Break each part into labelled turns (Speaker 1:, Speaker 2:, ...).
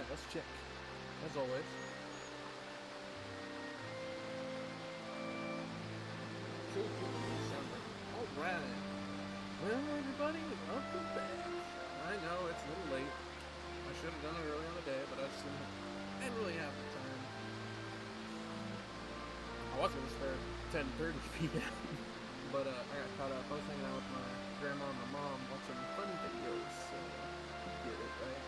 Speaker 1: Alright, let's check. As always. Cool. Alright. Well, everybody, welcome back. I know it's a little late. I should have done it early on the day, but I just didn't really have the time. I was going to start at 10:30 p.m. But I got caught up. I was hanging out with my grandma and my mom watching funny videos, so you get it, right?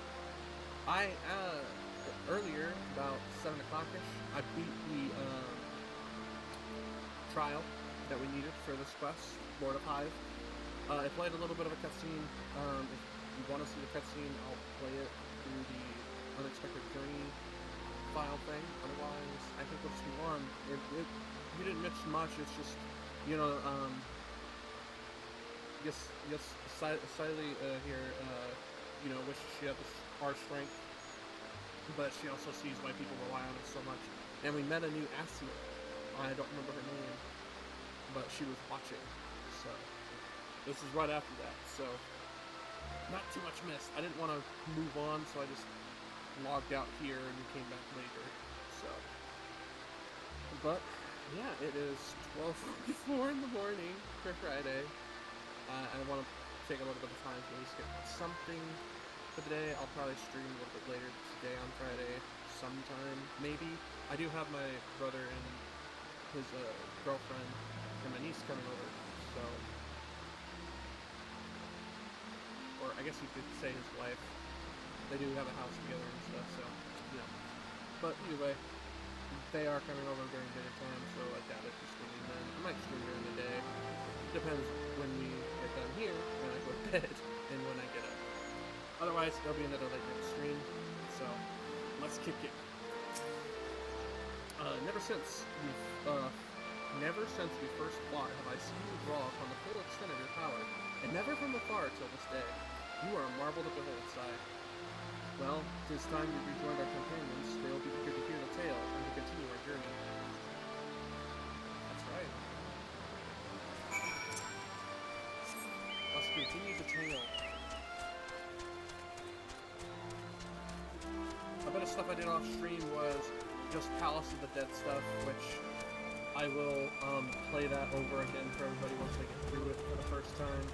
Speaker 1: Earlier, about 7 o'clock-ish, I beat the trial that we needed for this quest, Lord of Hive. I played a little bit of a cutscene. If you want to see the cutscene, I'll play it through the Unexpected Journey file thing. Otherwise, I think let's move on. You didn't mention much. It's just, you know, yes, Siley here, you know, wishes she had our strength, but she also sees why people rely on it so much. And we met a new Assia. I don't remember her name, but she was watching. So this is right after that. So not too much missed. I didn't want to move on, so I just logged out here and came back later. So, but yeah, it is 12:44 in the morning for Friday. I want to take a little bit of time to at least get something for the day. I'll probably stream a little bit later today on Friday, sometime, maybe. I do have my brother and his girlfriend and my niece coming over, so, or I guess you could say his wife. They do have a house together and stuff, so, you know. But either way, they are coming over during dinner time, so I doubt it for streaming then. I might stream during the day. Depends when we get done here, when I go to bed, and when I get up. Otherwise, there'll be another late night stream, so let's kick it. Never since we first fought have I seen you draw upon the full extent of your power, and never from afar till this day. You are a marvel to behold, Sai. Well, 'tis time we rejoined our companions. They will be eager to hear the tale and to continue our journey. That's right. Let's continue the tale. A bit of stuff I did off stream was just Palace of the Dead stuff, which I will play that over again for everybody once they get through it for the first time.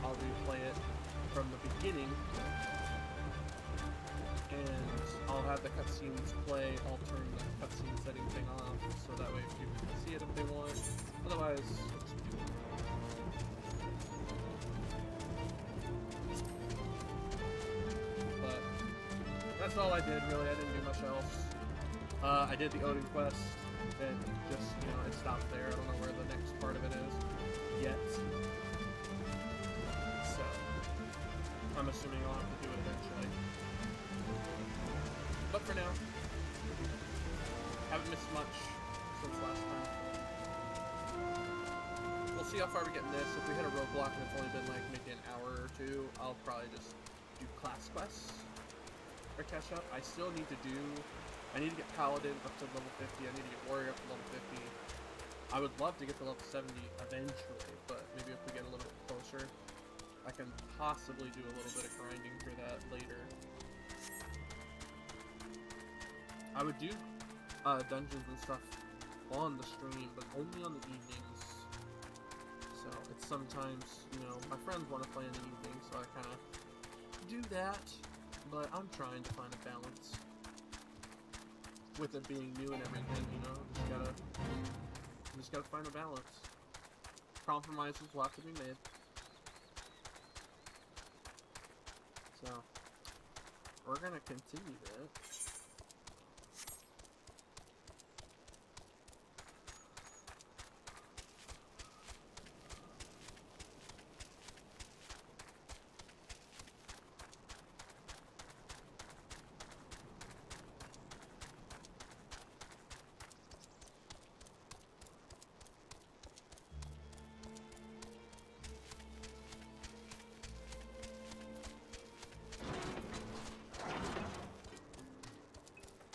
Speaker 1: I'll replay it from the beginning, and I'll have the cutscenes play. I'll turn the cutscene setting thing off, so that way people can see it if they want. Otherwise, it's but that's all I did, really. I didn't do much else. I did the Odin quest, and just, you know, it stopped there. I don't know where the next part of it is yet. So, I'm assuming I'll have to do it eventually. But for now, haven't missed much since last time. We'll see how far we get in this. If we hit a roadblock and it's only been like maybe an hour or two, I'll probably just do class quests or catch up. I still need to do... I need to get Paladin up to level 50, I need to get Warrior up to level 50. I would love to get to level 70 eventually, but maybe if we get a little bit closer, I can possibly do a little bit of grinding for that later. I would do dungeons and stuff on the stream, but only on the evenings. So it's sometimes, you know, my friends want to play in the evening, so I kind of do that, but I'm trying to find a balance. With it being new and everything, you know, just gotta find a balance. Compromises will have to be made. So, we're gonna continue that.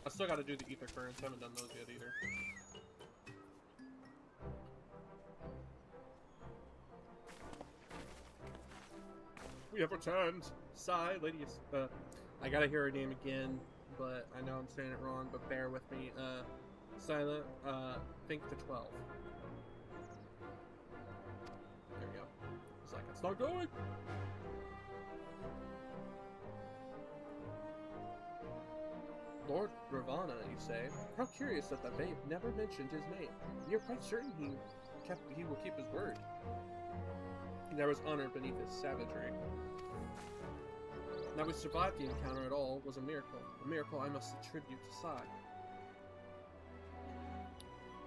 Speaker 1: I still gotta do the ether currents, haven't done those yet either. We have returned! Sigh, Lady I gotta hear her name again, but I know I'm saying it wrong, but bear with me. Silent, think to 12. There we go. It's like, it's not going! Lord Ravana, you say? How curious that the babe never mentioned his name. You're quite certain he will keep his word. There was honor beneath his savagery. That we survived the encounter at all was a miracle I must attribute to Sai.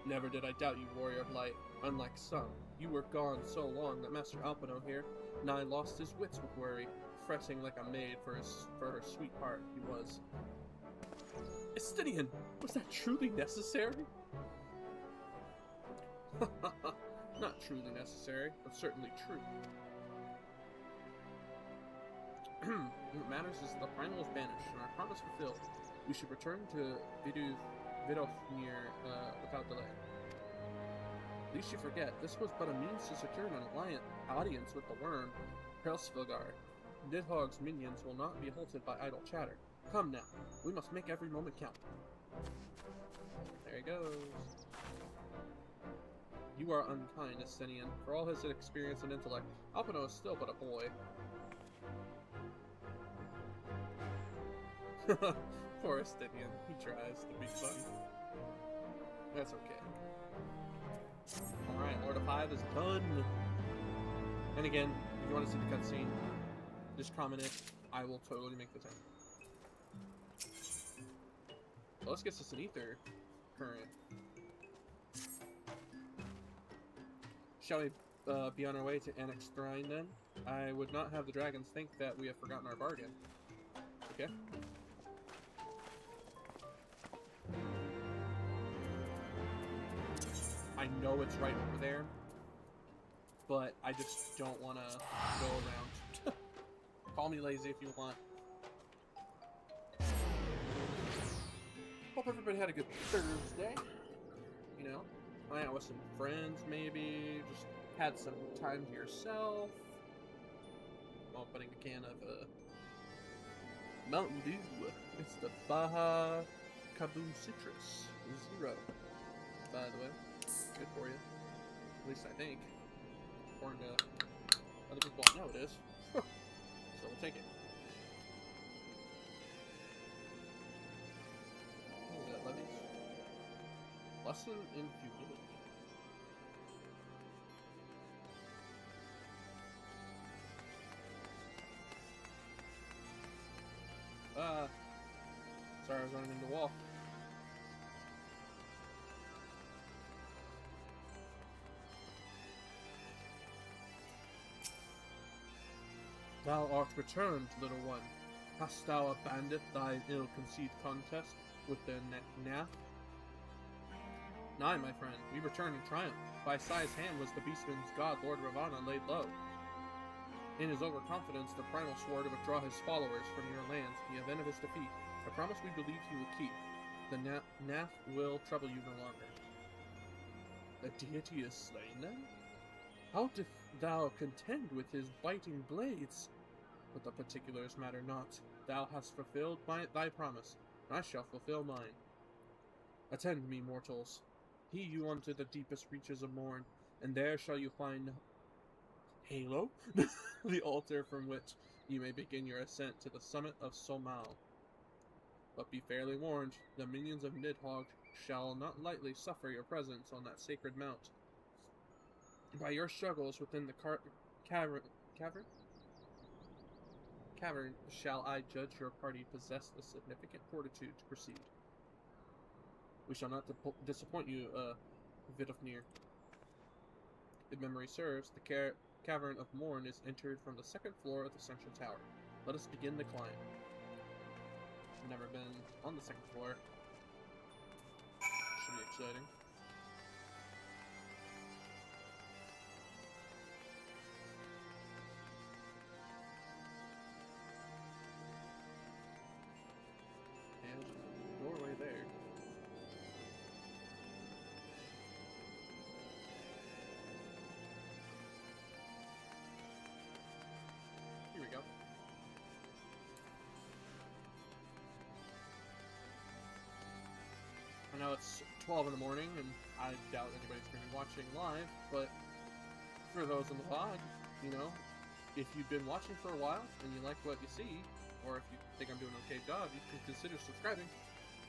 Speaker 1: Never did I doubt you, warrior of light. Unlike some, you were gone so long that Master Alpino here nigh lost his wits with worry, fretting like a maid for her sweetheart he was. Estinian, was that truly necessary? Not truly necessary, but certainly true. What matters is the primal is banished, and our promise fulfilled. We should return to Vidofnir without delay. Least you forget, this was but a means to secure an audience with the worm, Helsvilgar. Nidhogg's minions will not be halted by idle chatter. Come now, we must make every moment count. There he goes. You are unkind, Estinian. For all his experience and intellect, Alpino is still but a boy. Poor Estinian. He tries to be funny. That's okay. Alright, Lord of Hive is done. And again, if you want to see the cutscene, just comment it. I will totally make the time. Well, let's get us an ether current. Shall we be on our way to Annex Shrine then? I would not have the dragons think that we have forgotten our bargain. Okay. I know it's right over there, but I just don't want to go around. Call me lazy if you want. Hope everybody had a good Thursday. You know, hang out with some friends maybe, just had some time to yourself. I'm opening a can of Mountain Dew. It's the Baja Kaboom Citrus Zero, by the way. Good for you. At least I think. According to other people I know it is. So we'll take it. What is that, levies? Lesson in humility. Sorry, I was running into the wall. Thou art returned, little one. Hast thou abandoned thine ill-conceived contest with the Nath? Nay, my friend, we return in triumph. By Sai's hand was the beastman's god, Lord Ravana, laid low. In his overconfidence, the primal swore to withdraw his followers from your lands in the event of his defeat. A promise we believe he will keep. The Nath will trouble you no longer. The deity is slain, then? How doth thou contend with his biting blades? But the particulars matter not. Thou hast fulfilled thy promise, and I shall fulfill mine. Attend me, mortals. Hie you unto the deepest reaches of morn, and there shall you find Halo, the altar from which you may begin your ascent to the summit of Somao. But be fairly warned, the minions of Nidhogg shall not lightly suffer your presence on that sacred mount. By your struggles within the cavern shall I judge your party possess a significant fortitude to proceed. We shall not disappoint you, Vidofnir. If memory serves, the Cavern of Morn is entered from the second floor of the central tower. Let us begin the climb. I've never been on the second floor. Should be exciting. And doorway there. Here we go. now it's 12 in the morning, and I doubt anybody's going to be watching live, but for those in the VOD, you know, if you've been watching for a while and you like what you see, or if you think I'm doing an okay job, you can consider subscribing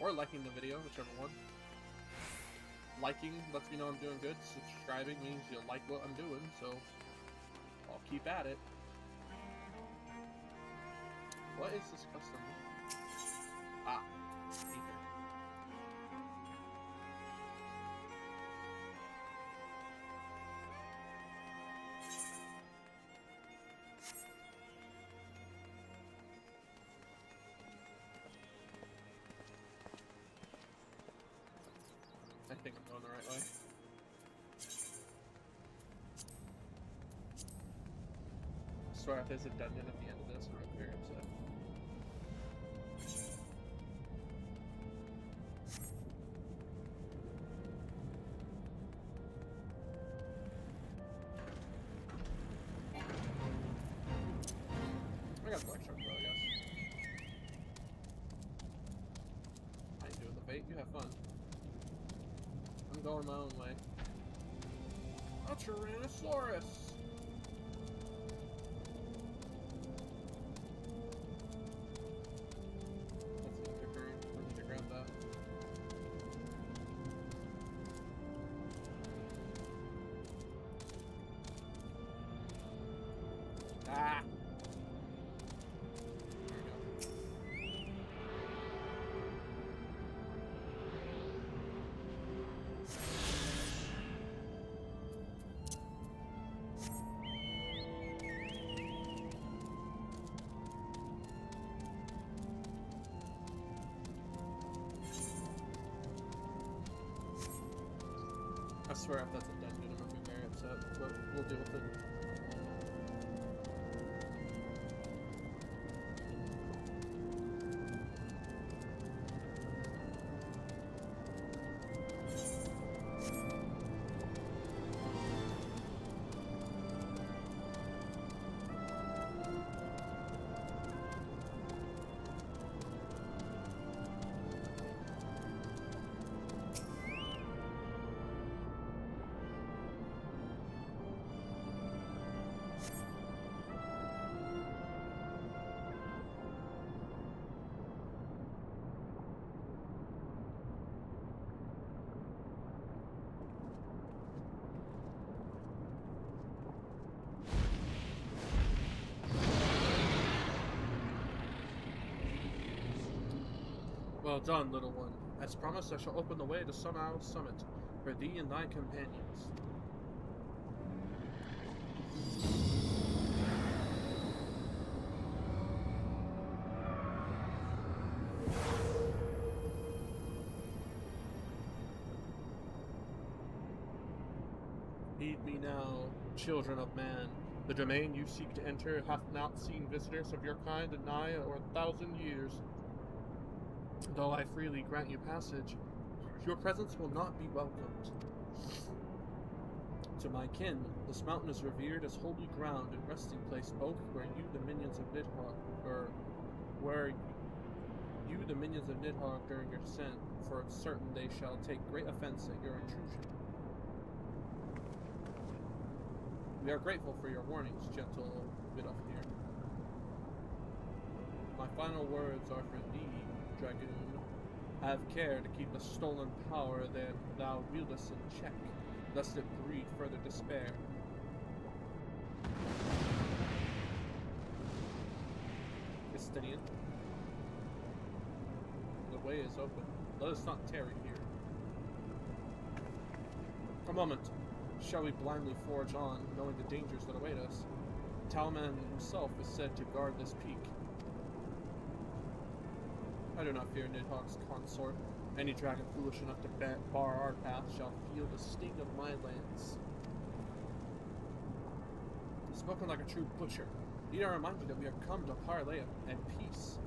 Speaker 1: or liking the video, whichever one. Liking lets me know I'm doing good. Subscribing means you like what I'm doing, so I'll keep at it. What is this custom? Ah, ether. I think I'm going the right way. I swear if there's a dungeon at the end of this, I'm very upset. I got the black shark though, I guess. I ain't doing the bait, you have fun. I'm going my own way. A Tyrannosaurus! That's the other bird. I need to grab that. Ah! There we go. I swear if that's a dungeon, I'm gonna be very upset, but we'll deal with it. Well done, little one. As promised, I shall open the way to Sun Isle Summit for thee and thy companions. Heed me now, children of man. The domain you seek to enter hath not seen visitors of your kind in nigh or 1,000 years. Though I freely grant you passage, your presence will not be welcomed. To my kin, this mountain is revered as holy ground and resting place both where you, the minions of Nidhogg, during your descent, for it's certain they shall take great offense at your intrusion. We are grateful for your warnings, gentle Vidofnir. My final words are for thee, Dragoon. Have care to keep the stolen power that thou wieldest in check, lest it breed further despair. Justinian. The way is open. Let us not tarry here. A moment. Shall we blindly forge on, knowing the dangers that await us? Talman himself is said to guard this peak. I do not fear Nidhogg's consort. Any dragon foolish enough to bar our path shall feel the sting of my lance. Spoken like a true butcher. Need I remind you that we have come to parley and peace.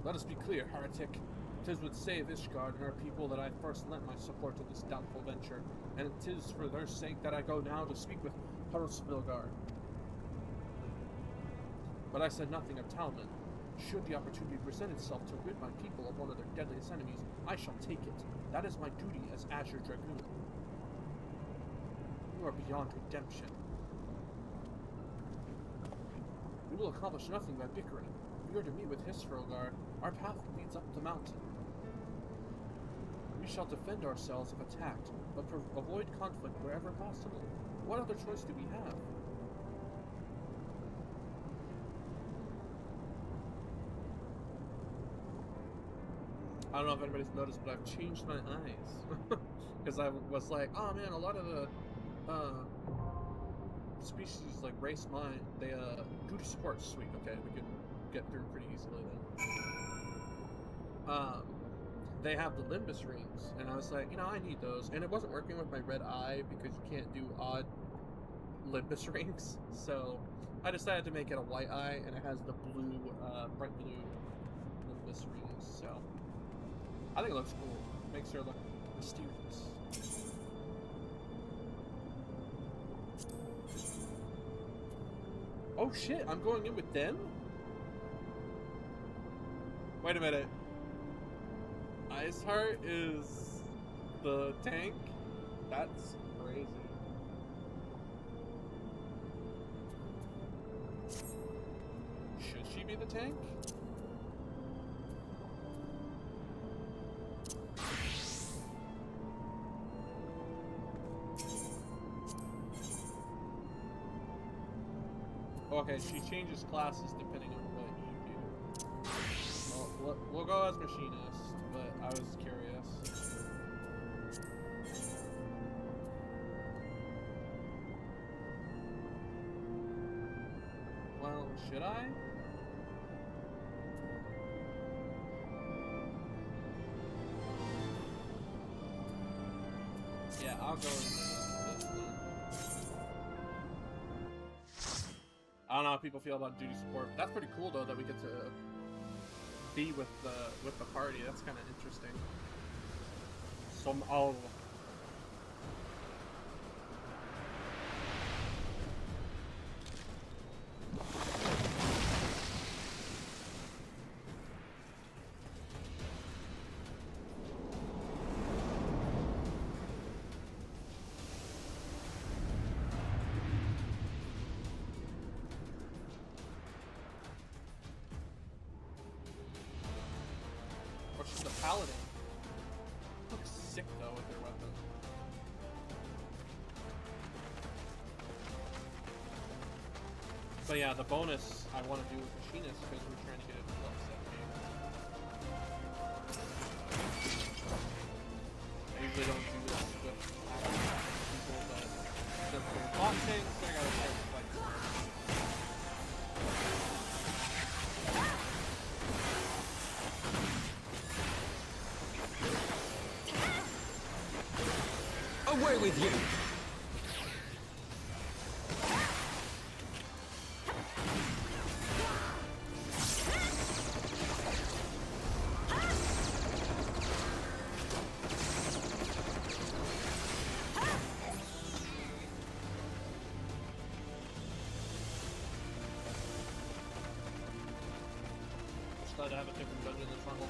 Speaker 1: Let us be clear, heretic. 'Tis would save Ishgard and her people that I first lent my support to this doubtful venture, and 'tis for their sake that I go now to speak with Hrosvilgard. But I said nothing of Talman. Should the opportunity present itself to rid my people of one of their deadliest enemies, I shall take it. That is my duty as Azure Dragoon. You are beyond redemption. We will accomplish nothing by bickering. We are to meet with Histrogar. Our path leads up the mountain. We shall defend ourselves if attacked, but avoid conflict wherever possible. What other choice do we have? I don't know if anybody's noticed, but I've changed my eyes. Because I was like, oh man, a lot of the species, like race mine, they duty support, sweet, okay, we can get through pretty easily then. They have the Limbus rings, and I was like, you know, I need those, and it wasn't working with my red eye because you can't do odd Limbus rings, so I decided to make it a white eye, and it has the blue, bright blue Limbus rings, so I think it looks cool. Makes her look mysterious. Oh shit, I'm going in with them? Wait a minute. Iceheart is the tank? That's crazy. Should she be the tank? Okay, she changes classes depending on what you do. Well, we'll go as machinist, but I was curious. Well, should I? Yeah, I'll go with this then. I don't know how people feel about duty support. That's pretty cool though that we get to be with the party. That's kind of interesting. So oh. She's a paladin. Looks sick though with their weapon. But yeah, the bonus I want to do with machinist because we're trying to get it to level 7. I usually don't do this with people, but since they're boss tanks, I gotta start to fight.
Speaker 2: Away with you!
Speaker 1: Just glad to have a different dungeon than Funnel.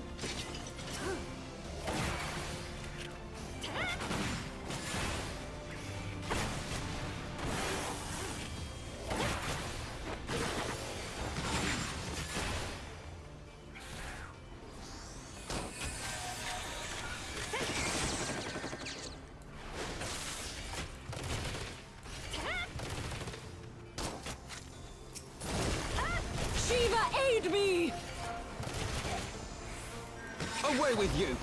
Speaker 2: Aid me! Away with you!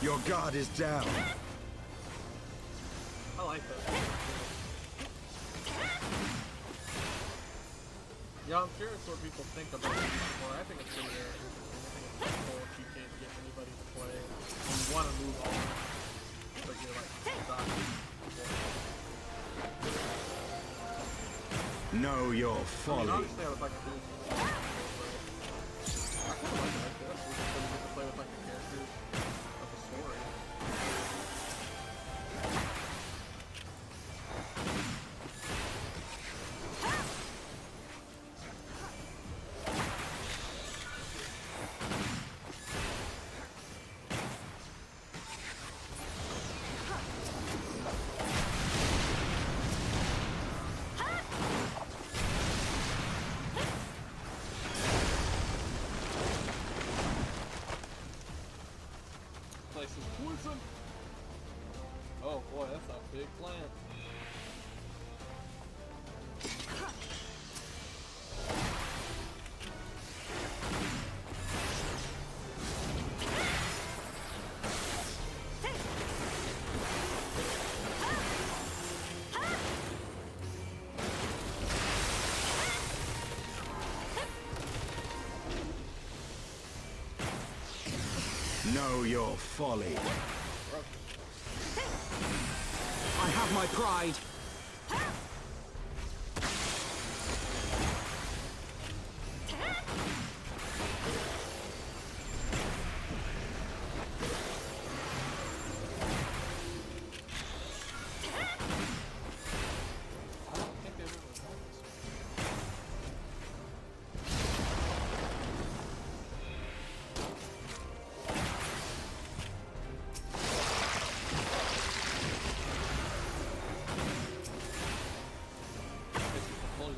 Speaker 3: Your guard is down.
Speaker 1: I like that. Yeah, I'm curious what people think about it before. I think it's really interesting. I think it's cool if you can't get anybody to play. You want to move on, but you're like stuck.
Speaker 3: Know your
Speaker 1: I mean,
Speaker 3: folly.
Speaker 1: honestly, I would like to do this. I kind of like it like this. We just get to play with like the characters of the story. Place is poison. Oh boy, that's a big plant.
Speaker 3: Know your folly.
Speaker 2: I have my pride.
Speaker 1: I don't think they've ever done this. This is the poison.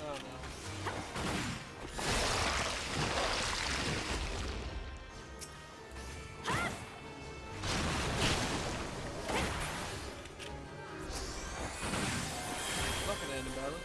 Speaker 1: Oh no. Not gonna end in battle.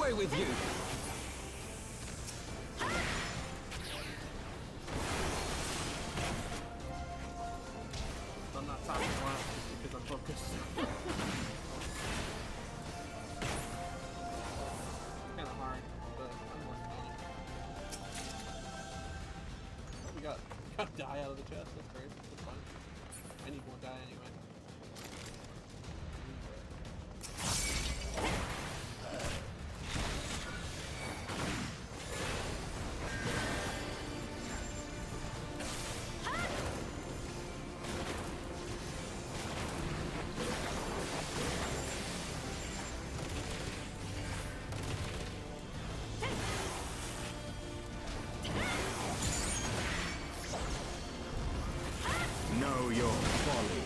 Speaker 2: Away with you!
Speaker 1: I'm not talking a lot just because I'm focused. Kind of hard, but I'm working on it. Oh, we got a die out of the chest. That's great. That's fine. I need more die anyway.
Speaker 3: Know your folly.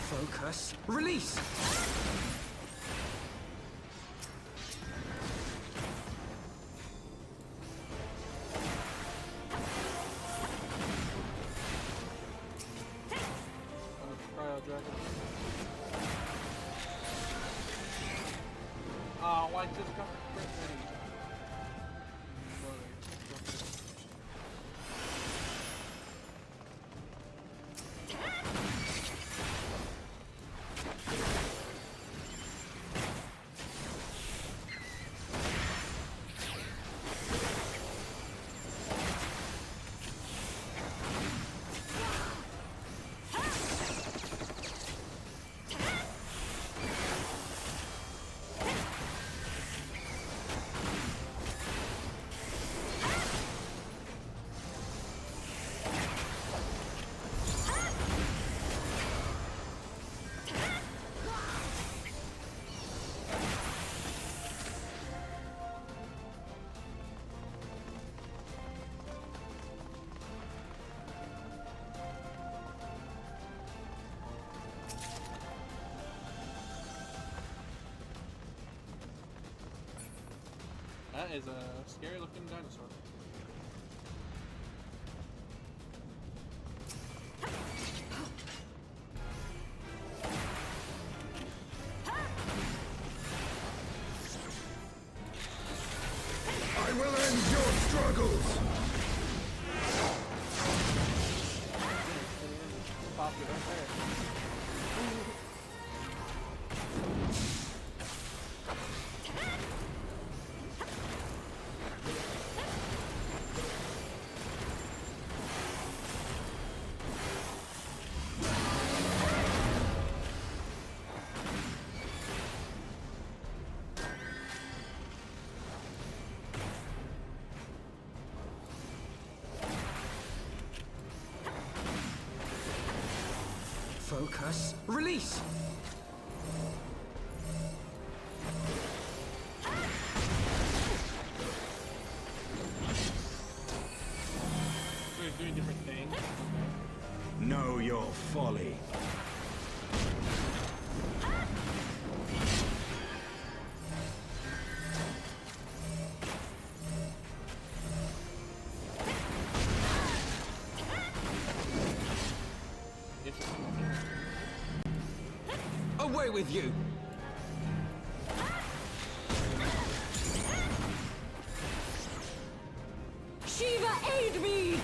Speaker 2: Focus. Release!
Speaker 1: Dragon. Oh, I just got crit ready. That is a scary looking dinosaur.
Speaker 3: I will end your struggles!
Speaker 1: Pop it right there.
Speaker 2: Focus. Release!
Speaker 1: So he's doing different things.
Speaker 3: Know your folly.
Speaker 2: Away with you!
Speaker 4: Shiva, aid me!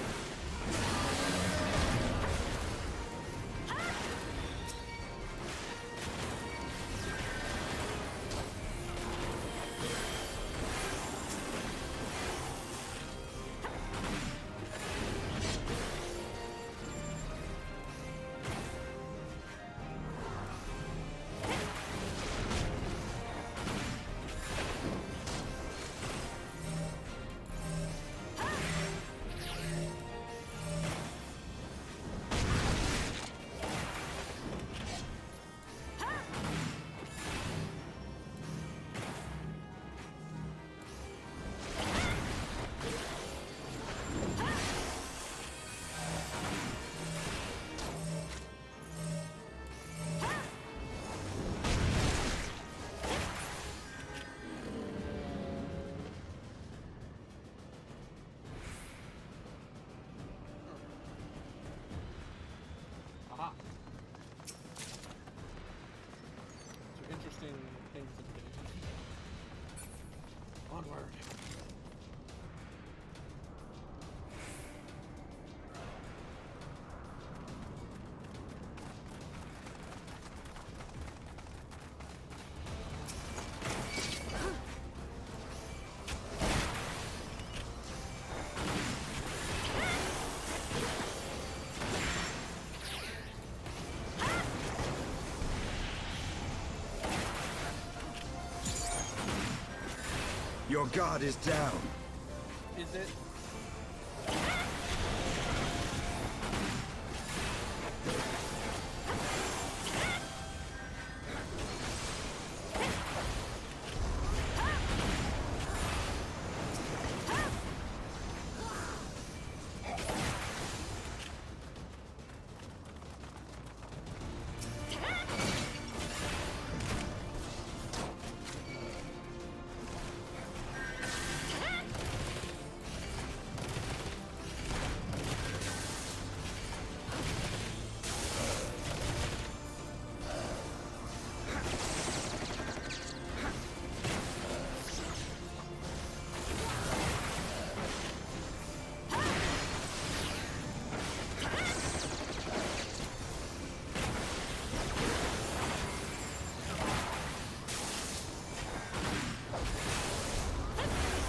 Speaker 1: Heavensward.
Speaker 3: Your guard is down.
Speaker 1: Is it?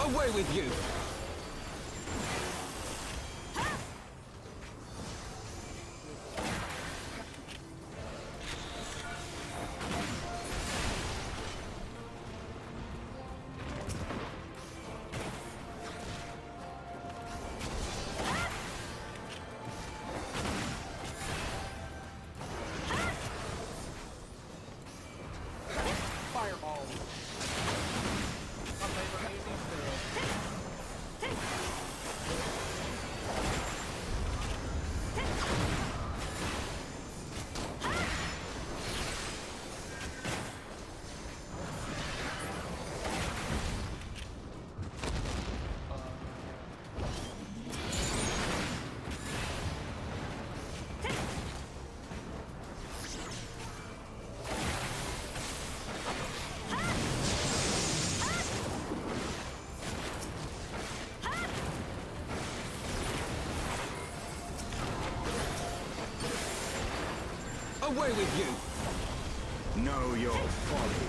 Speaker 2: Away with you!
Speaker 1: Fireball. My favorite AV girl.
Speaker 2: Away with you!
Speaker 3: Know your folly.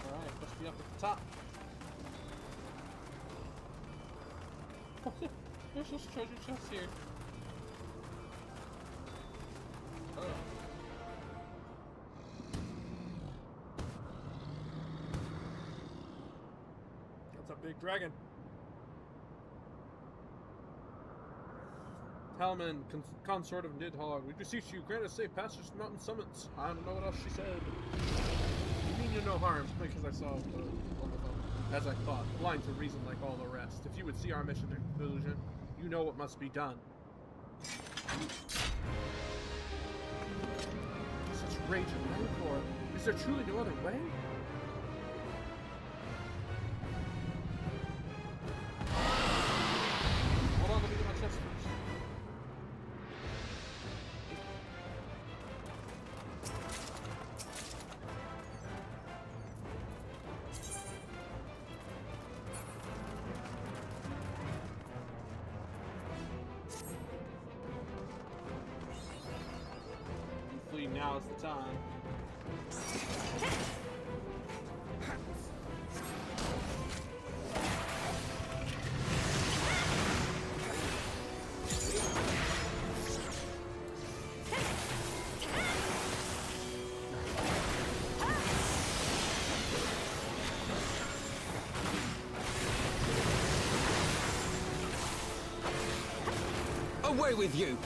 Speaker 1: Alright, must be up at the top. There's this treasure chest here. Oh. That's a big dragon. Talman, consort of Nidhogg, we beseech you, grant us safe passage to mountain summits. I don't know what else she said. You mean you no harm, because I saw on the phone. As I thought, blind to reason like all the rest. If you would see our mission to conclusion, you know what must be done. Such rage and rancor. Is there truly no other way? Hold on, let me get my chest first. Hopefully now is the time.
Speaker 2: Away with you!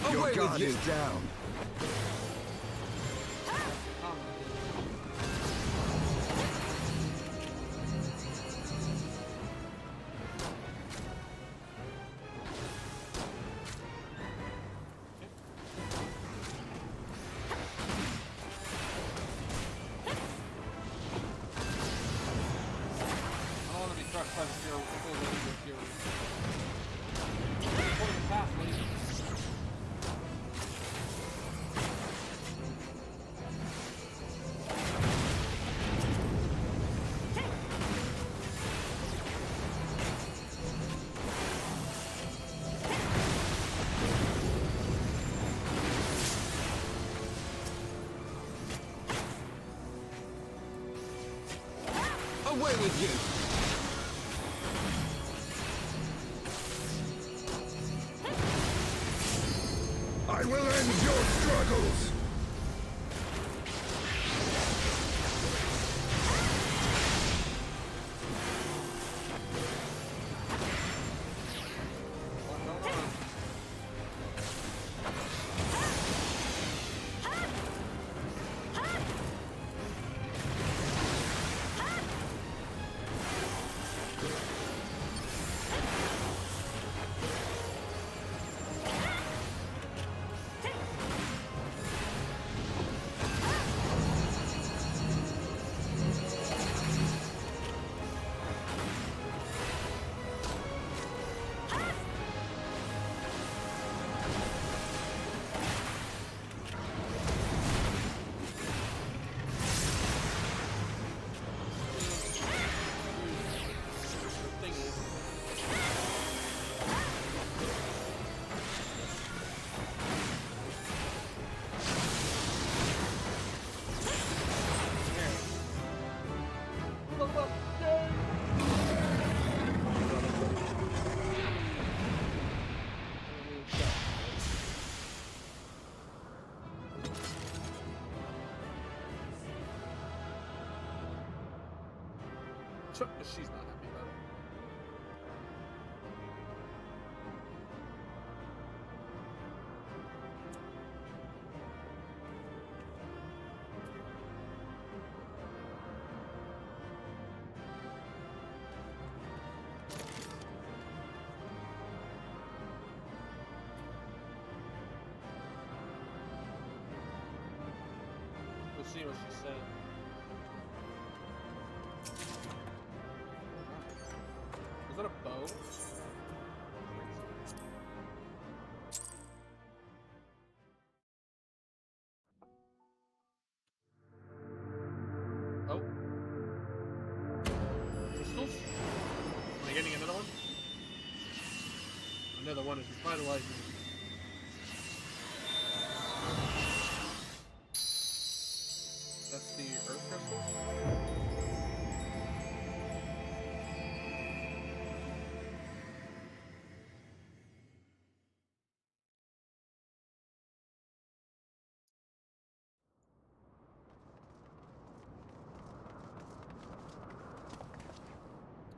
Speaker 3: Your
Speaker 2: Away
Speaker 3: god
Speaker 2: with you!
Speaker 3: is down.
Speaker 1: I don't want to be crushed by the fury. Point the path, lady.
Speaker 2: Away with you!
Speaker 3: I will end your struggles.
Speaker 1: She's not happy about it. We'll see what she said. Is that a bow? Oh. Crystals? Am I getting another one? Another one is revitalizing. That's the earth crystals?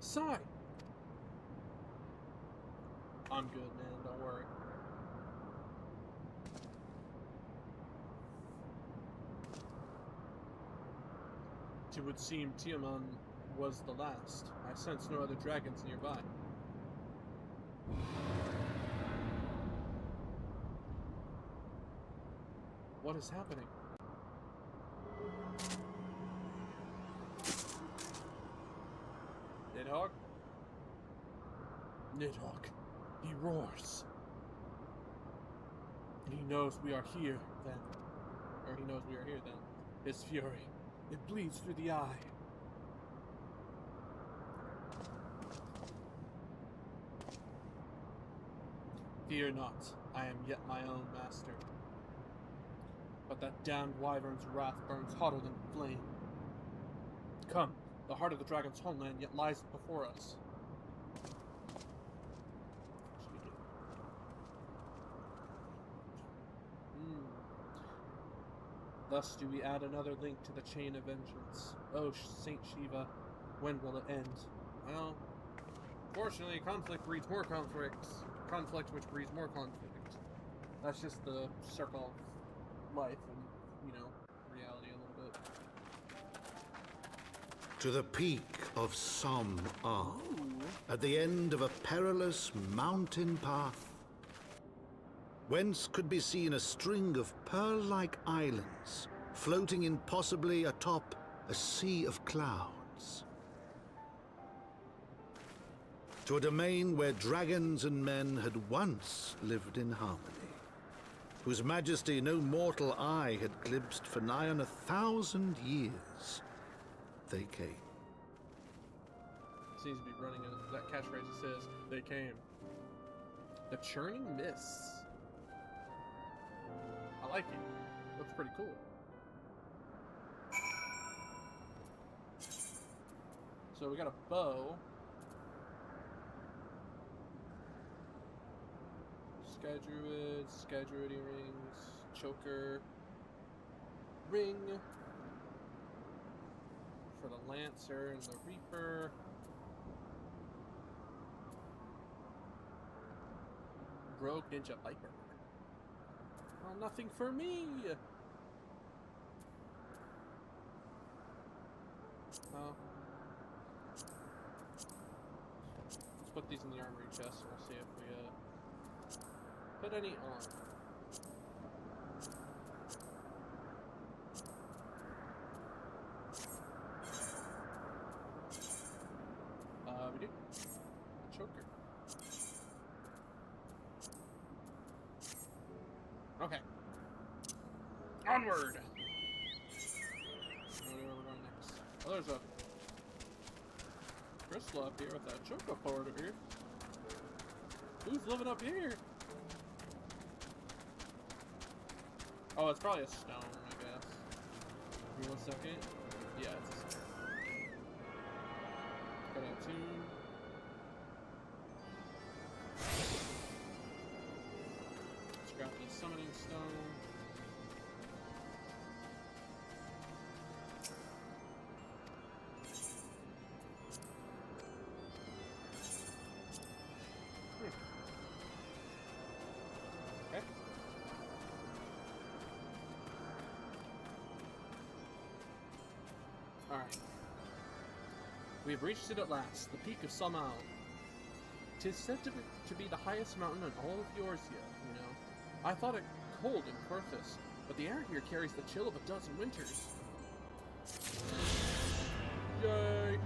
Speaker 1: Sigh. I'm good, man. Don't worry. It would seem Tiamat was the last. I sense no other dragons nearby. What is happening? Nidhogg? Nidhogg. He roars. And he knows we are here then. Or he knows we are here then. His fury. It bleeds through the eye. Fear not, I am yet my own master. But that damned wyvern's wrath burns hotter than flame. Come, the heart of the dragon's homeland yet lies before us. Thus do we add another link to the chain of vengeance. Oh, Saint Shiva, when will it end? Well, fortunately, conflict breeds more conflict. Conflict which breeds more conflict. That's just the circle of life and, reality a little bit.
Speaker 3: To the peak of some Arm, at the end of a perilous mountain path, whence could be seen a string of pearl-like islands floating impossibly atop a sea of clouds. To a domain where dragons and men had once lived in harmony, whose majesty no mortal eye had glimpsed for nigh on 1,000 years, they came.
Speaker 1: Seems to be running that catchphrase that says, they came. The Churning Mists. I like it. Looks pretty cool. So we got a bow. Sky Druid earrings, choker, ring for the Lancer and the Reaper. Rogue Ninja Viper. Oh, nothing for me! Oh. Let's put these in the armory chest and we'll see if we, put any on. We do. Choker. Okay. Onward! Where we're going next. Oh, there's a crystal up here with a choker port over here. Who's living up here? Oh, it's probably a stone, I guess. Give me 1 second. Yeah, it's a stone. Got a tune. Let's grab the summoning stone. Okay. Alright. We have reached it at last, the peak of Samal. 'Tis said to be the highest mountain in all of Eorzea, you know. I thought it cold in Porthos, but the air here carries the chill of a dozen winters. Yay!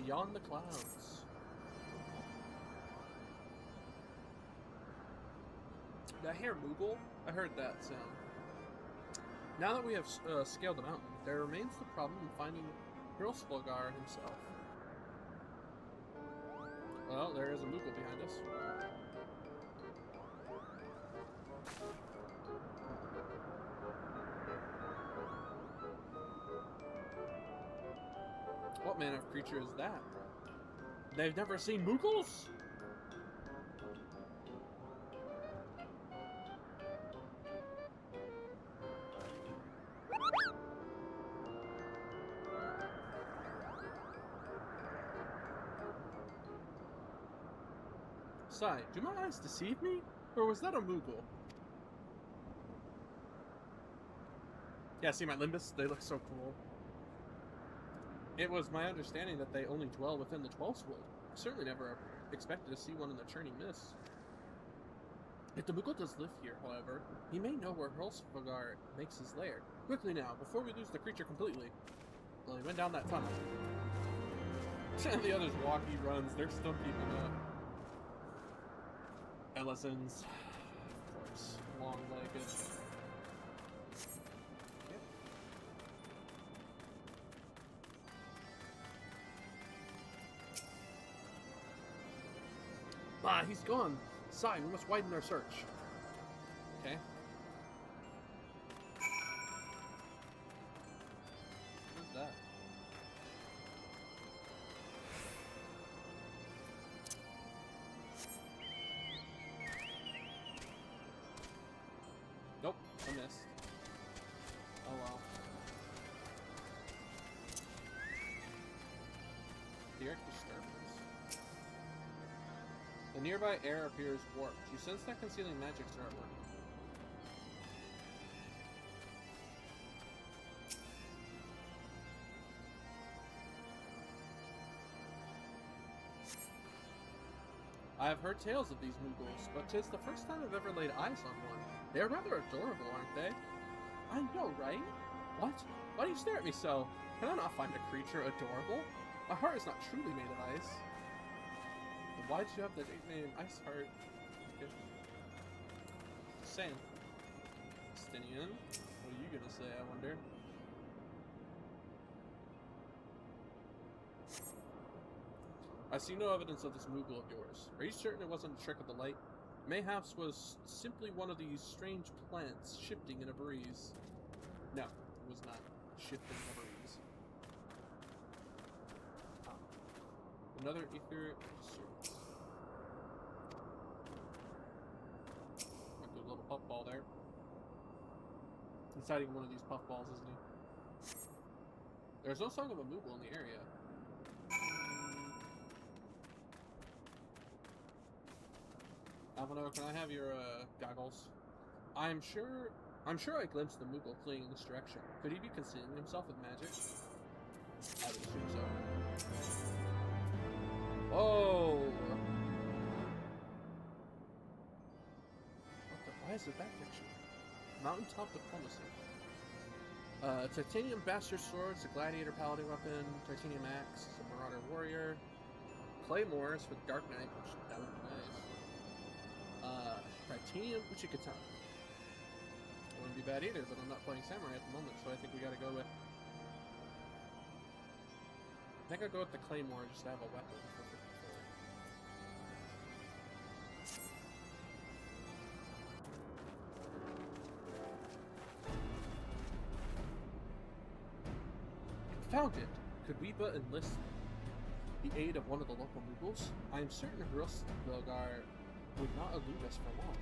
Speaker 1: Beyond the clouds. Did I hear Moogle? I heard that sound. Now that we have scaled the mountain, there remains the problem of finding Hrothgar himself. Well, there is a Moogle behind us. What manner of creature is that? They've never seen Moogles? Sigh, do my eyes deceive me? Or was that a Moogle? Yeah, see my Limbus? They look so cool. It was my understanding that they only dwell within the 12th Wood. I certainly never expected to see one in the Churning Mists. If the Moogle does live here, however, he may know where Hrothgar makes his lair. Quickly now, before we lose the creature completely. Well, he went down that tunnel. And the others walk, he runs. They're still keeping up. Ellisons, of course, long-legged. Yep. Ah, he's gone. Sai, we must widen our search. Okay. What's that? Nope, I missed. Oh well. The Earth disturbance. The nearby air appears warped. You sense that concealing magics are at work. I have heard tales of these Mughals, but 'tis the first time I've ever laid eyes on one. They are rather adorable, aren't they? I know, right? What? Why do you stare at me so? Can I not find a creature adorable? My heart is not truly made of ice. Then why did you have the nickname Ice Heart? Okay. Same. Stinian, what are you gonna say, I wonder? I see no evidence of this Moogle of yours. Are you certain it wasn't a trick of the light? Mayhaps was simply one of these strange plants shifting in a breeze. No, it was not shifting in a breeze. Another etheric source. Like a little puffball there. He's hiding one of these puffballs, isn't he? There's no sign of a Moogle in the area. Alvino, can I have your goggles? I'm sure I glimpsed the Moogle fleeing in this direction. Could he be concealing himself with magic? I would assume so. Whoa! Why is it that picture? Mountaintop diplomacy. Titanium bastard swords, a gladiator paladin weapon, titanium axe, a marauder warrior, claymores for the Dark Knight, which that would be nice. Titanium Uchikatana. Wouldn't be bad either, but I'm not playing samurai at the moment, so I think we gotta go with... I think I'll go with the claymore just to have a weapon for 54. Found it! Could we but enlist the aid of one of the local Mughals? I am certain Hrostilgar would not elude us for long.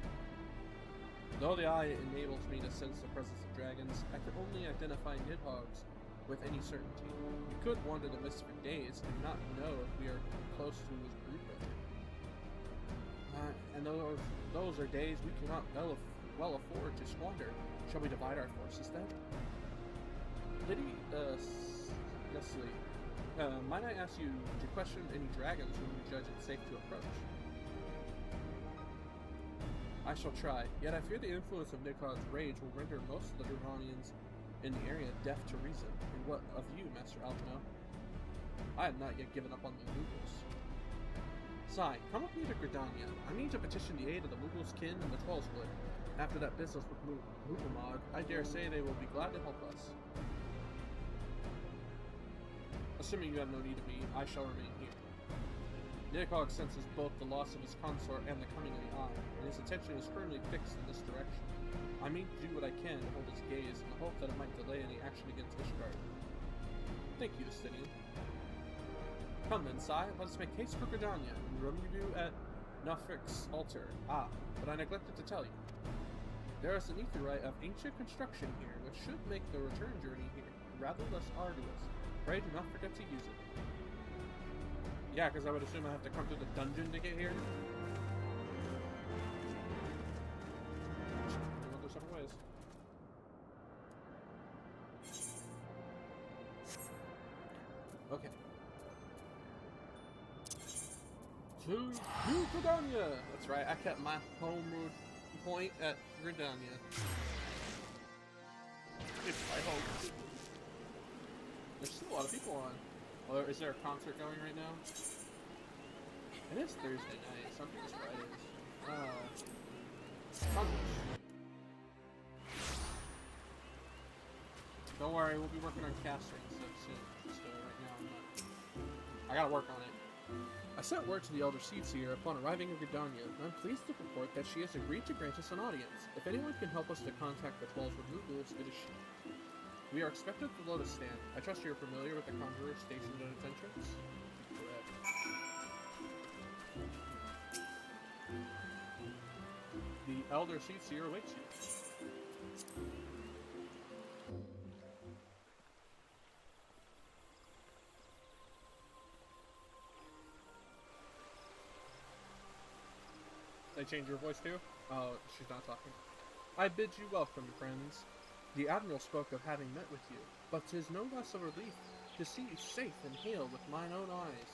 Speaker 1: Though the eye enables me to sense the presence of dragons, I can only identify nidhogg's with any certainty. We could wander the mist for days and not know if we are close to his broodmother. And those are days we cannot well afford to squander. Shall we divide our forces then? Leslie, might I ask you to question any dragons whom you judge it safe to approach? I shall try, yet I fear the influence of Nidhogg's rage will render most of the Durranians in the area deaf to reason. And what of you, Master Alvino? I have not yet given up on the Mughals. Sai, come with me to Gridania. I mean to petition the aid of the Mughals' kin in the Trollswood. After that business with Mughlamog, I dare say they will be glad to help us. Assuming you have no need of me, I shall remain here. Nidhogg senses both the loss of his consort and the coming of the Eye, and his attention is firmly fixed in this direction. I mean to do what I can to hold his gaze in the hope that it might delay any action against Ishgard. Thank you, Stinian. Come then, Sai, let us make haste for Gridania and rendezvous at Nufric's altar. Ah, but I neglected to tell you. There is an aetheryte of ancient construction here, which should make the return journey here rather less arduous. Pray do not forget to use it. Yeah, because I would assume I have to come through the dungeon to get here. There's several ways. Okay. To New Gridania! That's right, I kept my home point at Gridania. It's my home. There's still a lot of people on. Or is there a concert going right now? It is Thursday night. Some people's Fridays. Sunday. Don't worry, we'll be working on casting stuff soon. Just right now, I gotta work on it. I sent word to the Elder Seedseer upon arriving in Gridania, and I'm pleased to report that she has agreed to grant us an audience. If anyone can help us to contact the Trolls with Moogles, it is she. We are expected at the Lotus Stand. I trust you're familiar with the Conjurer stationed at its entrance? Correct. The Elder Seedseer awaits you. They change your voice too? Oh, she's not talking. I bid you welcome, friends. The Admiral spoke of having met with you, but 'tis no less a relief to see you safe and hail with mine own eyes.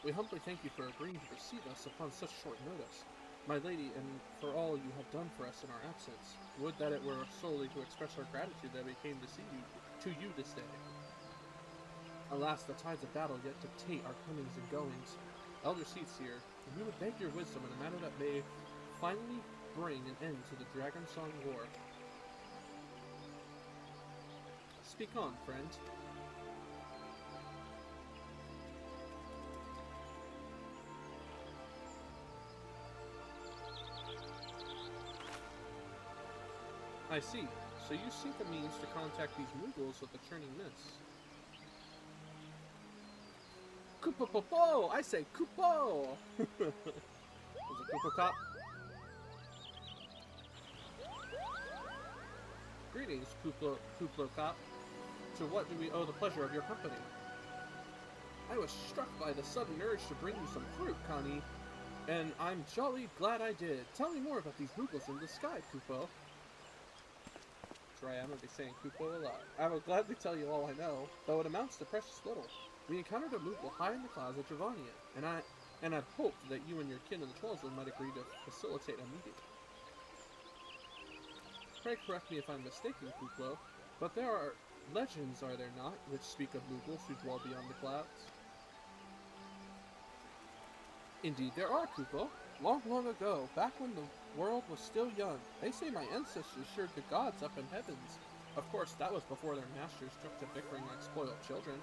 Speaker 1: We humbly thank you for agreeing to receive us upon such short notice, my lady, and for all you have done for us in our absence. Would that it were solely to express our gratitude that we came to see you this day. Alas, the tides of battle yet dictate our comings and goings. Elder Seedseer, we would beg your wisdom in a matter that may finally bring an end to the Dragon Song War. Speak on, friend. I see. So you seek a means to contact these Moogles with the Churning Mist. Koopa-popo! I say Koopo! Was it Koopa Cop? Greetings, Kooplo Cop. To what do we owe the pleasure of your company? I was struck by the sudden urge to bring you some fruit, Connie, and I'm jolly glad I did. Tell me more about these Moogles in the sky, Koopo. That's right, I'm going to be saying Koopo a lot. I will gladly tell you all I know, though it amounts to precious little. We encountered a Moogle high in the clouds at Giovannia, and I've hoped that you and your kin in the Trollswood might agree to facilitate a meeting. Pray correct me if I'm mistaken, Kooplo, but there are legends, are there not, which speak of Moogles who dwell beyond the clouds? Indeed there are, Koopo. Long, long ago, back when the world was still young, they say my ancestors served the gods up in heavens. Of course, that was before their masters took to bickering like spoiled children.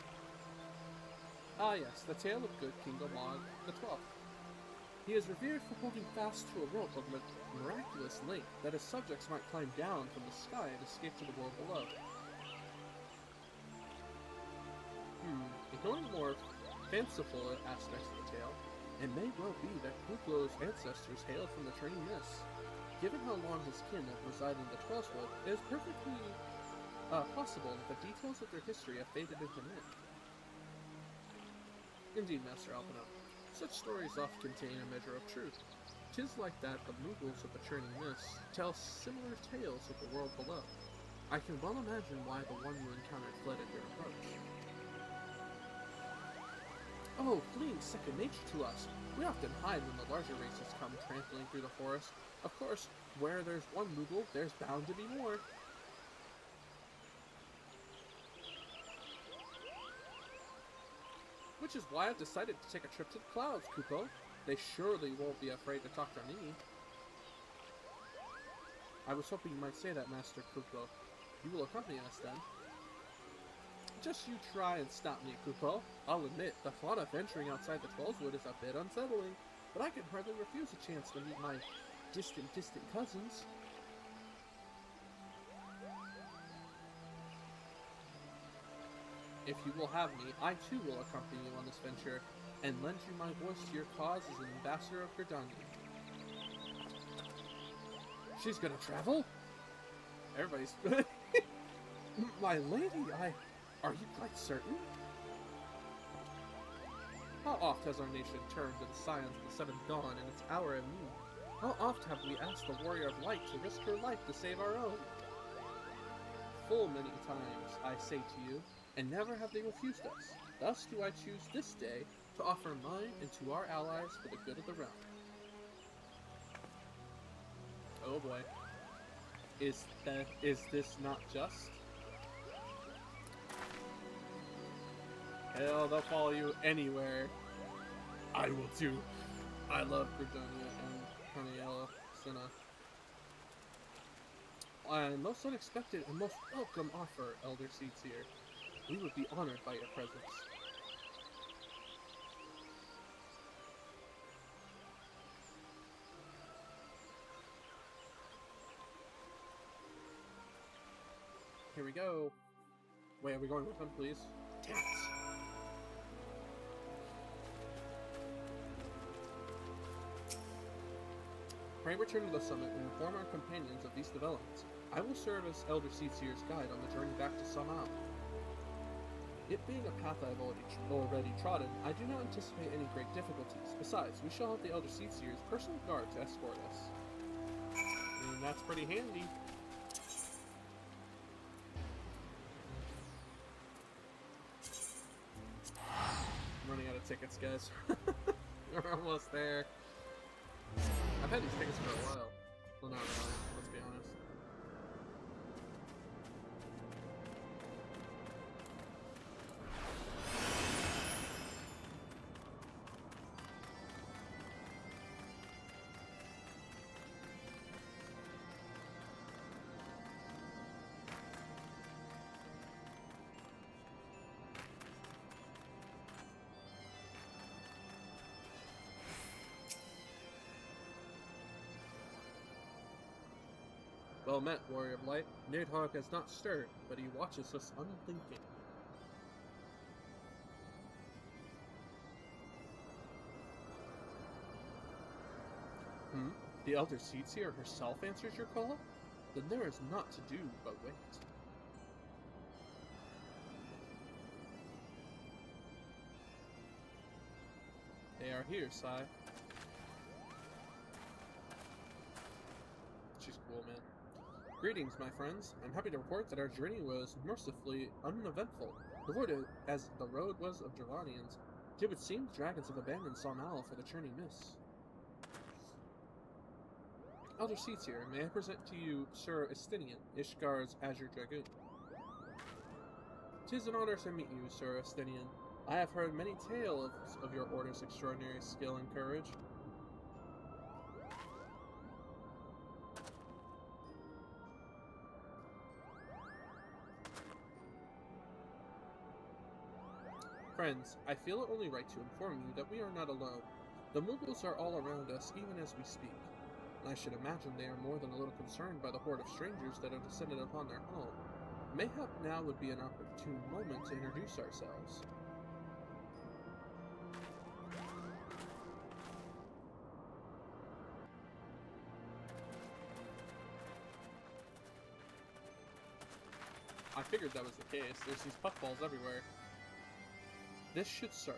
Speaker 1: Ah yes, the tale of good King Omog the 12th. He is revered for holding fast to a rope of miraculous length that his subjects might climb down from the sky and escape to the world below. Ignoring the more fanciful aspects of the tale, it may well be that Kooplo's ancestors hailed from the Churning Mist. Given how long his kin have resided in the Trollswood, it is perfectly possible that the details of their history have faded into myth. Indeed, Master Albino. Such stories often contain a measure of truth. 'Tis like that the Moogles of the Churning Mist tell similar tales of the world below. I can well imagine why the one you encountered fled at your approach. Oh, fleeing's second nature to us. We often hide when the larger races come trampling through the forest. Of course, where there's one Moogle, there's bound to be more. Which is why I've decided to take a trip to the clouds, Koopo. They surely won't be afraid to talk to me. I was hoping you might say that, Master Koopo. You will accompany us then. Just you try and stop me, Koopo. I'll admit, the thought of venturing outside the Trollswood is a bit unsettling, but I can hardly refuse a chance to meet my distant cousins. If you will have me, I too will accompany you on this venture, and lend you my voice to your cause as an ambassador of Gridania. She's gonna travel? Everybody's... My lady, are you quite certain? How oft has our nation turned to the scions of the seventh dawn in its hour of need? How oft have we asked the warrior of light to risk her life to save our own? Full many times, I say to you, and never have they refused us. Thus do I choose this day to offer mine and to our allies for the good of the realm. Oh boy. Is this not just? Hell, they'll follow you anywhere. I will too. I love Britannia and Carniella Senna. And most unexpected and most welcome offer, Elder Seedseer. We would be honored by your presence. Here we go. Wait, are we going with him, please? Damn it. Pray return to the summit and inform our companions of these developments. I will serve as Elder Seedseer's guide on the journey back to Samal. It being a path I've already trodden, I do not anticipate any great difficulties. Besides, we shall have the Elder Seedseer's personal guard to escort us. And that's pretty handy. I'm running out of tickets, guys. We're almost there. I've had these tickets for a while. Well, not really, let's be honest. Well met, Warrior of Light. Nidhogg has not stirred, but he watches us unthinking. The Elder Seedseer herself answers your call? Then there is naught to do but wait. They are here, Sai. She's cool, man. Greetings, my friends. I'm happy to report that our journey was mercifully uneventful. As the road was of Drevanians, it would seem the dragons have abandoned Salnal for the churning mists. Elder Seedseer, may I present to you Sir Estinian, Ishgar's Azure Dragoon. 'Tis an honor to meet you, Sir Estinian. I have heard many tales of your order's extraordinary skill and courage. Friends, I feel it only right to inform you that we are not alone. The Mughals are all around us, even as we speak. And I should imagine they are more than a little concerned by the horde of strangers that have descended upon their home. Mayhap now would be an opportune moment to introduce ourselves. I figured that was the case. There's these puffballs everywhere. This should serve.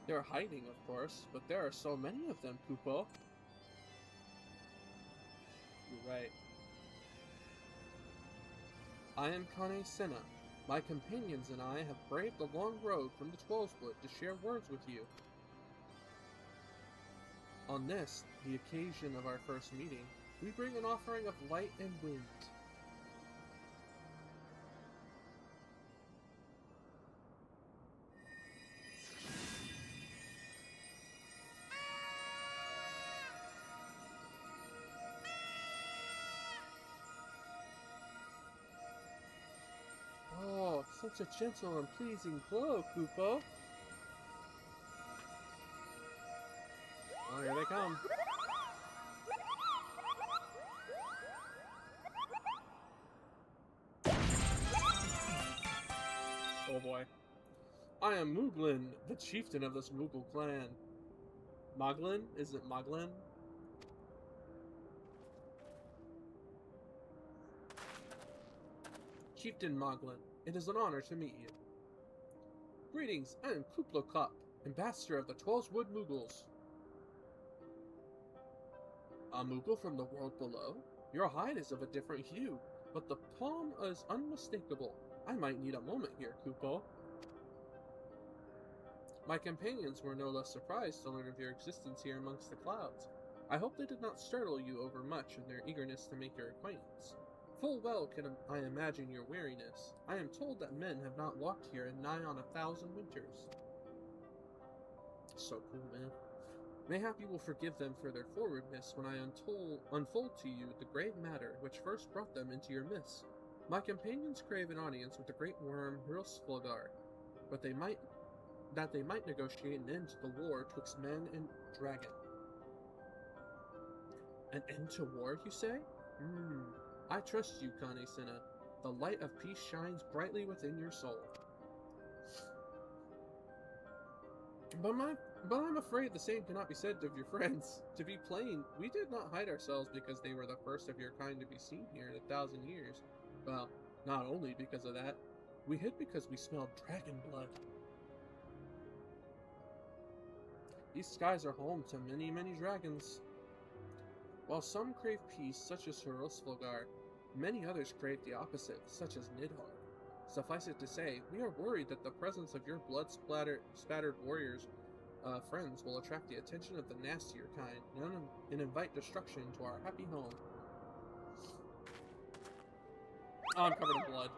Speaker 1: They're hiding, of course, but there are so many of them, Kupo. You're right. I am Kane Senna. My companions and I have braved the long road from the Twelveswood to share words with you. On this, the occasion of our first meeting, we bring an offering of light and wind. Oh, such a gentle and pleasing glow, Kupo. Oh, here they come. Oh boy. I am Muglin, the chieftain of this Mughal clan. Moglin? Is it Moglin? Chieftain Moglin, it is an honor to meet you. Greetings, I am Kuplokop, ambassador of the Twelveswood Mughals. A Mughal from the world below? Your hide is of a different hue, but the palm is unmistakable. I might need a moment here, Kupo. My companions were no less surprised to learn of your existence here amongst the clouds. I hope they did not startle you over much in their eagerness to make your acquaintance. Full well can I imagine your weariness. I am told that men have not walked here in nigh on 1,000 winters. So cool, man. Mayhap you will forgive them for their forwardness when I unfold to you the grave matter which first brought them into your midst. My companions crave an audience with the great worm Hrilsflogar, but they might negotiate an end to the war twixt man and dragon. An end to war, you say? I trust you, Kane Senna. The light of peace shines brightly within your soul. But I'm afraid the same cannot be said of your friends. To be plain, we did not hide ourselves because they were the first of your kind to be seen here in 1,000 years. Well, not only because of that, we hid because we smelled dragon blood. These skies are home to many, many dragons. While some crave peace, such as Hrilsflogar, many others crave the opposite, such as Nidhogg. Suffice it to say, we are worried that the presence of your blood-spattered warriors' friends will attract the attention of the nastier kind and invite destruction to our happy home. Oh, I'm covered in blood.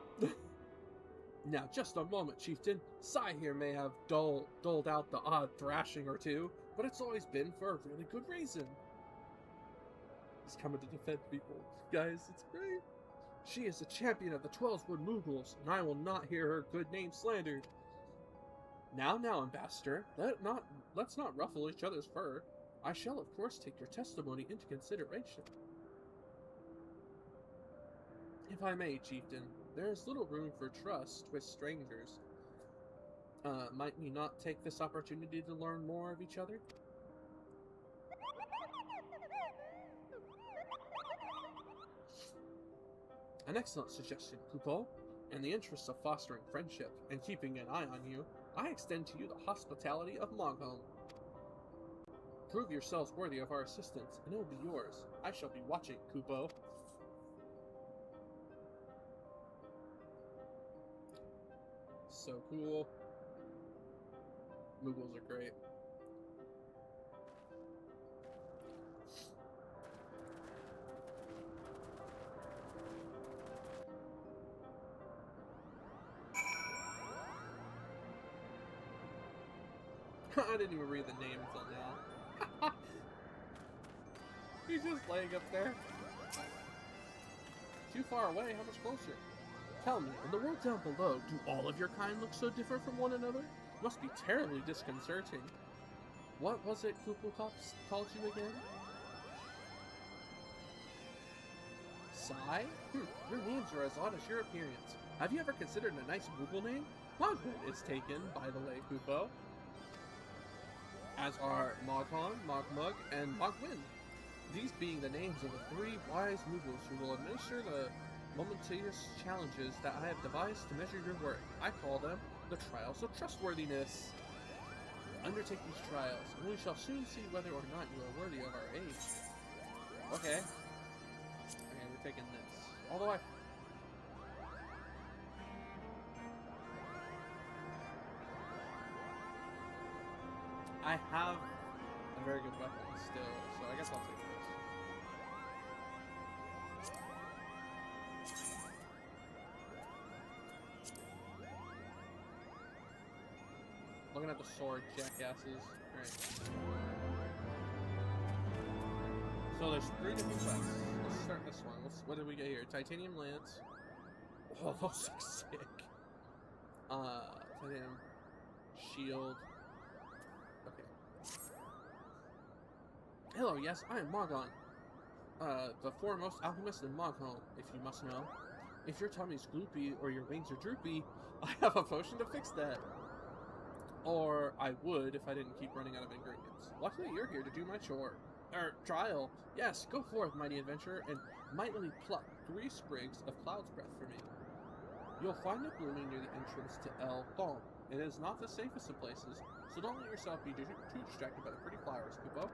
Speaker 1: Now, just a moment, Chieftain. Sai here may have doled out the odd thrashing or two, but it's always been for a really good reason. He's coming to defend people. Guys, it's great. She is a champion of the 12wood Mughals, and I will not hear her good name slandered. Now, Ambassador, let's not ruffle each other's fur. I shall, of course, take your testimony into consideration. If I may, Chieftain, there is little room for trust with strangers. Might we not take this opportunity to learn more of each other? An excellent suggestion, Kupo. In the interest of fostering friendship and keeping an eye on you, I extend to you the hospitality of Moghom. Prove yourselves worthy of our assistance, and it will be yours. I shall be watching, Kupo. So cool. Mughals are great. I didn't even read the name until now. He's just laying up there. Too far away? How much closer? Tell me, in the world down below, do all of your kind look so different from one another? Must be terribly disconcerting. What was it Kupo called you again? Sai? Your names are as odd as your appearance. Have you ever considered a nice Google name? Moghwyn is taken, by the way, Kupo. As are Moghon, Moghmug, and Moghwyn. These being the names of the 3 wise Mughals who will administer the momentous challenges that I have devised to measure your worth. I call them the Trials of Trustworthiness. Undertake these trials, and we shall soon see whether or not you are worthy of our aid. Okay. Okay, we're taking this. Although I have a very good weapon still, so I guess I'll take this. Looking at the sword, jackasses. Alright. So there's 3 different quests. Let's start this one. What did we get here? Titanium Lance. Oh, those are sick. Titanium Shield. Okay. Hello, yes, I am Moghon. The foremost alchemist in Moghom, if you must know. If your tummy's gloopy or your wings are droopy, I have a potion to fix that. Or I would if I didn't keep running out of ingredients. Luckily, you're here to do my trial. Yes, go forth, mighty adventurer, and mightily pluck 3 sprigs of cloud's breath for me. You'll find it blooming near the entrance to El Thom. It is not the safest of places, so don't let yourself be too distracted by the pretty flowers, Kupo.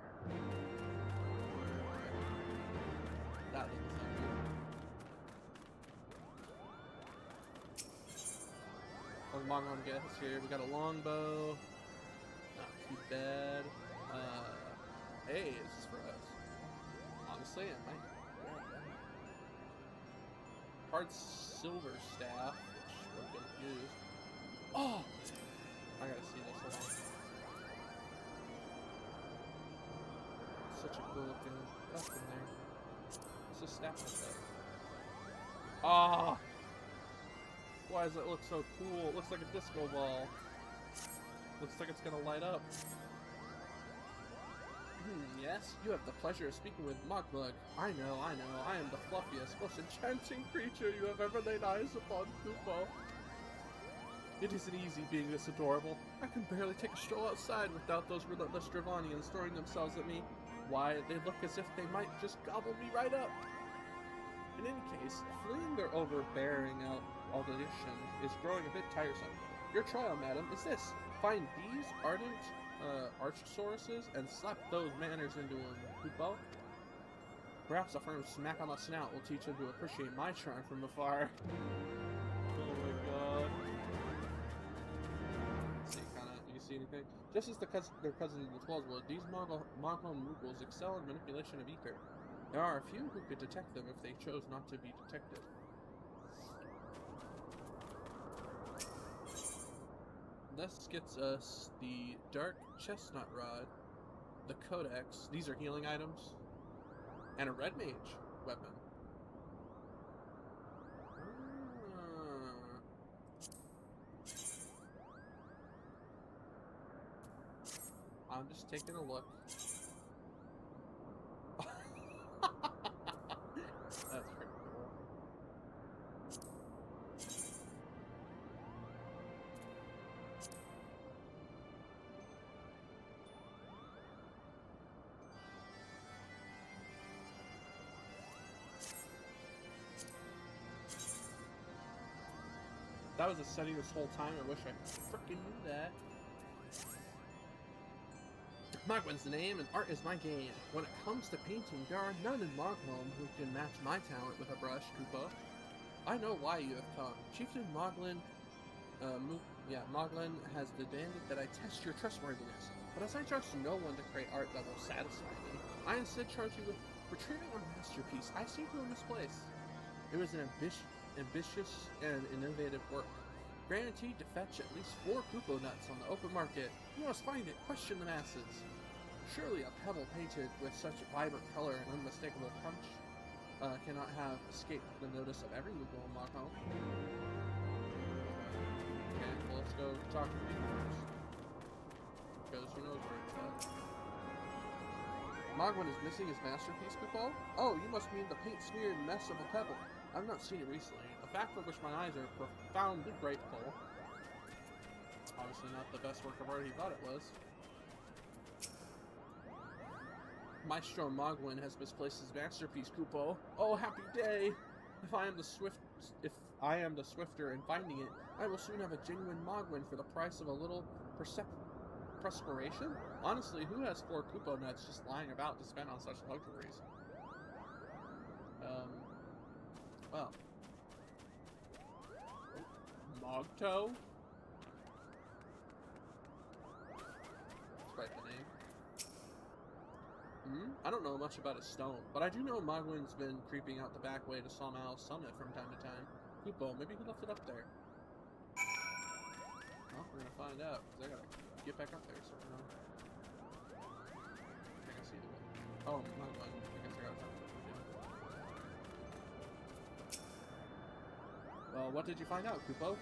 Speaker 1: That doesn't sound good. What did Moghom get us here? We got a longbow. Not too bad. Hey, this is for us. say it might. Hard silver staff, which we're gonna use. Oh! I gotta see this, hold on. Such a cool looking stuff in there. It's a staff like that. Ah! Why does it look so cool? It looks like a disco ball. Looks like it's gonna light up. Yes, you have the pleasure of speaking with Mogmug. I know, I am the fluffiest, most enchanting creature you have ever laid eyes upon, Kupo. It isn't easy being this adorable. I can barely take a stroll outside without those relentless Dravanians throwing themselves at me. Why, they look as if they might just gobble me right up. In any case, fleeing their overbearing audition is growing a bit tiresome. Your trial, madam, is this. Find these ardent Archosauruses and slap those manners into them, Kupo. Perhaps a firm smack on the snout will teach them to appreciate my charm from afar. Oh my god. See, you see anything? Just as their cousins in the Twelveswood, these Moglin Moogles excel in manipulation of ether. There are a few who could detect them if they chose not to be detected. This gets us the Dark Chestnut Rod, the Codex, these are healing items, and a Red Mage weapon. I'm just taking a look. That's pretty cool. That was a setting this whole time. I wish I freaking knew that. Mogwin's the name, and art is my game. When it comes to painting, there are none in Moglin who can match my talent with a brush, Koopa. I know why you have come. Chieftain Moglin, Moglin has demanded that I test your trustworthiness. But as I trust no one to create art that will satisfy me, I instead charge you with retrieving a masterpiece I seem to have misplaced. It was an ambitious and innovative work, guaranteed to fetch at least 4 Koopo nuts on the open market. You must find it, question the masses. Surely a pebble painted with such vibrant color and unmistakable punch cannot have escaped the notice of every Moogle in Moglin. Okay, well, let's go talk to people first, because who knows where it's at. Moglin is missing his masterpiece, Koopo? Oh, you must mean the paint-smeared mess of a pebble. I've not seen it recently, a fact for which my eyes are profoundly grateful. Obviously not the best work of art he thought it was. Maestro Moglin has misplaced his masterpiece, Koopo. Oh, happy day! If I am the swifter in finding it, I will soon have a genuine Moglin for the price of a little perspiration? Honestly, who has 4 Koopo nuts just lying about to spend on such luxuries? Well. Mogto? That's quite the name. I don't know much about his stone, but I do know Moglin's been creeping out the back way to Sawmill Summit from time to time. Koopo, maybe he left it up there. Well, we're gonna find out, because I gotta get back up there somehow. I think I see the way. Oh, Moglin. I guess I gotta talk to him. Well, what did you find out, Koopo?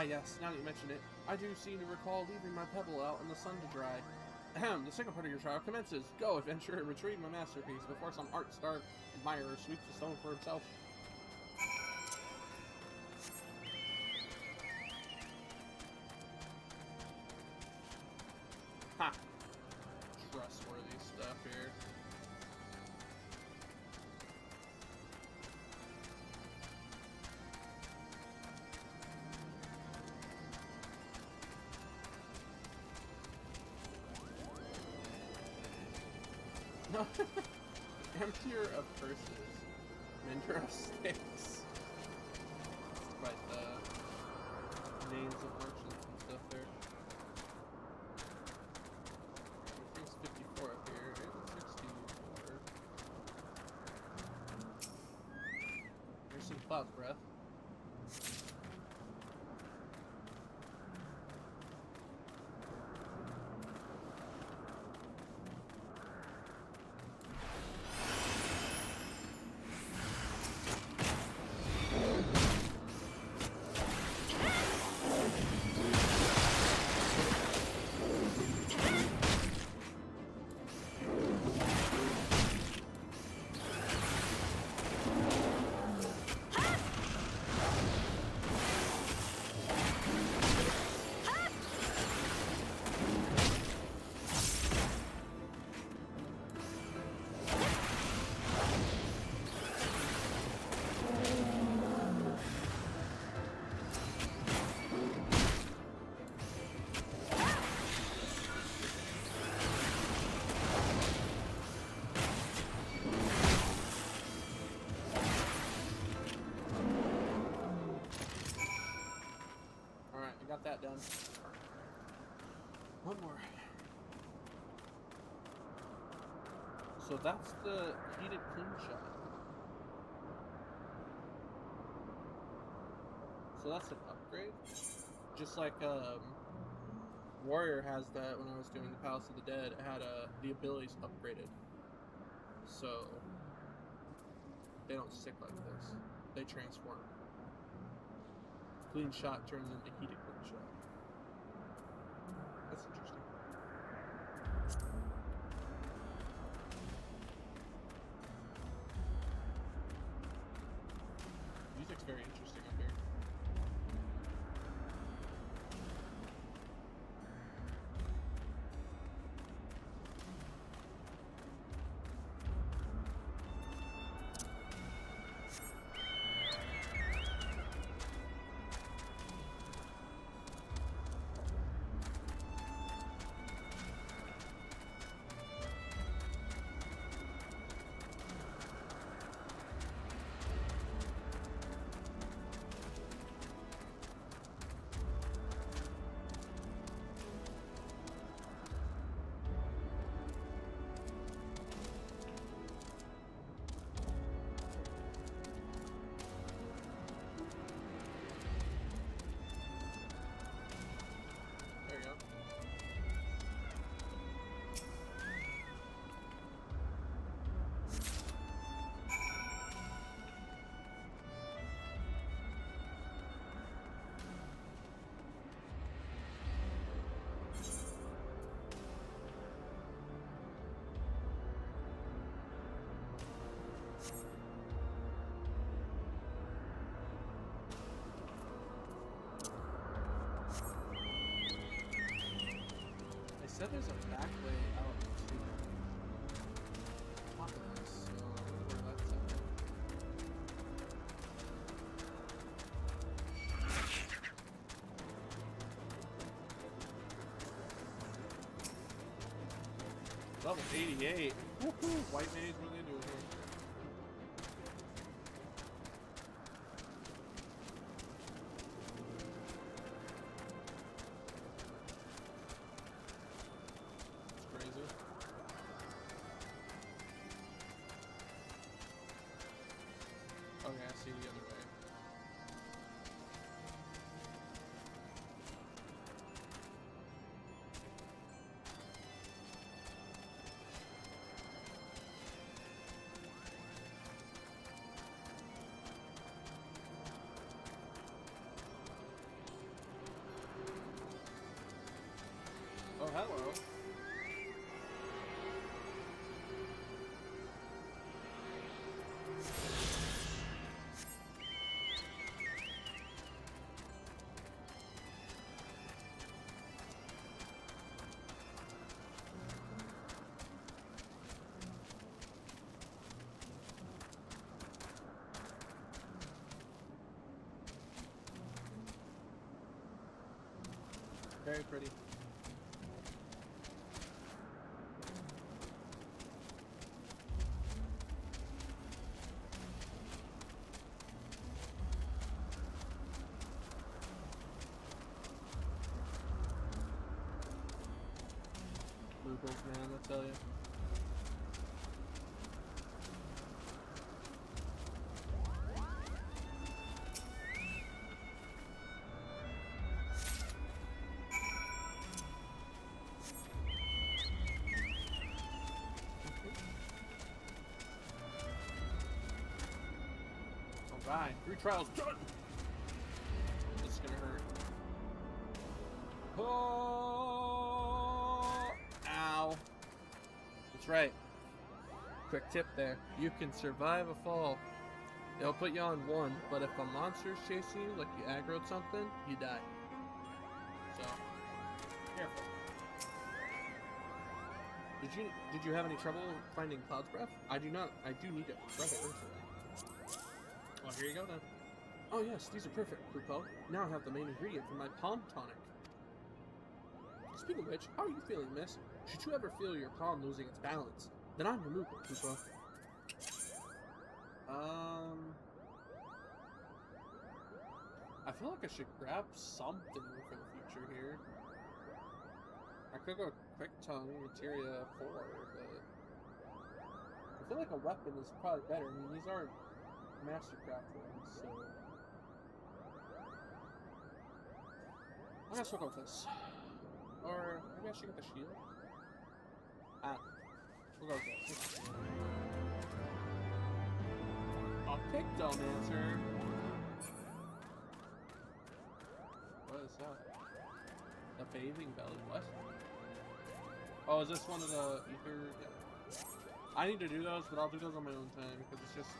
Speaker 1: Yes, now that you mention it, I do seem to recall leaving my pebble out in the sun to dry. Ahem, the second part of your trial commences. Go, adventure, and retrieve my masterpiece before some art-starved admirer sweeps the stone for himself. Ha! Trustworthy stuff here. Emptier of purses, mender of sticks. Right, the names of merchants and stuff there. Everything's 54 Cloud's breath. Got that done. One more. So that's the heated clean shot. So that's an upgrade. Just like Warrior has that when I was doing the Palace of the Dead, it had the abilities upgraded. So they don't stick like this. They transform. Clean shot turns into heated clean shot. That's interesting. Music's very interesting up here. Said there's a back way out to top of this, so I wonder where that's at. Level 88. Woohoo! White mage, what are they doing here? Okay, I see the other way. Oh, hello. Very pretty. Bluebills, man, I tell you. Fine. 3 trials done! This is gonna hurt. Oh! Ow. That's right. Quick tip there. You can survive a fall. It'll put you on 1, but if a monster's chasing you, like you aggroed something, you die. So, careful. Did you have any trouble finding Cloud's Breath? I do not. I do need it rather urgently. Well, here you go then. Oh yes, these are perfect, Kupo. Now I have the main ingredient for my palm tonic. Speaking of which, how are you feeling, miss? Should you ever feel your palm losing its balance, then I'm your mover, Kupo. I feel like I should grab something for the future here. I could go Quick Tongue, Materia 4, but I feel like a weapon is probably better. I mean, these aren't Mastercraft ones, so I guess we'll go with this. Or maybe I should get the shield. We'll go with this. A Pictomancer. What is that? The bathing belly. What? Oh, is this one of the ether? Yeah. I need to do those, but I'll do those on my own time because it's just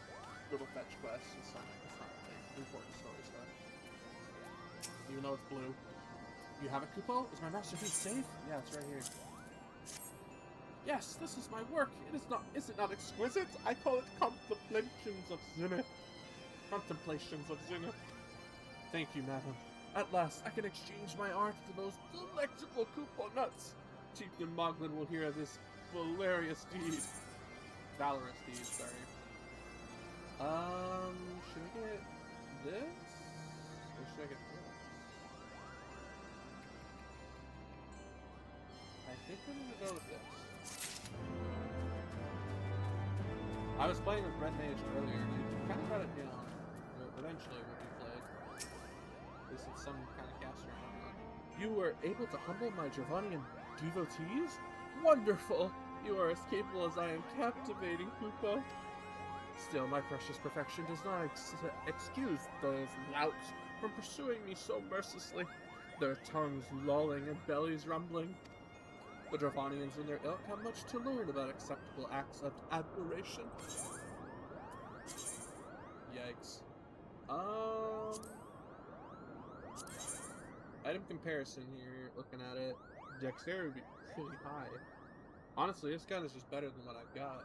Speaker 1: little fetch quests. It's not like important story stuff. Even though it's blue. You have it, Kupo? Is my masterpiece safe? Yeah, it's right here. Yes, this is my work. Is it not exquisite? I call it contemplations of zenith. Contemplations of zenith. Thank you, madam. At last, I can exchange my art for those delectable Kupo nuts. Chieftain Moglin will hear of this valorous deed. Valorous deed, sorry. Should I get this? Or should I get this? I think I'm gonna go with this. I was playing with Red Mage earlier, and I kind of got it down. Eventually, when we played. At least it's some kind of caster and whatnot. You were able to humble my Giovannian devotees? Wonderful! You are as capable as I am captivating, Kupo. Still, my precious perfection does not excuse those louts from pursuing me so mercilessly, their tongues lolling and bellies rumbling. The Dravanians and their ilk have much to learn about acceptable acts of admiration. Yikes. Item comparison here, looking at it. Dexterity would be pretty high. Honestly, this gun is just better than what I've got.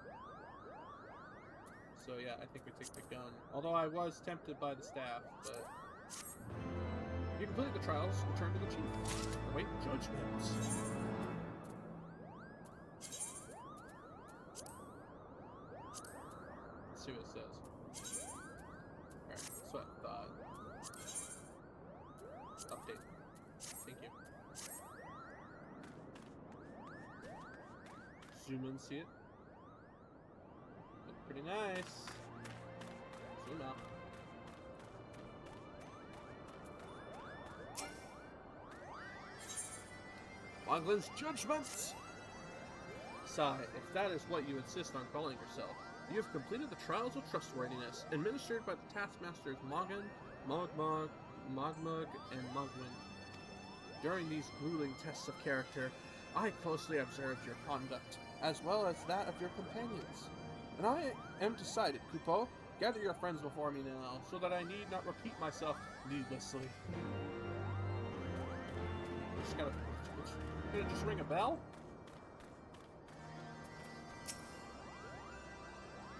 Speaker 1: So yeah, I think we take the gun. Although I was tempted by the staff, but... You complete the trials, return to the chief. Await judgment. Let's see what it says. Alright, that's what I thought. Update. Thank you. Zoom in, see it. Look pretty nice. Zoom out. Moglin's judgments! Sigh, if that is what you insist on calling yourself. You have completed the trials of trustworthiness, administered by the taskmasters Mogin, Mogmog, Mogmug, and Mogwin. During these grueling tests of character, I closely observed your conduct, as well as that of your companions. And I am decided, Kupo. Gather your friends before me now, so that I need not repeat myself needlessly. Just gotta just ring a bell?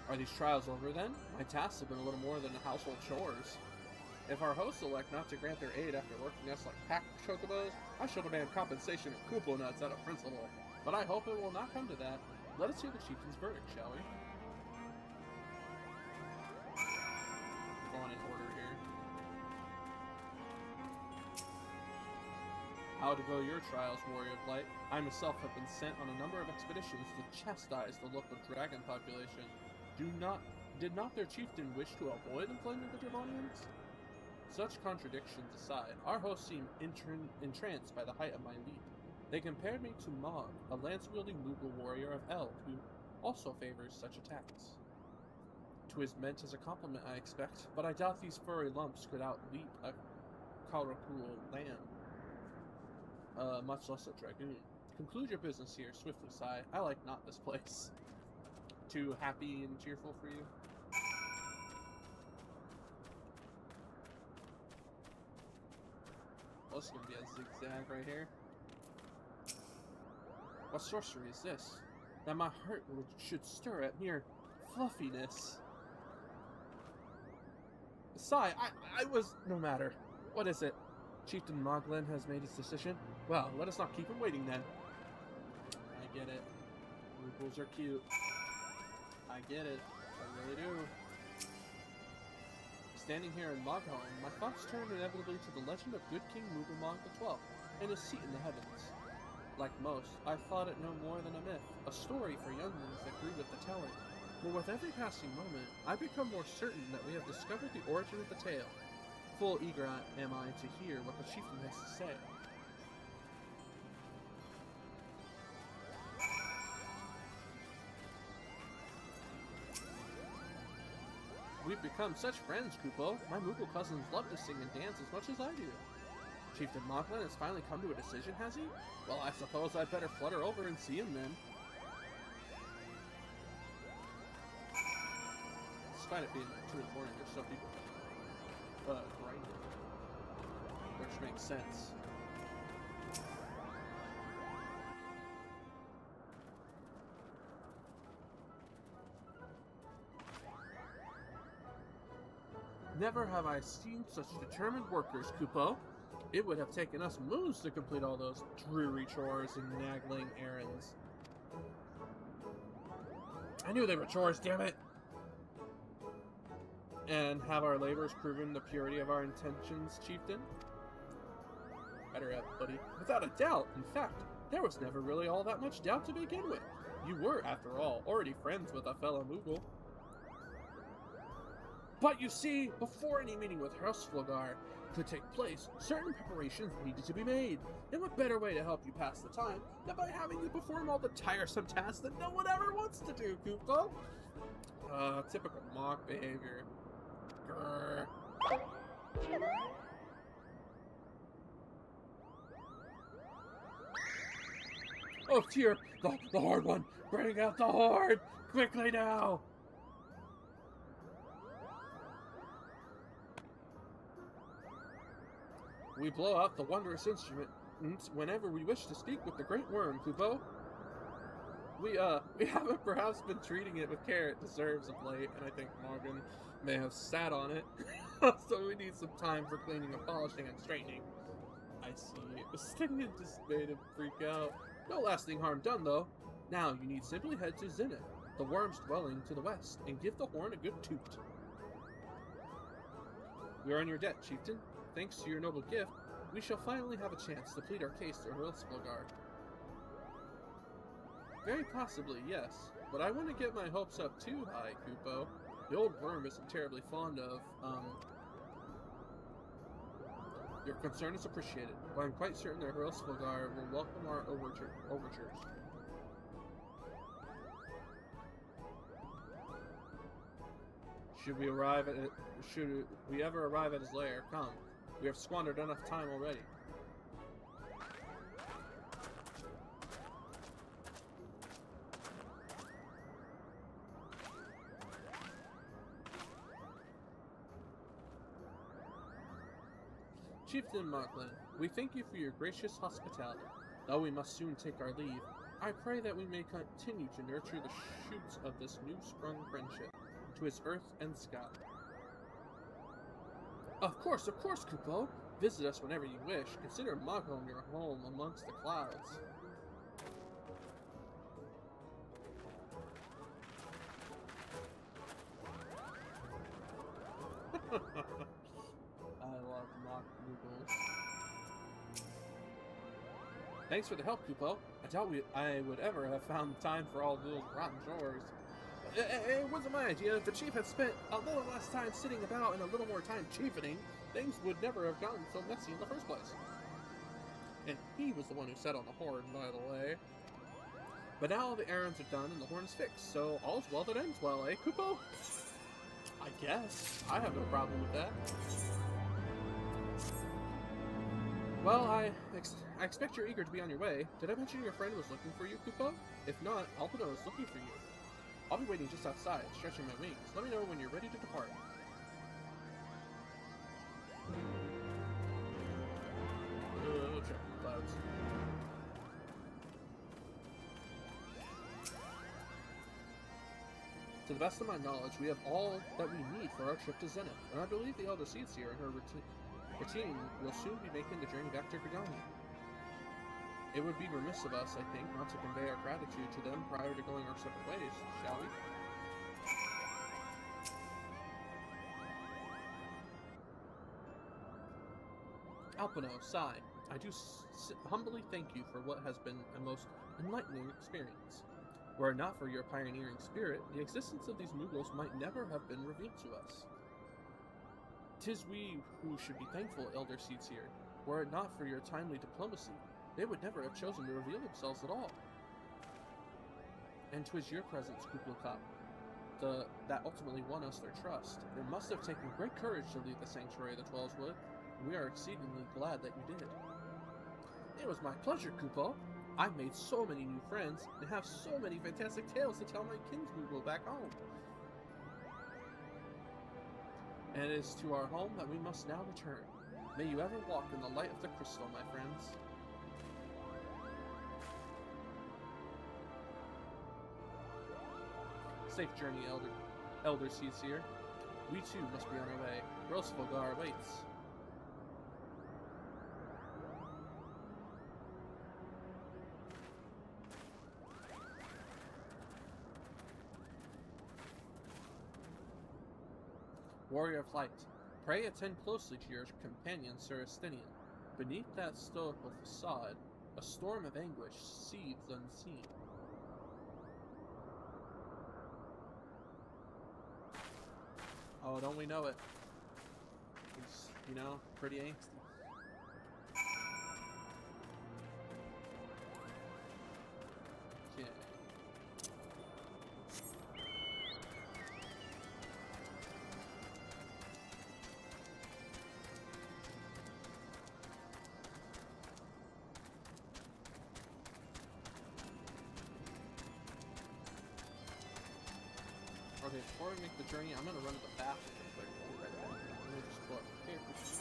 Speaker 1: Are these trials over then? My tasks have been a little more than household chores. If our hosts elect not to grant their aid after working us like packed chocobos, I shall demand compensation of Kupo nuts out of principle. But I hope it will not come to that. Let us hear the chieftain's verdict, shall we? Going in order here. How to go your trials, Warrior of Light. I myself have been sent on a number of expeditions to chastise the local dragon population. Did not their chieftain wish to avoid inflaming the Dravanians? Such contradictions aside, our hosts seemed entranced by the height of my leap. They compared me to Mog, a lance-wielding Moogle warrior of Eld, who also favors such attacks. 'Twas meant as a compliment, I expect, but I doubt these furry lumps could outleap a colorful lamb, much less a dragoon. Conclude your business here, swiftly, Sai. I like not this place. Too happy and cheerful for you? Well, this is gonna be a zigzag right here. What sorcery is this? That my heart should stir at mere fluffiness. Sai, I was... No matter. What is it? Chieftain Moglin has made his decision? Well, let us not keep him waiting then. I get it. Rubles are cute. I get it. I really do. Standing here in Mogholm, my thoughts turn inevitably to the legend of good King Mugelmog XII and his seat in the heavens. Like most, I thought it no more than a myth, a story for younglings that grew with the telling. But with every passing moment, I become more certain that we have discovered the origin of the tale. Full eager am I to hear what the chieftain has to say. We've become such friends, Kupo. My Moogle cousins love to sing and dance as much as I do. Chieftain Moglin has finally come to a decision, has he? Well, I suppose I'd better flutter over and see him then. Despite it being like 2 in the morning, there's still people grinding. Which makes sense. Never have I seen such determined workers, Kupo. It would have taken us moons to complete all those dreary chores and nagging errands. I knew they were chores, damn it! And have our labors proven the purity of our intentions, Chieftain? Better yet, buddy. Without a doubt. In fact, there was never really all that much doubt to begin with. You were, after all, already friends with a fellow Moogle. But you see, before any meeting with Heavensward could take place, certain preparations needed to be made. And what better way to help you pass the time than by having you perform all the tiresome tasks that no one ever wants to do, Kupo? Typical mock behavior. Grr. Oh dear, the Horde one! Bring out the Horde! Quickly now! We blow out the wondrous instrument whenever we wish to speak with the Great Worm, Kupo. We haven't perhaps been treating it with care it deserves of late, and I think Morgan may have sat on it. So we need some time for cleaning and polishing and straightening. I see. Stinging just made him freak out. No lasting harm done, though. Now you need simply head to Zenith, the worm's dwelling to the west, and give the horn a good toot. We are in your debt, Chieftain. Thanks to your noble gift, we shall finally have a chance to plead our case to Heavensward. Very possibly, yes, but I want to get my hopes up too high, Kupo. The old worm isn't terribly fond of, Your concern is appreciated, but I'm quite certain that Heavensward will welcome our overtures. Should we ever arrive at his lair, come. We have squandered enough time already. Chieftain Moglin, we thank you for your gracious hospitality. Though we must soon take our leave, I pray that we may continue to nurture the shoots of this new-sprung friendship to his earth and sky. Of course, Kupo. Visit us whenever you wish. Consider Mogholm your home amongst the clouds. I love mock Moogles. Thanks for the help, Kupo. I doubt I would ever have found time for all those rotten chores. It wasn't my idea. If the chief had spent a little less time sitting about and a little more time chiefening, things would never have gotten so messy in the first place. And he was the one who sat on the horn, by the way. But now all the errands are done and the horn is fixed, so all's well that ends well, eh, Kupo? I guess. I have no problem with that. Well, I expect you're eager to be on your way. Did I mention your friend was looking for you, Kupo? If not, Alpino is looking for you. I'll be waiting just outside, stretching my wings. Let me know when you're ready to depart. Tracking clouds. To the best of my knowledge, we have all that we need for our trip to Zenith, and I believe the Elder Seedseer and her routine will soon be making the journey back to Gregani. It would be remiss of us, I think, not to convey our gratitude to them prior to going our separate ways, shall we? Alpino, sigh. I do humbly thank you for what has been a most enlightening experience. Were it not for your pioneering spirit, the existence of these Mughals might never have been revealed to us. 'Tis we who should be thankful, Elder Seedseer. Were it not for your timely diplomacy, they would never have chosen to reveal themselves at all. And 'twas your presence, Kukulkap, that ultimately won us their trust. It must have taken great courage to leave the sanctuary of the Twelves Wood, and we are exceedingly glad that you did. It was my pleasure, Kupo. I've made so many new friends, and have so many fantastic tales to tell my kinsmoogle back home. And it is to our home that we must now return. May you ever walk in the light of the crystal, my friends. Safe journey, Elder Seedseer. We too must be on our way. Rosvogar awaits. Warrior of Light, pray attend closely to your companion Serestinian. Beneath that stoical facade, a storm of anguish seethes unseen. Oh, don't we know it? He's, pretty angsty. Okay. Okay, before we make the journey, I'm gonna run to the bathroom real quick. I'll be right back. I'm gonna just pull up papers.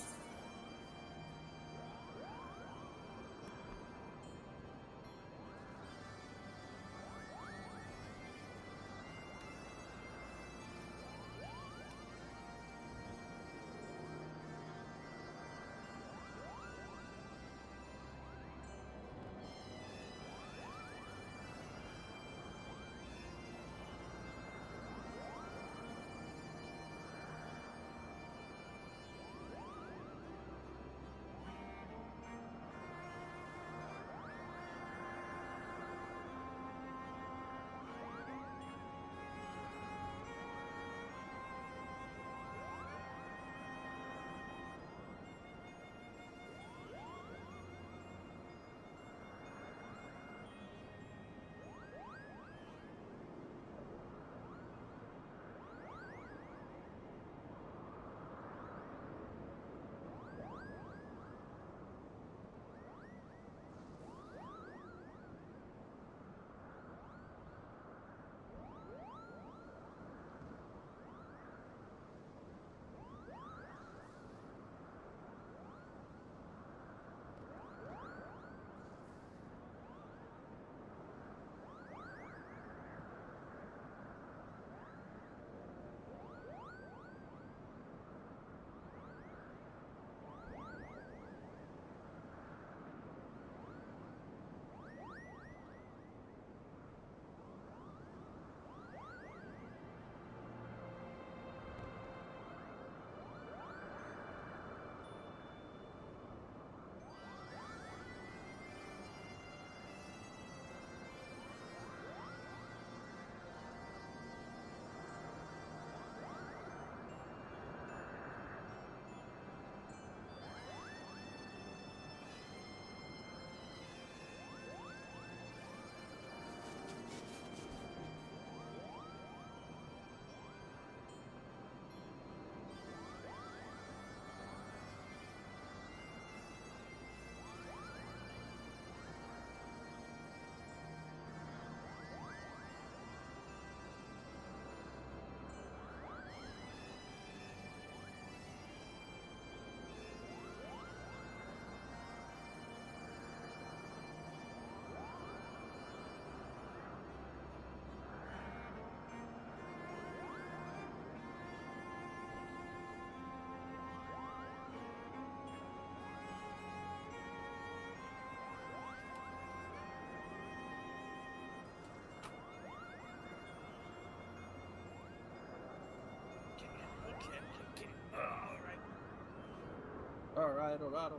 Speaker 1: alright.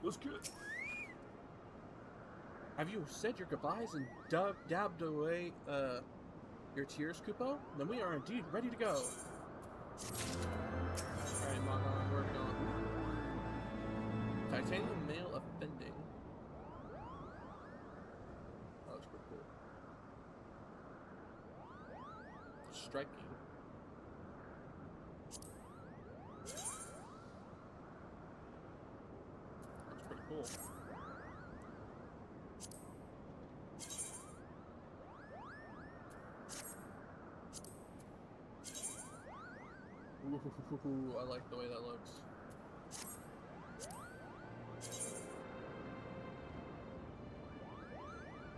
Speaker 1: What's good? Have you said your goodbyes and dabbed away your tears, Kupo? Then we are indeed ready to go. Alright, Magon, where are we going? Titanium male offending. Oh, that's pretty cool. Striking. That's pretty cool. Ooh, I like the way that looks.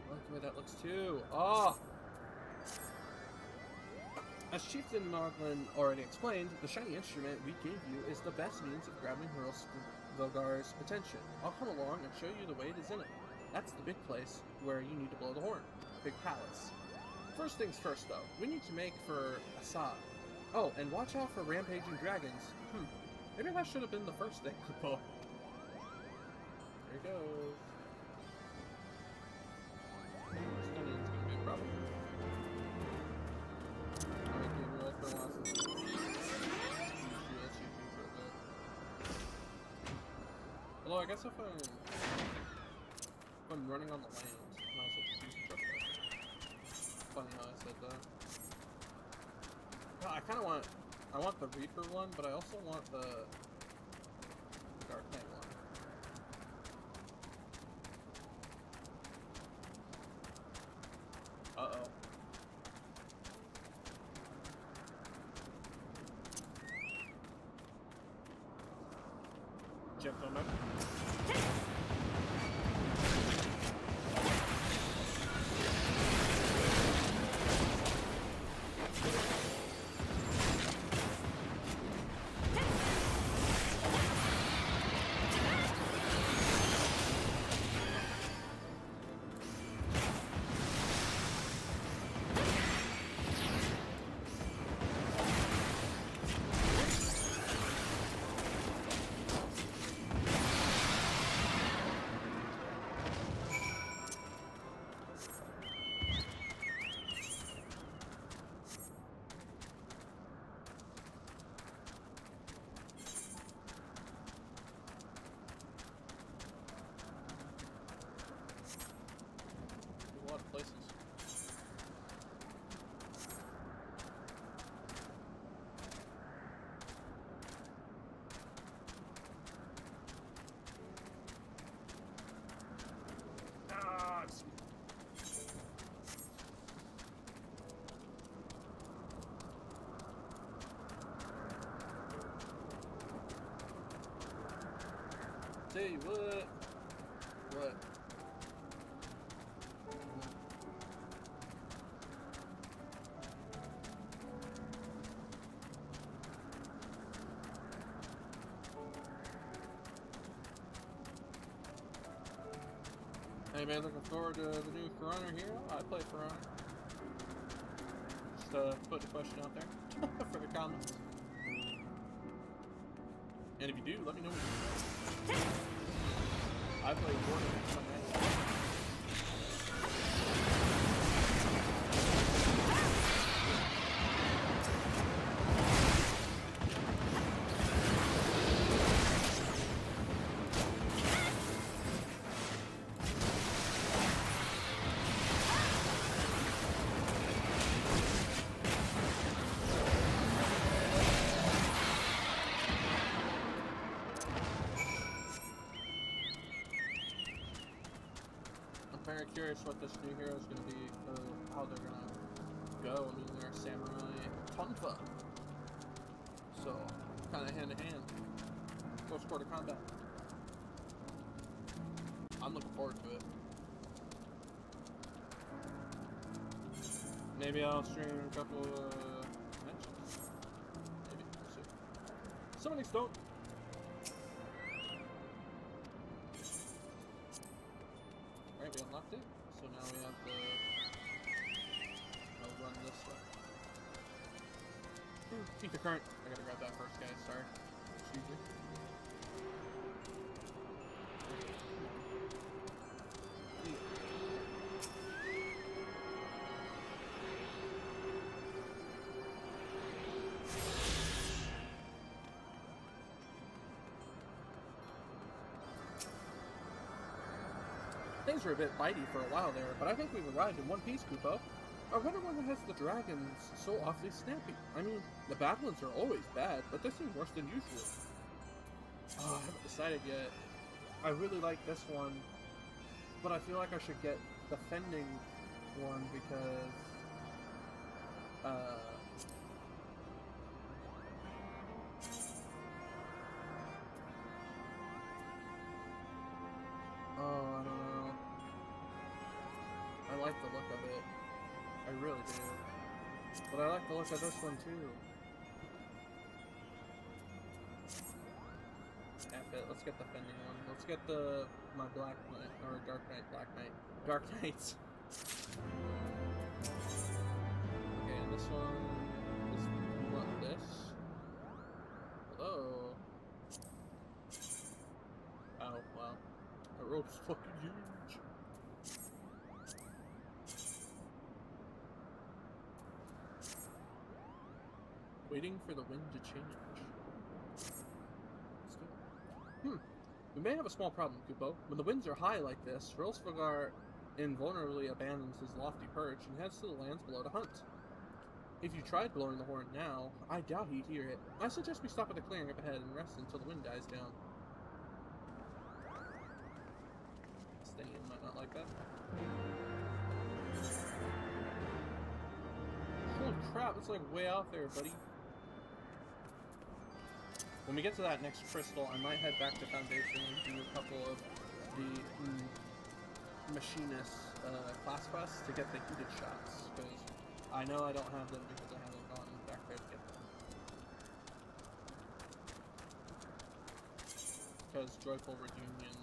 Speaker 1: I like the way that looks too. Ah! As Chieftain Noglin already explained, the shiny instrument we gave you is the best means of grabbing Vilgar's attention. I'll come along and show you the way it is in it. That's the big place where you need to blow the horn. Big palace. First things first, though. We need to make for Assad. Oh, and watch out for rampaging dragons. Maybe that should have been the first thing. There he goes. Stunning's gonna be a problem. Alright, dude, real quick, let's use you for a bit. Although, I guess if I'm running on the land, I might as well just use the truck. Funny how I said that. I kind of want, I want the Reaper one, but I also want the Dark Knight one. Uh-oh. Gentlemen. A lot of places. Ah, tell you what. What? Anybody looking forward to the new For Honor hero? I play For Honor. Just put the question out there for the comments. And if you do, let me know what you think. I play Warner some nights. Very curious what this new hero is going to be, or how they're going to go. I mean, they're Samurai Tonfa, so kind of hand in hand. Close quarter combat. I'm looking forward to it. Maybe I'll stream a couple matches. Maybe, we'll see. Somebody's dope. Alright, we unlocked it, so now we have to run this way. Keep the current. I gotta grab that first, guys, sorry. Excuse me. Things were a bit bitey for a while there, but I think we've arrived in one piece, Kupo. I wonder what has the dragons so awfully snappy. I mean, the bad ones are always bad, but this seems worse than usual. Oh, I haven't decided yet. I really like this one, but I feel like I should get the fending one because, oh, I don't know. I like the look of it. I really do. But I like the look of this one too. F it, let's get the fending one. Let's get my Black Knight, or Dark Knight, Black Knight. Dark Knights. Okay, and this one is, you want this? Hello? Oh, wow. That rope's fucking huge. Waiting for the wind to change. Let's do it. We may have a small problem, Kupo. When the winds are high like this, Rilsvagar invulnerably abandons his lofty perch and heads to the lands below to hunt. If you tried blowing the horn now, I doubt he'd hear it. I suggest we stop at the clearing up ahead and rest until the wind dies down. Staying might not like that. Holy crap, it's like way out there, buddy. When we get to that next crystal, I might head back to Foundation and do a couple of the Machinist class quests to get the heated shots, because I know I don't have them because I haven't gone back there to get them. Because Joyful Reunion,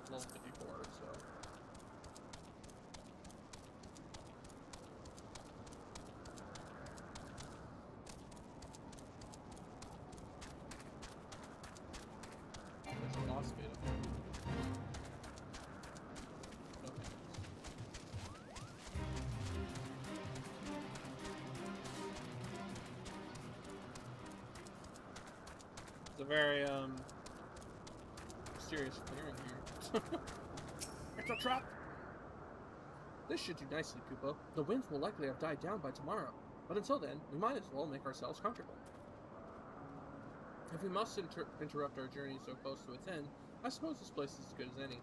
Speaker 1: level 54, so... There's a boss beta. Okay. It's a very, mysterious clearing here. It's a trap! This should do nicely, Kupo. The winds will likely have died down by tomorrow, but until then, we might as well make ourselves comfortable. If we must interrupt our journey so close to its end, I suppose this place is as good as any.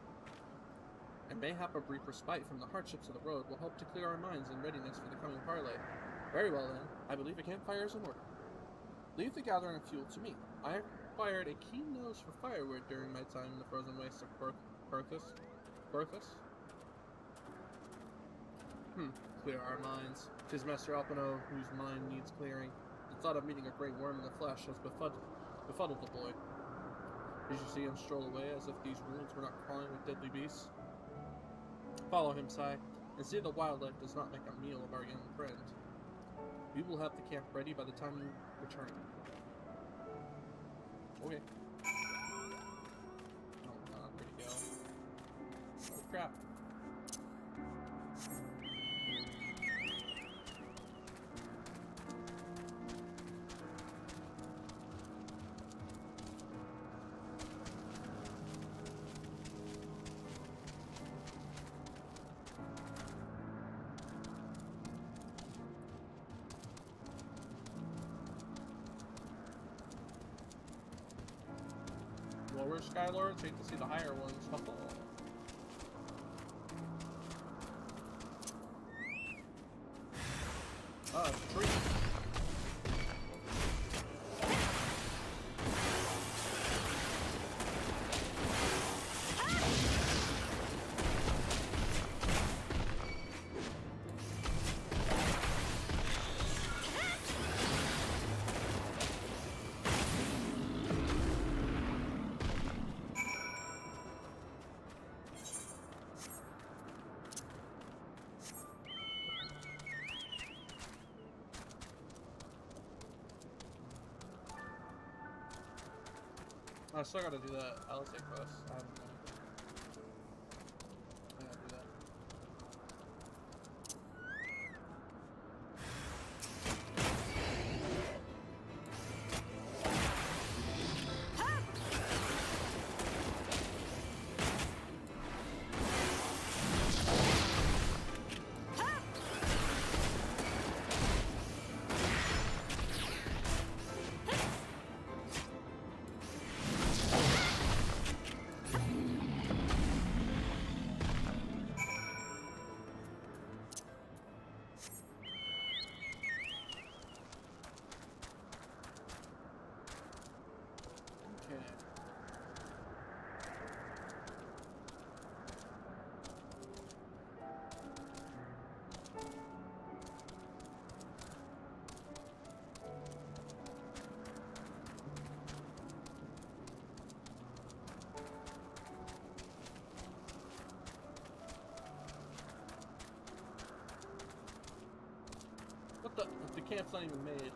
Speaker 1: And mayhap a brief respite from the hardships of the road will help to clear our minds in readiness for the coming parley. Very well then, I believe a campfire is in order. Leave the gathering of fuel to me. I acquired a keen nose for firewood during my time in the frozen wastes of Berthus? Clear our minds. 'Tis Master Alpino whose mind needs clearing. The thought of meeting a great worm in the flesh has befuddled the boy. Did you see him stroll away as if these ruins were not crawling with deadly beasts? Follow him, Sai, and see the wildlife does not make a meal of our young friend. We will have the camp ready by the time you return. Okay. Oh, where'd he go? Oh, crap. Lower Skylords, hate to see the higher ones. Tree. I still gotta do that LSA quest. I haven't done it. I gotta do that. camp's not even made.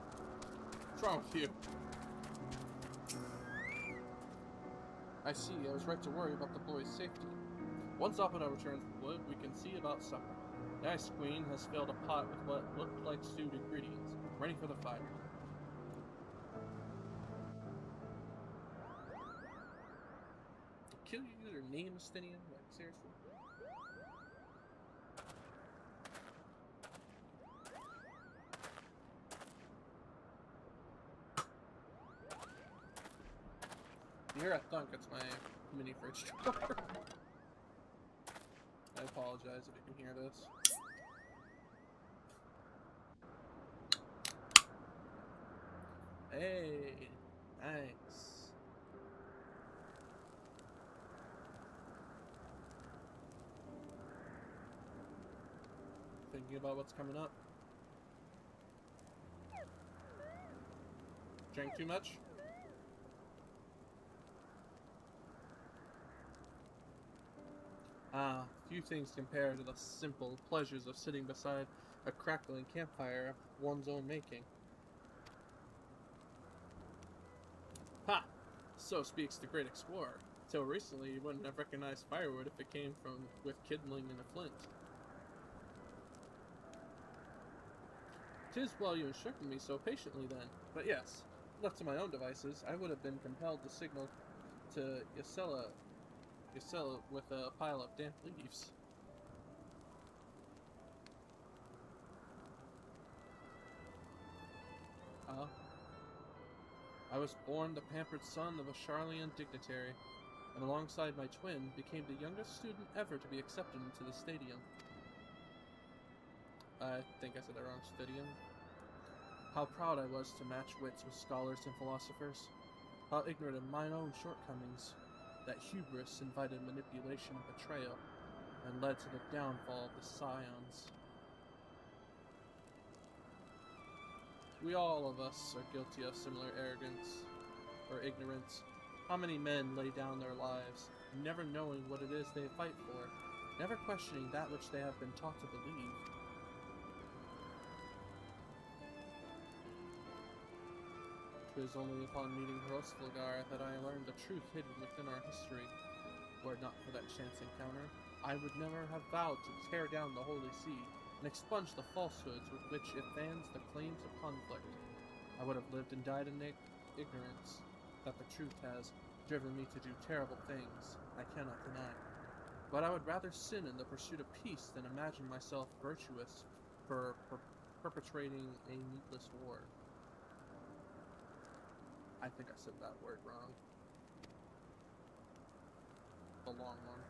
Speaker 1: What's wrong with you? I see, I was right to worry about the boy's safety. Once Apano returns with wood, we can see about supper. The Ice Queen has filled a pot with what looked like stewed ingredients, ready for the fire. Kill you use your name, Estinian? Like, seriously? You hear a thunk, it's my mini fridge drawer. I apologize if you can hear this. Hey, nice. Thinking about what's coming up. Drank too much? Ah, few things compare to the simple pleasures of sitting beside a crackling campfire of one's own making. Ha! So speaks the great explorer. Till recently, you wouldn't have recognized firewood if it came from with kindling in a flint. 'Tis well you instructed me so patiently then. But yes, left to my own devices, I would have been compelled to signal to Ysella with a pile of damp leaves. I was born the pampered son of a Charlian dignitary, and alongside my twin, became the youngest student ever to be accepted into the stadium. I think I said that wrong, stadium. How proud I was to match wits with scholars and philosophers. How ignorant of mine own shortcomings. That hubris invited manipulation and betrayal, and led to the downfall of the Scions. We all of us are guilty of similar arrogance, or ignorance. How many men lay down their lives, never knowing what it is they fight for, never questioning that which they have been taught to believe. It was only upon meeting Hrosvlgar that I learned the truth hidden within our history. Were it not for that chance encounter, I would never have vowed to tear down the Holy See and expunge the falsehoods with which it fans the flames of conflict. I would have lived and died in ignorance. That the truth has driven me to do terrible things, I cannot deny. But I would rather sin in the pursuit of peace than imagine myself virtuous for perpetrating a needless war. I think I said that word wrong. The long one.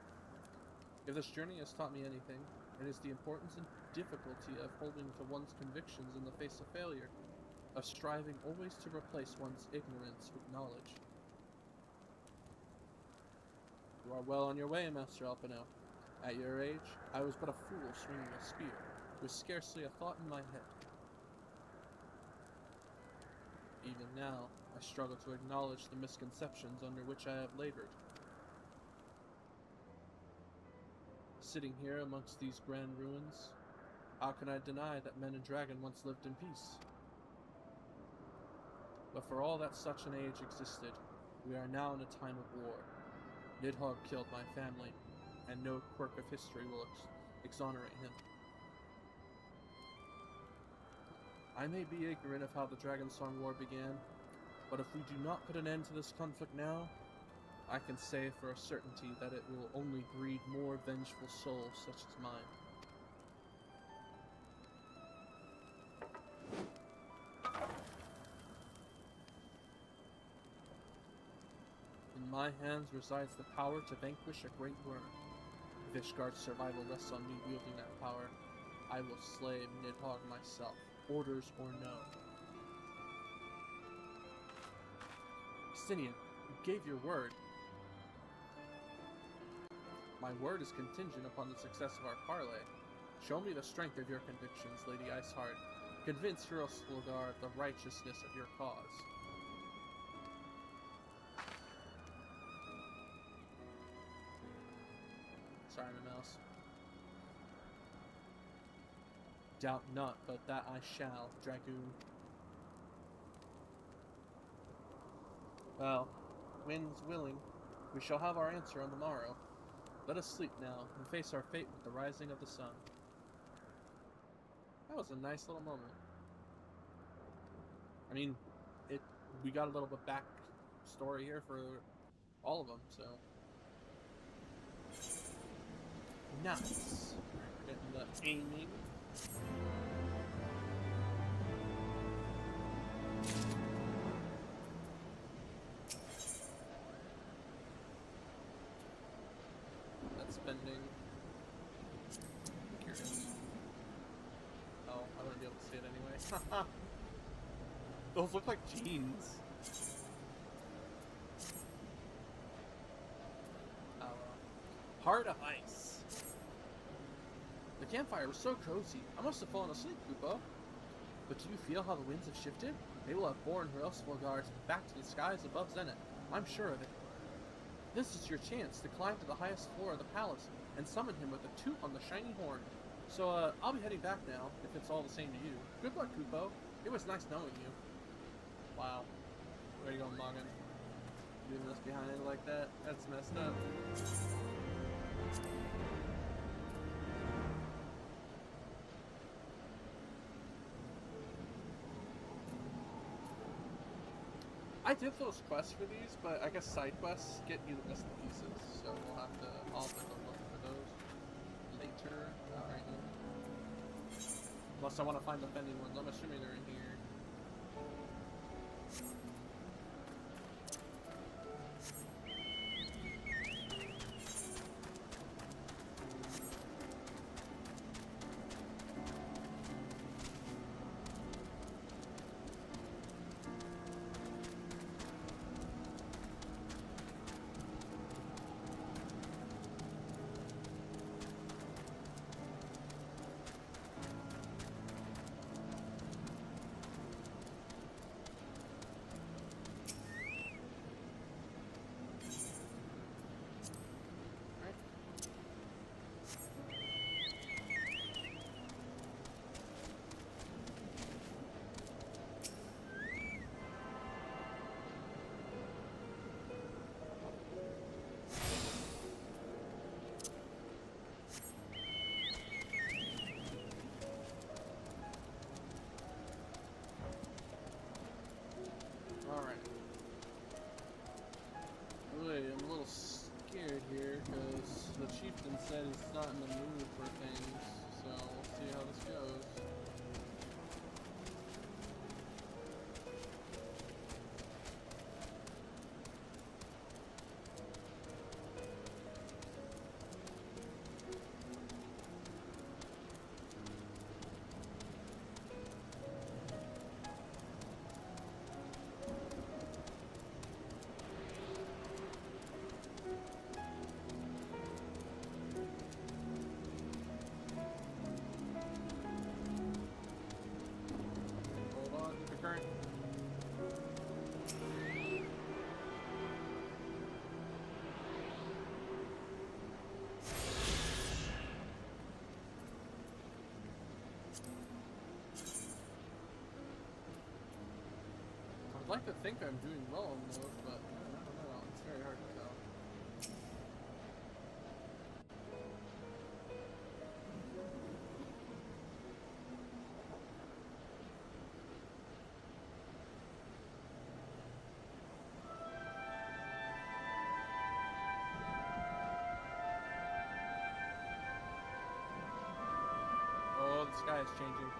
Speaker 1: If this journey has taught me anything, it is the importance and difficulty of holding to one's convictions in the face of failure, of striving always to replace one's ignorance with knowledge. You are well on your way, Master Alpino. At your age, I was but a fool swinging a spear, with scarcely a thought in my head. Even now, I struggle to acknowledge the misconceptions under which I have labored. Sitting here amongst these grand ruins, how can I deny that men and dragon once lived in peace? But for all that such an age existed, we are now in a time of war. Nidhogg killed my family, and no quirk of history will exonerate him. I may be ignorant of how the Dragonsong War began, but if we do not put an end to this conflict now, I can say for a certainty that it will only breed more vengeful souls such as mine. In my hands resides the power to vanquish a great worm. If Ishgard's survival rests on me wielding that power, I will slay Nidhogg myself, orders or no. Justinian, you gave your word. My word is contingent upon the success of our parley. Show me the strength of your convictions, Lady Iceheart. Convince Hrosvlgar of the righteousness of your cause. Sorry, my mouse. Doubt not, but that I shall, Dragoon. Well, winds willing, we shall have our answer on the morrow. Let us sleep now, and face our fate with the rising of the sun. That was a nice little moment. I mean, we got a little bit back story here for all of them, so. Nice. Getting the aiming. That's spending. I'm curious. Oh, I wouldn't be able to see it anyway. Those look like jeans. Oh, Heart of Ice. The campfire was so cozy. I must have fallen asleep, Kupo. But do you feel how the winds have shifted? They will have borne Heavensward back to the skies above Zenith. I'm sure of it. This is your chance to climb to the highest floor of the palace and summon him with a toot on the shiny horn. So, I'll be heading back now, if it's all the same to you. Good luck, Kupo. It was nice knowing you. Wow. Way to go, Morgan. Doing this behind it like that? That's messed up. I did those quests for these, but I guess side quests get you the best pieces, so I'll have to go look for those later. Alright. Unless I want to find the pending ones, I'm assuming they're in here. Alright. Wait, I'm a little scared here because the chieftain said he's not in the mood for things, so we'll see how this goes. Current. I'd like to think I'm doing well on those, but I don't know. It's very hard to tell. Oh, the sky is changing.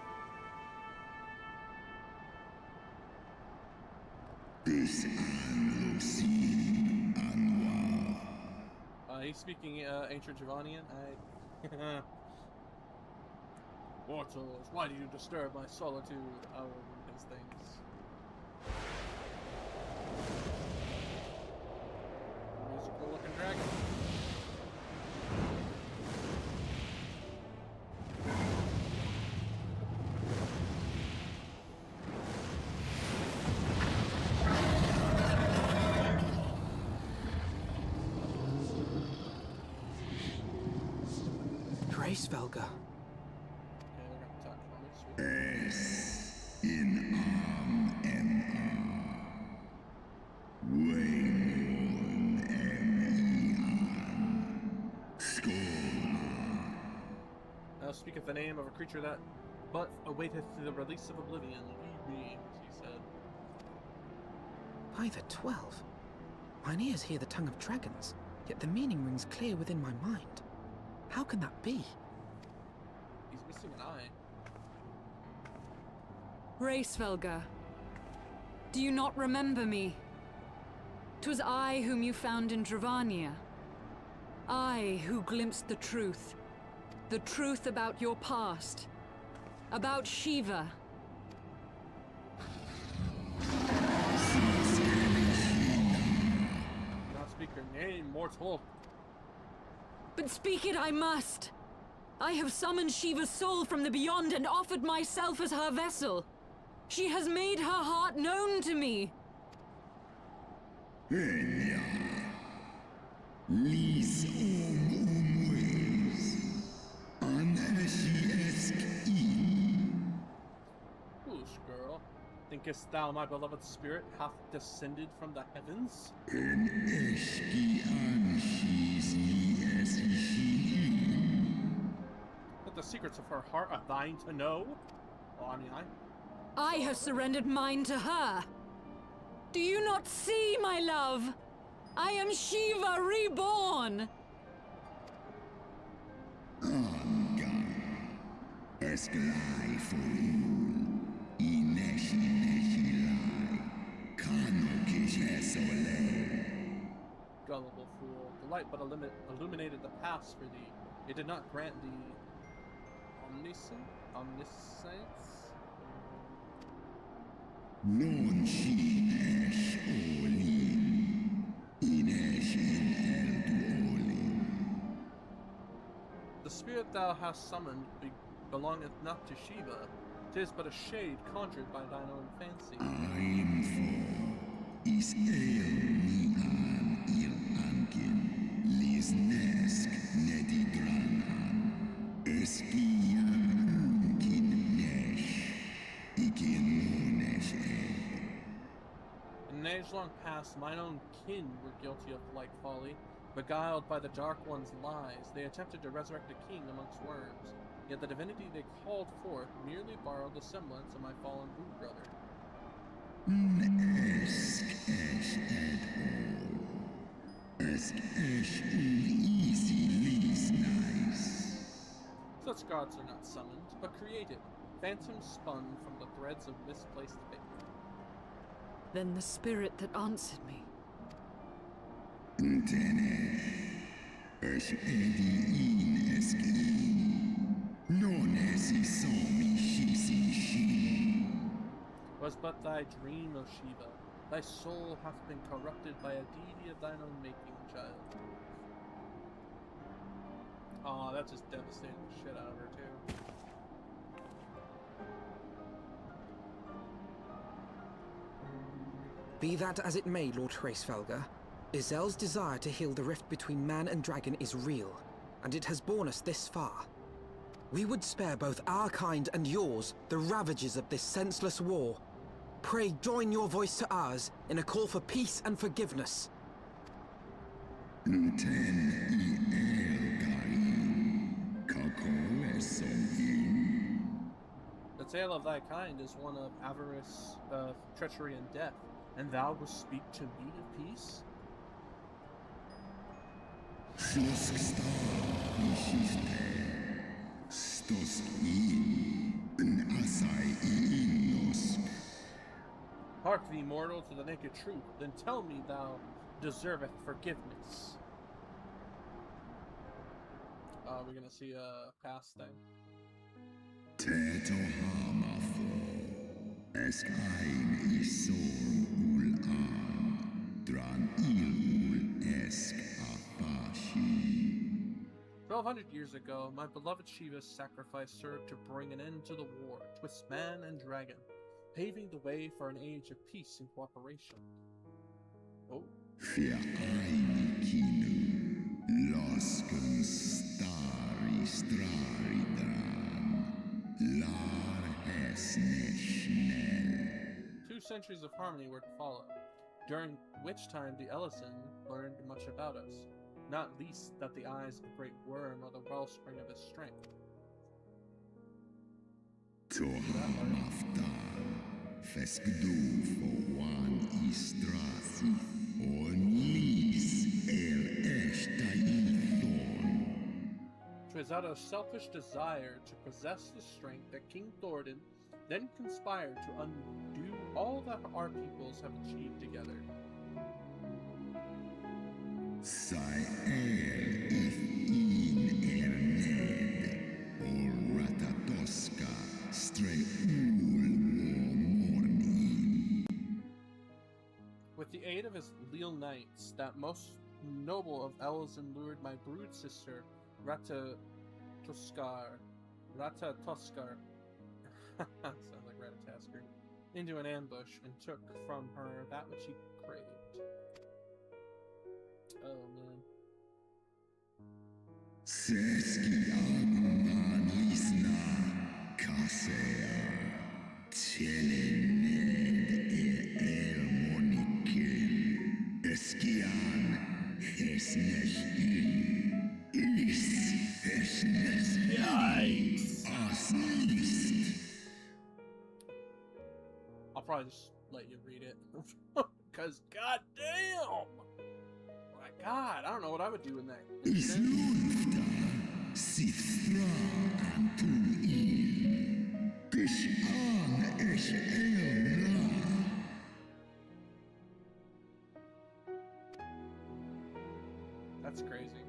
Speaker 1: He's speaking ancient Javanian. Mortals, why do you disturb my solitude? Oh, his things. Musical looking dragon.
Speaker 2: Svelga.
Speaker 1: Okay, they're gonna talk about speaketh the name of a creature that but awaiteth the release of oblivion. Lead me, she said.
Speaker 5: By the 12. Mine ears hear the tongue of dragons, yet the meaning rings clear within my mind. How can that be?
Speaker 1: He's missing an eye.
Speaker 4: Racevelga, do you not remember me? 'Twas I whom you found in Dravania. I who glimpsed the truth about your past, about Shiva.
Speaker 1: Not speak your name, mortal.
Speaker 4: But speak it I must. I have summoned Shiva's soul from the beyond and offered myself as her vessel. She has made her heart known to me.
Speaker 1: Foolish girl, thinkest thou my beloved spirit hath descended from the heavens? That the secrets of her heart are thine to know? Well, I mean,
Speaker 4: I have surrendered mine to her. Do you not see, my love? I am Shiva reborn.
Speaker 1: Gullible fool, the light but illuminated the past for thee. It did not grant thee omniscience?
Speaker 6: Non ci es olin, ines in elduolin.
Speaker 1: The spirit thou hast summoned belongeth not to Shiva. 'Tis but a shade conjured by thine own fancy.
Speaker 6: I'm for is el ni an il ankin, lis nesk nedi dranan, eskia unkin nesh, ikin nesh
Speaker 1: In an age long past, mine own kin were guilty of like folly. Beguiled by the Dark One's lies, they attempted to resurrect a king amongst worms. Yet the divinity they called forth merely borrowed the semblance of my fallen brood brother.
Speaker 6: Esk esh ed ol. Esk esh easy lis nice.
Speaker 1: Such gods are not summoned, but created, phantoms spun from the threads of misplaced faith.
Speaker 4: Then the spirit that answered me.
Speaker 6: Tenesh. Esh edi in eski. Non esi somi shisi shi.
Speaker 1: Was but thy dream, O Shiva. Thy soul hath been corrupted by a deity of thine own making, child. Aw, that just devastated the shit out of her, too.
Speaker 5: Be that as it may, Lord Hraesvelga, Izel's desire to heal the rift between man and dragon is real, and it has borne us this far. We would spare both our kind and yours the ravages of this senseless war. Pray join your voice to ours in a call for peace and forgiveness.
Speaker 6: Ten I el kain. Kako esom.
Speaker 1: The tale of thy kind is one of avarice, treachery, and death, and thou wilt speak to me of peace?
Speaker 6: Slosk star ishiste. Stosk in. An asai innos.
Speaker 1: Hark thee, mortal, to the naked truth, then tell me thou deserveth forgiveness. We're gonna see a past thing.
Speaker 6: Teto hamafo. Esk ein isor ul an. Dran il ul esk afashi.
Speaker 1: 1200 years ago, my beloved Shiva's sacrifice served to bring an end to the war twixt man and dragon, paving the way for an age of peace and cooperation. Oh.
Speaker 6: Fia ein kinu. Losken stari strari dran. Lar hesne schnell.
Speaker 1: 2 centuries of harmony were to follow, during which time the Ellison learned much about us, not least that the eyes of the great worm are the wellspring of his strength.
Speaker 6: Toham aftal, feskdu for one istrasi, onis eshtaithon.
Speaker 1: 'Twas out of selfish desire to possess the strength that King Thordan then conspired to undo all that our peoples have achieved together.
Speaker 6: Sai if in erned, or ratatoska, stray morning.
Speaker 1: With the aid of his leal knights, that most noble of elves lured my brood sister, Ratatoskar, sounds like Ratatasker, into an ambush and took from her that which he craved. Oh man.
Speaker 6: Seski anuman lisna, kasea, telened elmonikel, eskian, hesneshin, is hesneshin.
Speaker 1: Yikes!
Speaker 6: Asnist.
Speaker 1: I'll probably just let you read it. Because, goddamn! My god, I don't know what I would do in that
Speaker 6: Is
Speaker 1: incident.
Speaker 6: lunfta, sithra antuil, kishan esh elra.
Speaker 1: That's crazy.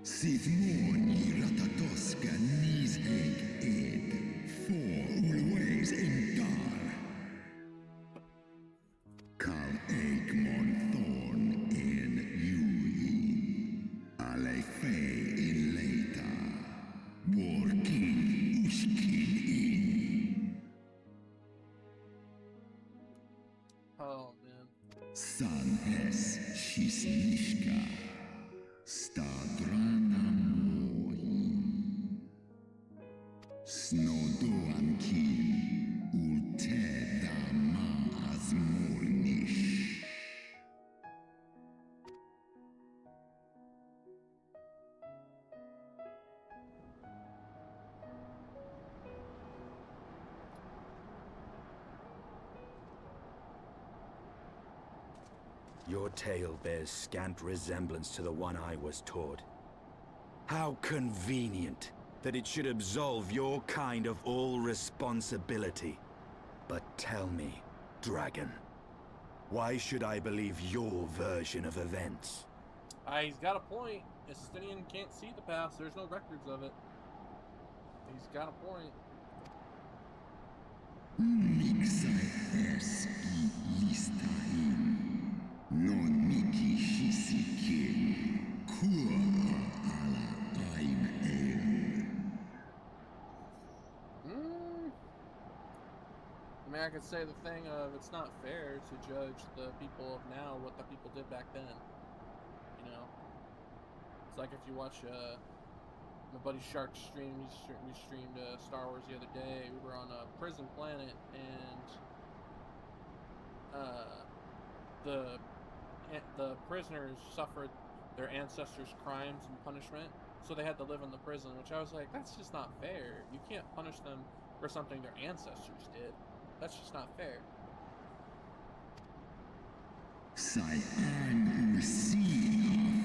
Speaker 6: Sithmoni ratatoska nisheg ed, for always entar. Kal Eikmon thorn en Yui, ale fei in leita, working uskin in.
Speaker 1: Oh, man.
Speaker 6: San es shisnishka, stadrana moi. Snodoan kin, ulteda maas mornish.
Speaker 2: Your tale bears scant resemblance to the one I was taught. How convenient that it should absolve your kind of all responsibility. But tell me, Dragon, why should I believe your version of events?
Speaker 1: He's got a point. Estinian can't see the past. There's no records of it. He's got a point.
Speaker 6: Mixai eski listain, non miki shisikin, kua ala aim el.
Speaker 1: I mean, I could say the thing of it's not fair to judge the people of now what the people did back then. You know? It's like if you watch my buddy Shark stream, we streamed Star Wars the other day. We were on a prison planet, and the prisoners suffered their ancestors' crimes and punishment, so they had to live in the prison, which I was like, that's just not fair. You can't punish them for something their ancestors did. That's just not fair.
Speaker 6: Sai an usi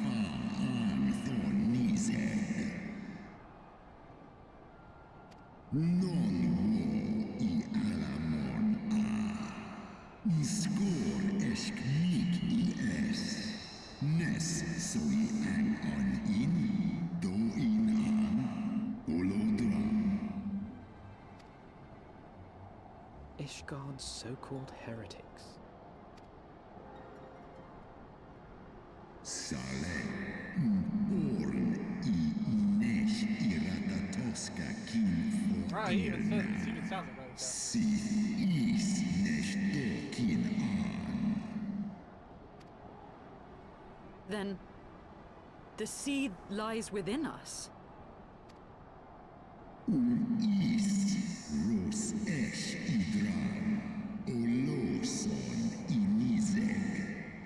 Speaker 6: an thon nizeg. Non wo I alamon a. Skor esk mik I es. Nes so I ang on in. Do in an. Olodram.
Speaker 5: Ishgard's so-called heretics.
Speaker 6: Sale. Born I nesh iratatoska kin for
Speaker 1: Right, he even sounds like that.
Speaker 6: Sith is nesh dokin an.
Speaker 4: Then the seed lies within us.
Speaker 6: Is ros esh idran. Oloson inizek.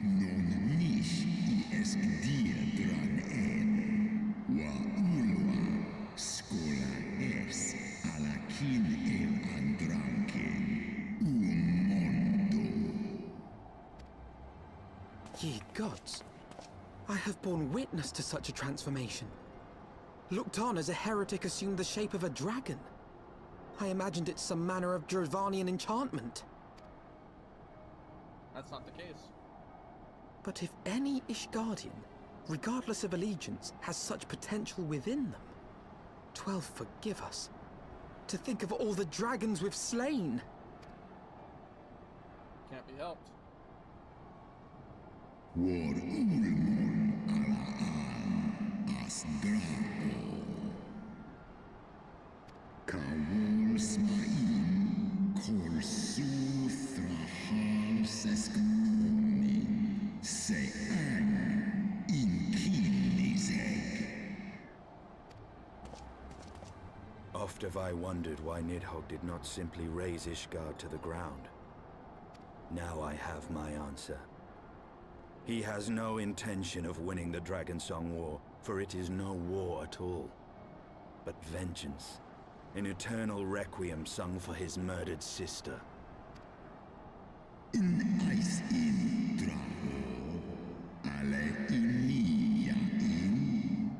Speaker 6: Non nish I esk diedran en. Wa ulwa
Speaker 5: Ye gods, I have borne witness to such a transformation. Looked on as a heretic assumed the shape of a dragon. I imagined it some manner of Dravanian enchantment.
Speaker 1: That's not the case.
Speaker 5: But if any Ishgardian, regardless of allegiance, has such potential within them, 12 forgive us. To think of all the dragons we've slain!
Speaker 1: Can't be helped.
Speaker 6: War ulmon alaan as grao. Kawol smain kol su thrahal seskmoni se an in kinizeg.
Speaker 2: Oft have I wondered why Nidhogg did not simply raze Ishgard to the ground. Now I have my answer. He has no intention of winning the Dragonsong War, for it is no war at all, but vengeance. An eternal requiem sung for his murdered sister.
Speaker 6: In ice in drao, ale inia in.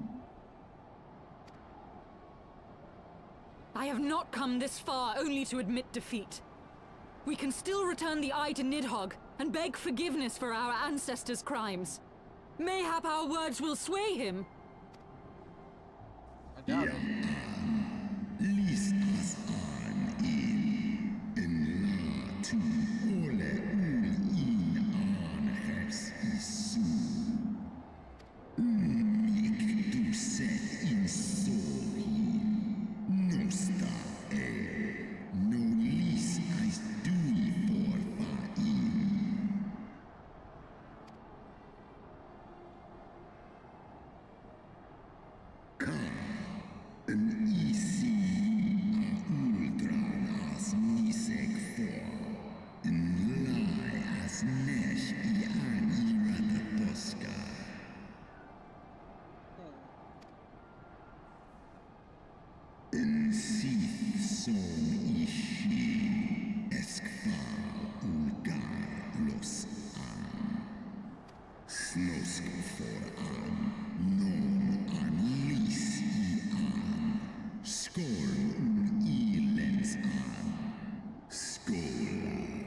Speaker 4: I have not come this far only to admit defeat. We can still return the eye to Nidhogg and beg forgiveness for our ancestors' crimes. Mayhap our words will sway him.
Speaker 1: I doubt it.
Speaker 6: Lis as an in la tu ole in an hes isu. Mik tu set in sohi. Nosta no lis as dui for fa in. Ka an isi a ultran as nisek for. In lai as nesh I an irata posca. In sith son ishi eskfa ulgar los an. Snosk for an non an lis I an. Skol ilens an. Skol.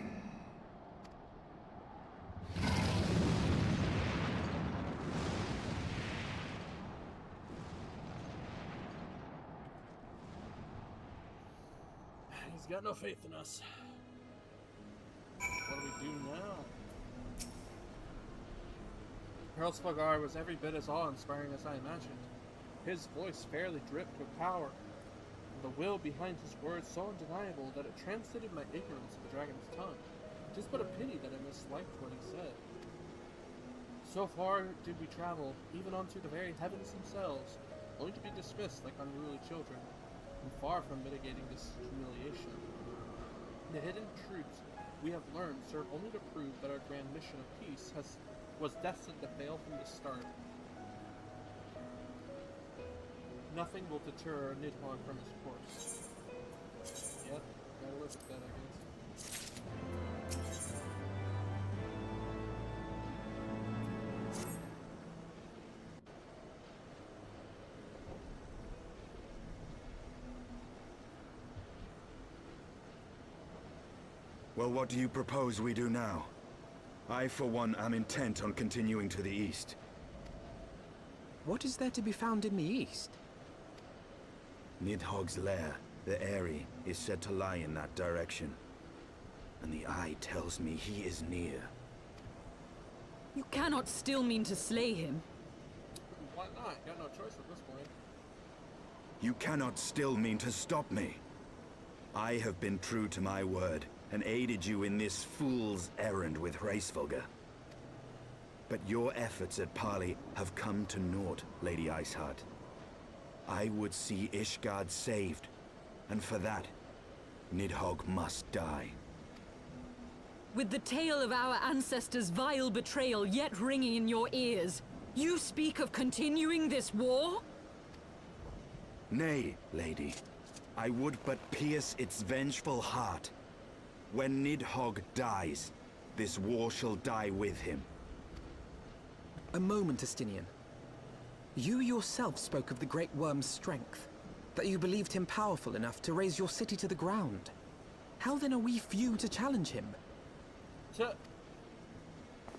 Speaker 1: He's got no faith in us. What do we do now? Hurlsvagar was every bit as awe-inspiring as I imagined. His voice fairly dripped with power, and the will behind his words so undeniable that it translated my ignorance of the dragon's tongue. It is but a pity that I misliked what he said. So far did we travel, even unto the very heavens themselves, only to be dismissed like unruly children, and far from mitigating this humiliation. The hidden truths we have learned serve only to prove that our grand mission of peace was destined to fail from the start. Nothing will deter Nidhogg from his course. Yep, gotta live with that, I guess.
Speaker 2: Well, what do you propose we do now? I, for one, am intent on continuing to the east.
Speaker 5: What is there to be found in the east?
Speaker 2: Nidhogg's lair, the Eyrie, is said to lie in that direction. And the eye tells me he is near.
Speaker 4: You cannot still mean to slay him.
Speaker 1: Why not? Got no choice at this point.
Speaker 2: You cannot still mean to stop me. I have been true to my word, and aided you in this fool's errand with Hraesvelgr. But your efforts at parley have come to naught, Lady Iceheart. I would see Ishgard saved, and for that, Nidhogg must die.
Speaker 4: With the tale of our ancestors' vile betrayal yet ringing in your ears, you speak of continuing this war?
Speaker 2: Nay, lady. I would but pierce its vengeful heart. When Nidhogg dies, this war shall die with him.
Speaker 5: A moment, Estinian. You yourself spoke of the Great Worm's strength, that you believed him powerful enough to raise your city to the ground. How then are we few to challenge him?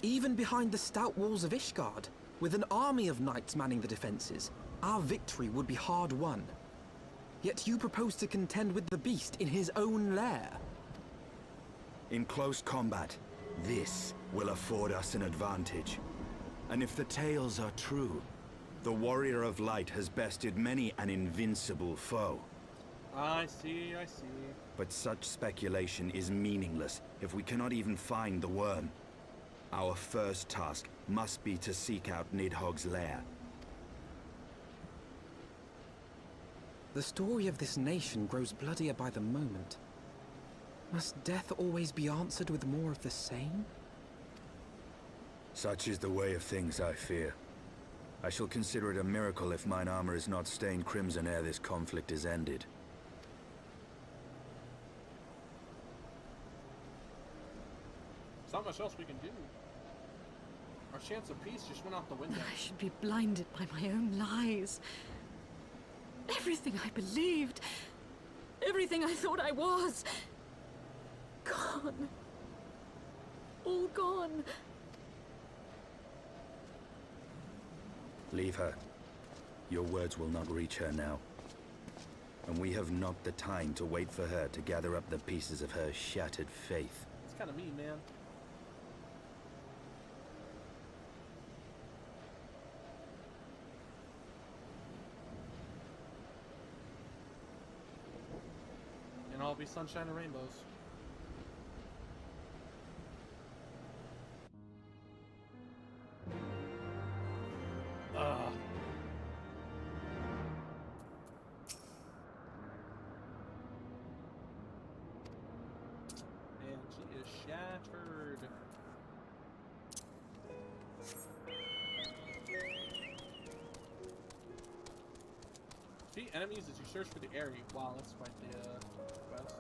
Speaker 5: Even behind the stout walls of Ishgard, with an army of knights manning the defenses, our victory would be hard won. Yet you propose to contend with the beast in his own lair.
Speaker 2: In close combat, this will afford us an advantage. And if the tales are true, the Warrior of Light has bested many an invincible foe.
Speaker 1: I see, I see.
Speaker 2: But such speculation is meaningless if we cannot even find the worm. Our first task must be to seek out Nidhogg's lair.
Speaker 5: The story of this nation grows bloodier by the moment. Must death always be answered with more of the same?
Speaker 2: Such is the way of things, I fear. I shall consider it a miracle if mine armor is not stained crimson ere this conflict is ended.
Speaker 1: There's not much else we can do. Our chance of peace just went out the window.
Speaker 4: I should be blinded by my own lies. Everything I believed, everything I thought I was, gone. All gone.
Speaker 2: Leave her. Your words will not reach her now. And we have not the time to wait for her to gather up the pieces of her shattered faith.
Speaker 1: It's kind of mean, man. And all be sunshine and rainbows. Ugh. Man, she is shattered. Defeat enemies as you search for the area. Wow, that's quite the quest.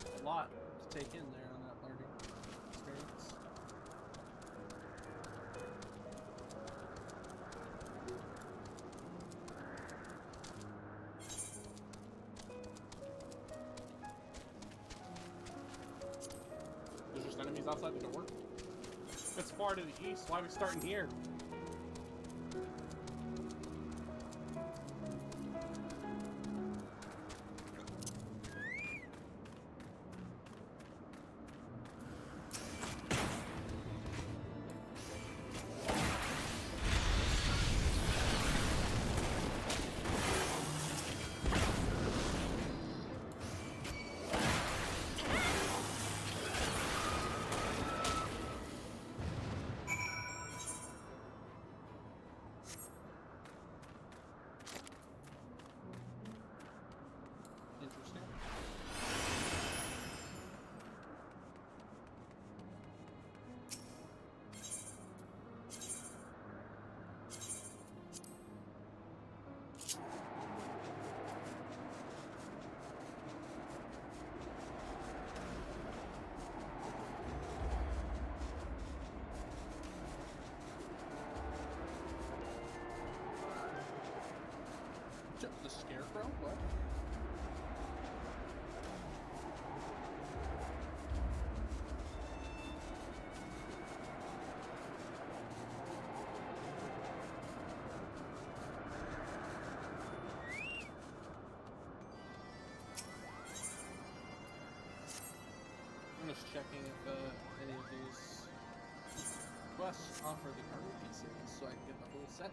Speaker 1: A lot to take in there on that learning experience. There's just enemies outside the door. It's far to the east. Why are we starting here? Interesting. The scarecrow? What? I'm just checking if any of these quests offer the armor pieces so I can get the whole set.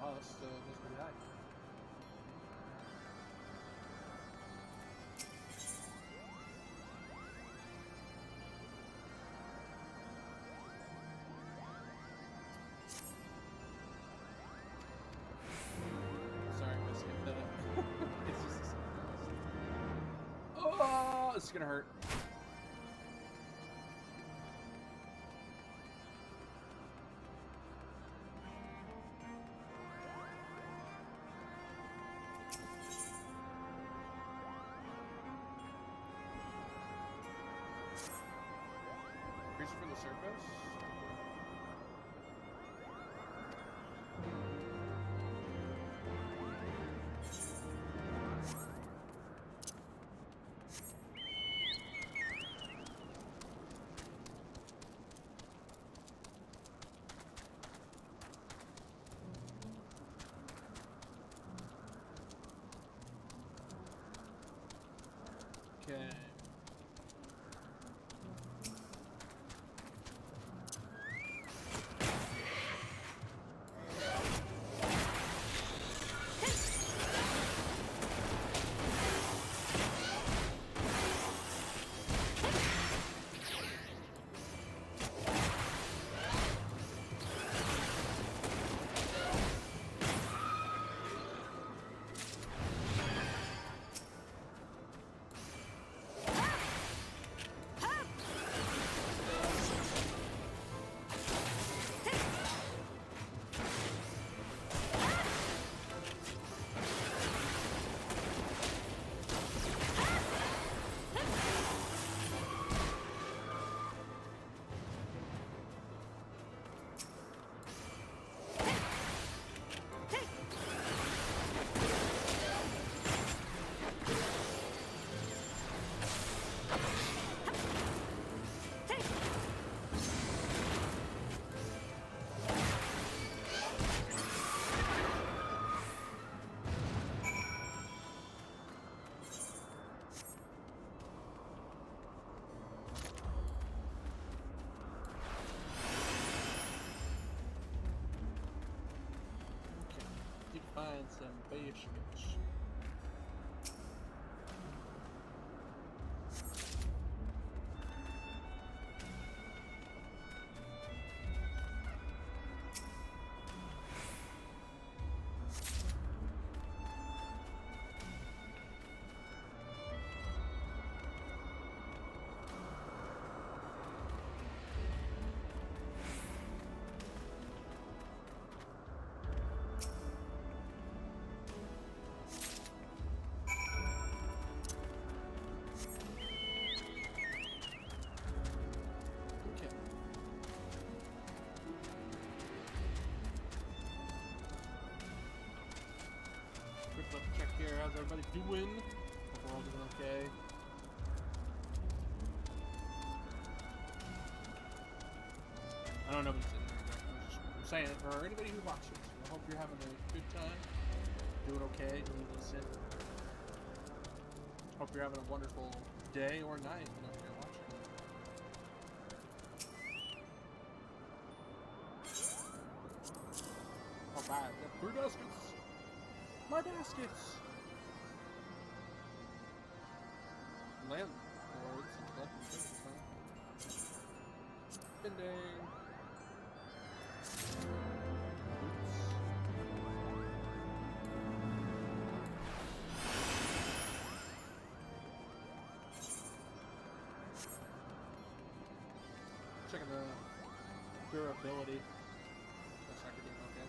Speaker 1: Oh, this goes pretty high. this is gonna hurt. Here's for the surface. Okay. Find some baskets. Check here, how's everybody doing? Hope we're all doing okay. I don't know if it's in there. I'm saying it for anybody who watches. I hope you're having a good time, doing okay, doing decent. Hope you're having a wonderful day or night whenever you're watching. Alright, we got 3 baskets! My baskets! Landlords and collecting things, huh? Spending. Oops. Checking the durability. Looks like we're doing okay.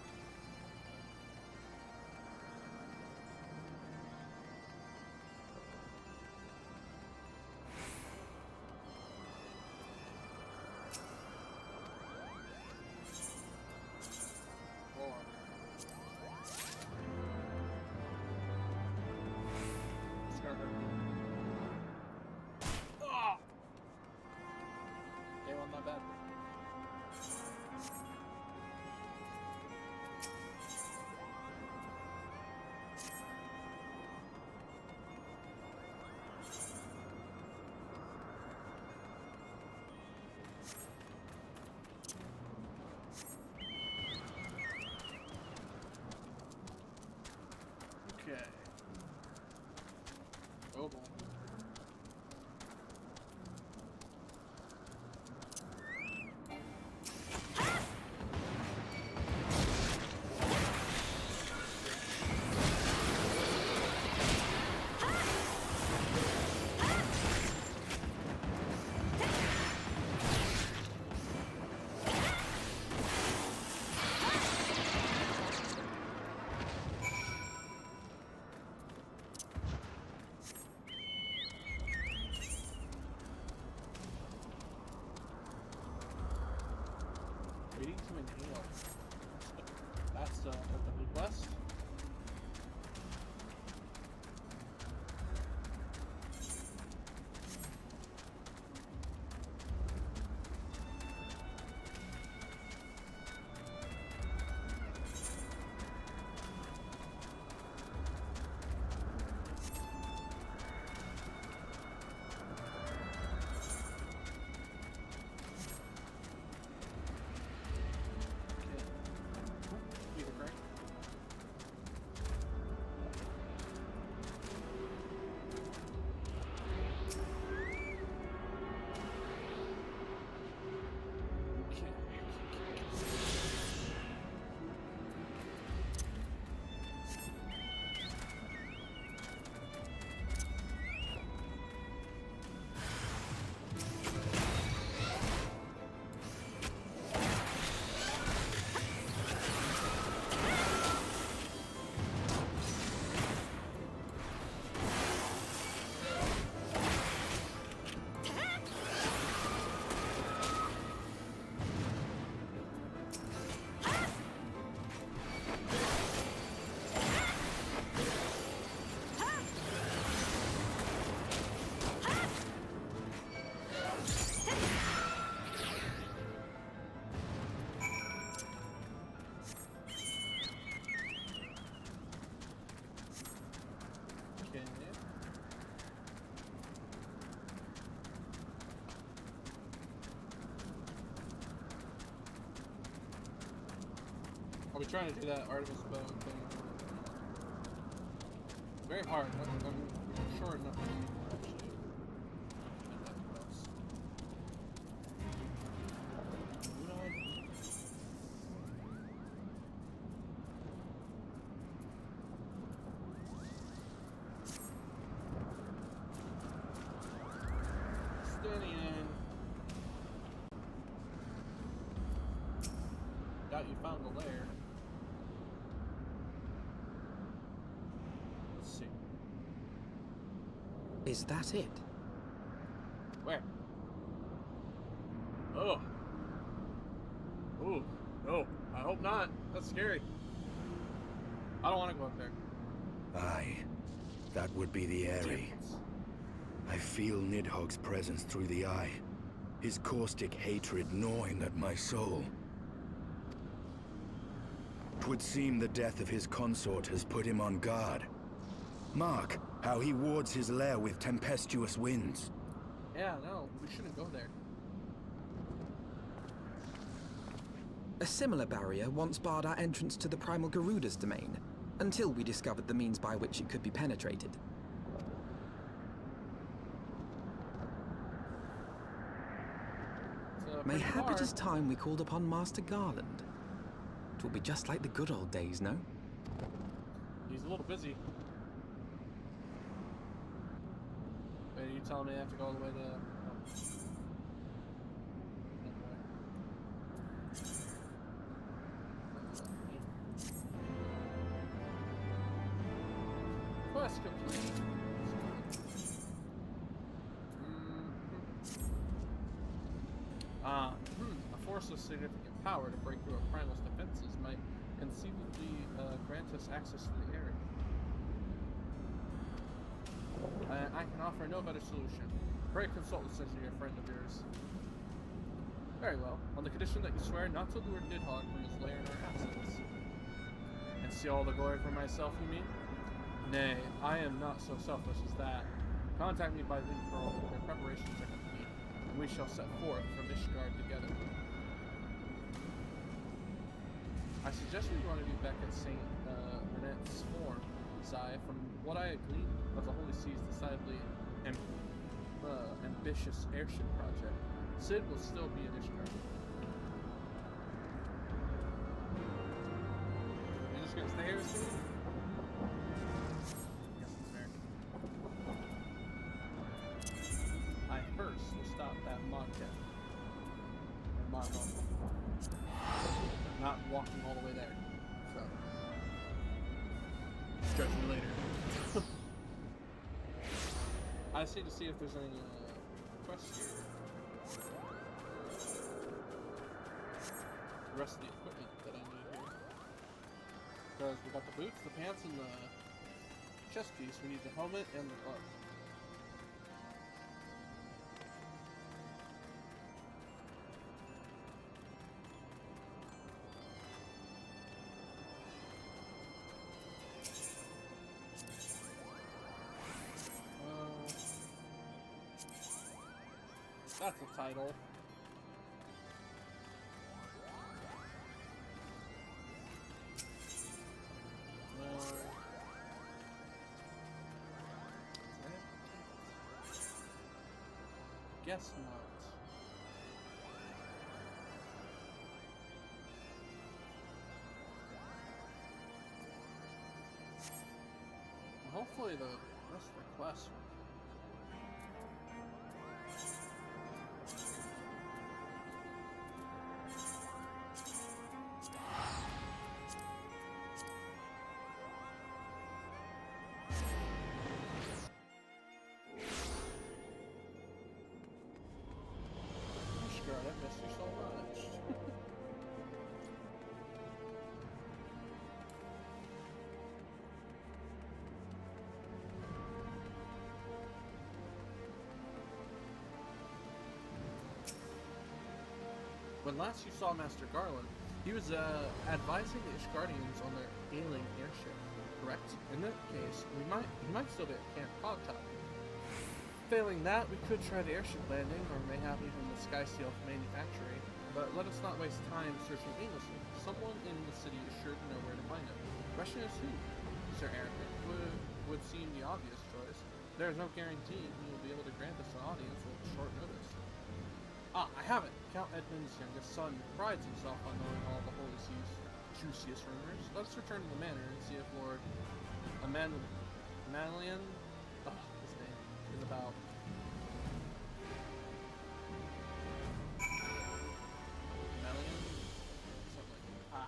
Speaker 1: west. I'll be trying to do that Artemis bow thing. Very hard. I'm sure enough. Doubt you found the lair. Let's see.
Speaker 5: Is that it?
Speaker 1: Where? Oh. Ooh. No. I hope not. That's scary. I don't want to go up there.
Speaker 2: Aye. That would be the area. I feel Nidhogg's presence through the eye. His caustic hatred gnawing at my soul. 'Twould seem the death of his consort has put him on guard. Mark how he wards his lair with tempestuous winds.
Speaker 1: Yeah, no, we shouldn't go there.
Speaker 5: A similar barrier once barred our entrance to the Primal Garuda's domain, until we discovered the means by which it could be penetrated. Mayhap it is time we called upon Master Garland. It will be just like the good old days, no?
Speaker 1: He's a little busy. Wait, are you telling me I have to go all the way to... Quest complete. A force of significant power to break through a primal's defenses might conceivably grant us access to the area. I can offer no better solution. Pray consult with such a friend of yours. Very well, on the condition that you swear not to lure Nidhogg from his lair in our absence. And see all the glory for myself, you mean? Nay, I am not so selfish as that. Contact me by Link Pearl when your preparations are complete, and we shall set forth from Ishgard together. I suggest we want to be back at St. Annette's Form, Zai. From what I gleaned of the Holy Sea's decidedly ambitious airship project, Sid will still be in Ishgard. You're just gonna stay here with me? Guess it's fair. I first will stop at Modcat. Or Modhog. Not walking all the way there. So. Judge me later. I just need to see if there's any quests here. The rest of the equipment that I need here. Because we got the boots, the pants, and the chest piece. We need the helmet and the gloves. That's the title. Guess not. Hopefully the rest of the quests. I missed you so much. When last you saw Master Garland, he was advising the Ishgardians on their ailing airship, correct? In that case, he might still be at Camp Fogtop. Failing that, we could try the airship landing, or mayhap even the Sky Seal manufacturing, but let us not waste time searching aimlessly. Someone in the city is sure to know where to find it. The question is who? Sir Arabic would seem the obvious choice. There is no guarantee he will be able to grant us an audience at short notice. Ah, I have it! Count Edmund's youngest son prides himself on knowing all the Holy Sea's juiciest rumors. Let us return to the manor and see if Lord Manlian, his name, is about. Manlian? Something like that.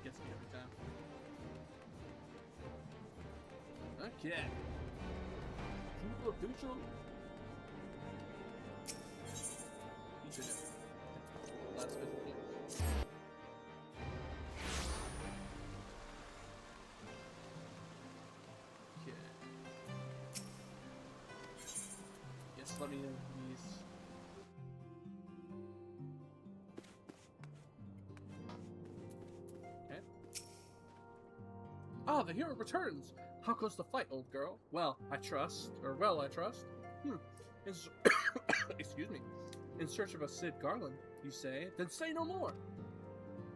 Speaker 1: Gets me every time. Okay. Last 50 years. Okay. Yes, let me know these. Okay. Ah, the hero returns! How goes the fight, old girl? Well, I trust. Excuse me. In search of a Sid Garland, you say? Then say no more!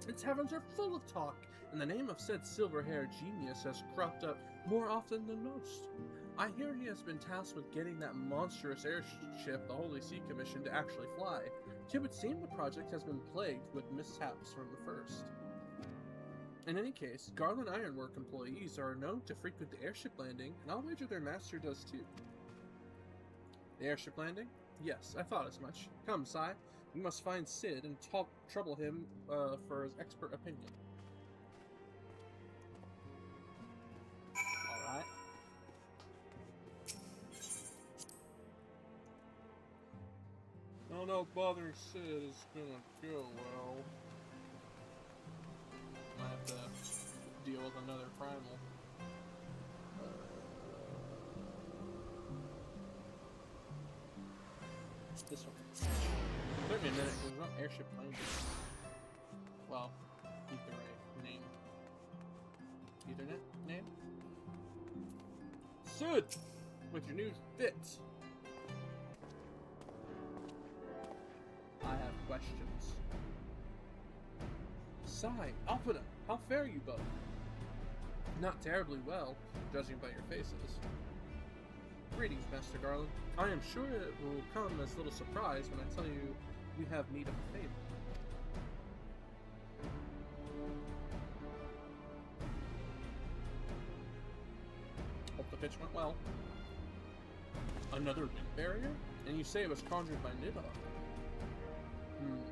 Speaker 1: Its taverns are full of talk, and the name of said silver-haired genius has cropped up more often than most. I hear he has been tasked with getting that monstrous airship the Holy See commissioned to actually fly. It would seem the project has been plagued with mishaps from the first. In any case, Garland Ironwork employees are known to frequent the airship landing, and I'll wager their master does too. The airship landing? Yes, I thought as much. Come, Sai. We must find Sid and trouble him for his expert opinion. Alright. I don't know if bothering Sid is gonna go well. Might have to deal with another primal. This one. Took me a minute because there's no airship landing. Well, Ethernet name. Ethernet name? Sid! With your new fit! I have questions. Sai, Alpina, how fare you both? Not terribly well, judging by your faces. Greetings, Master Garland. I am sure it will come as little surprise when I tell you we have need of a favor. Hope the pitch went well. Another wind barrier? And you say it was conjured by Nidhogg.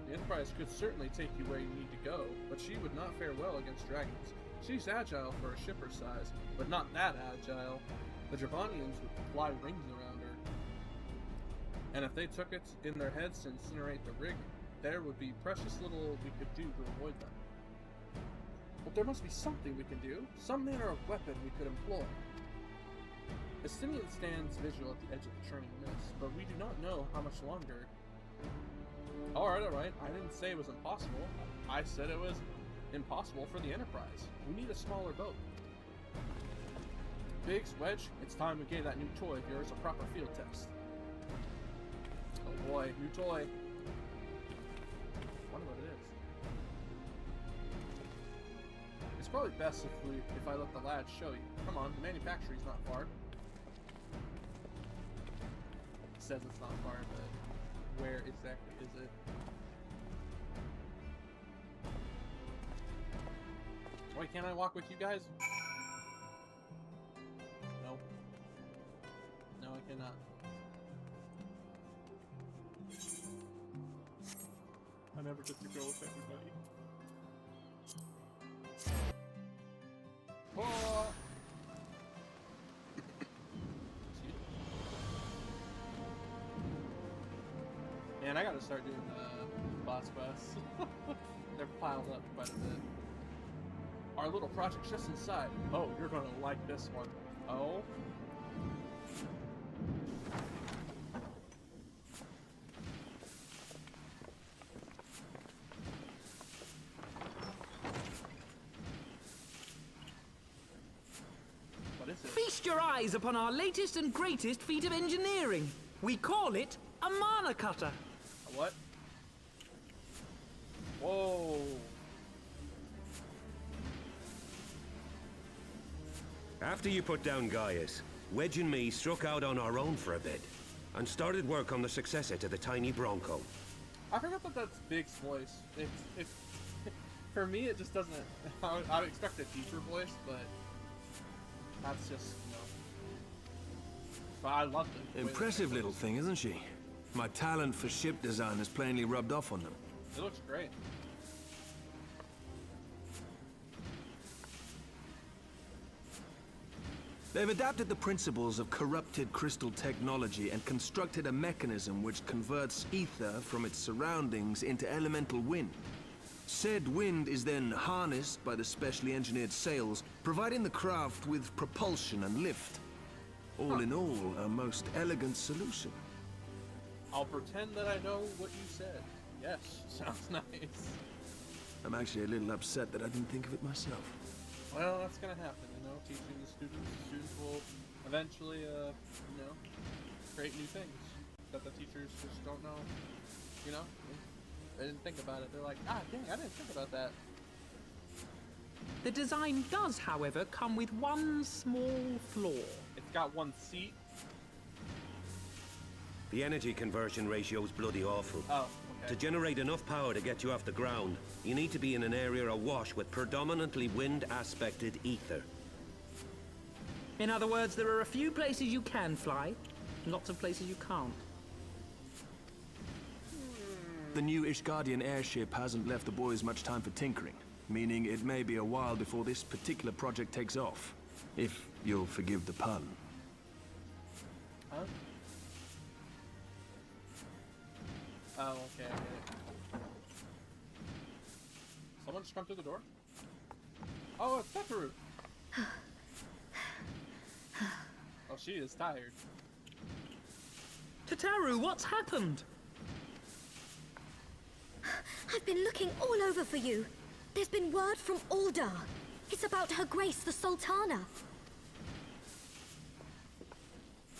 Speaker 1: The Enterprise could certainly take you where you need to go, but she would not fare well against dragons. She's agile for a ship her size, but not that agile. The Dravanians would fly rings around her. And if they took it in their heads to incinerate the rig, there would be precious little we could do to avoid them. But there must be something we can do, some manner of weapon we could employ. Estimian stands vigil at the edge of the churning mist, but we do not know how much longer. Alright. I didn't say it was impossible. I said it was impossible for the Enterprise. We need a smaller boat. Biggs, Wedge, it's time we gave that new toy of yours a proper field test. Oh boy, new toy. Wonder what it is. It's probably best if I let the lads show you. Come on, the manufacturing's not far. It says it's not far, but where exactly is it? Wait, can't I walk with you guys? No. No, I cannot. I never get to go with everybody. Oh! Man, I gotta start doing the boss quests. They're piled up quite a bit. Our little project's just inside. Oh, you're gonna like this one. Oh? What is it?
Speaker 7: Feast your eyes upon our latest and greatest feat of engineering. We call it a mana cutter.
Speaker 1: A what? Whoa.
Speaker 8: After you put down Gaius, Wedge and me struck out on our own for a bit, and started work on the successor to the tiny Bronco.
Speaker 1: I forgot that that's Big's voice. It's for me, it just doesn't. I would expect a deeper voice, but that's just, you know. But I love it.
Speaker 9: Impressive little thing, isn't she? My talent for ship design has plainly rubbed off on them.
Speaker 1: It looks great.
Speaker 9: They've adapted the principles of corrupted crystal technology and constructed a mechanism which converts ether from its surroundings into elemental wind. Said wind is then harnessed by the specially engineered sails, providing the craft with propulsion and lift. All in all, a most elegant solution.
Speaker 1: I'll pretend that I know what you said. Yes, sounds nice.
Speaker 9: I'm actually a little upset that I didn't think of it myself.
Speaker 1: Well, that's gonna happen, you know, teaching the students. The students will eventually, you know, create new things that the teachers just don't know, you know? They didn't think about it. They're like, ah, dang, I didn't think about that.
Speaker 7: The design does, however, come with one small flaw.
Speaker 1: It's got one seat.
Speaker 8: The energy conversion ratio's bloody awful.
Speaker 1: Oh, okay.
Speaker 8: To generate enough power to get you off the ground, you need to be in an area awash with predominantly wind-aspected ether.
Speaker 7: In other words, there are a few places you can fly, lots of places you can't.
Speaker 9: The new Ishgardian airship hasn't left the boys much time for tinkering, meaning it may be a while before this particular project takes off. If you'll forgive the pun.
Speaker 1: Huh? Oh, okay, I get it. Someone just come through the door? Oh, it's Pepperu! Oh, she is tired.
Speaker 7: Tataru, what's happened?
Speaker 10: I've been looking all over for you. There's been word from Aldar. It's about Her Grace, the Sultana.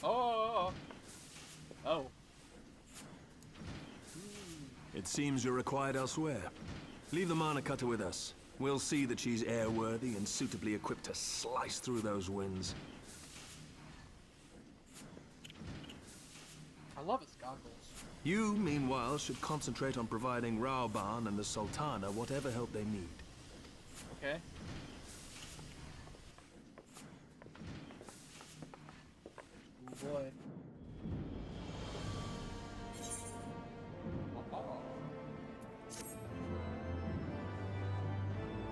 Speaker 1: Oh! Oh.
Speaker 9: It seems you're required elsewhere. Leave the mana cutter with us. We'll see that she's airworthy and suitably equipped to slice through those winds.
Speaker 1: I love his goggles.
Speaker 9: You, meanwhile, should concentrate on providing Rauban and the Sultana whatever help they need.
Speaker 1: Okay. Oh boy.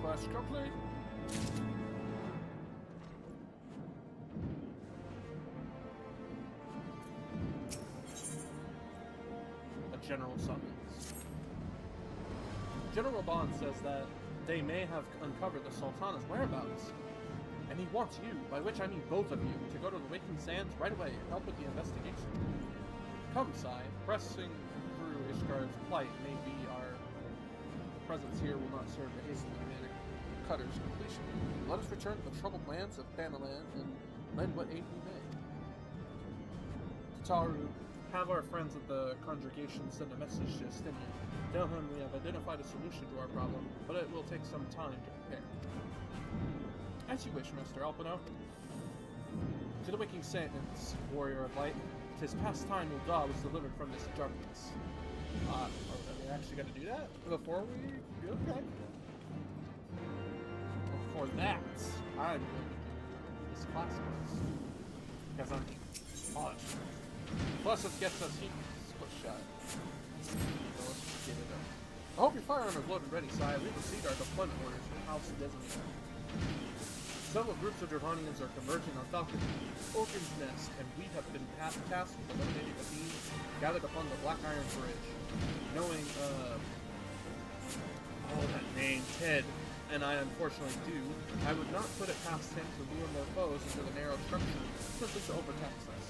Speaker 1: Quest complete. A general summons. General Bond says that they may have uncovered the Sultana's whereabouts. And he wants you, by which I mean both of you, to go to the Waking Sands right away and help with the investigation. Come, Sai. Pressing through Ishgar's plight may be our presence here will not serve to hasten the manic cutter's completion. Let us return to the troubled lands of Banalan and lend what aid we may. Tataru, have our friends at the congregation send a message to Stinian. Tell him we have identified a solution to our problem, but it will take some time to prepare. As you wish, Master Alpino. To the Waking Sands, warrior of light. 'Tis past time Ul'dah was delivered from this darkness. Are we actually going to do that? Before we... Okay. For that, I'm going to do this class course. Because I'm polished. Plus, it gets us heat split shot. So let's just get it up. I hope your firearm is loaded and ready, Sai. We've received our deployment orders from House Designated. Several groups of Dravanians are converging on Falcon's Nest, and we have been tasked with eliminating the beings gathered upon the Black Iron Bridge. Knowing, that name, Ted, and I unfortunately do, I would not put it past him to lure more foes into the narrow structure, simply to overtax us.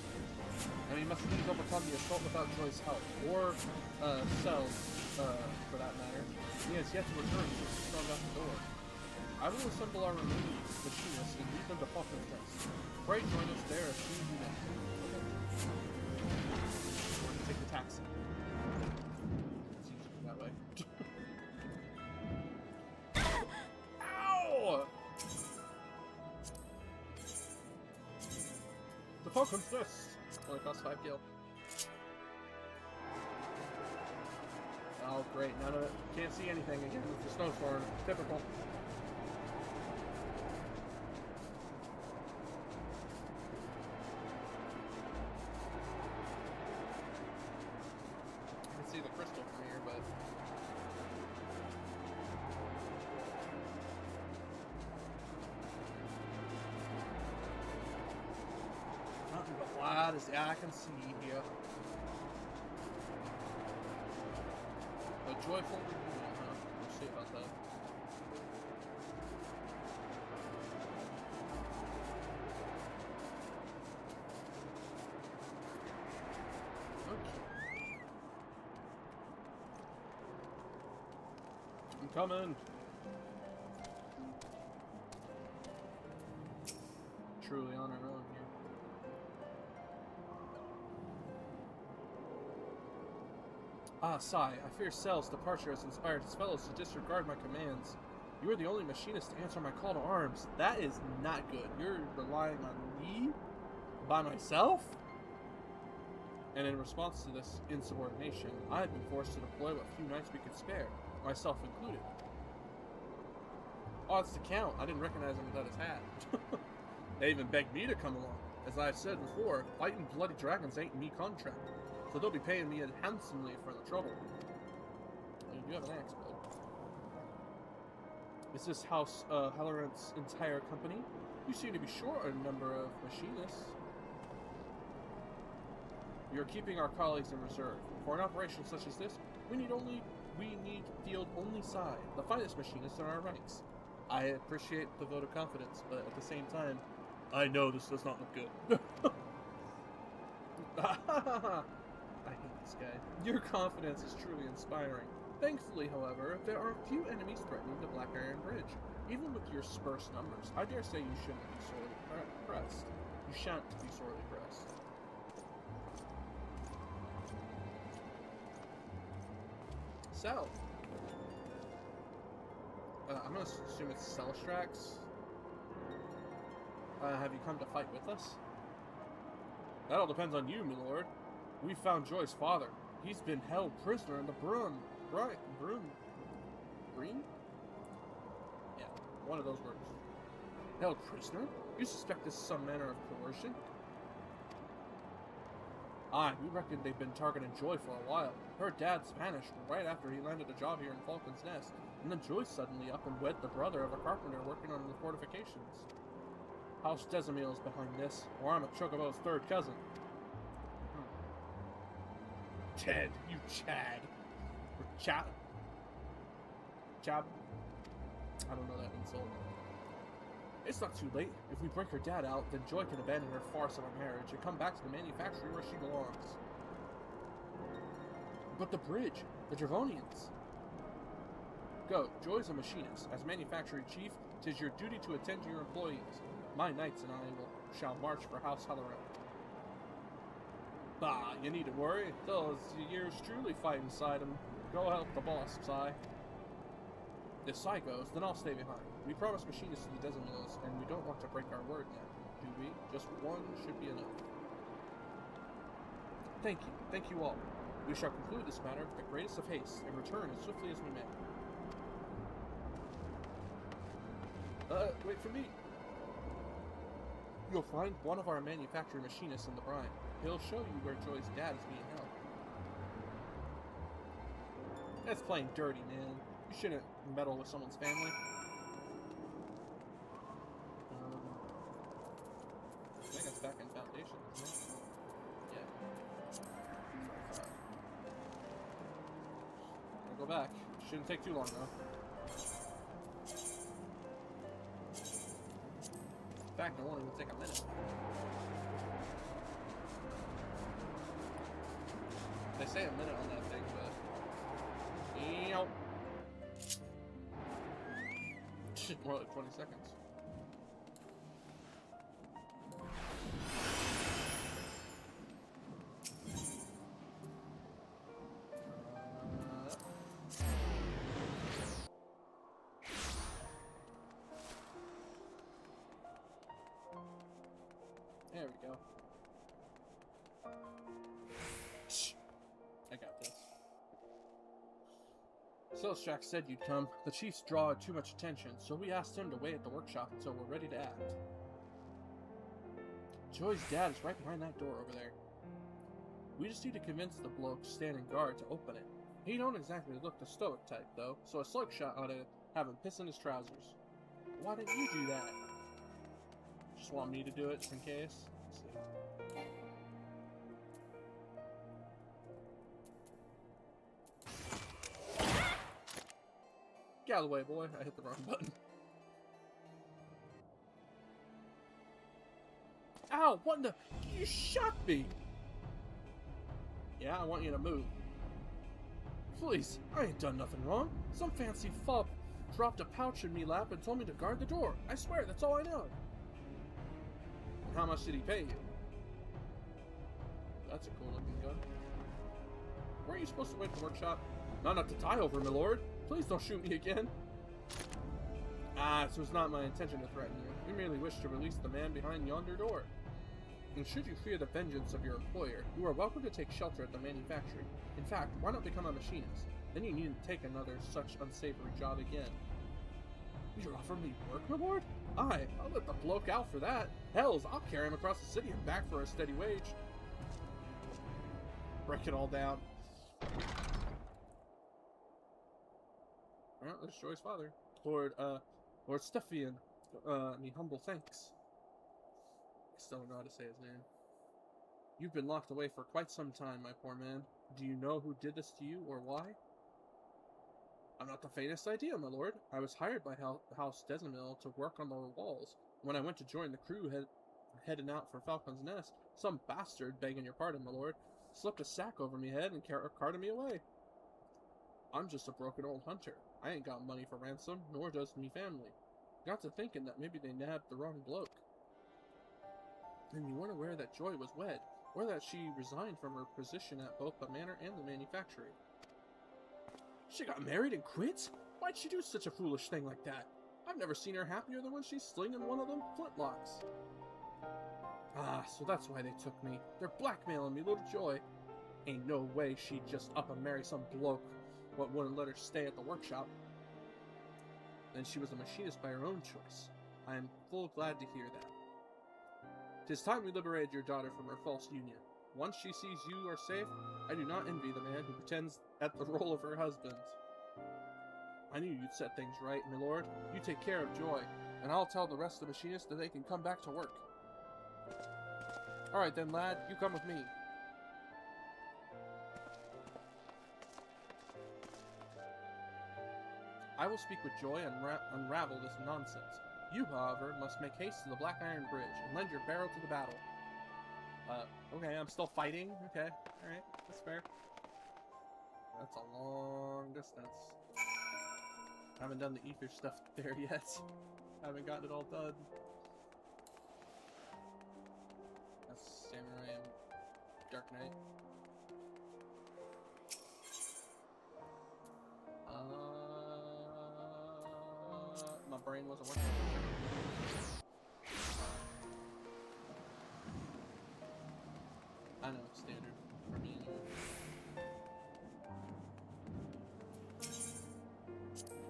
Speaker 1: And we must needs overcome the assault without Joy's help, or, Cells, for that matter. He has yet to return since he stormed out the door. I will assemble our remaining machinists and lead them to Falcon's Nest. Pray join us there as soon as you may. Okay. Take the taxi. It's easier that way. Ow! The Falcon's Nest! Only costs 5 gil. Oh, great. None of it. Can't see anything again with the snowstorm. Typical. See the crystal from here, but nothing but light as the eye can see here. A joyful reunion, huh? We'll see about that. Coming. Truly on our own here. Ah, Sai, I fear Cell's departure has inspired his fellows to disregard my commands. You are the only machinist to answer my call to arms. That is not good. You're relying on me? By myself? And in response to this insubordination, I have been forced to deploy what few knights we could spare. Myself included. Odds to count, I didn't recognize him without his hat. They even begged me to come along. As I've said before, fighting bloody dragons ain't me contract, so they'll be paying me handsomely for the trouble. You do have an axe, bud. Is this House Halloran's entire company? You seem to be short a number of machinists. You're keeping our colleagues in reserve. For an operation such as this, we need field only Sai, the finest machinist in our ranks. I appreciate the vote of confidence, but at the same time, I know this does not look good. I hate this guy. Your confidence is truly inspiring. Thankfully, however, there are few enemies threatening the Black Iron Bridge. Even with your sparse numbers, I dare say you shouldn't be sorely pressed. You shan't be sorely pressed. Cell. I'm gonna assume it's Cellstrax. Have you come to fight with us? That all depends on you, my lord. We found Joy's father. He's been held prisoner in the Breen? Yeah, one of those words. Held prisoner? You suspect this is some manner of coercion? Aye, we reckon they've been targeting Joy for a while. Her dad's vanished right after he landed a job here in Falcon's Nest, and then Joy suddenly up and wed the brother of a carpenter working on the fortifications. House Desamil's behind this, or I'm a Chocobo's third cousin. Ted, you Chad. Or Chab. I don't know that insult. It's not too late. If we break her dad out, then Joy can abandon her farce of a marriage and come back to the manufactory where she belongs. But the bridge, the Dravonians. Go, Joy's a machinist. As manufactory chief, 'tis your duty to attend to your employees. My knights and I shall march for House Halloran. Bah, you need to worry. Those years truly fight inside him. Go help the boss, Psy. If Psy goes, then I'll stay behind. We promised machinists to the Desimills, and we don't want to break our word now, do we? Just one should be enough. Thank you all. We shall conclude this matter with the greatest of haste, and return as swiftly as we may. Wait for me. You'll find one of our manufacturing machinists in the brine. He'll show you where Joy's dad is being held. That's playing dirty, man. You shouldn't meddle with someone's family. I think it's back in Foundation, isn't it? Yeah. I'll go back. Shouldn't take too long, though. In fact, it won't even take a minute. They say a minute on that thing, but... Eeeow. More like 20 seconds. There we go. I got this. Silstrax said you'd come. The chiefs draw too much attention, so we asked him to wait at the workshop until we're ready to act. Joy's dad is right behind that door over there. We just need to convince the bloke standing guard to open it. He don't exactly look the stoic type, though, so a slug shot ought to have him piss in his trousers. Why didn't you do that? Just want me to do it, just in case? Let's see. Get out of the way, boy. I hit the wrong button. Ow! What in the... You shot me! Yeah, I want you to move. Please, I ain't done nothing wrong. Some fancy fob dropped a pouch in me lap and told me to guard the door. I swear, that's all I know. And how much did he pay you? That's a cool looking gun. Weren't you supposed to wait at the workshop? Not enough to die over, my lord. Please don't shoot me again. Ah, it was not my intention to threaten you. We merely wish to release the man behind yonder door. And should you fear the vengeance of your employer, you are welcome to take shelter at the manufactory. In fact, why not become a machinist? Then you needn't take another such unsavory job again. You're offering me work, my lord? Aye, I'll let the bloke out for that. Hells, I'll carry him across the city and back for a steady wage. Break it all down. Well, there's Joy's father. Lord Stephian, me humble thanks. I still don't know how to say his name. You've been locked away for quite some time, my poor man. Do you know who did this to you, or why? I've not the faintest idea, my lord. I was hired by House Desimil to work on the walls. When I went to join the crew heading out for Falcon's Nest, some bastard, begging your pardon, my lord, slipped a sack over me head and carted me away. I'm just a broken old hunter. I ain't got money for ransom, nor does me family. Got to thinking that maybe they nabbed the wrong bloke. And you weren't aware that Joy was wed, or that she resigned from her position at both the manor and the manufactory. She got married and quit? Why'd she do such a foolish thing like that? I've never seen her happier than when she's slinging one of them flintlocks. Ah, so that's why they took me. They're blackmailing me, little Joy. Ain't no way she'd just up and marry some bloke what wouldn't let her stay at the workshop. Then she was a machinist by her own choice. I am full glad to hear that. 'Tis time we liberated your daughter from her false union. Once she sees you are safe, I do not envy the man who pretends at the role of her husband. I knew you'd set things right, my lord. You take care of Joy, and I'll tell the rest of the machinists that they can come back to work. Alright then, lad, you come with me. I will speak with joy and unravel this nonsense. You, however, must make haste to the Black Iron Bridge and lend your barrel to the battle. Okay, I'm still fighting. Okay, alright, that's fair. That's a long distance. I haven't done the ether stuff there yet. I haven't gotten it all done. That's Samurai and Dark Knight. My brain wasn't working. I know, it's standard for me anyway.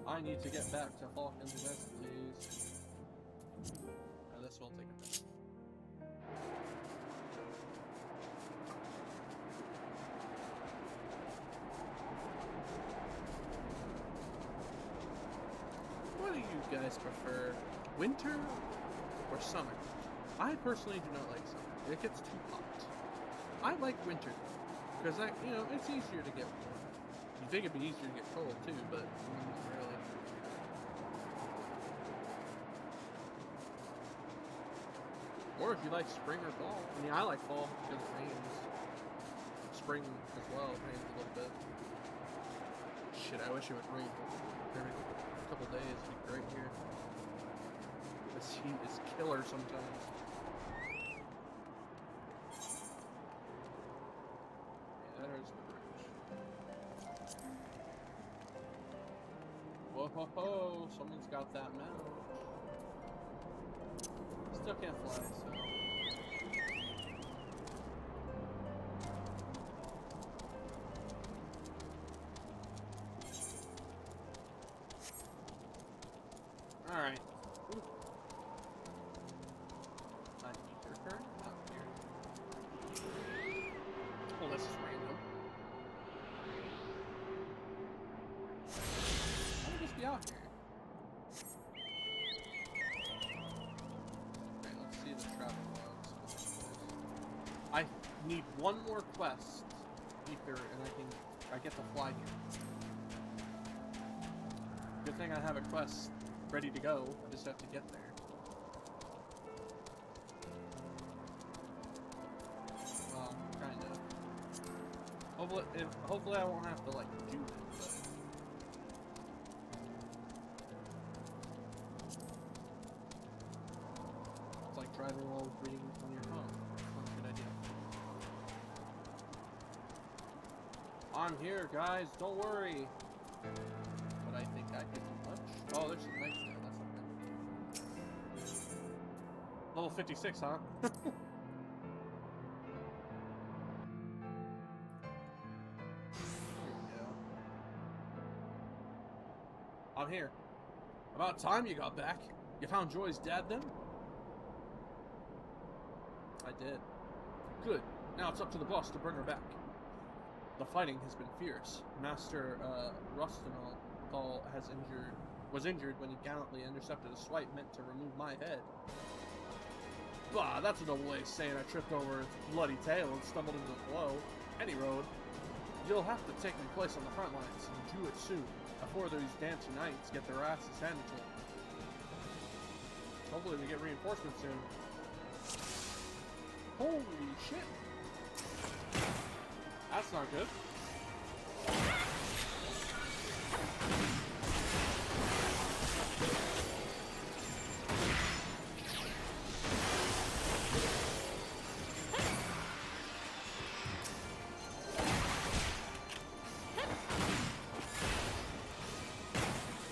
Speaker 1: I need to get back to Falcon's Nest, please. Now this will take a minute. What do you guys prefer? Winter or summer? I personally do not like summer. It gets too hot. I like winter because it's easier to get warm. You think it'd be easier to get cold too, but not really. Or if you like spring or fall. I mean, I like fall because it rains. Spring as well, it rains a little bit. Shit, I wish it would rain every couple days. It'd be great here. This heat is killer sometimes. There's the bridge. Whoa ho ho! Someone's got that mount. Still can't fly, so. Alright. Ether current out here. Well, this is random. How would this be out here? Okay, let's see the travel logs. I need one more quest, Ether, and I get to fly here. Good thing I have a quest ready to go. I just have to get there. Well, kind of. Hopefully I won't have to like do it. But... it's like driving while reading on your phone. That's a good idea. I'm here, guys. Don't worry. But I think I could do much. Oh, there's some knights there. That's not good. Level 56, huh? There we go. I'm here. About time you got back. You found Joy's dad then? I did. Good. Now it's up to the boss to bring her back. The fighting has been fierce. Master Rustinol was injured when he gallantly intercepted a swipe meant to remove my head. Bah, that's a noble way of saying I tripped over its bloody tail and stumbled into a blow. Any road. You'll have to take my place on the front lines, and do it soon, before those dancing knights get their asses handed to them. Hopefully we get reinforcements soon. Holy shit! That's not good.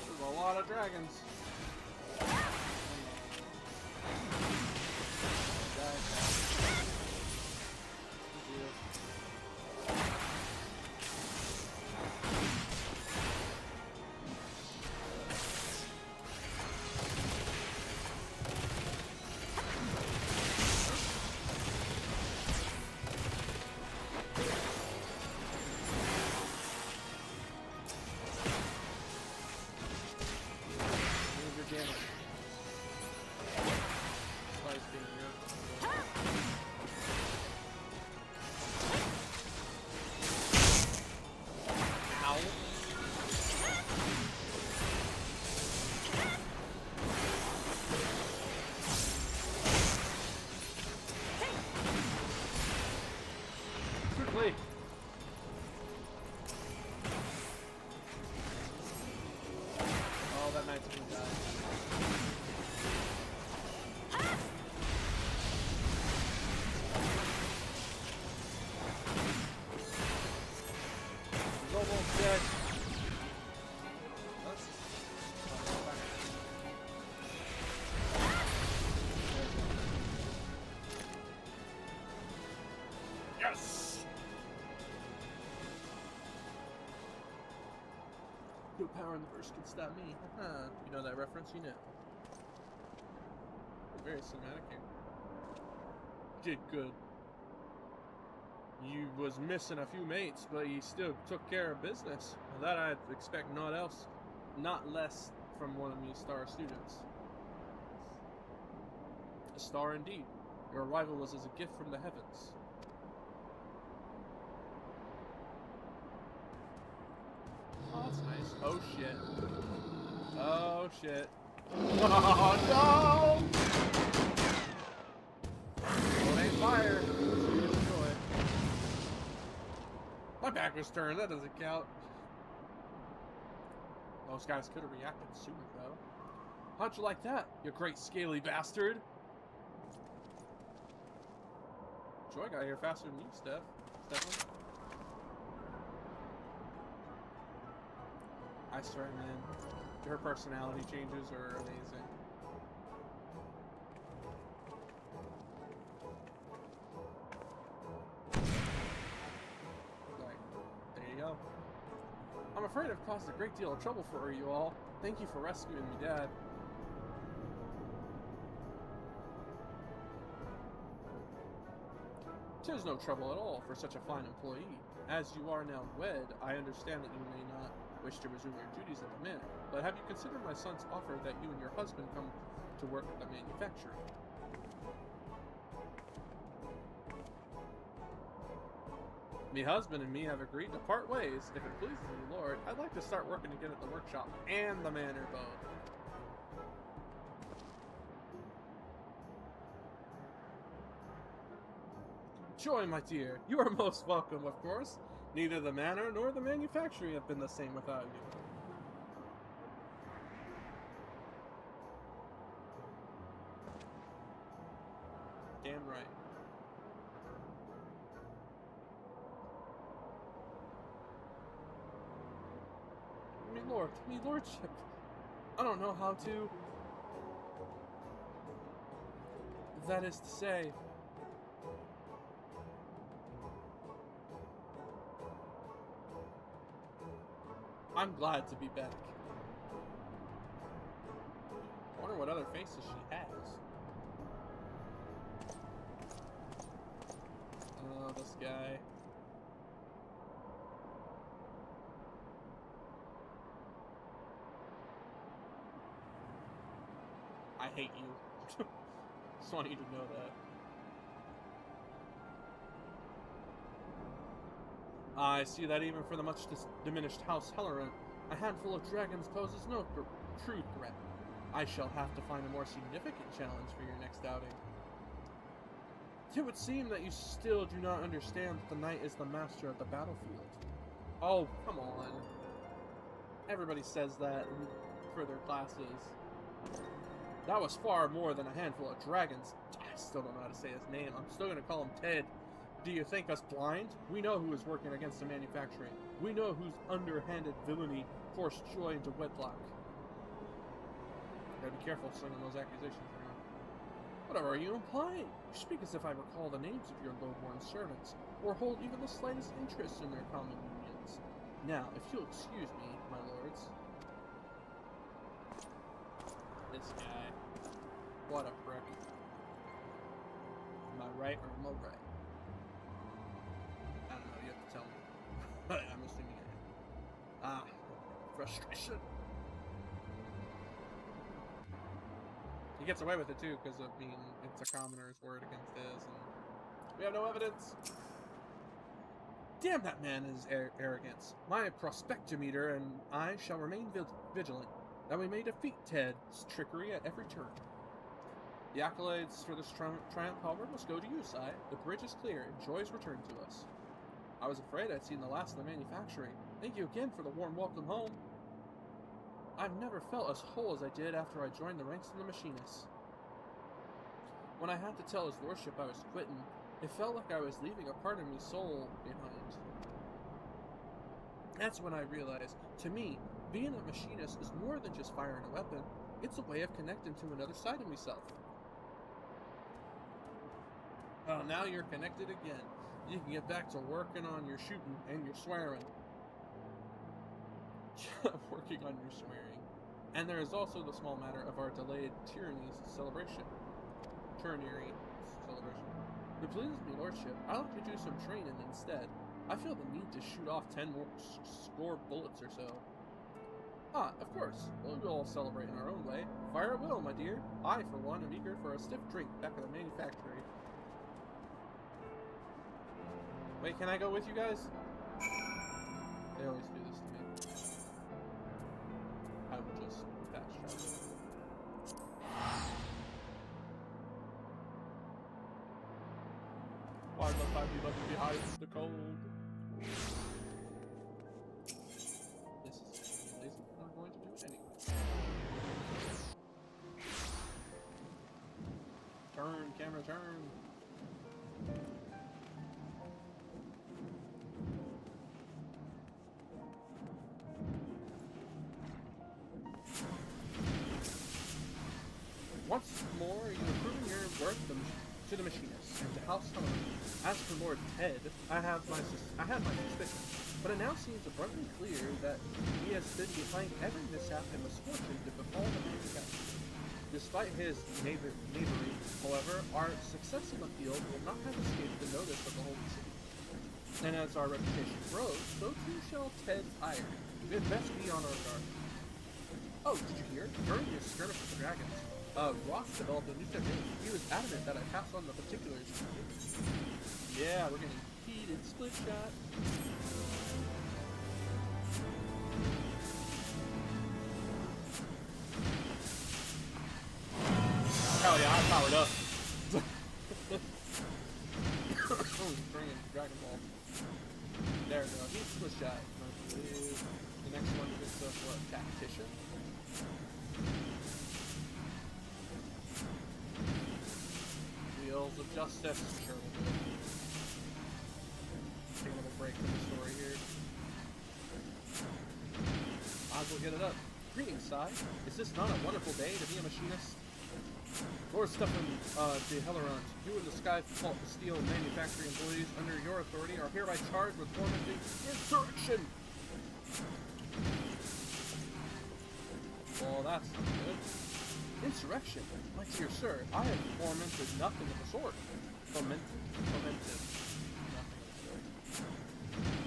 Speaker 1: There's a lot of dragons. power in the verse can stop me. You know that reference? You know. Very cinematic here. Did good. You was missing a few mates, but you still took care of business. Well, that I'd expect not less from one of me star students. A star indeed. Your arrival was as a gift from the heavens. Oh, that's nice. Oh shit. Oh shit. Oh no! Well, it ain't fire. My back was turned. That doesn't count. Those guys could have reacted sooner, though. How'd you like that, you great scaly bastard? Joy got here faster than you, Steph. I swear, man. Her personality changes are amazing. There you go. I'm afraid I've caused a great deal of trouble for you all. Thank you for rescuing me, Dad. Tis no trouble at all for such a fine employee. As you are now wed, I understand that you may not wish to resume your duties at the manor, but have you considered my son's offer that you and your husband come to work at the manufactory? Me husband and me have agreed to part ways. If it pleases you, Lord, I'd like to start working again at the workshop and the manor both. Joy, my dear, you are most welcome, of course. Neither the manor nor the manufactory have been the same without you. Damn right. Me lordship. I don't know how to. That is to say. I'm glad to be back. I wonder what other faces she has. Oh, this guy. I hate you. Just want you to know that. I see that even for the much diminished House Helleran, a handful of dragons poses no true threat. I shall have to find a more significant challenge for your next outing. It would seem that you still do not understand that the knight is the master of the battlefield. Oh, come on. Everybody says that in further classes. That was far more than a handful of dragons. I still don't know how to say his name. I'm still going to call him Ted. Do you think us blind? We know who is working against the manufacturing. We know whose underhanded villainy forced Joy into wedlock. Gotta be careful slinging those accusations around. Whatever are you implying? You speak as if I recall the names of your low-born servants, or hold even the slightest interest in their common unions. Now, if you'll excuse me, my lords. This guy. What a prick. Am I right or am I right? I don't know, you have to tell me. I'm assuming I am. Ah, frustration. He gets away with it too, because of being, it's a commoner's word against his, and we have no evidence. Damn that man and his arrogance. My prospectometer and I shall remain vigilant, that we may defeat Ted's trickery at every turn. The accolades for this triumph, however, must go to you, Sai. The bridge is clear, and Joy's returned to us. I was afraid I'd seen the last of the manufacturing. Thank you again for the warm welcome home. I've never felt as whole as I did after I joined the ranks of the machinists. When I had to tell his lordship I was quitting, it felt like I was leaving a part of me soul behind. That's when I realized, to me, being a machinist is more than just firing a weapon. It's a way of connecting to another side of myself. Well, now you're connected again. You can get back to working on your shooting and your swearing. working on your swearing. And there is also the small matter of our delayed tyranny's celebration. Tyrannary celebration. If it pleases me, Lordship, I'll have to do some training instead. I feel the need to shoot off 10 more score bullets or so. Ah, of course. We'll all celebrate in our own way. Fire at will, my dear. I, for one, am eager for a stiff drink back at the manufactory. Wait, can I go with you guys? They always do this to me. I will just fast travel. Why must I be left behind in the cold? This is lazy, but I'm going to do it anyway. Turn, camera, turn. Once more, you are proving your worth to the machinist and to House Hunter. As for Lord Ted, I had my suspicions, but it now seems abundantly clear that he has been behind every mishap and misfortune to befall the manufacturer. Despite his knavery, however, our success in the field will not have escaped the notice of the Holy City. And as our reputation grows, so too shall Ted's ire. We had best be on our guard. Oh, did you hear? During the skirmish with the dragons, Ross developed a new technique. He was adamant that I pass on the particulars. Yeah, we're getting heated split shot. Hell yeah, I powered up. Oh, bringing Dragon Ball. There we go. Heat split shot. The next one is what? Tactician? Wheels of Justice. Sure, we'll do it. Take a little break from the story here. Might as well get it up. Greetings, Sai. Is this not a wonderful day to be a machinist? Lord Stefan de Hellerant, you and the Skyfault Steel manufacturing employees under your authority are hereby charged with fomenting insurrection! Well, that's not good. Insurrection? My dear sir, I have fomented nothing of the sort. Fomented. Nothing of the sort.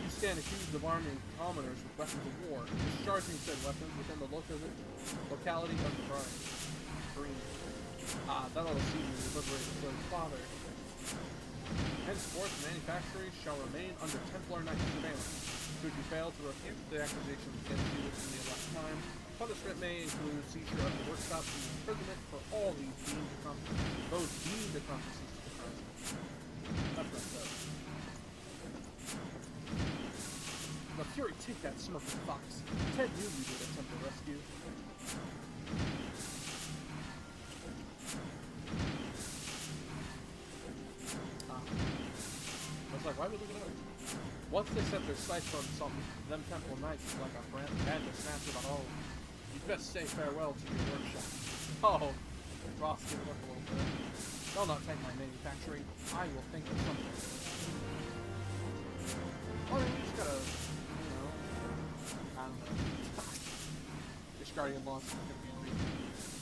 Speaker 1: You stand accused of arming commoners with weapons of war, discharging said weapons within the locality of the crime. Green. Ah, that ought to see you liberated for his father. Henceforth, manufacturers shall remain under Templar Knight surveillance. Should you fail to refute the accusations against you within the elect time, punishment may include seizure of the workshops and imprisonment for all those deemed accomplices to the crime. That's messed up. The Fury, take that smirking fox. Ted knew you would attempt to rescue. I was like, why are we looking at it? Once they set their sights on something, them Temple Knights is like a bandit snatcher of home. You'd best say farewell to your workshop. Oh, Ross giving up a little bit. They'll not take my manufacturing. I will think of something. Or you just gotta, you know, I don't know. Discarding laws is confusing.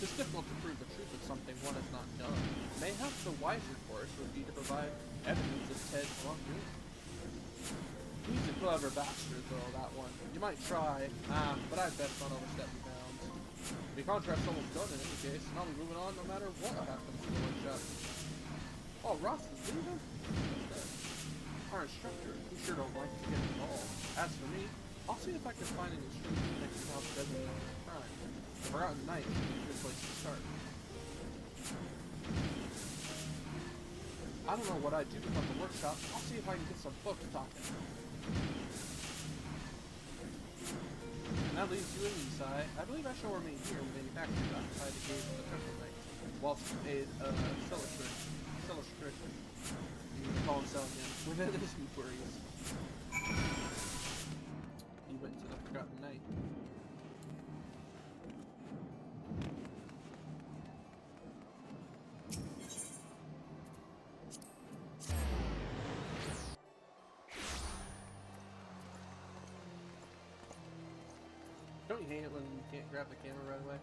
Speaker 1: It's difficult to prove the truth of something one has not done. Mayhaps the wiser course would be to provide evidence of Ted's wrongdoing. He's a clever bastard, though, that one. You might try, but I'd best not overstep your bounds. The contract's almost done in any case, and I'll be moving on no matter what happens to the workshop. Oh, Ross is leaving? Our instructor, we sure don't like to get involved. As for me, I'll see if I can find any streets next to House Deadly crime. The Forgotten Knight would be a good place to start. I don't know what I'd do without the workshop. I'll see if I can get some folks talking. And that leaves you and me, Sai. I believe I shall remain here in the manufacturing dock beside the gate of the Temple Knight, whilst you aid Celestric. You can call him Cell again. Within his inquiries. He went to the Forgotten Knight. Don't you hate it when you can't grab the camera right away?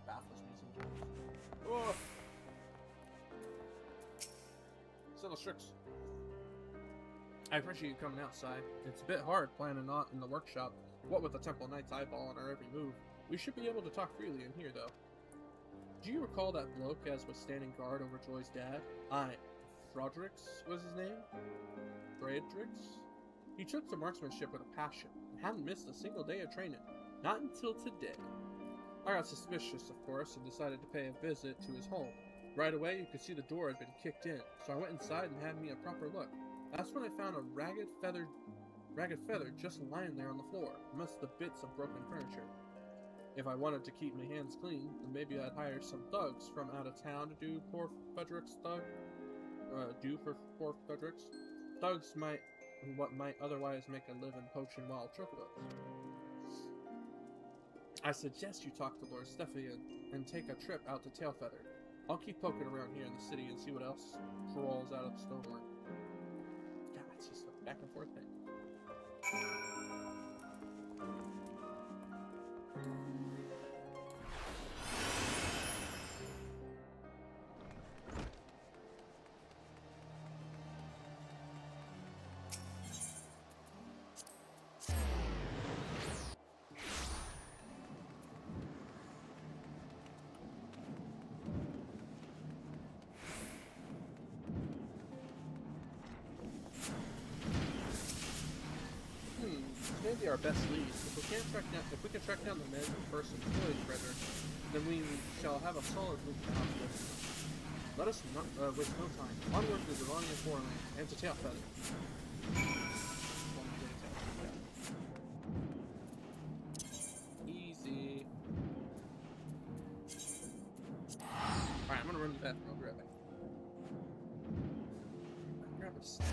Speaker 1: Baffles me sometimes. Oh! Still tricks. I appreciate you coming outside. It's a bit hard playing a knot in the workshop. What with the Temple Knight's eyeball on our every move. We should be able to talk freely in here, though. Do you recall that bloke as was standing guard over Joy's dad? Aye. Frodrix was his name? Fredrix? He took to marksmanship with a passion, and hadn't missed a single day of training. Not until today. I got suspicious, of course, and decided to pay a visit to his home. Right away, you could see the door had been kicked in, so I went inside and had me a proper look. That's when I found a ragged feather just lying there on the floor, amidst the bits of broken furniture. If I wanted to keep my hands clean, then maybe I'd hire some thugs from out of town to do for poor Frederick's. Thugs might otherwise make a living poaching wild chocobos. I suggest you talk to Lord Stephian and take a trip out to Tailfeather. I'll keep poking around here in the city and see what else crawls out of the stonework. God, it's just a back and forth thing. Maybe our best lead. If we can track down the men who first employed Frederick, then we shall have a solid group to house with. Let us not waste no time. Onward to the Ronnian Foreland and to Tailfeather. Easy. Alright, I'm gonna run to the bathroom. I'll grab it. Grab a snack.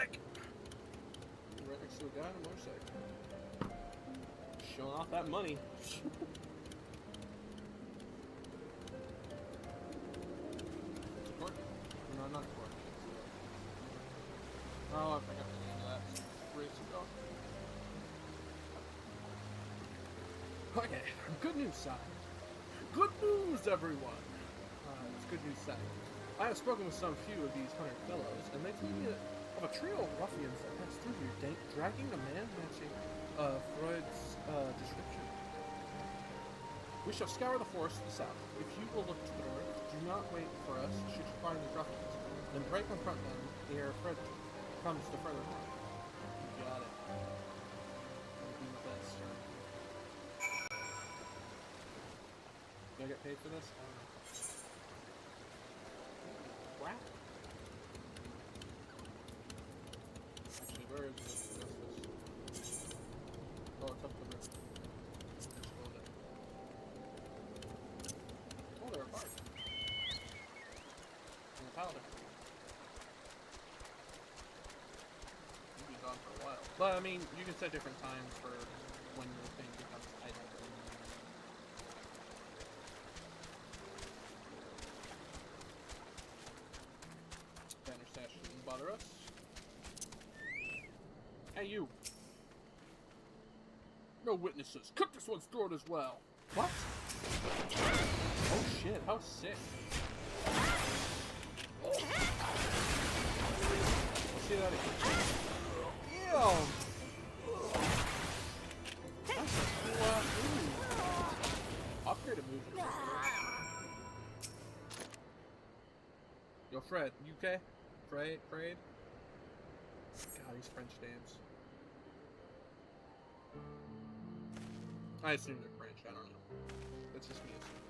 Speaker 1: motorcycle. Right next to a guy on a motorcycle. Showing off that money. It's a cork. No, not a cork. Oh, I forgot the name of that. Race ago. Okay, good news side. Good news, everyone. It's good news side. I have spoken with some few of these 100 fellows, and they told me of a trio of ruffians that passed through here, dragging a man matching Freud's description. We shall scour the forest to the south. If you will look to the north, do not wait for us should you find these ruffians. Then break confront them ere Fred comes to further harm. You got it. I'll do my best. Do I get paid for this? I don't know. Crap. Actually, where is this? Oh, it's up the river. Oh, they're apart. And a powder. You'll be gone for a while. But, I mean, you can set different times for when the thing becomes idle. Banner stash shouldn't bother us. Hey, you! No witnesses. Cut this one's throat as well. What? Oh shit, how sick. Oh. See that again. Ew! That's a cool move. Upgraded move. Yo, Fred, you okay? Fred? God, these French names. I assume they're French, I don't know. That's just me assuming.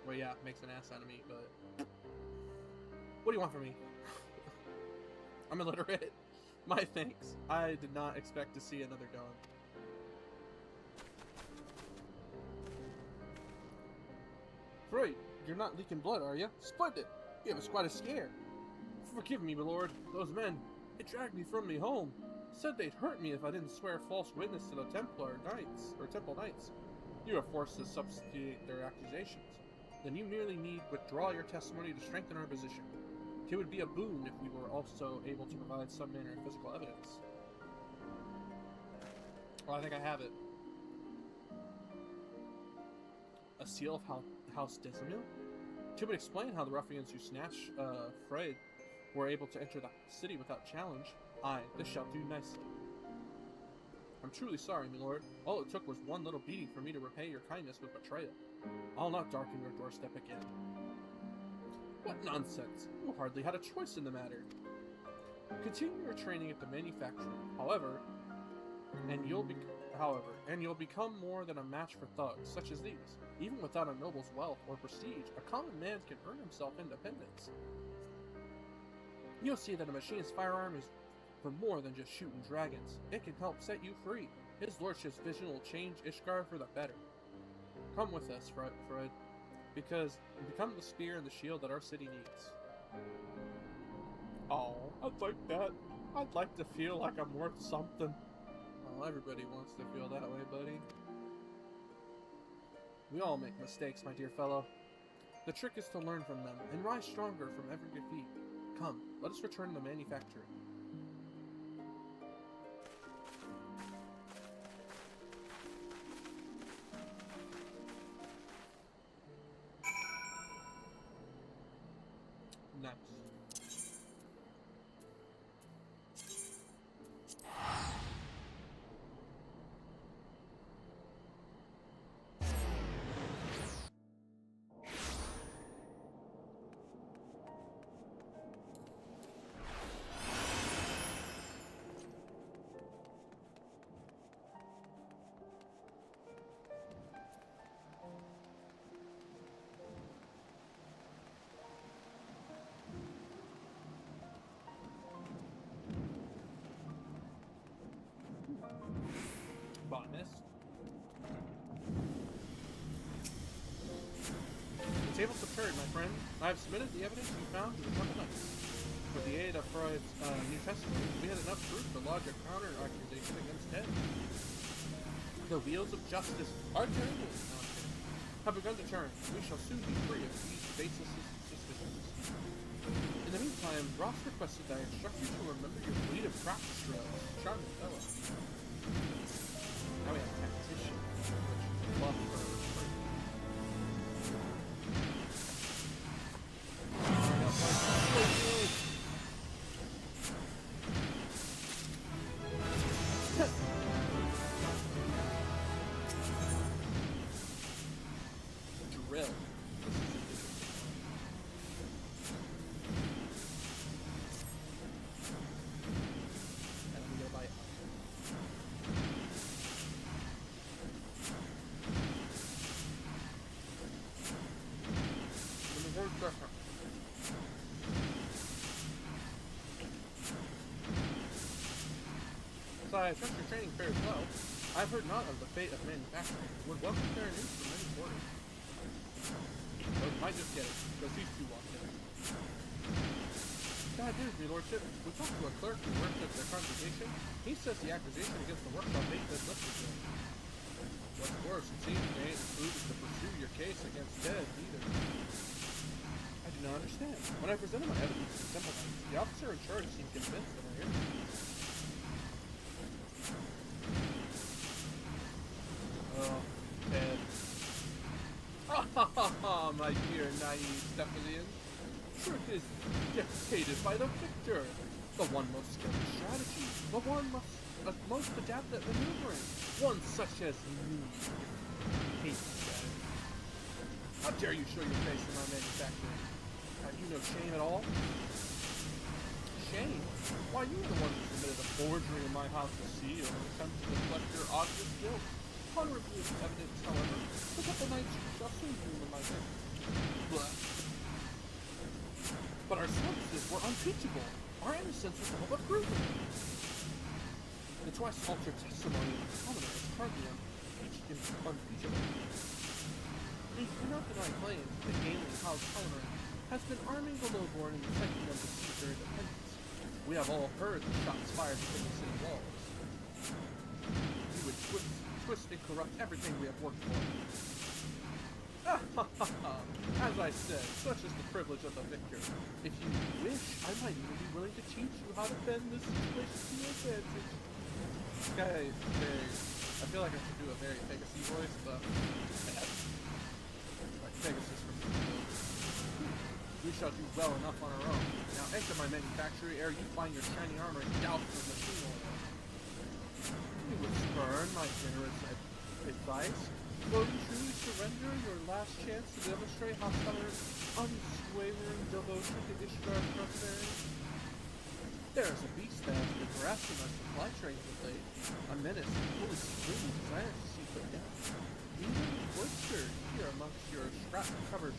Speaker 1: Well, yeah, makes an ass out of me, but... What do you want from me? I'm illiterate. My thanks. I did not expect to see another dog. Freud, you're not leaking blood, are you? Splendid! It was quite a scare. Forgive me, my lord. Those men, they dragged me from me home. Said they'd hurt me if I didn't swear false witness to the Temple Knights. You are forced to substantiate their accusations. Then you merely need withdraw your testimony to strengthen our position. It would be a boon if we were also able to provide some manner of physical evidence. Well, I think I have it. A seal of House Desimil? It would explain how the ruffians who snatched Freud were able to enter the city without challenge. Aye, this shall do nicely. I'm truly sorry, my lord. All it took was one little beating for me to repay your kindness with betrayal. I'll not darken your doorstep again. What nonsense! You hardly had a choice in the matter. Continue your training at the manufactory, and you'll become more than a match for thugs such as these. Even without a noble's wealth or prestige, a common man can earn himself independence. You'll see that a machine's firearm is for more than just shooting dragons. It can help set you free. His lordship's vision will change Ishgard for the better. Come with us, Freud, because become the spear and the shield that our city needs. Oh, I'd like that. I'd like to feel like I'm worth something. Well, everybody wants to feel that way, buddy. We all make mistakes, my dear fellow. The trick is to learn from them and rise stronger from every defeat. Come, let us return to the manufactory. Nice. Botanist. The table's prepared, my friend. I have submitted the evidence you found to the Temple Knights. With the aid of Freud's New Testament, we had enough proof to lodge a counter-accusation against Ted. The wheels of justice are turning, have begun to turn. We shall soon be free of these baseless suspicions. In the meantime, Ross requested that I instruct you to remember your fleet of practice drills. Charming fellow. Now we have tactician, which is love for drill. And we go by So I trust your training fares well. I've heard not of the fate of manufacturing. Would welcome fair news from many quarters. But might just get it, because these two walked in. Bad news, your lordship. We talked to a clerk who worked at their congregation. He says the accusation against the workshop ain't been lifted yet. What's worse, it seems they ain't approved to pursue your case against Ted either. I do not understand. When I presented my evidence to the Temple Knights, the officer in charge seemed convinced that my innocence. Oh, Ted. Ah, my dear naive Stephanian. Truth is dictated by the victor. The one most skilled in strategy. The one most adept at maneuvering. One such as you. Hate strategy. How dare you show your face in my manufacturing? Have you no shame at all? Shame? Why, you were the one who committed a forgery in my house to see and attempted to deflect your obvious guilt. Upon review of evidence, however, the couple nights shall soon doom in my name. But our services were unteachable. Our innocence was all but proven. The twice altered testimony of the commoner is hardly unimpeachable. We cannot deny claims that Galen House Halloran has been arming the lowborn in the setting of the Caesar independence. We have all heard the shots fired within the city walls. You would twist and corrupt everything we have worked for. As I said, such is the privilege of the victor. If you wish, I might even be willing to teach you how to bend this situation to your advantage. Okay, I feel like I should do a very Pegasus voice, but like Pegasus from we shall do well enough on our own. Now enter my manufactory ere you find your shiny armor doused with machine oil. You would spurn my generous advice? Will you truly surrender your last chance to demonstrate how Halloran's unswavering devotion to Ishtar's prosperity? There is a beast that has been harassing our supply trains of late, a menace fully screaming desires to see put down. Even cloistered here amongst your scrap-covered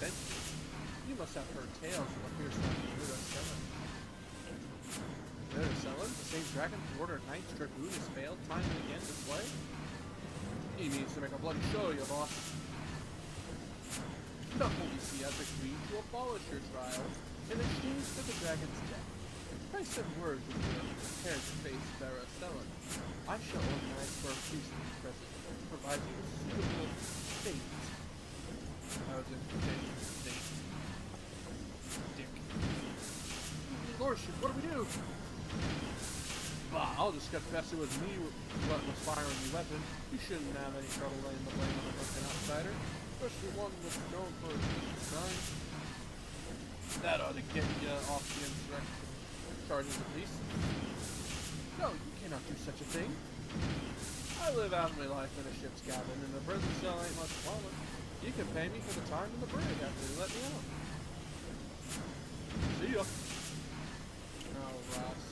Speaker 1: benches. You must have heard tales of the fierce Heavensward. The same dragon who ordered Knight's Dragoon has failed time and again to slay? He means to make a bloody show, your boss. The Holy See has agreed to abolish your trial in exchange for the dragon's death. I send word when you are prepared to face Baracellon. I shall organize for a priest to be present to provide you with suitable fate. I was in quotation state. Dick. Lordship, what do we do? Bah, I'll just confess it was me what was firing the weapon. You shouldn't have any trouble laying the blame on a broken outsider, especially one that's known for his crime. That ought to get you off the insurrection charges at least. No, you cannot do such a thing. I live out my life in a ship's cabin, and the prison cell ain't much smaller. You can pay me for the time in the brig after you let me out. See ya. Oh, Ross.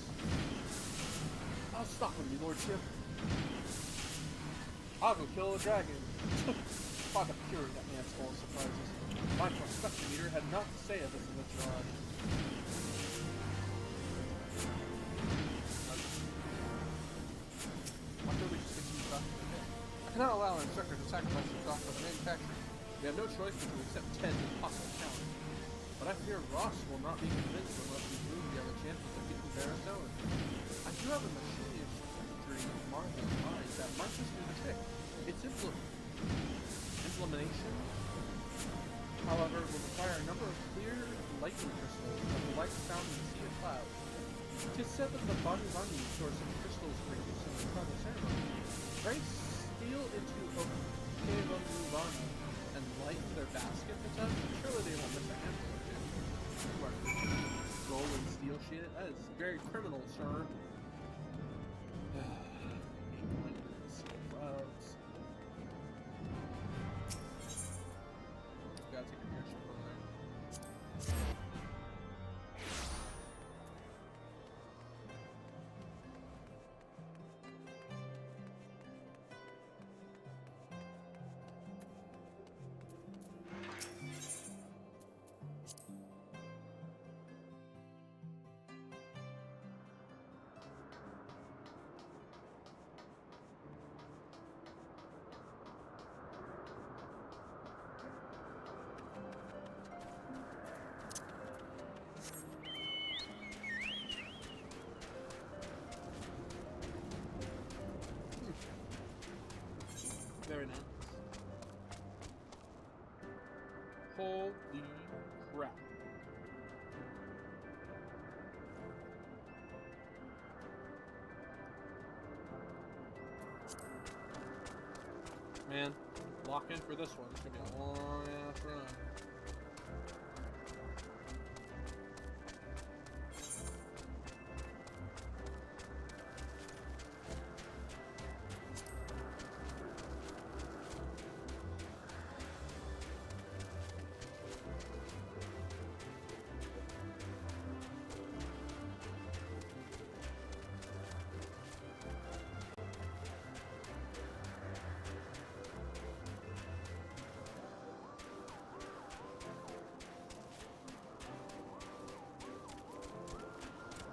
Speaker 1: I'll stop with you, Lordship. I'll go kill a dragon. By the fury, that man's full of surprises. My prospection meter had not to say of this eventuality. Why don't we just continue talking with him? I cannot allow an instructor to sacrifice himself for the manufacturer. We have no choice but to accept Ted's impossible challenge. But I fear Ross will not be convinced unless we prove Baritone. I do have a machinist dream of Martha's mind that might just do the trick. Its implementation, however, will require a number of clear lightning crystals of the light found in the sea of clouds. It is said that the Bani source of crystals for use in the tribal ceremony. Right, steal into Okevon Nuvana and light their basket for touch. Surely they won't miss a handful or two. What? Gold and steel shit? That is very criminal, sir. So gross. Gotta take an airship over there. Very nice. Holy crap. Man, lock in for this one. It's gonna be a long ass run.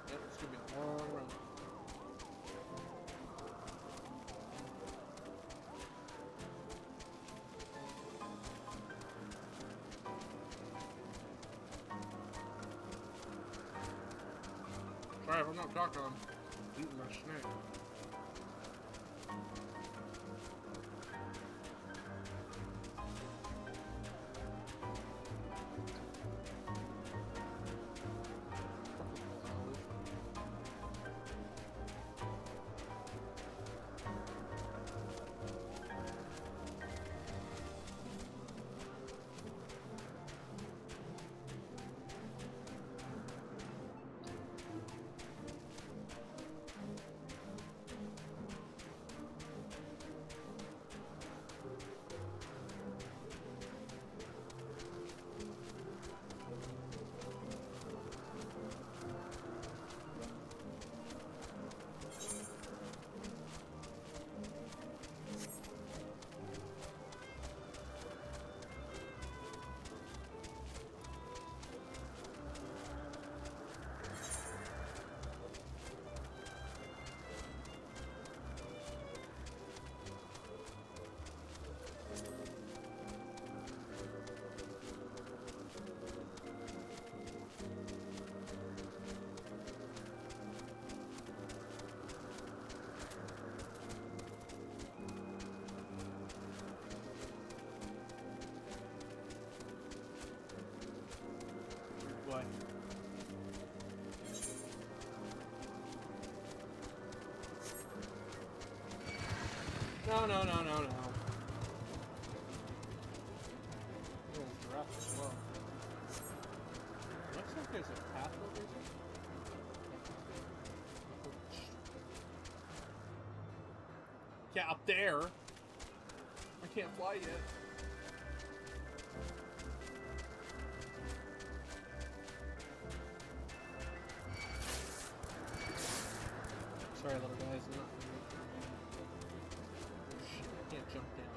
Speaker 1: Yep, it's gonna be a long run. Sorry if I'm not talking, I'm eating my snack. Boy. No, no, no, no, no. Oh, giraffe as well. Looks like there's a path over here. Yeah, up there. I can't fly yet. Sorry, little guys. I'm not. Shit, I can't jump down.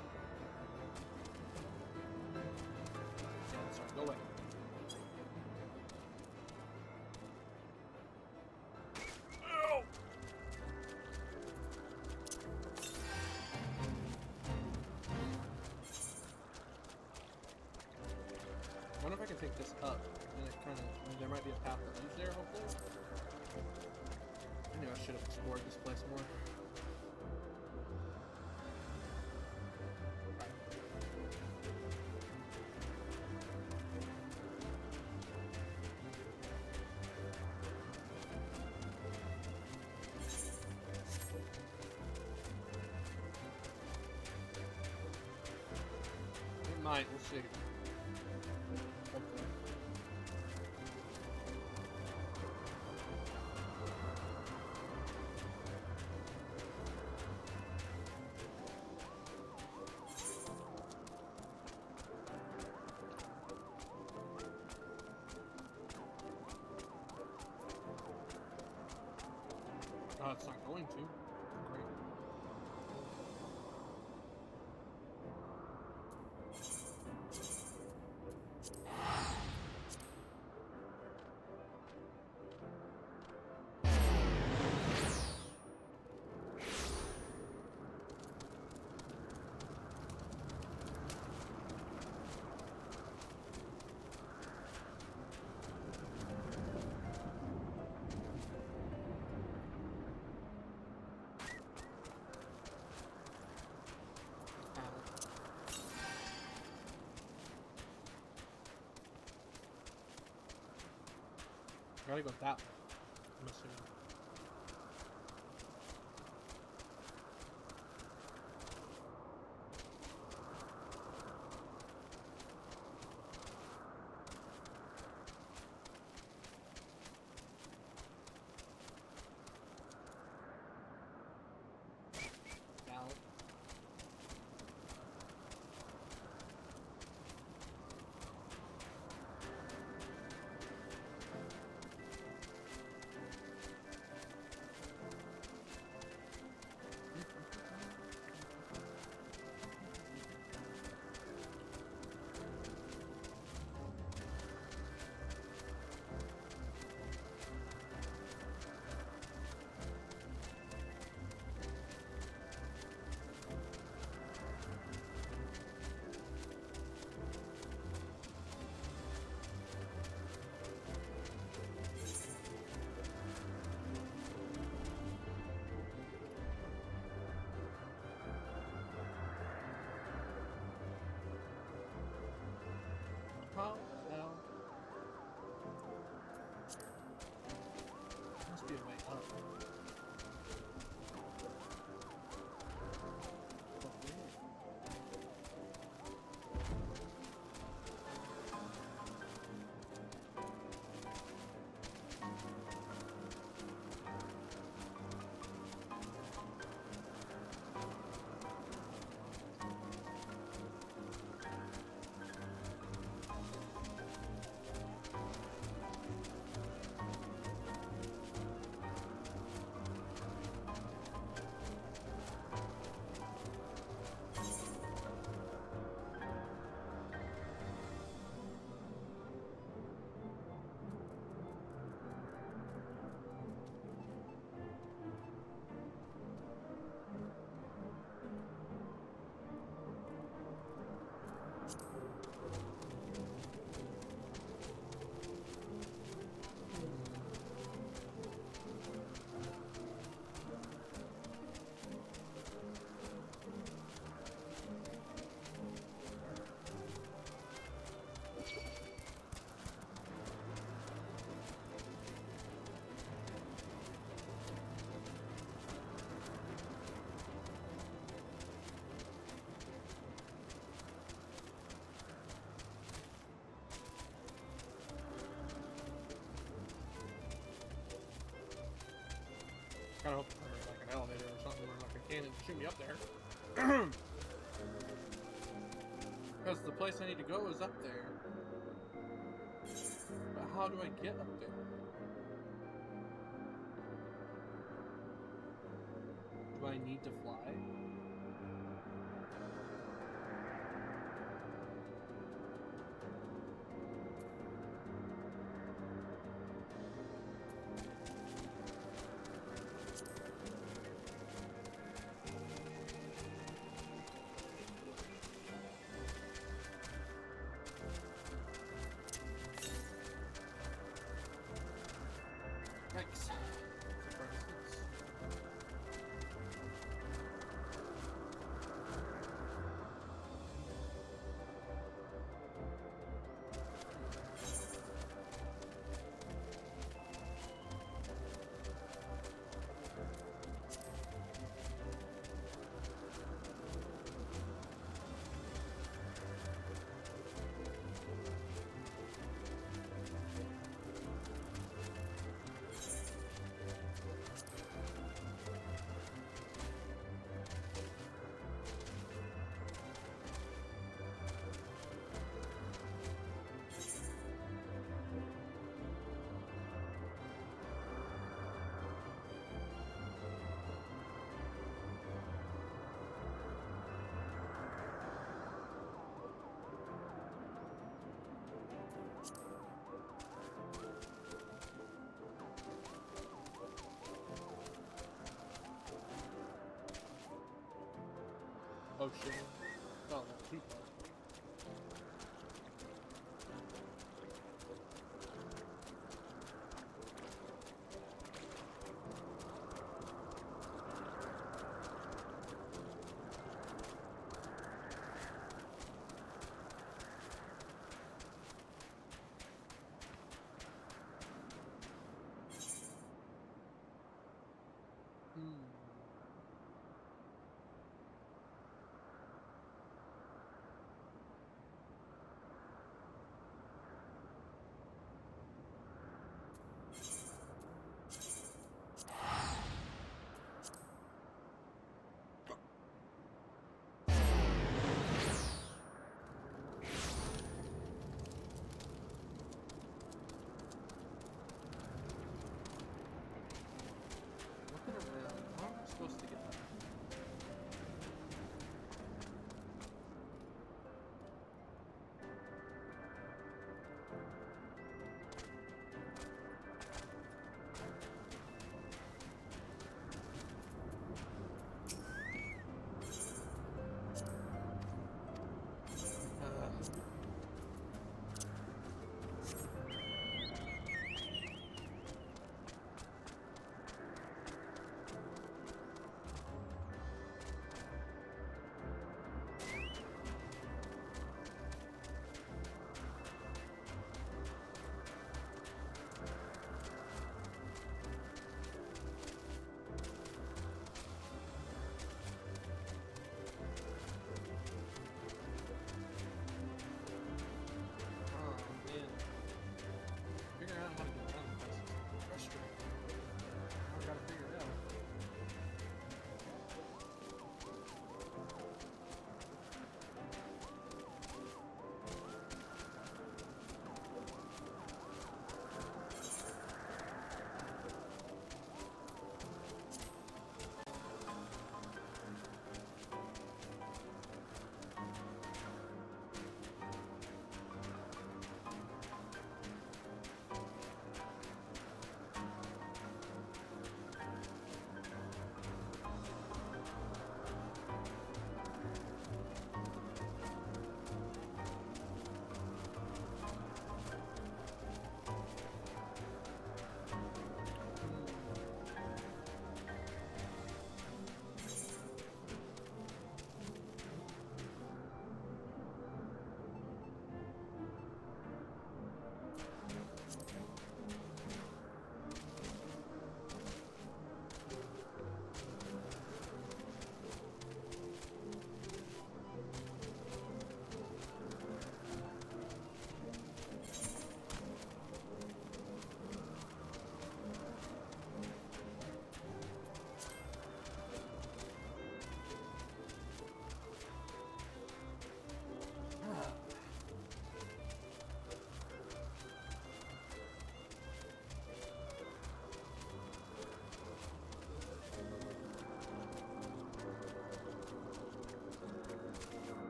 Speaker 1: Yeah, sorry. Go away. Ow! I wonder if I can take this up, and it kind of, there might be a path that leads there, hopefully. I knew I should have explored this place more. It might, we'll see. Hopefully. Oh, it's not going to. Great. Gotta go that way, I'm assuming. Down. Oh, no. Must be a way up. Kind of hope there's like an elevator or something where like a cannon shoot me up there. Because the place I need to go is up there. But how do I get up there? Do I need to fly? Thanks. Oh shit. Oh, no, too far.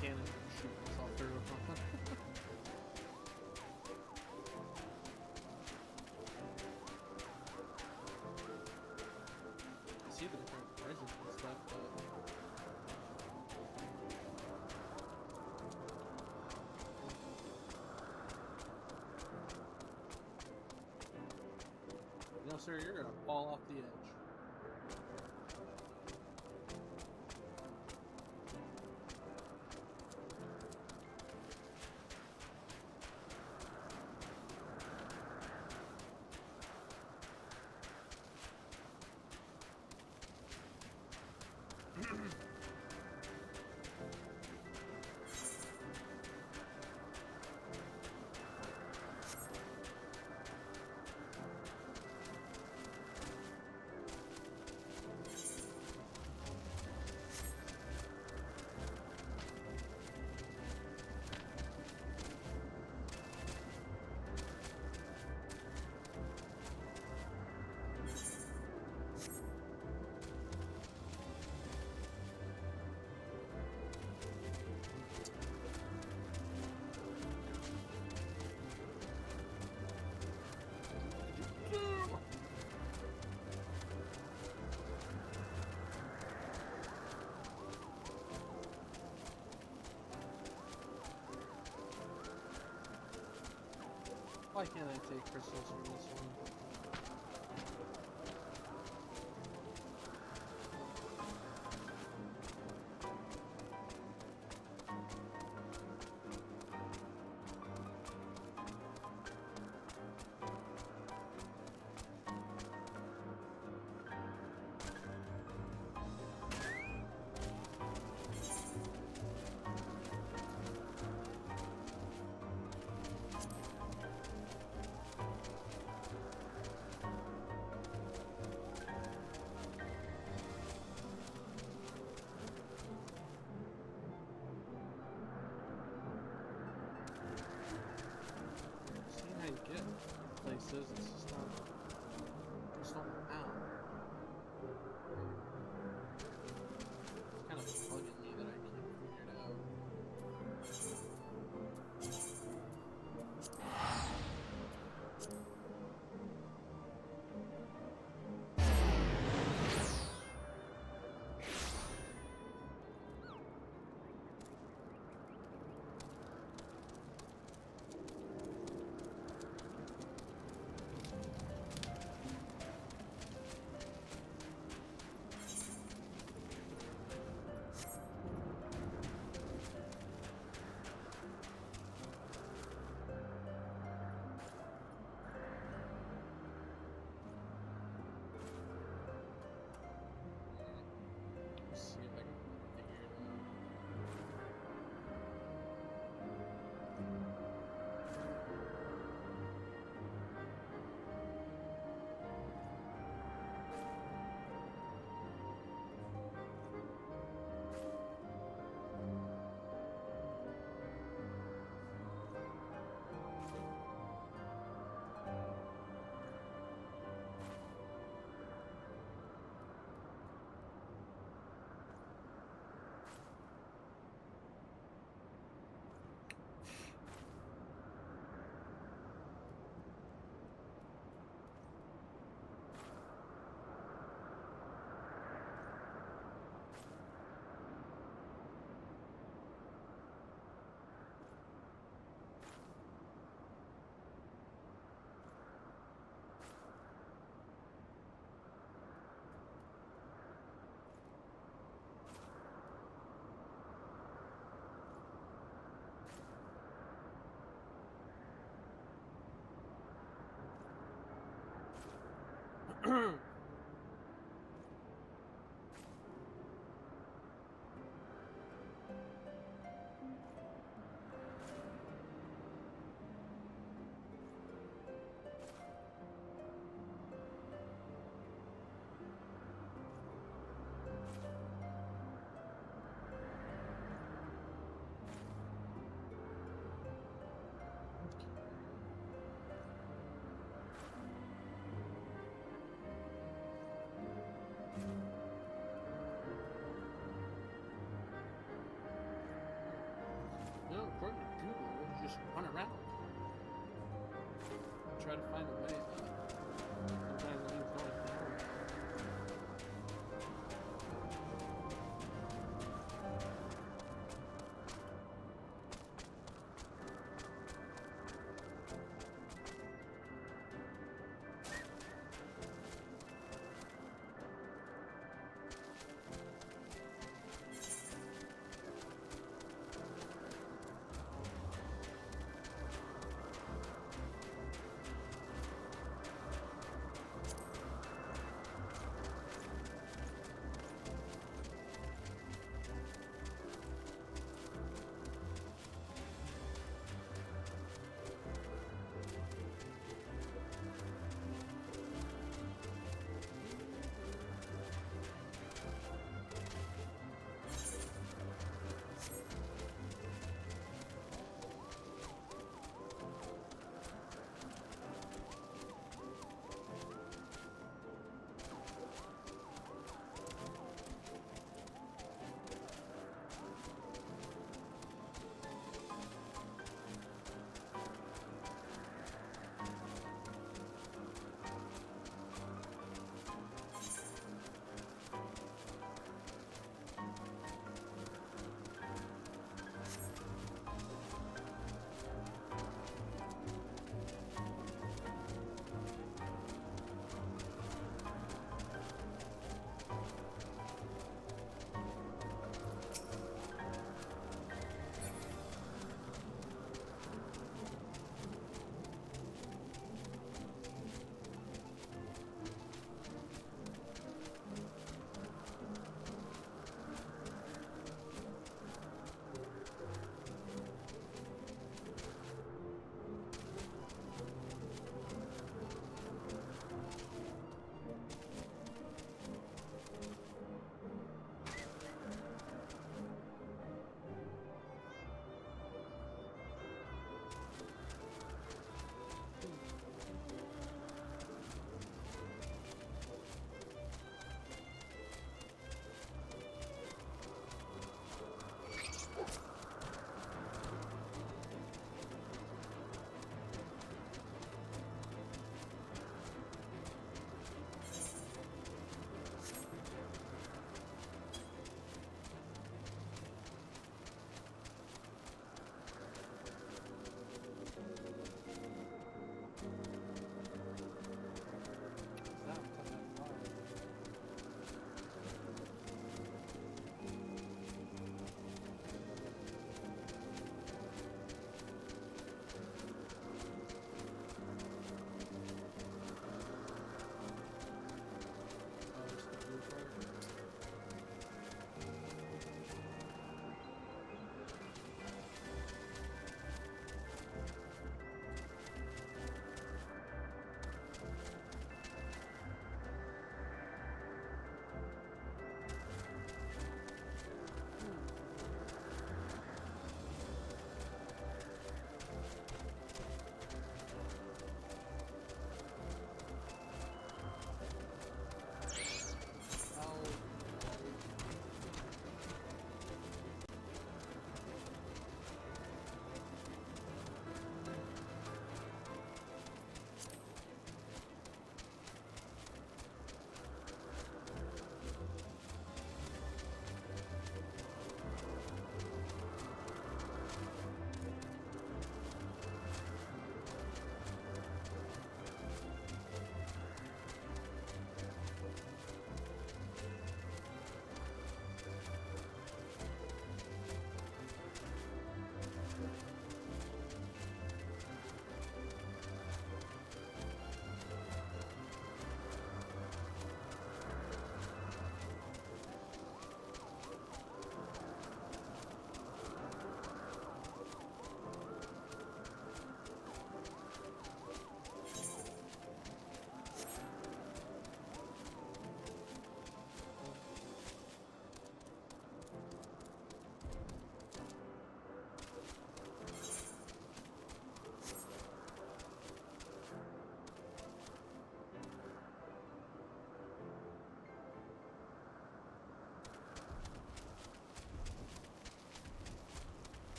Speaker 1: cannon and shoot myself through or something. I see the different versions and stuff, but no, sir, you're gonna fall off the edge. Why can't I take crystals from this one? Get places, it's just not out. It's kind of bugging me that I can't figure it out. According to Google, you just run around. Try to find a way. Sometimes it means going forward.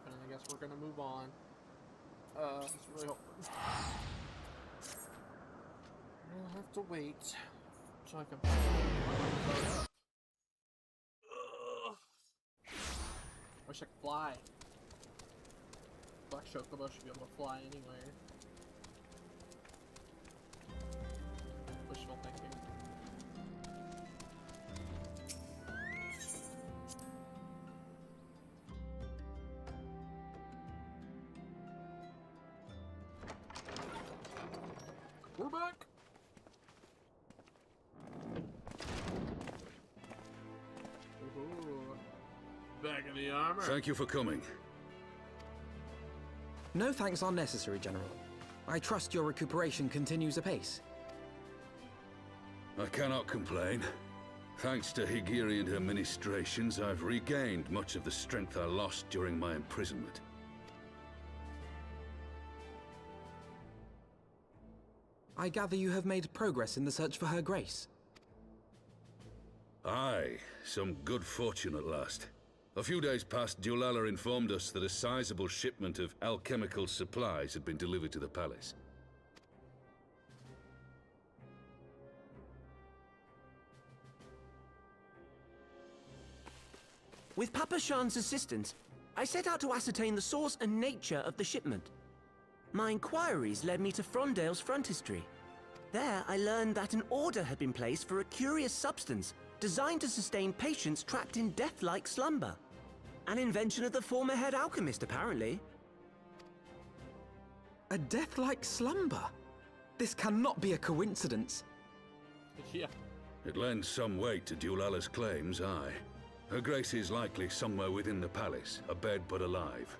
Speaker 1: happening. I guess we're gonna move on. It's really hoping. I'll have to wait so I can. Wish I could fly. Black Chocobo should be able to fly anywhere. Wishful thinking. We're back! Ooh. Back in the armor.
Speaker 2: Thank you for coming.
Speaker 5: No thanks are necessary, General. I trust your recuperation continues apace.
Speaker 2: I cannot complain. Thanks to Higiri and her ministrations, I've regained much of the strength I lost during my imprisonment.
Speaker 5: I gather you have made progress in the search for Her Grace.
Speaker 2: Aye, some good fortune at last. A few days past, Dulala informed us that a sizable shipment of alchemical supplies had been delivered to the palace.
Speaker 11: With Papa Shan's assistance, I set out to ascertain the source and nature of the shipment. My inquiries led me to Frondale's frontistery. There, I learned that an order had been placed for a curious substance designed to sustain patients trapped in death-like slumber. An invention of the former head alchemist, apparently.
Speaker 5: A death-like slumber? This cannot be a coincidence.
Speaker 1: Yeah.
Speaker 2: It lends some weight to Dulala's claims, aye. Her Grace is likely somewhere within the palace, abed but alive.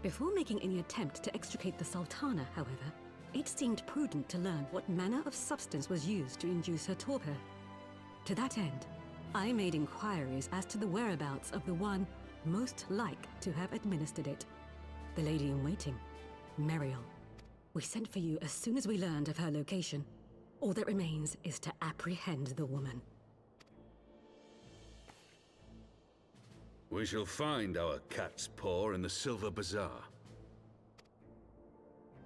Speaker 10: Before making any attempt to extricate the Sultana, however, it seemed prudent to learn what manner of substance was used to induce her torpor. To that end, I made inquiries as to the whereabouts of the one most like to have administered it. The lady-in-waiting, Meriel. We sent for you as soon as we learned of her location. All that remains is to apprehend the woman.
Speaker 2: We shall find our cat's paw in the Silver Bazaar.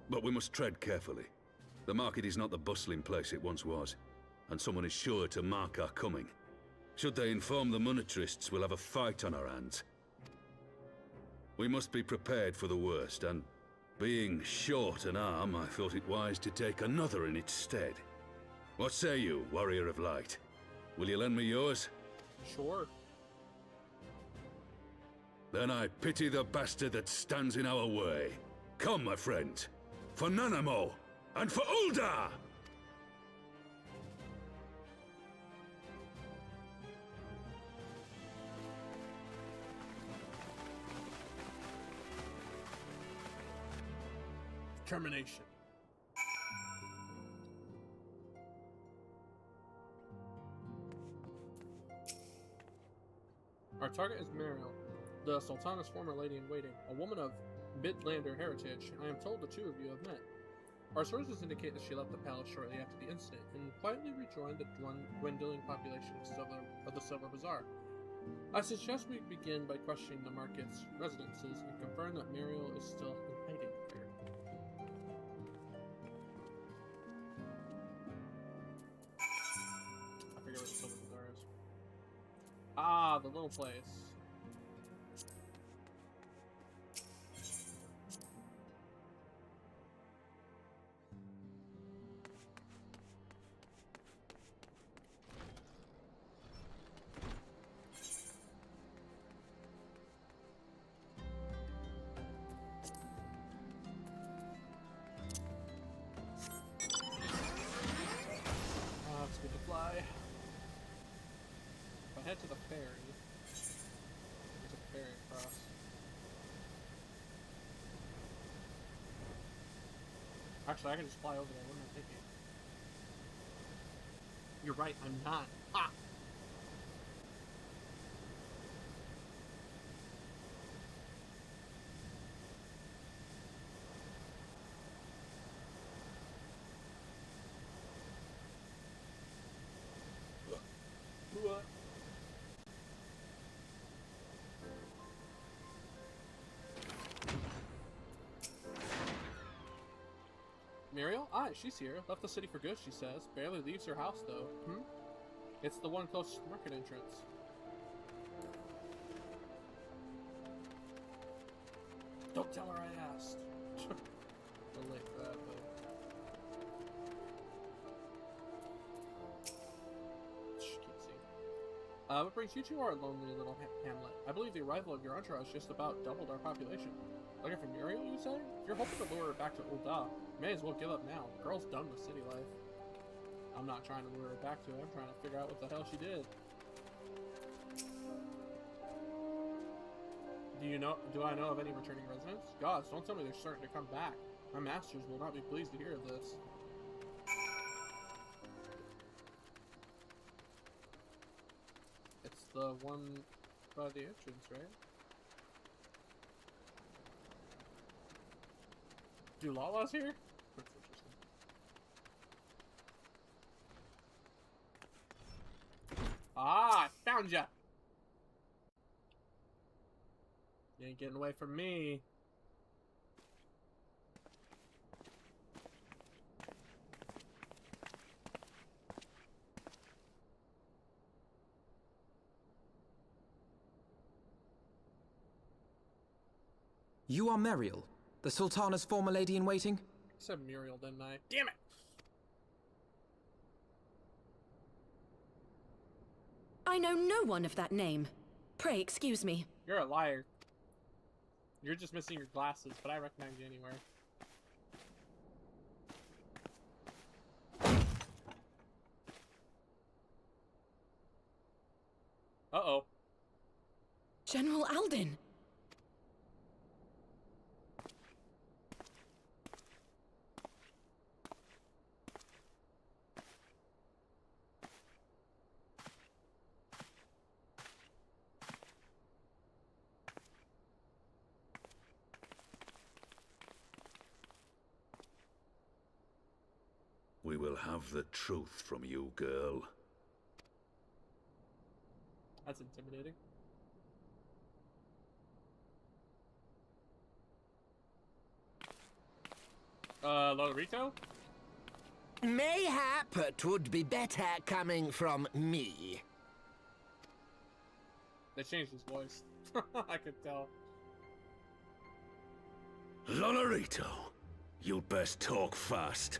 Speaker 2: But we must tread carefully. The market is not the bustling place it once was, and someone is sure to mark our coming. Should they inform the monetarists, we'll have a fight on our hands. We must be prepared for the worst, and being short an arm, I thought it wise to take another in its stead. What say you, Warrior of Light? Will you lend me yours?
Speaker 1: Sure.
Speaker 2: Then I pity the bastard that stands in our way. Come, my friends, for Nanamo, and for Ul'dah!
Speaker 1: Termination. Our target is Meriel, the Sultana's former lady-in-waiting, a woman of Midlander heritage. I am told the two of you have met. Our sources indicate that she left the palace shortly after the incident and quietly rejoined the dwindling population of the Silver Bazaar. I suggest we begin by questioning the market's residences and confirm that Meriel is still in hiding here. I forget where the Silver Bazaar is. Ah, the little place. It's good to fly. If I head to the ferry, there's a ferry across. Actually, I can just fly over there. What am I thinking? You're right, I'm not. Ah! Muriel? Aye, she's here. Left the city for good, she says. Barely leaves her house, though. It's the one close to the market entrance. Don't tell her I asked. Too late for that, but... Shh, can't see. What brings you to our lonely little hamlet? I believe the arrival of your entourage just about doubled our population. Looking for Muriel, you say? If you're hoping to lure her back to Ul'dah, you may as well give up now. The girl's done with city life. I'm not trying to lure her back to it. I'm trying to figure out what the hell she did. Do I know of any returning residents? Gods, don't tell me they're starting to come back. My masters will not be pleased to hear of this. It's the one by the entrance, right? Do Lala's here? That's interesting. Ah, I found ya! You ain't getting away from me.
Speaker 5: You are Muriel, the Sultana's former lady-in-waiting?
Speaker 1: I said Muriel, didn't I? Damn it!
Speaker 12: I know no one of that name. Pray excuse me.
Speaker 1: You're a liar. You're just missing your glasses, but I recognize you anywhere. Uh-oh.
Speaker 12: General Alden!
Speaker 2: We will have the truth from you, girl.
Speaker 1: That's intimidating. Lolorito?
Speaker 11: Mayhap 'twould be better coming from me.
Speaker 1: They changed his voice. I could tell.
Speaker 2: Lolorito, you'd best talk fast.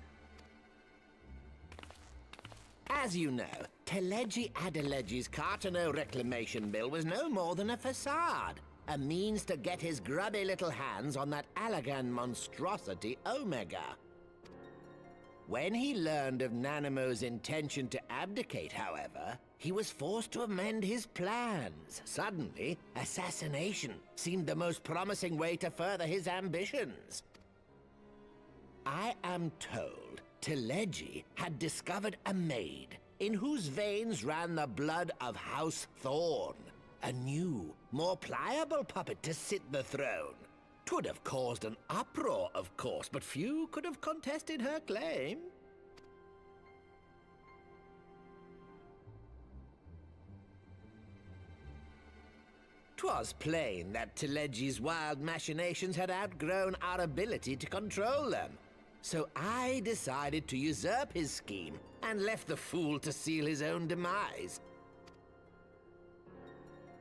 Speaker 11: As you know, Teleji Adeleji's Cartano reclamation bill was no more than a facade. A means to get his grubby little hands on that Allagan monstrosity Omega. When he learned of Nanamo's intention to abdicate, however, he was forced to amend his plans. Suddenly, assassination seemed the most promising way to further his ambitions. I am told Teleji had discovered a maid in whose veins ran the blood of House Thorn. A new, more pliable puppet to sit the throne. 'Twould have caused an uproar, of course, but few could have contested her claim. 'Twas plain that Teleji's wild machinations had outgrown our ability to control them. So I decided to usurp his scheme and left the fool to seal his own demise.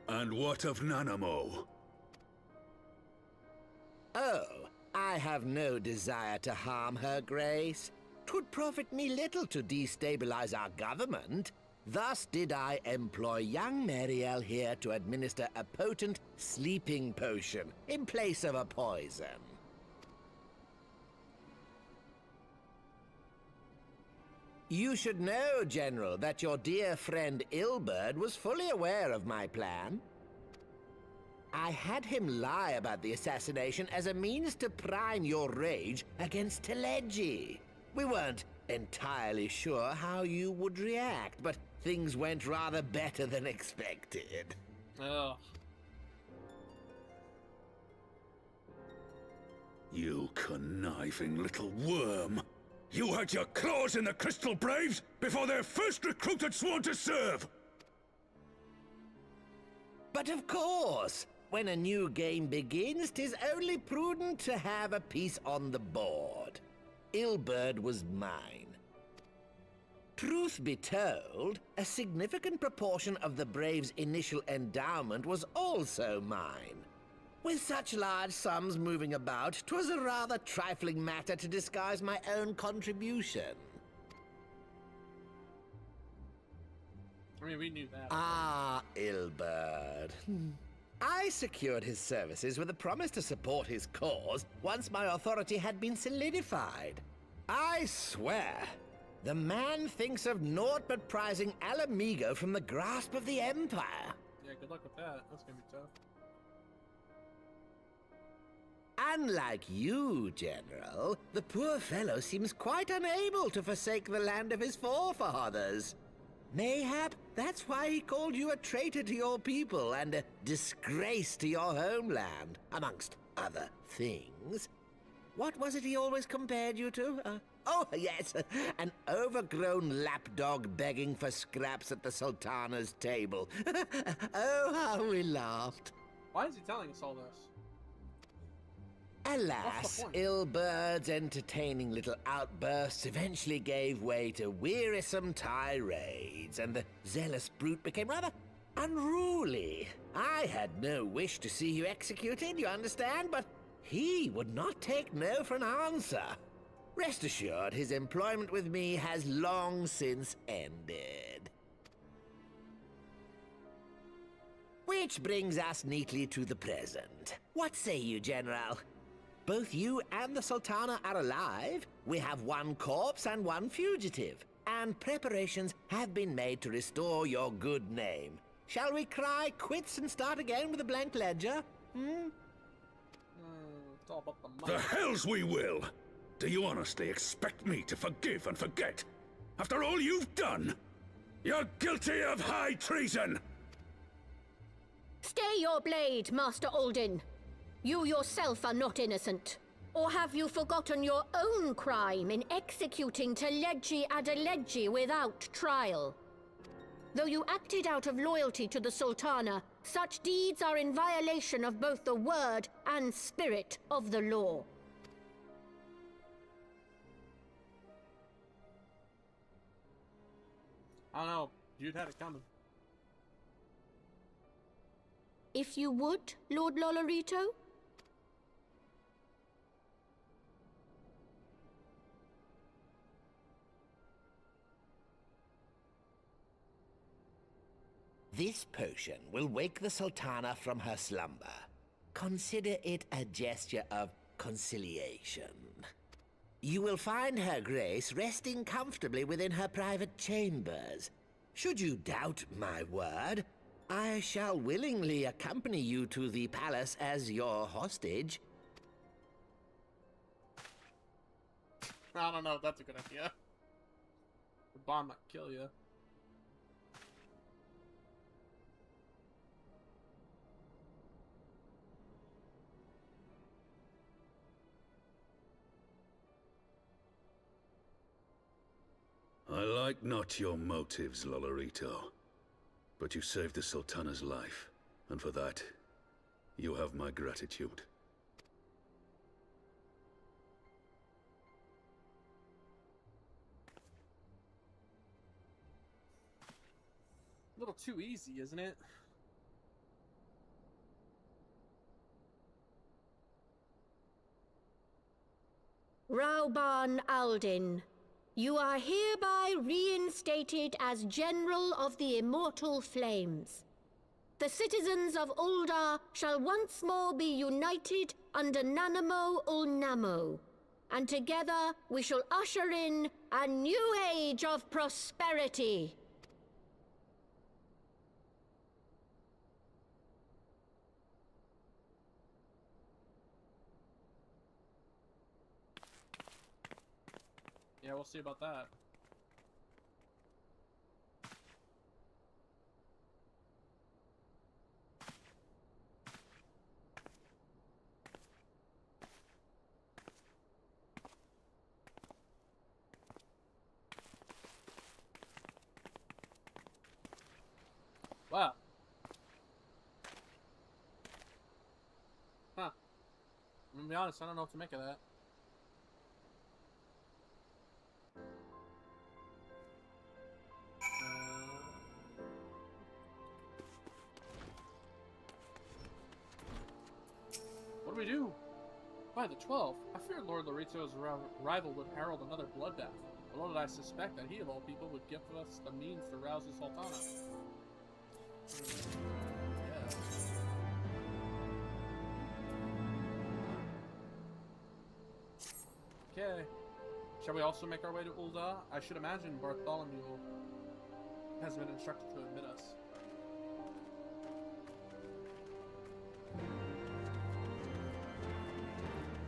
Speaker 2: And what of Nanamo?
Speaker 11: Oh, I have no desire to harm her grace. 'Twould profit me little to destabilize our government. Thus did I employ young Mariel here to administer a potent sleeping potion in place of a poison. You should know, General, that your dear friend Ilberd was fully aware of my plan. I had him lie about the assassination as a means to prime your rage against Teleji. We weren't entirely sure how you would react, but things went rather better than expected.
Speaker 1: Ugh.
Speaker 2: You conniving little worm! You had your claws in the Crystal Braves before their first recruit had sworn to serve!
Speaker 11: But of course, when a new game begins, 'tis only prudent to have a piece on the board.
Speaker 13: Ilberd was mine. Truth be told, a significant proportion of the Brave's initial endowment was also mine. With such large sums moving about, 'twas a rather trifling matter to disguise my own contribution.
Speaker 1: I mean, we knew that.
Speaker 13: Ah, Ilberd. I secured his services with a promise to support his cause once my authority had been solidified. I swear, the man thinks of naught but prizing Alamigo from the grasp of the Empire.
Speaker 1: Yeah, good luck with that. That's gonna be tough.
Speaker 13: Unlike you, General, the poor fellow seems quite unable to forsake the land of his forefathers. Mayhap that's why he called you a traitor to your people and a disgrace to your homeland, amongst other things. What was it he always compared you to? Oh, yes, an overgrown lapdog begging for scraps at the Sultana's table. Oh, how we laughed.
Speaker 1: Why is he telling us all this?
Speaker 13: Alas, Ilberd's entertaining little outbursts eventually gave way to wearisome tirades, and the zealous brute became rather unruly. I had no wish to see you executed, you understand, but he would not take no for an answer. Rest assured, his employment with me has long since ended. Which brings us neatly to the present. What say you, General? Both you and the Sultana are alive. We have one corpse and one fugitive, and preparations have been made to restore your good name. Shall we cry quits and start again with a blank ledger?
Speaker 1: It's all about the money.
Speaker 2: The hells we will! Do you honestly expect me to forgive and forget? After all you've done? You're guilty of high treason!
Speaker 14: Stay your blade, Master Alden. You yourself are not innocent. Or have you forgotten your own crime in executing Teleji Adeleji without trial? Though you acted out of loyalty to the Sultana, such deeds are in violation of both the word and spirit of the law.
Speaker 1: I don't know. You'd had it coming.
Speaker 14: If you would, Lord Lolorito?
Speaker 13: This potion will wake the Sultana from her slumber. Consider it a gesture of conciliation. You will find her grace resting comfortably within her private chambers. Should you doubt my word, I shall willingly accompany you to the palace as your hostage.
Speaker 1: I don't know if that's a good idea. The bomb might kill you.
Speaker 2: I like not your motives, Lolorito. But you saved the Sultana's life, and for that, you have my gratitude.
Speaker 1: A little too easy, isn't it?
Speaker 14: Rauban Aldin, you are hereby reinstated as General of the Immortal Flames. The citizens of Ul'dah shall once more be united under Nanamo Ul'Namo, and together we shall usher in a new age of prosperity.
Speaker 1: Yeah, we'll see about that. Wow. Huh. I'm gonna be honest, I don't know what to make of that. By the 12, I feared Lord Lorito's rival would herald another bloodbath. Little did I suspect that he, of all people, would give us the means to rouse the Sultana. Yeah. Okay. Shall we also make our way to Ul'dah? I should imagine Bartholomew has been instructed to admit us.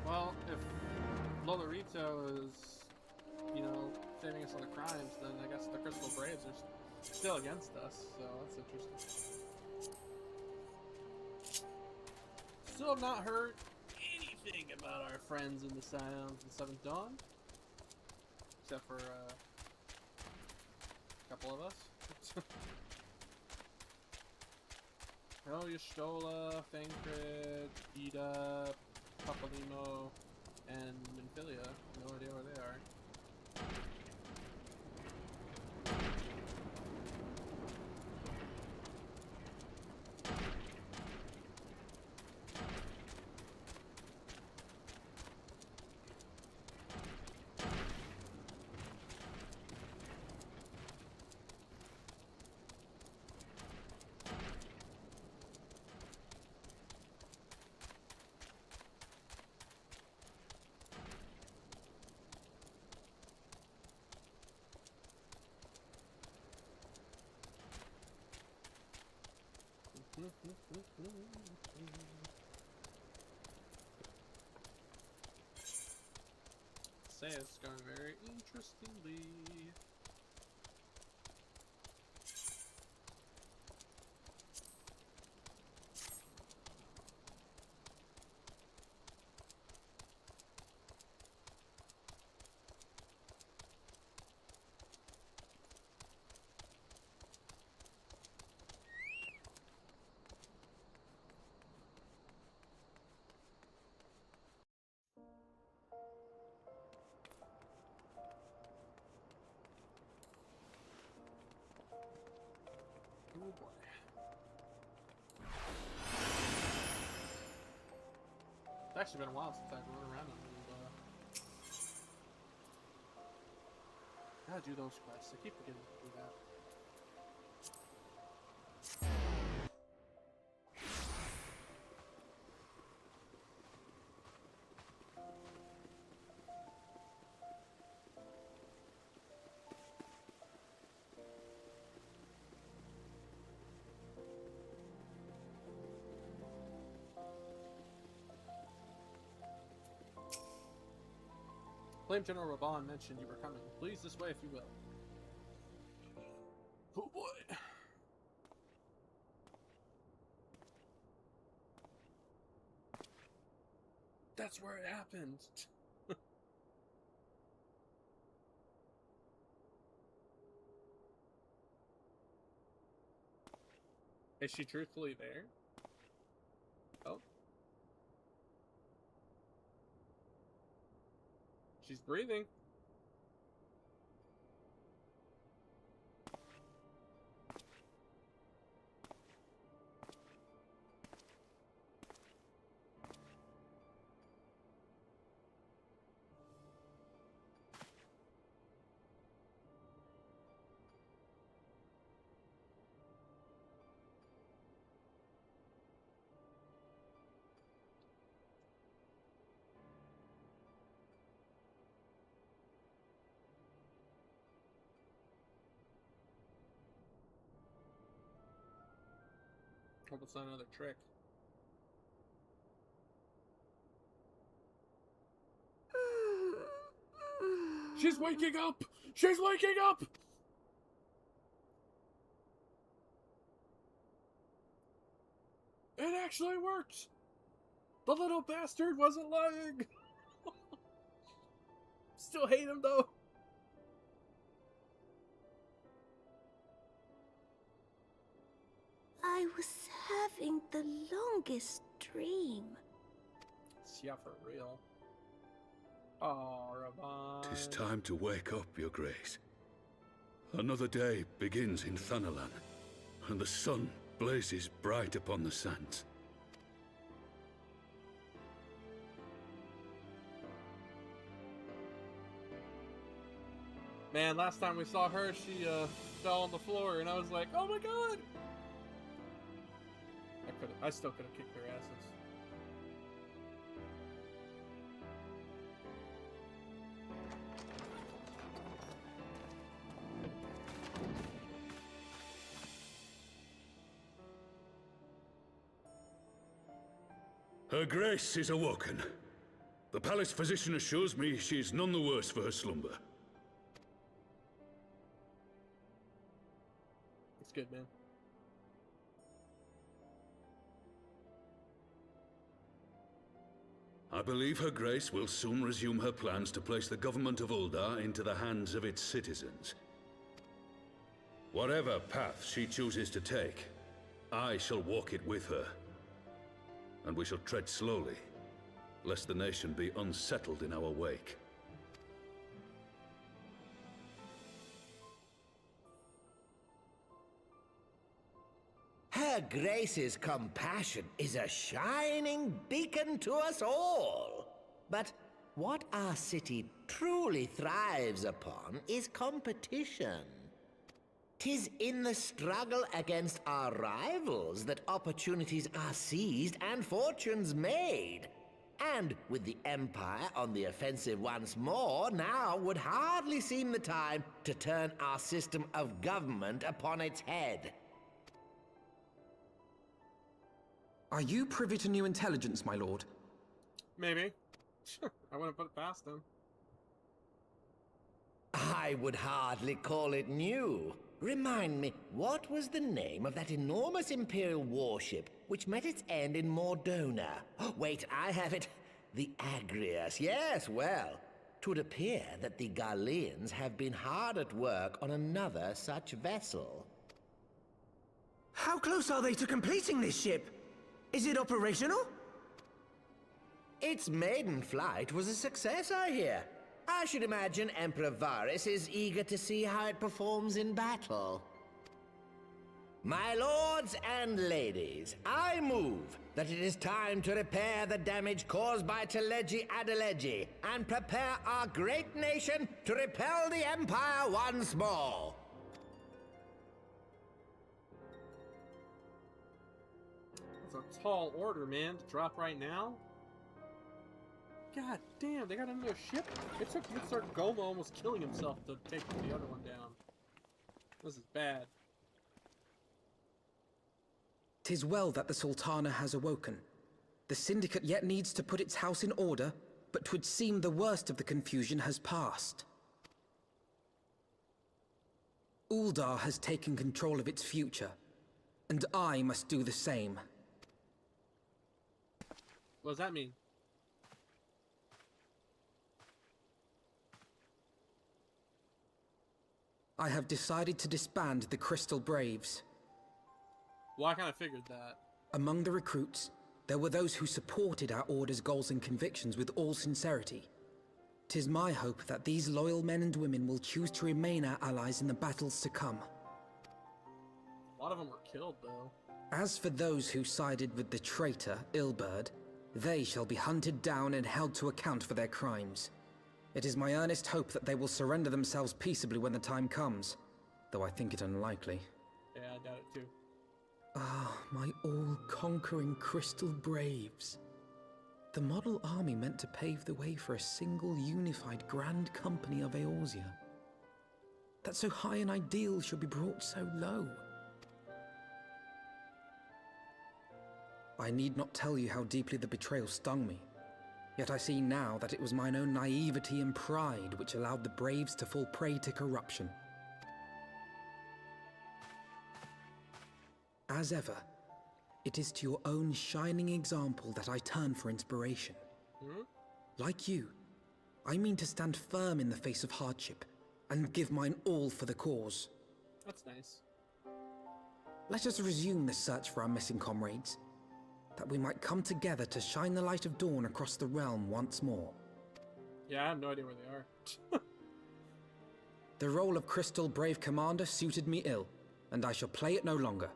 Speaker 1: Well, if Lolorito is, you know, saving us on the crimes, then I guess the Crystal Graves are still against us, so that's interesting. Still have not heard anything about our friends in the Scions and Seventh Dawn. Except for, a couple of us. Oh, Y'shtola, Thancred, Ida, Papalimo, and Minfilia. No idea where they are. Say it's going very interestingly. Oh boy. It's actually been a while since I've run around on Ul'dah. Gotta do those quests. I keep forgetting to do that. Flame General Raban mentioned you were coming. Please, this way if you will. Oh boy. That's where it happened. Is she truthfully there? Oh. She's breathing. Hope it's not another trick. She's waking up! She's waking up! It actually worked! The little bastard wasn't lying! Still hate him though.
Speaker 15: I was having the longest dream.
Speaker 1: Yeah, for real. Oh, Raban.
Speaker 16: 'Tis time to wake up, Your Grace. Another day begins in Thanalan, and the sun blazes bright upon the sands.
Speaker 1: Man, last time we saw her, she fell on the floor, and I was like, "Oh my god!" I still could have kicked their asses.
Speaker 16: Her Grace is awoken. The palace physician assures me she is none the worse for her slumber.
Speaker 1: It's good, man.
Speaker 16: I believe Her Grace will soon resume her plans to place the government of Uldar into the hands of its citizens. Whatever path she chooses to take, I shall walk it with her. And we shall tread slowly, lest the nation be unsettled in our wake.
Speaker 13: Her Grace's compassion is a shining beacon to us all. But what our city truly thrives upon is competition. 'Tis in the struggle against our rivals that opportunities are seized and fortunes made. And with the Empire on the offensive once more, now would hardly seem the time to turn our system of government upon its head.
Speaker 5: Are you privy to new intelligence, my lord?
Speaker 1: Maybe. I wouldn't put it past them.
Speaker 13: I would hardly call it new. Remind me, what was the name of that enormous Imperial warship which met its end in Mordona? Wait, I have it. The Agrias. Yes, well, 'twould appear that the Garleans have been hard at work on another such vessel.
Speaker 11: How close are they to completing this ship? Is it operational?
Speaker 13: Its maiden flight was a success, I hear. I should imagine Emperor Varys is eager to see how it performs in battle. My lords and ladies, I move that it is time to repair the damage caused by Teleji Adeleji and prepare our great nation to repel the Empire once more.
Speaker 1: That's a tall order, man, to drop right now. God damn, they got another ship? It took Mr. Goma almost killing himself to take the other one down. This is bad.
Speaker 5: 'Tis well that the Sultana has awoken. The Syndicate yet needs to put its house in order, but 'twould seem the worst of the confusion has passed. Uldar has taken control of its future, and I must do the same.
Speaker 1: What does that mean?
Speaker 5: I have decided to disband the Crystal Braves.
Speaker 1: Well, I kind of figured that.
Speaker 5: Among the recruits, there were those who supported our order's goals and convictions with all sincerity. 'Tis my hope that these loyal men and women will choose to remain our allies in the battles to come.
Speaker 1: A lot of them were killed, though.
Speaker 5: As for those who sided with the traitor, Ilberd, they shall be hunted down and held to account for their crimes. It is my earnest hope that they will surrender themselves peaceably when the time comes, though I think it unlikely.
Speaker 1: Yeah, I doubt it too.
Speaker 5: Ah, my all-conquering Crystal Braves. The model army meant to pave the way for a single unified Grand Company of Eorzea. That so high an ideal should be brought so low. I need not tell you how deeply the betrayal stung me. Yet I see now that it was mine own naivety and pride which allowed the Braves to fall prey to corruption. As ever, it is to your own shining example that I turn for inspiration. Like you, I mean to stand firm in the face of hardship and give mine all for the cause.
Speaker 1: That's nice.
Speaker 5: Let us resume the search for our missing comrades, that we might come together to shine the light of dawn across the realm once more.
Speaker 1: Yeah, I have no idea where they are.
Speaker 5: The role of Crystal Brave Commander suited me ill, and I shall play it no longer.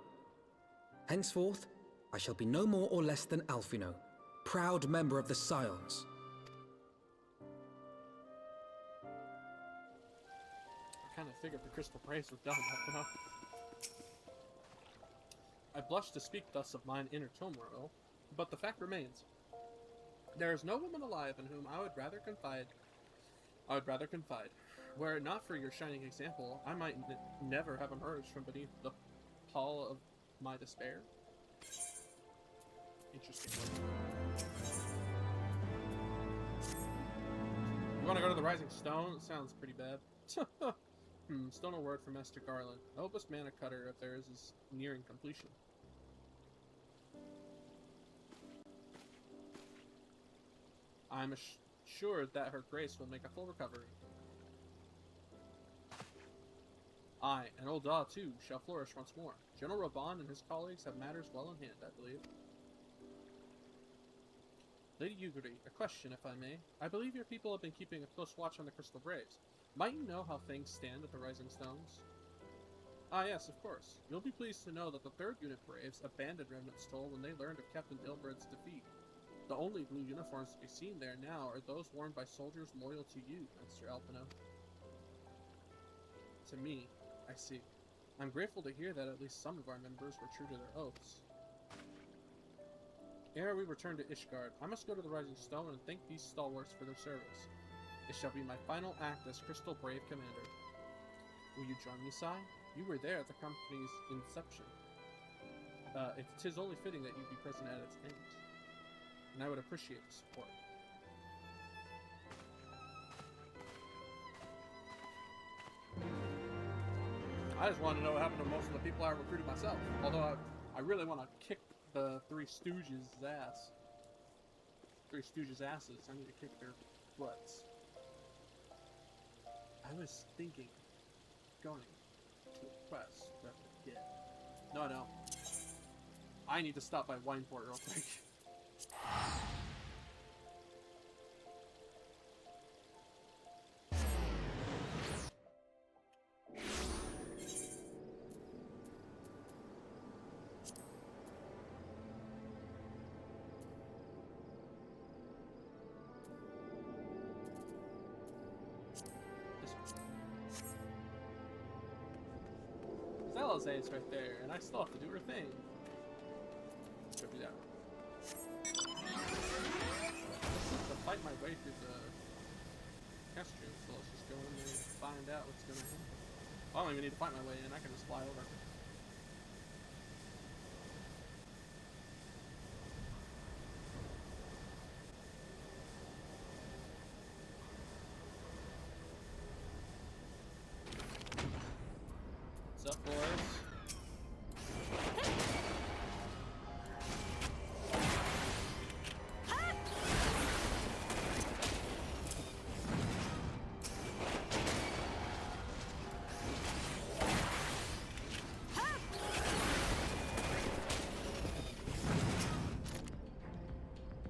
Speaker 5: Henceforth, I shall be no more or less than Alphino, proud member of the Scions.
Speaker 1: kind of figured the crystal braves were done, you know? I blush to speak thus of mine inner turmoil, but the fact remains. There is no woman alive in whom I would rather confide. Were it not for your shining example, I might never have emerged from beneath the pall of my despair. Interesting. You want to go to the Rising Stone? It sounds pretty bad. Still no word from Master Garland. The hopeless mana cutter of theirs is nearing completion. I'm assured that her grace will make a full recovery. I, and old Da too, shall flourish once more. General Raban and his colleagues have matters well in hand, I believe. Lady Yuguri, a question, if I may. I believe your people have been keeping a close watch on the Crystal Braves. Might you know how things stand at the Rising Stones? Ah yes, of course. You'll be pleased to know that the 3rd Unit Braves abandoned Remnant Stole when they learned of Captain Ilbred's defeat. The only blue uniforms to be seen there now are those worn by soldiers loyal to you, Master Alpino. To me, I see. I'm grateful to hear that at least some of our members were true to their oaths. Ere we return to Ishgard, I must go to the Rising Stone and thank these stalwarts for their service. It shall be my final act as Crystal Brave Commander. Will you join me, Sai? You were there at the company's inception. Tis only fitting that you be present at its end. And I would appreciate the support. I just want to know what happened to most of the people I recruited myself. Although I really want to kick the Three Stooges' ass. Three Stooges' asses. I need to kick their butts. I was thinking going to a quest, but yeah. No. I need to stop by Wineport real quick. Zalaze's right there, and I still have to do her thing. Go do that. To fight my way through the Castrium, so let's just go in there and find out what's gonna happen. I don't even need to fight my way in, I can just fly over. What's up, boys?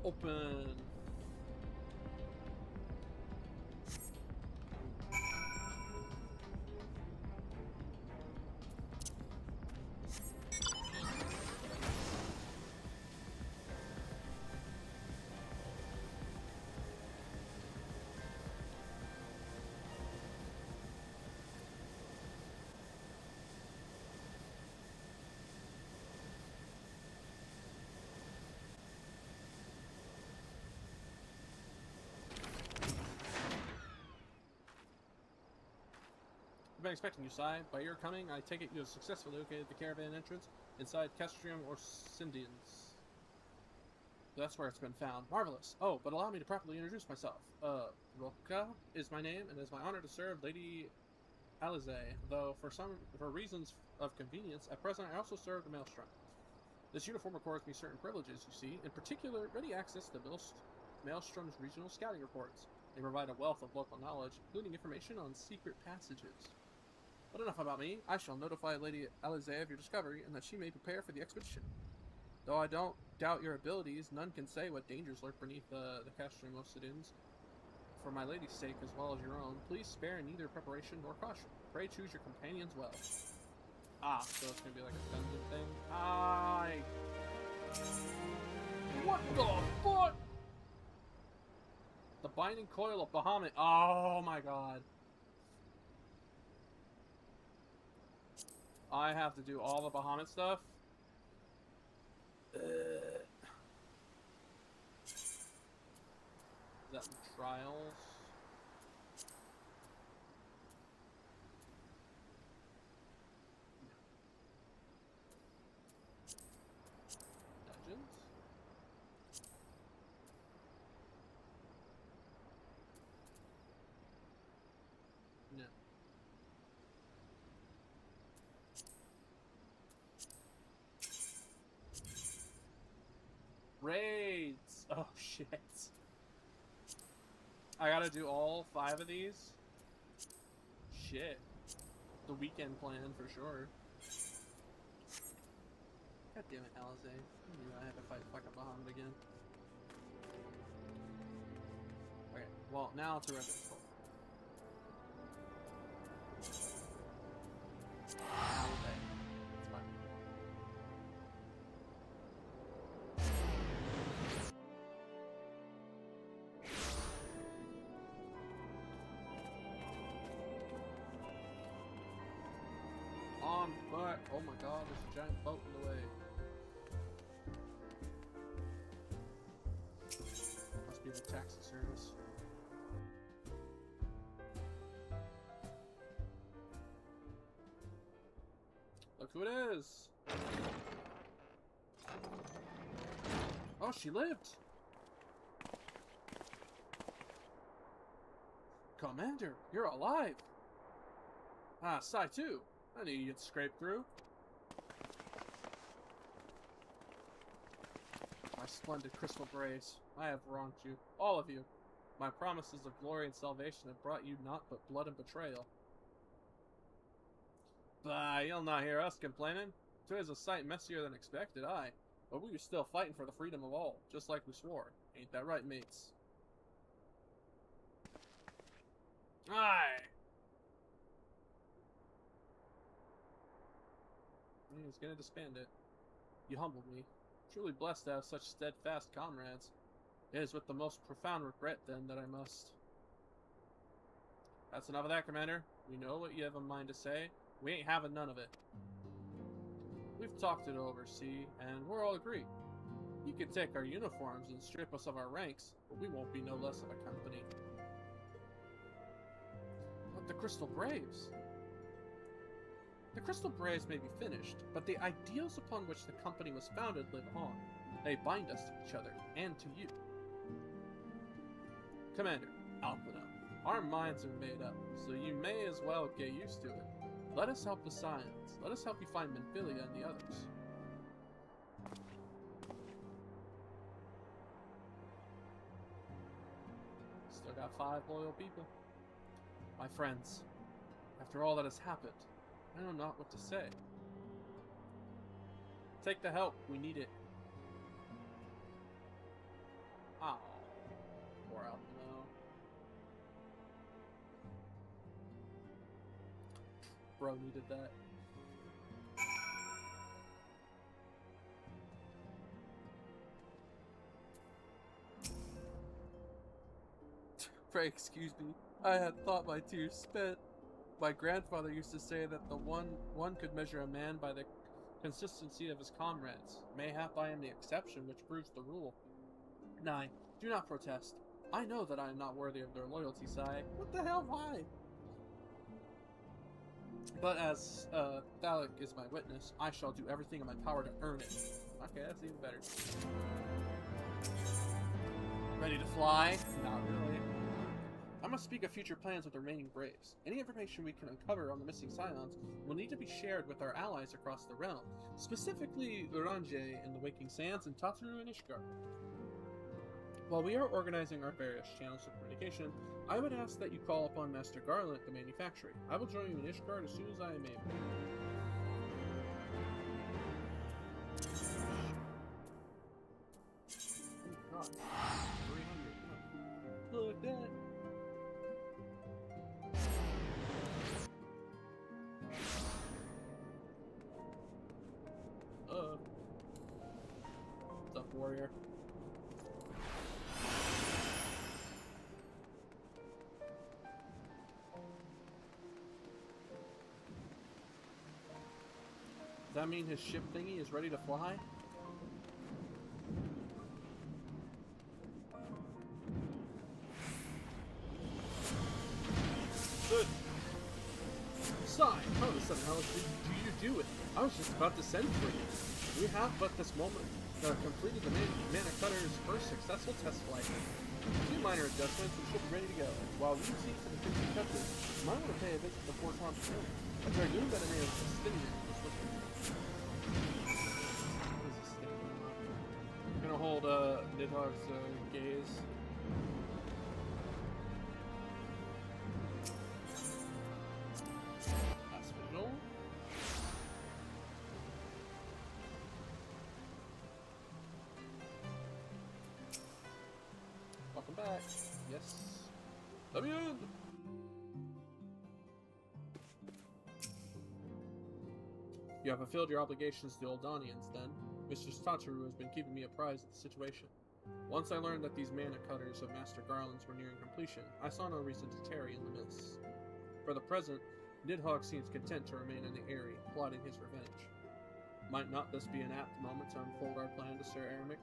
Speaker 1: Open. I've been expecting you, Sai. By your coming, I take it you have successfully located the caravan entrance inside Castrium or Sindians. That's where it's been found. Marvelous. Oh, but allow me to properly introduce myself. Roka is my name, and it is my honor to serve Lady Alize, though for reasons of convenience, at present I also serve the Maelstrom. This uniform accords me certain privileges, you see, in particular, ready access to Maelstrom's regional scouting reports. They provide a wealth of local knowledge, including information on secret passages. But enough about me. I shall notify Lady Alize of your discovery, and that she may prepare for the expedition. Though I don't doubt your abilities, none can say what dangers lurk beneath the Castrium Occidins. For my lady's sake, as well as your own, please spare neither preparation nor caution. Pray choose your companions well. Ah, so it's gonna be like a dungeon thing. What the fuck? The Binding Coil of Bahamut. Oh my god. I have to do all the Bahamut stuff. Is that in trials? Dungeons? No. Raids! Oh shit. I gotta do all 5 of these? Shit. The weekend plan for sure. God damn it, Alize. I knew I had to fight fucking Bahamut again. Okay, well, now it's a revenue scroll. Alize. That's fine. On foot! Oh my god, there's a giant boat in the way. Must be the taxi service. Look who it is! Oh, she lived! Commander, you're alive! Ah, Sai too. I knew you'd scrape through. My splendid crystal brace, I have wronged you, all of you. My promises of glory and salvation have brought you naught but blood and betrayal. Bah, you'll not hear us complaining. 'Twas a sight messier than expected, aye. But we were still fighting for the freedom of all, just like we swore. Ain't that right, mates? Aye! He's gonna disband it. You humbled me. Truly blessed to have such steadfast comrades. It is with the most profound regret, then, that I must. That's enough of that, Commander. We know what you have in mind to say. We ain't having none of it. We've talked it over, see, and we're all agreed. You can take our uniforms and strip us of our ranks, but we won't be no less of a company. But the Crystal Braves... The Crystal Braves may be finished, but the ideals upon which the company was founded live on. They bind us to each other, and to you. Commander, Alpino, our minds are made up, so you may as well get used to it. Let us help the Scions. Let us help you find Menphilia and the others. Still got 5 loyal people. My friends, after all that has happened, I know not what to say. Take the help. We need it. Oh, poor Alpino. Bro needed that. Pray excuse me. I had thought my tears spent. My grandfather used to say that the one could measure a man by the consistency of his comrades. Mayhap I am the exception, which proves the rule. Nay, do not protest. I know that I am not worthy of their loyalty, Sai. What the hell, why? But as Thalic is my witness, I shall do everything in my power to earn it. Okay, that's even better. Ready to fly? Not really. I must speak of future plans with the remaining Braves. Any information we can uncover on the missing Scions will need to be shared with our allies across the realm, specifically Urange in the Waking Sands and Tataru and Ishgard. While we are organizing our various channels of communication, I would ask that you call upon Master Garland at the manufactory. I will join you in Ishgard as soon as I am able. Oh god. 300. Look at that. What's up, warrior? that mean his ship thingy is ready to fly? Good. Sigh, how the sudden hell do you do it? I was just about to send for you. We have but this moment completed the Mana Cutter's first successful test flight. A few minor adjustments and should be ready to go. While we see to the future touches, you might want to pay a visit before Tom's return. A dragoon by the name of Justinian was with me. What is this thing doing? I'm gonna hold Nidhogg's gaze. Hospital. Welcome back. Yes. Let me in. You have fulfilled your obligations to the Oldanians, then. Mr. Satoru has been keeping me apprised of the situation. Once I learned that these mana cutters of Master Garland's were nearing completion, I saw no reason to tarry in the mists. For the present, Nidhogg seems content to remain in the Eyrie, plotting his revenge. Might not this be an apt moment to unfold our plan to Sir Eremic?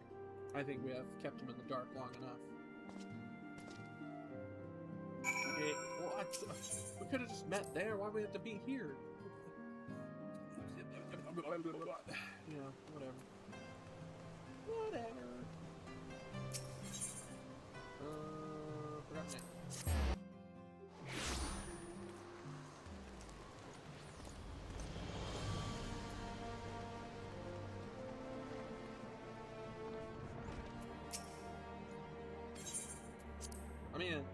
Speaker 1: I think we have kept him in the dark long enough. Okay, what? We could have just met there. Why do we have to be here? Yeah, whatever. Whatever. Forgot name. I'm in.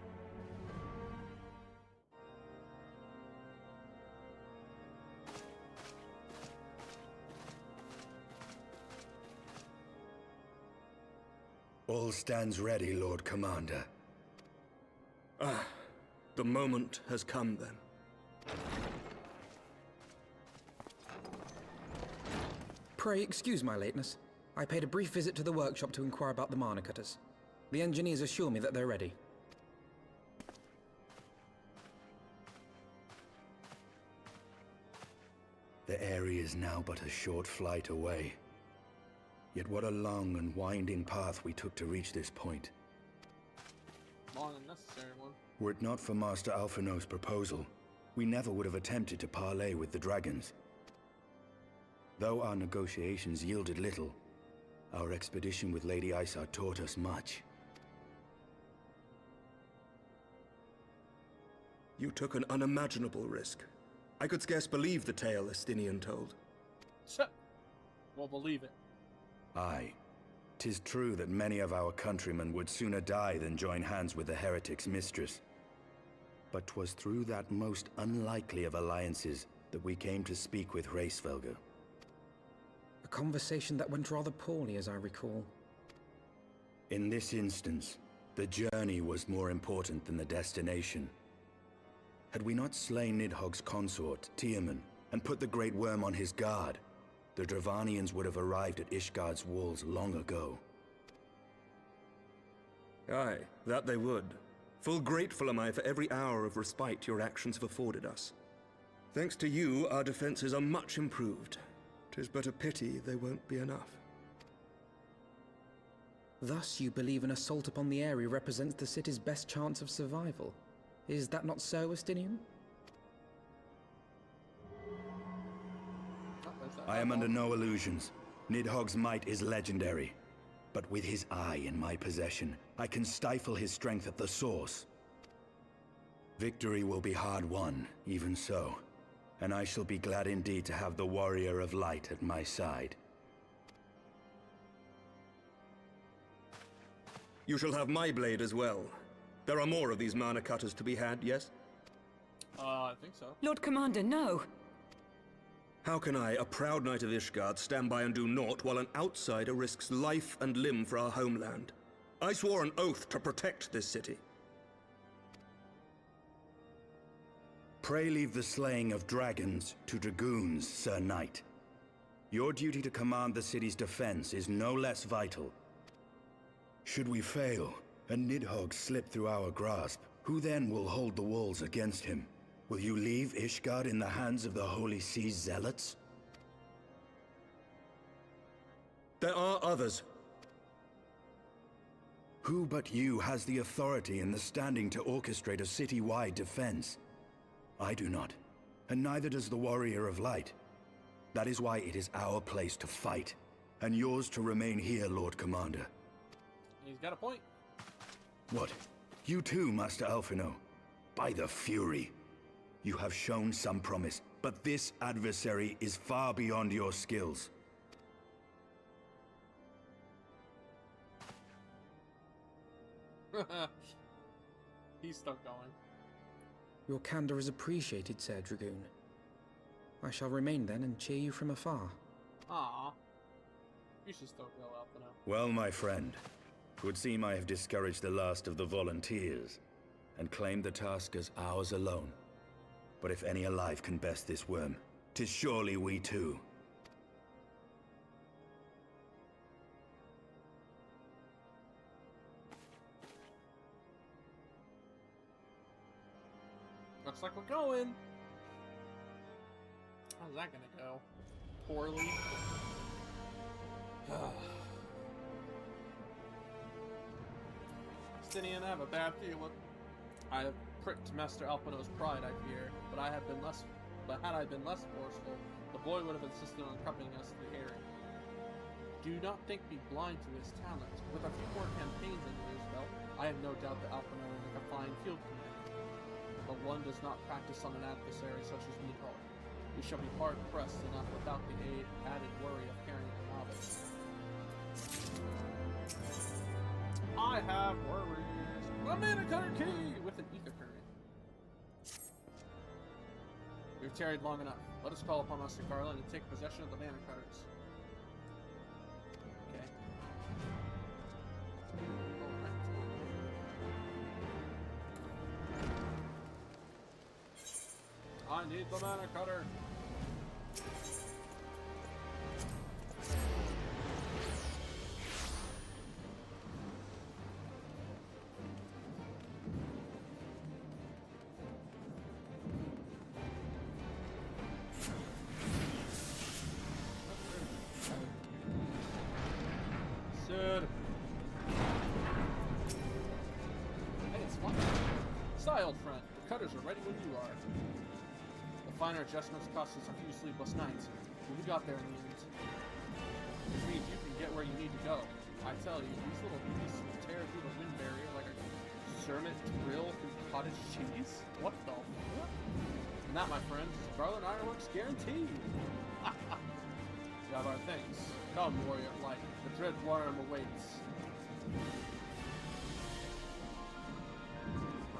Speaker 2: All stands ready, Lord Commander.
Speaker 9: Ah, the moment has come then.
Speaker 5: Pray excuse my lateness. I paid a brief visit to the workshop to inquire about the mana cutters. The engineers assure me that they're ready.
Speaker 2: The area is now but a short flight away. Yet what a long and winding path we took to reach this point.
Speaker 1: Long and necessary one.
Speaker 2: Were it not for Master Alphino's proposal, we never would have attempted to parley with the dragons. Though our negotiations yielded little, our expedition with Lady Isar taught us much.
Speaker 9: You took an unimaginable risk. I could scarce believe the tale Estinian told.
Speaker 1: We'll believe it.
Speaker 2: Aye. 'Tis true that many of our countrymen would sooner die than join hands with the heretic's mistress. But 'twas through that most unlikely of alliances that we came to speak with Hraesvelgr.
Speaker 5: A conversation that went rather poorly, as I recall.
Speaker 2: In this instance, the journey was more important than the destination. Had we not slain Nidhogg's consort, Tiaman, and put the Great Worm on his guard, the Dravanians would have arrived at Ishgard's walls long ago.
Speaker 9: Aye, that they would. Full grateful am I for every hour of respite your actions have afforded us. Thanks to you, our defenses are much improved. 'Tis but a pity they won't be enough.
Speaker 5: Thus you believe an assault upon the area represents the city's best chance of survival. Is that not so, Estinian?
Speaker 2: I am under no illusions. Nidhogg's might is legendary. But with his eye in my possession, I can stifle his strength at the source. Victory will be hard won, even so. And I shall be glad indeed to have the Warrior of Light at my side.
Speaker 9: You shall have my blade as well. There are more of these mana cutters to be had, yes?
Speaker 1: I think so.
Speaker 4: Lord Commander, no!
Speaker 9: How can I, a proud knight of Ishgard, stand by and do naught while an outsider risks life and limb for our homeland? I swore an oath to protect this city.
Speaker 2: Pray leave the slaying of dragons to dragoons, Sir Knight. Your duty to command the city's defense is no less vital. Should we fail, and Nidhogg slip through our grasp, who then will hold the walls against him? Will you leave Ishgard in the hands of the Holy Sea's zealots? There are others. Who but you has the authority and the standing to orchestrate a city-wide defense? I do not, and neither does the Warrior of Light. That is why it is our place to fight, and yours to remain here, Lord Commander.
Speaker 1: He's got a point.
Speaker 2: What? You too, Master Alphino? By the Fury. You have shown some promise, but this adversary is far beyond your skills.
Speaker 1: He's still going.
Speaker 5: Your candor is appreciated, Sir Dragoon. I shall remain then and cheer you from afar.
Speaker 1: Ah, you should still go, Alphino.
Speaker 2: Well, my friend, it would seem I have discouraged the last of the volunteers, and claimed the task as ours alone. But if any alive can best this worm, 'tis surely we too.
Speaker 1: Looks like we're going. How's that gonna go? Poorly. Justinian, I have a bad feeling. I have pricked Master Alphino's pride, I fear, but had I been less forceful, the boy would have insisted on accompanying us to the hearing. Do not think me blind to his talent. With a few more campaigns under his belt, I have no doubt that Alphino will make a fine field commander. But one does not practice on an adversary such as we are. We shall be hard-pressed enough without the added worry of carrying a novice. I have worries. A mana cutter key with an ether current. We've tarried long enough. Let us call upon Master Garland and take possession of the mana cutters. Okay. I need the mana cutter. Sid. Hey, it's fun. Style, friend. The cutters are ready when you are. Finer adjustments cost us a few sleepless nights, but we got there in the end. Which means you can get where you need to go. I tell you, these little beasts will tear through the wind barrier like a Cermet drill through cottage cheese? What the fuck? And that, my friends, is Garland Ironworks guaranteed! We have our things. Come, warrior of light. The dread worm awaits.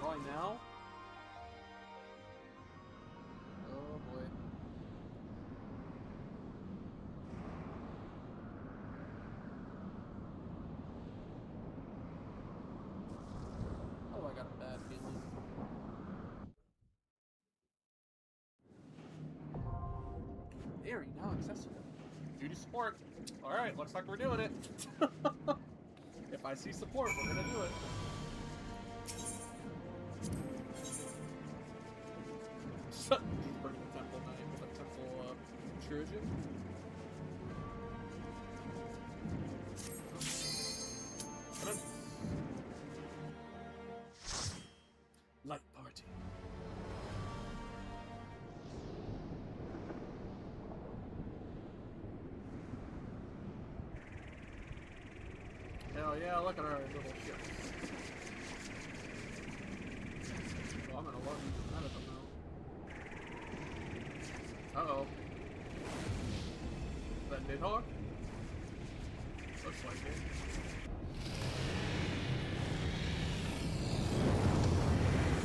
Speaker 1: Going now? Area now accessible. Duty support. Alright, looks like we're doing it. If I see support, we're gonna do it. He's burning the temple knight with a temple Trojan. Light party. Hell yeah, look at our little ship. Well, I'm gonna love using that at the moment. Uh-oh. Is that Nidhogg? Looks like it.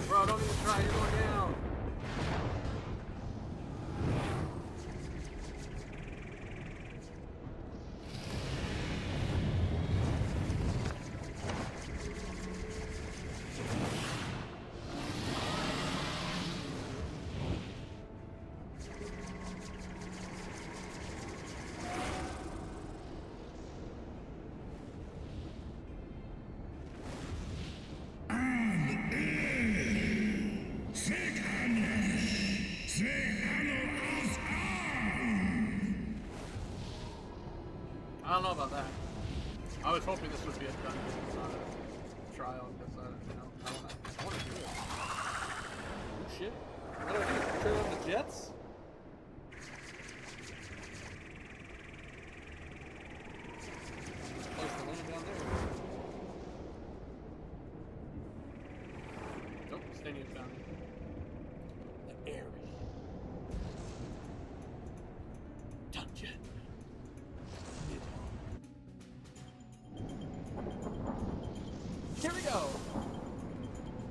Speaker 1: Bro, don't even try, you're going down!
Speaker 6: Say
Speaker 1: I don't know about that. I was hoping this would be a dungeon, not a trial, because I want to do it. Oh shit! What do I do? Turn on the jets? Place the land down there. Nope, stadium down there. The area. Dungeon. Here we go.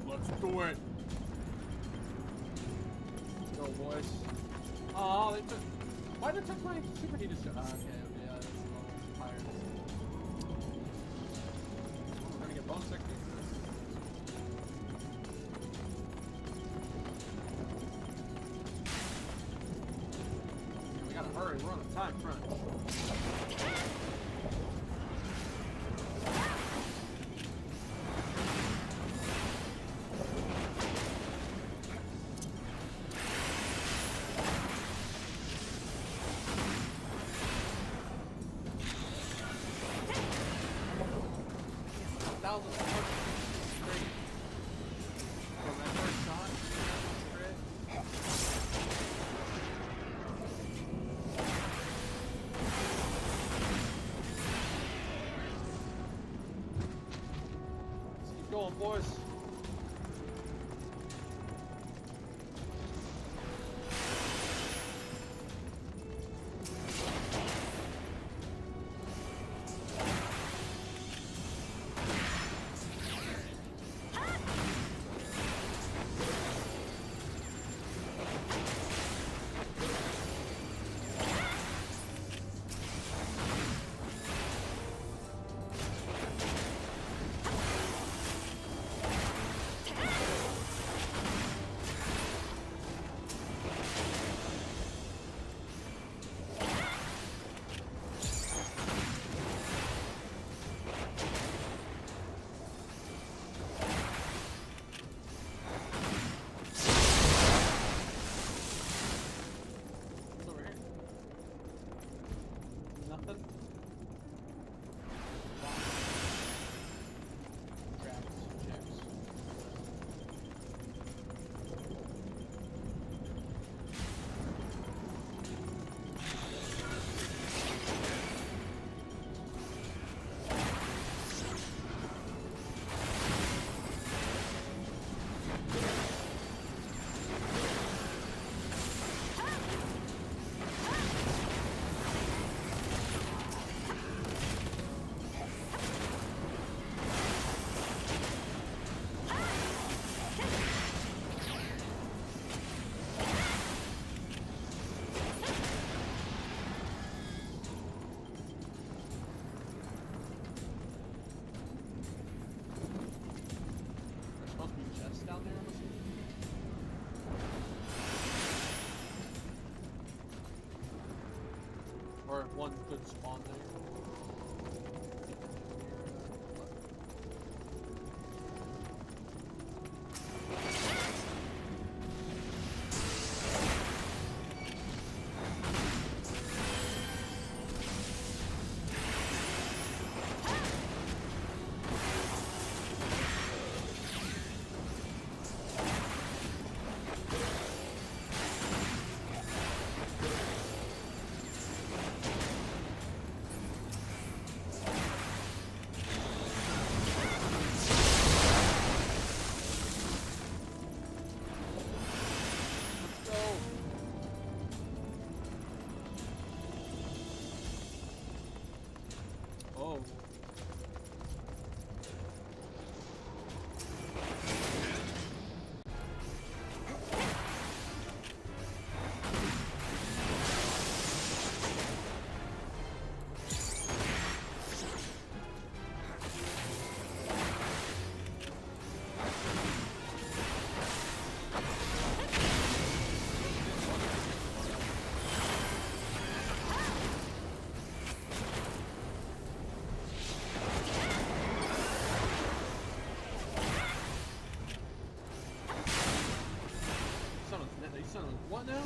Speaker 1: Let's do it. Let's go, boys. Oh, they took. Why did they take my superheated stuff? Okay, yeah, that's all pirates. We're gonna get bonus XP. We gotta hurry. We're on a time crunch. Thousands of straight from that first shot. Let's keep going, boys. Or one could spawn there. What now?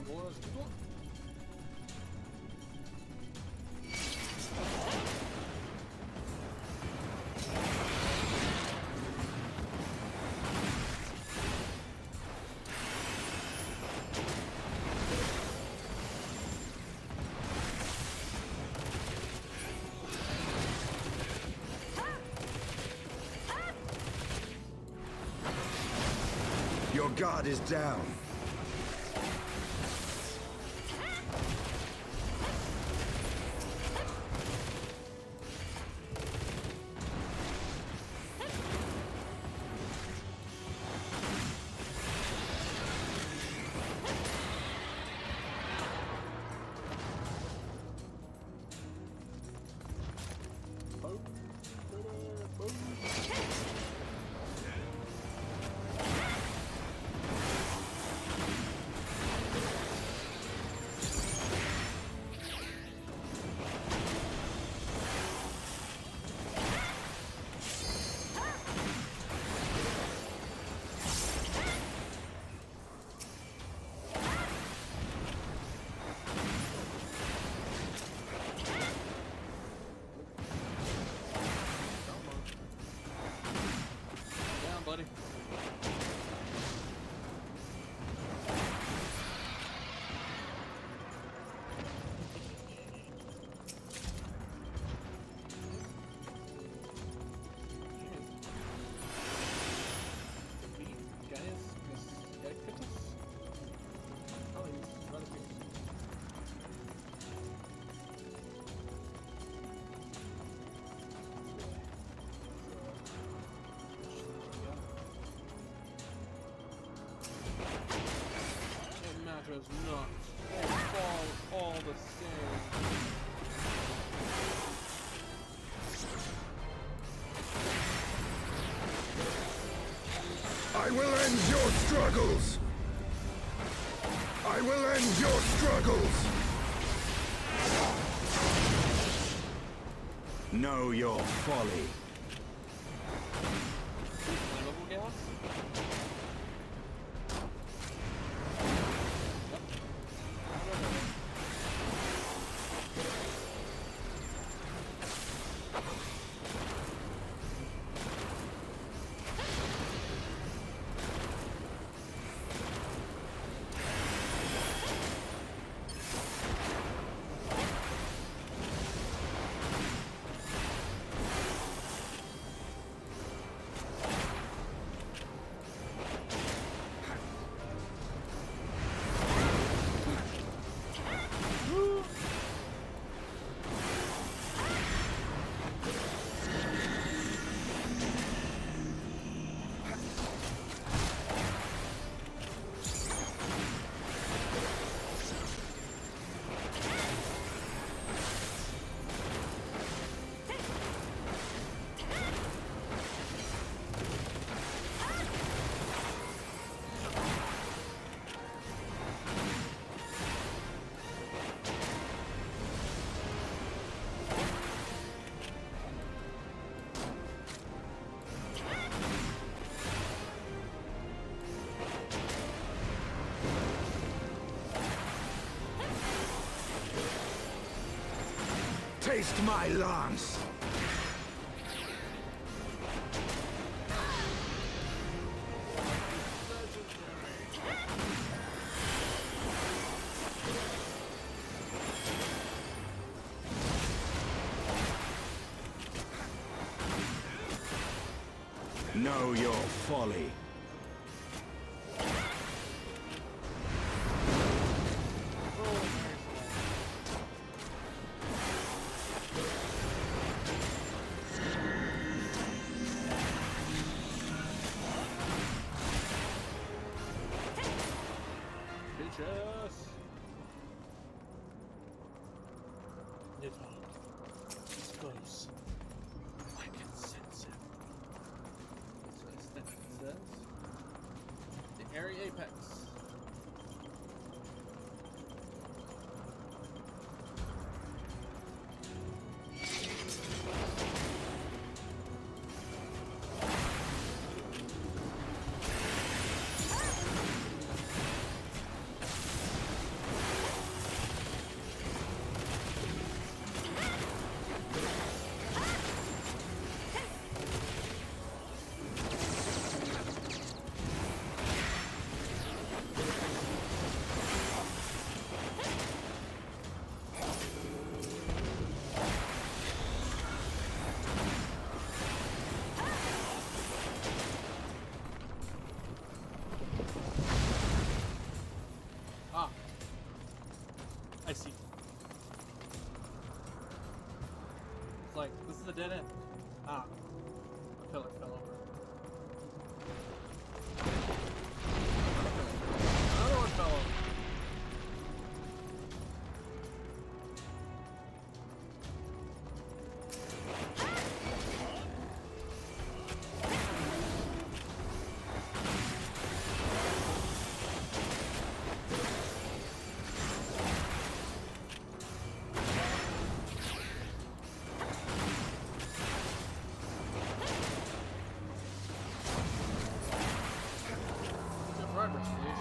Speaker 1: on, boys. Come on.
Speaker 2: Your guard is down.
Speaker 1: Buddy. Does not fall all the same.
Speaker 2: I will end your struggles! I will end your struggles! Know your folly.
Speaker 1: Flammable gas?
Speaker 2: Taste my lance! Know your folly.
Speaker 1: Bitches! It's close. I can sense it. So aesthetic says. The area apex. I see. It's like, this is a dead end. Ah. A pillar fell over. Another one fell over. Progress, at least.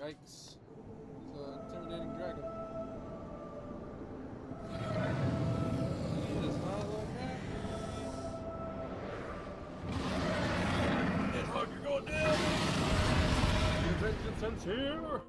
Speaker 1: Yikes. It's an intimidating dragon. He does not look happy. It's like you're going down. Vengeance here.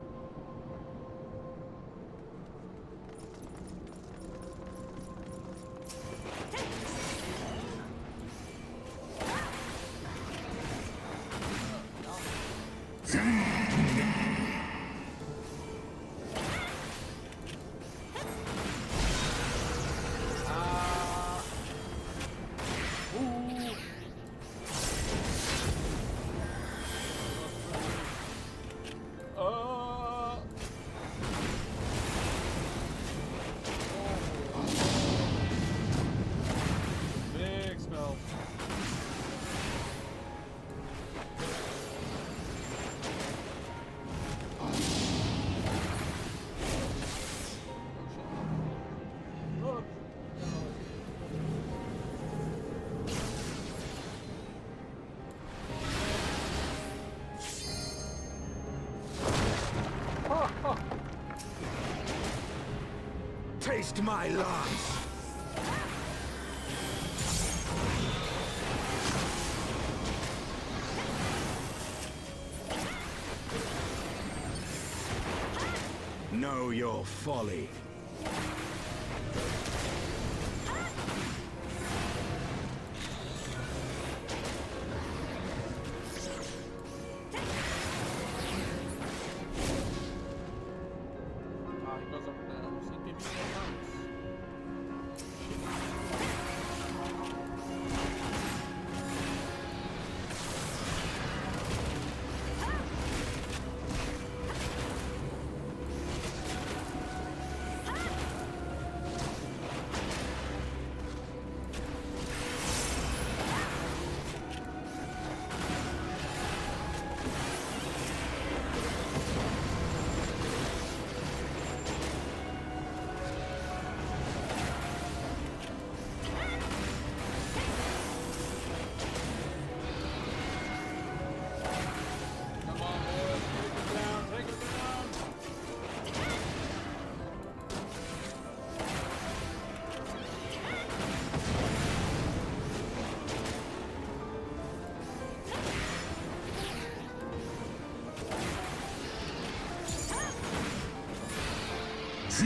Speaker 2: Taste my lance! Know your folly.
Speaker 1: He goes up to the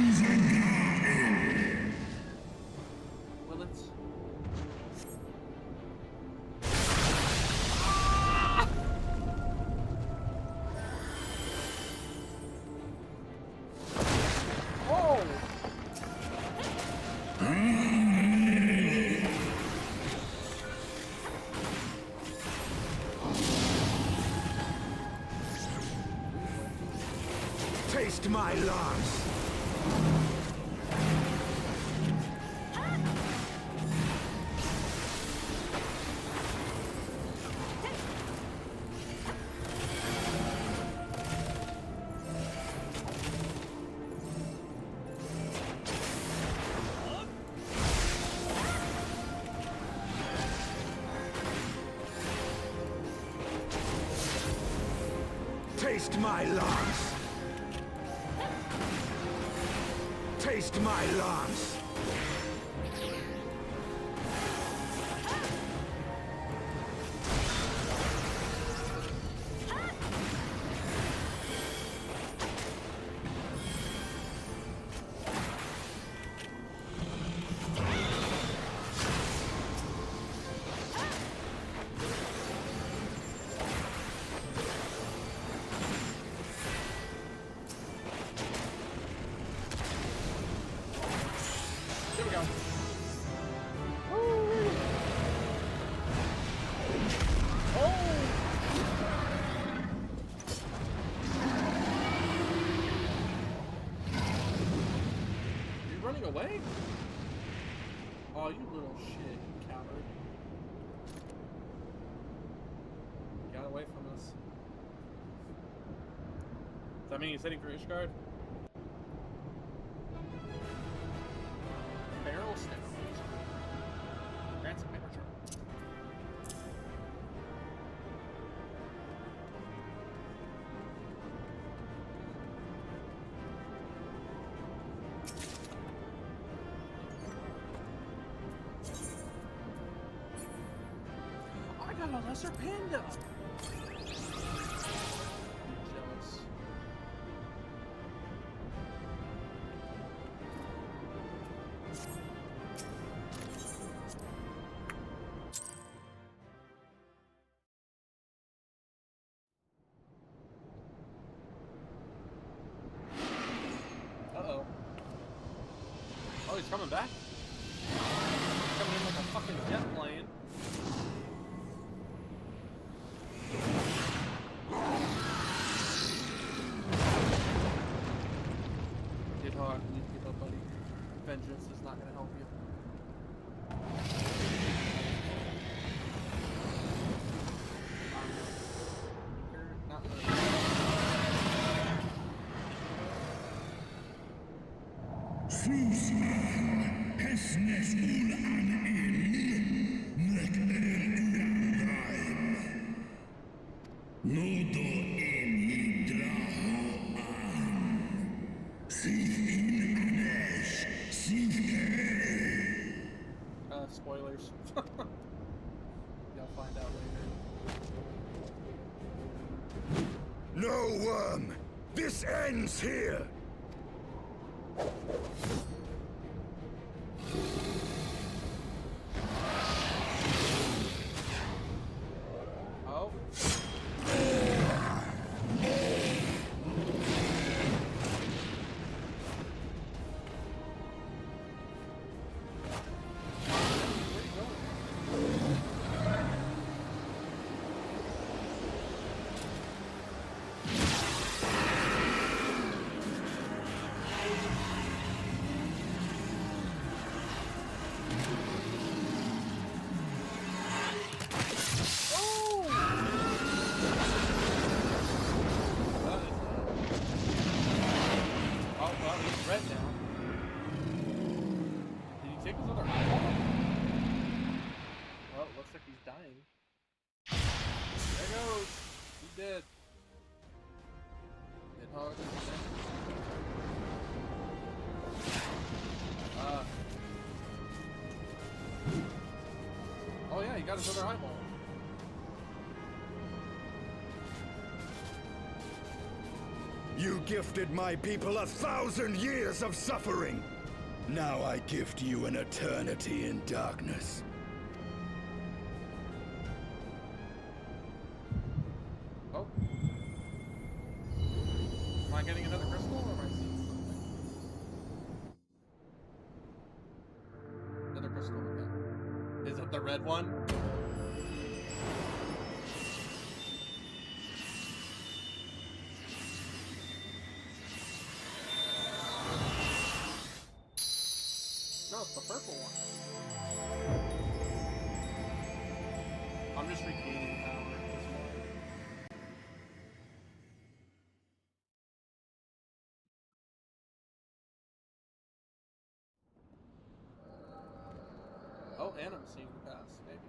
Speaker 1: CPB Willets. Oh!
Speaker 2: Taste my lance! Taste my lance! Taste my lance!
Speaker 1: Here we go. You running away? Oh, you little shit, you coward. Got away from us. Does that mean he's heading for Ishgard? Barrel stem. Grants a manager. I got a lesser panda. Jealous. Uh-oh. Oh, he's coming back? Coming in like a fucking jet plane. Get hard, you need to give up, buddy. Vengeance is not gonna help you. Not
Speaker 6: Susman, Hesnes ul an il, nek el urandaim. Nodo en hidraho an. Sith in anesh,
Speaker 1: spoilers. You'll find out later.
Speaker 2: No worm! This ends here!
Speaker 1: Oh. Red now. Did he take his other eyeball? Well, it looks like he's dying. There goes. He's dead. Nidhogg is dead. Oh yeah, he got his other eyeball.
Speaker 2: You gifted my people 1,000 years of suffering. Now I gift you an eternity in darkness.
Speaker 1: Oh. Am I getting another crystal or am I seeing something? Another crystal, okay. Is it the red one? No, it's the purple one. I'm just regaining power at this point. Oh, and I'm seeing the pass, maybe.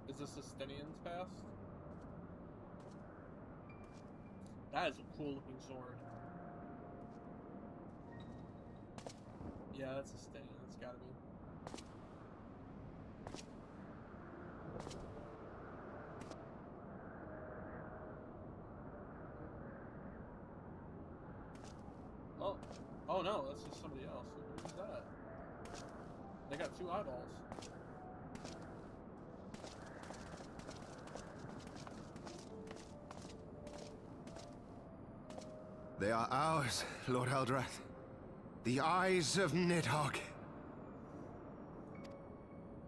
Speaker 1: Is this Justinian's past? That is a cool looking sword. Yeah, that's a stain. It's gotta be. Oh. Oh no, that's just somebody else. Who's that? They got 2 eyeballs.
Speaker 9: They are ours, Lord Eldrath. The eyes of Nidhogg.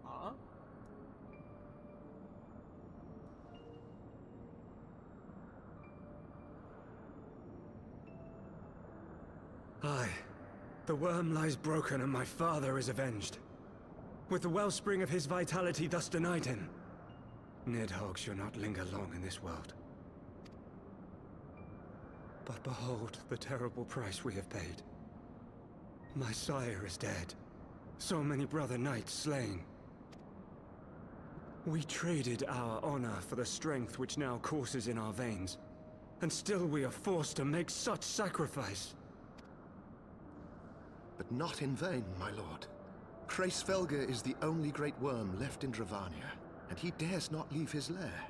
Speaker 1: Huh?
Speaker 5: Aye. The worm lies broken and my father is avenged. With the wellspring of his vitality thus denied him, Nidhogg shall not linger long in this world. But behold the terrible price we have paid. My sire is dead. So many brother knights slain. We traded our honor for the strength which now courses in our veins. And still we are forced to make such sacrifice.
Speaker 9: But not in vain, my lord. Kreisvelga is the only great worm left in Dravania, and he dares not leave his lair.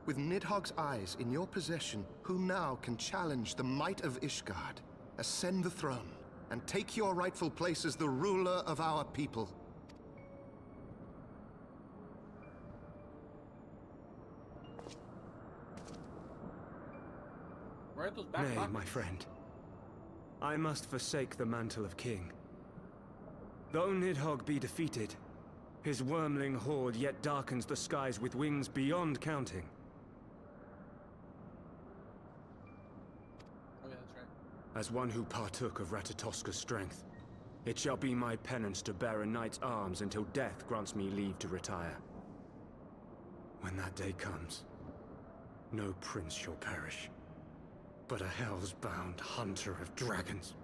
Speaker 9: With Nidhogg's eyes in your possession, who now can challenge the might of Ishgard, ascend the throne, and take your rightful place as the ruler of our people?
Speaker 1: Where are those back
Speaker 5: Nay,
Speaker 1: pockets?
Speaker 5: my friend. I must forsake the mantle of king. Though Nidhogg be defeated, his wormling horde yet darkens the skies with wings beyond counting.
Speaker 1: Oh yeah, that's right.
Speaker 5: As one who partook of Ratatoska's strength, it shall be my penance to bear a knight's arms until death grants me leave to retire. When that day comes, no prince shall perish, but a hell's-bound hunter of dragons.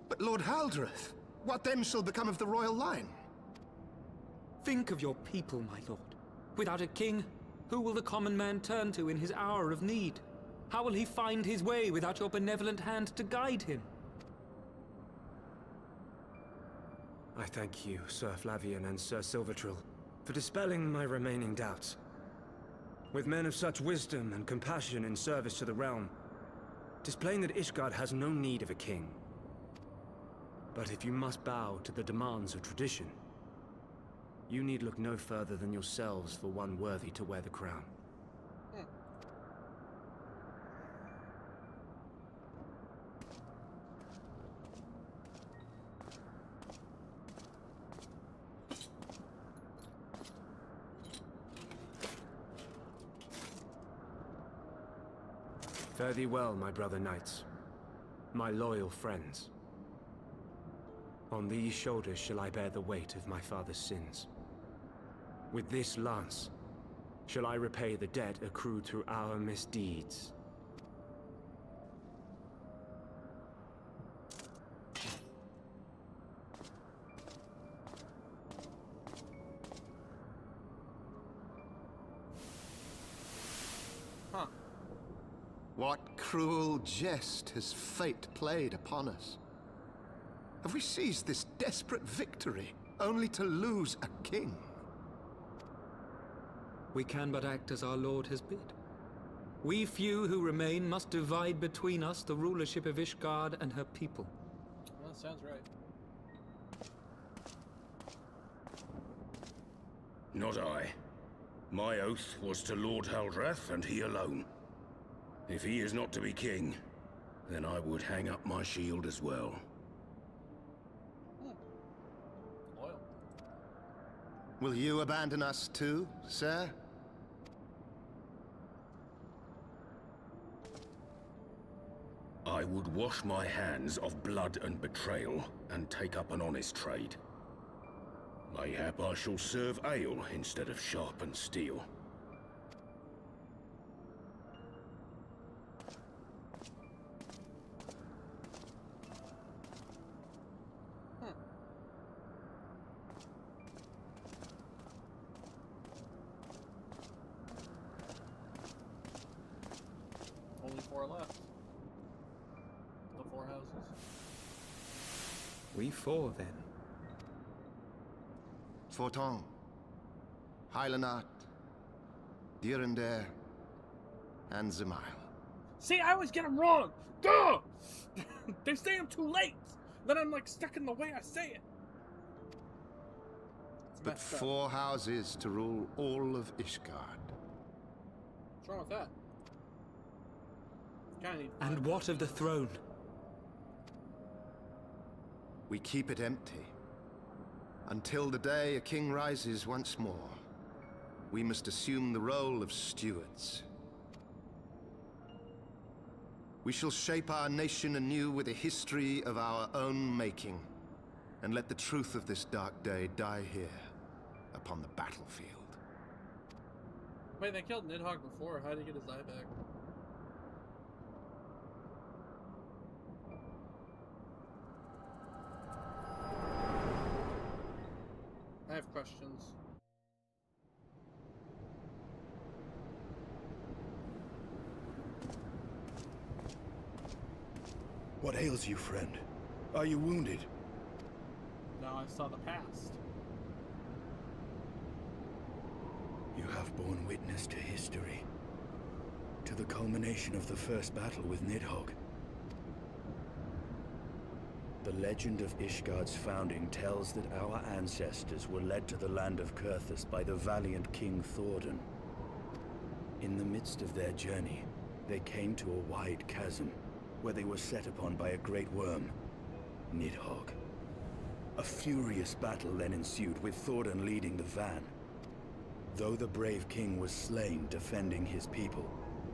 Speaker 9: But Lord Haldreth, what then shall become of the royal line?
Speaker 7: Think of your people, my lord. Without a king, who will the common man turn to in his hour of need? How will he find his way without your benevolent hand to guide him?
Speaker 5: I thank you, Sir Flavian and Sir Silvertrill, for dispelling my remaining doubts. With men of such wisdom and compassion in service to the realm, 'tis plain that Ishgard has no need of a king. But if you must bow to the demands of tradition, you need look no further than yourselves for one worthy to wear the crown. Fare thee well, my brother knights, my loyal friends. On these shoulders shall I bear the weight of my father's sins. With this lance shall I repay the debt accrued through our misdeeds.
Speaker 1: Huh.
Speaker 17: What cruel jest has fate played upon us? Have we seized this desperate victory, only to lose a king?
Speaker 7: We can but act as our lord has bid. We few who remain must divide between us the rulership of Ishgard and her people.
Speaker 1: Well, that sounds right.
Speaker 18: Not I. My oath was to Lord Haldrath, and he alone. If he is not to be king, then I would hang up my shield as well.
Speaker 1: Loyal.
Speaker 17: Will you abandon us too, sir?
Speaker 18: I would wash my hands of blood and betrayal, and take up an honest trade. Mayhap I shall serve ale instead of sharpened steel.
Speaker 1: Only 4 left. The 4 houses.
Speaker 7: We 4 then.
Speaker 17: Forton, Hylanat, Durandare, and Zemile.
Speaker 1: See, I always get them wrong! Duh! They say I'm too late! Then I'm like stuck in the way I say it.
Speaker 17: But 4 houses to rule all of Ishgard.
Speaker 1: What's wrong with that?
Speaker 7: And what of the throne?
Speaker 17: We keep it empty. Until the day a king rises once more, we must assume the role of stewards. We shall shape our nation anew with a history of our own making, and let the truth of this dark day die here, upon the battlefield.
Speaker 1: Wait, they killed Nidhogg before. How did he get his eye back? I have questions.
Speaker 2: What ails you, friend? Are you wounded?
Speaker 1: Now I saw the past.
Speaker 2: You have borne witness to history. To the culmination of the first battle with Nidhogg. The legend of Ishgard's founding tells that our ancestors were led to the land of Kurthus by the valiant King Thordan. In the midst of their journey, they came to a wide chasm, where they were set upon by a great worm, Nidhogg. A furious battle then ensued, with Thordan leading the van. Though the brave king was slain defending his people,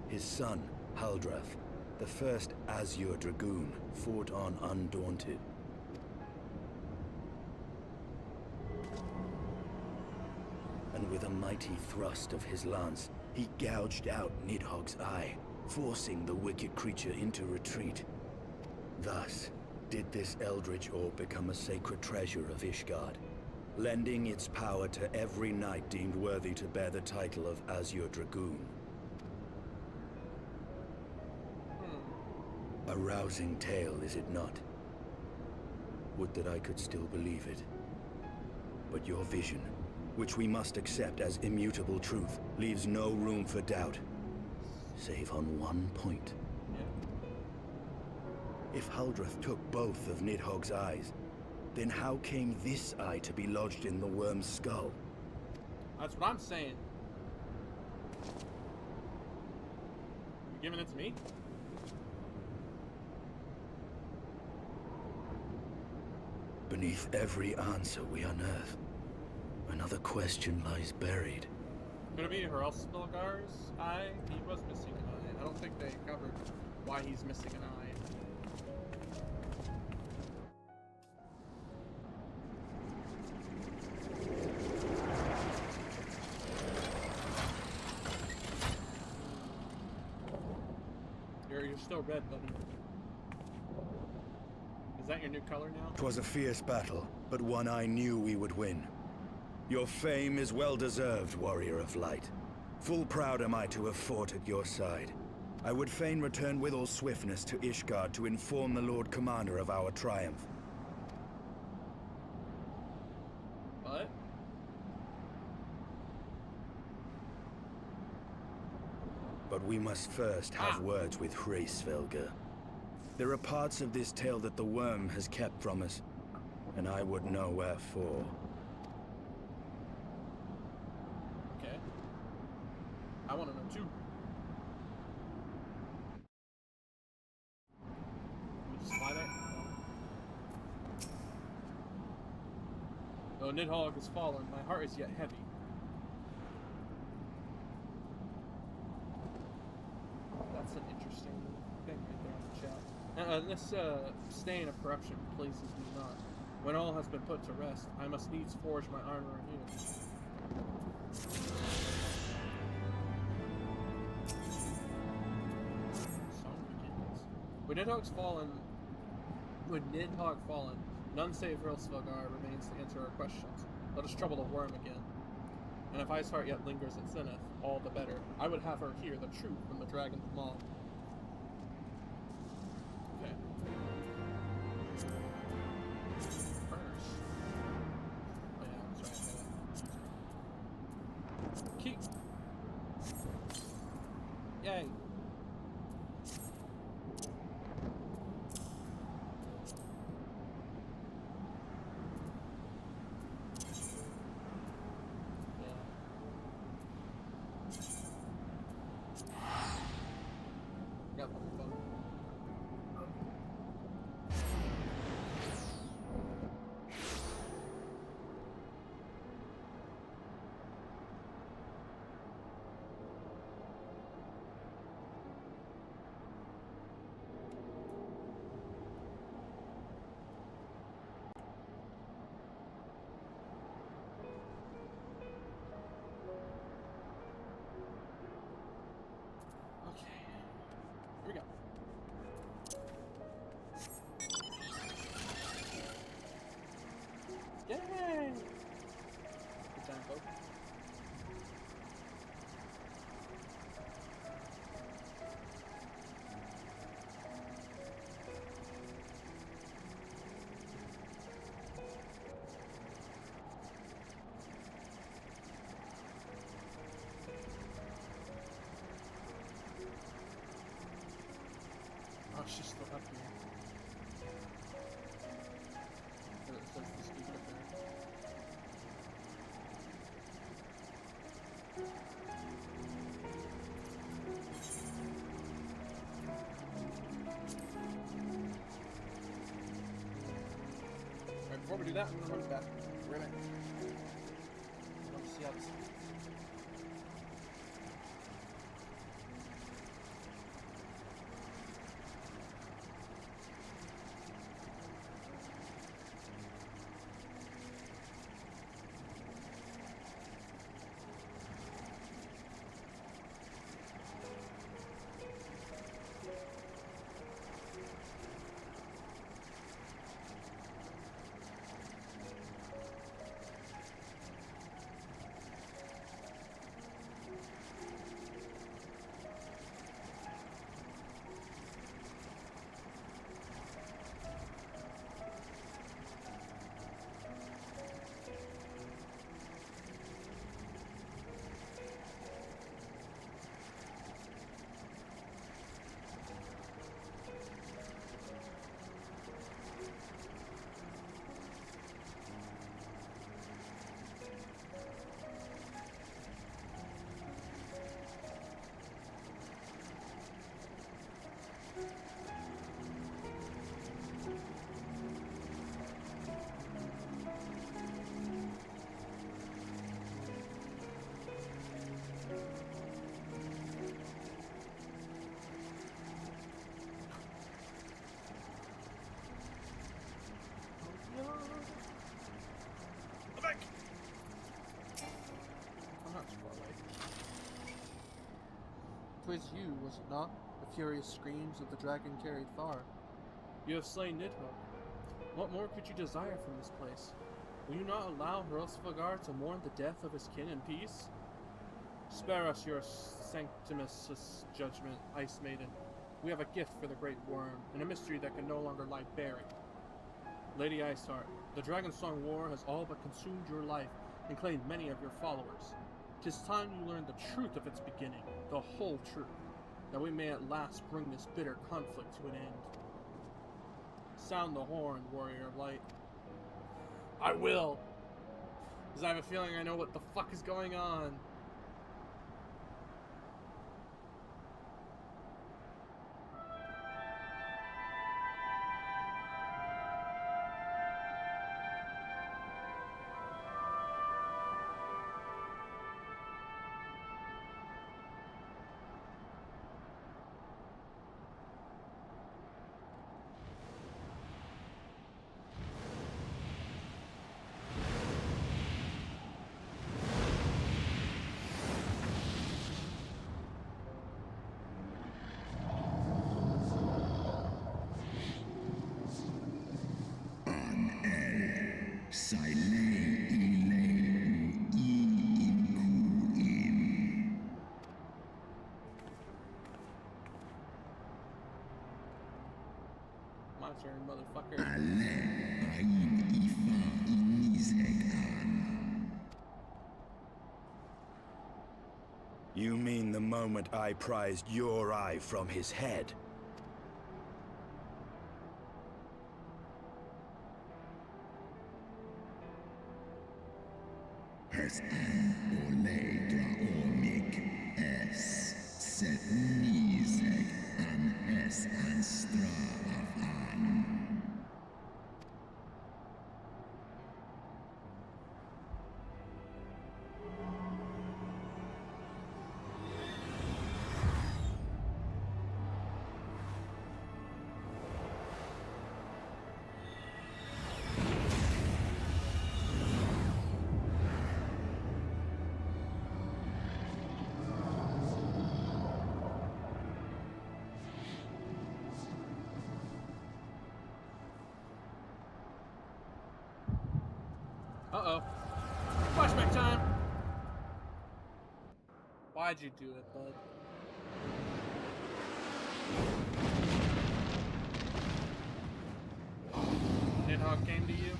Speaker 2: his son, Haldrath, the first Azure Dragoon, fought on undaunted. And with a mighty thrust of his lance, he gouged out Nidhogg's eye, forcing the wicked creature into retreat. Thus, did this eldritch orb become a sacred treasure of Ishgard, lending its power to every knight deemed worthy to bear the title of Azure Dragoon. A rousing tale, is it not? Would that I could still believe it. But your vision, which we must accept as immutable truth, leaves no room for doubt. Save on one point. If Huldreth took both of Nidhogg's eyes, then how came this eye to be lodged in the worm's skull?
Speaker 1: That's what I'm saying. You giving it to me?
Speaker 2: Beneath every answer we unearth, another question lies buried.
Speaker 1: Could it be Hrothgar's eye? He was missing an eye. I don't think they covered why he's missing an eye. You're still red, buddy. Is that your new color now?
Speaker 2: 'Twas a fierce battle, but one I knew we would win. Your fame is well deserved, warrior of light. Full proud am I to have fought at your side. I would fain return with all swiftness to Ishgard to inform the Lord Commander of our triumph.
Speaker 1: What?
Speaker 2: But we must first have words with Hraesvelgr. There are parts of this tale that the worm has kept from us, and I would know wherefore.
Speaker 1: Okay. I want to know too. Can we just fly there? Though Nidhogg has fallen, my heart is yet heavy. That's an interesting thing right there in the chat. This stain of corruption pleases me not. When all has been put to rest, I must needs forge my armor anew. When Nidhogg fallen, none save Hrothgar remains to answer our questions. Let us trouble the worm again. And if Iceheart yet lingers at Zenith, all the better. I would have her hear the truth from the dragon's maw. Okay. First. Oh yeah, that's right. Keep. Yay. Here we go. Yay! Good time, folks. Oh, she's still up here. It says the speaker up there. Alright, before we do that, I'm gonna run to the bathroom. Right back. Let's see how this is. was it not? The furious screams of the dragon carried far. You have slain Nidhogg. What more could you desire from this place? Will you not allow Hrosvgar to mourn the death of his kin in peace? Spare us your sanctimous judgment, Ice Maiden. We have a gift for the Great Worm, and a mystery that can no longer lie buried. Lady Iceheart, the Dragonsong War has all but consumed your life and claimed many of your followers. 'Tis time you learned the truth of its beginning, the whole truth, that we may at last bring this bitter conflict to an end. Sound the horn, warrior of light. I will! Because I have a feeling I know what the fuck is going on. My turn, motherfucker.
Speaker 2: You mean the moment I prized your eye from his head?
Speaker 6: Es ole draomik es set nizek an es an straf an.
Speaker 1: Uh-oh. Flashback time! Why'd you do it, bud? Nidhogg came to you?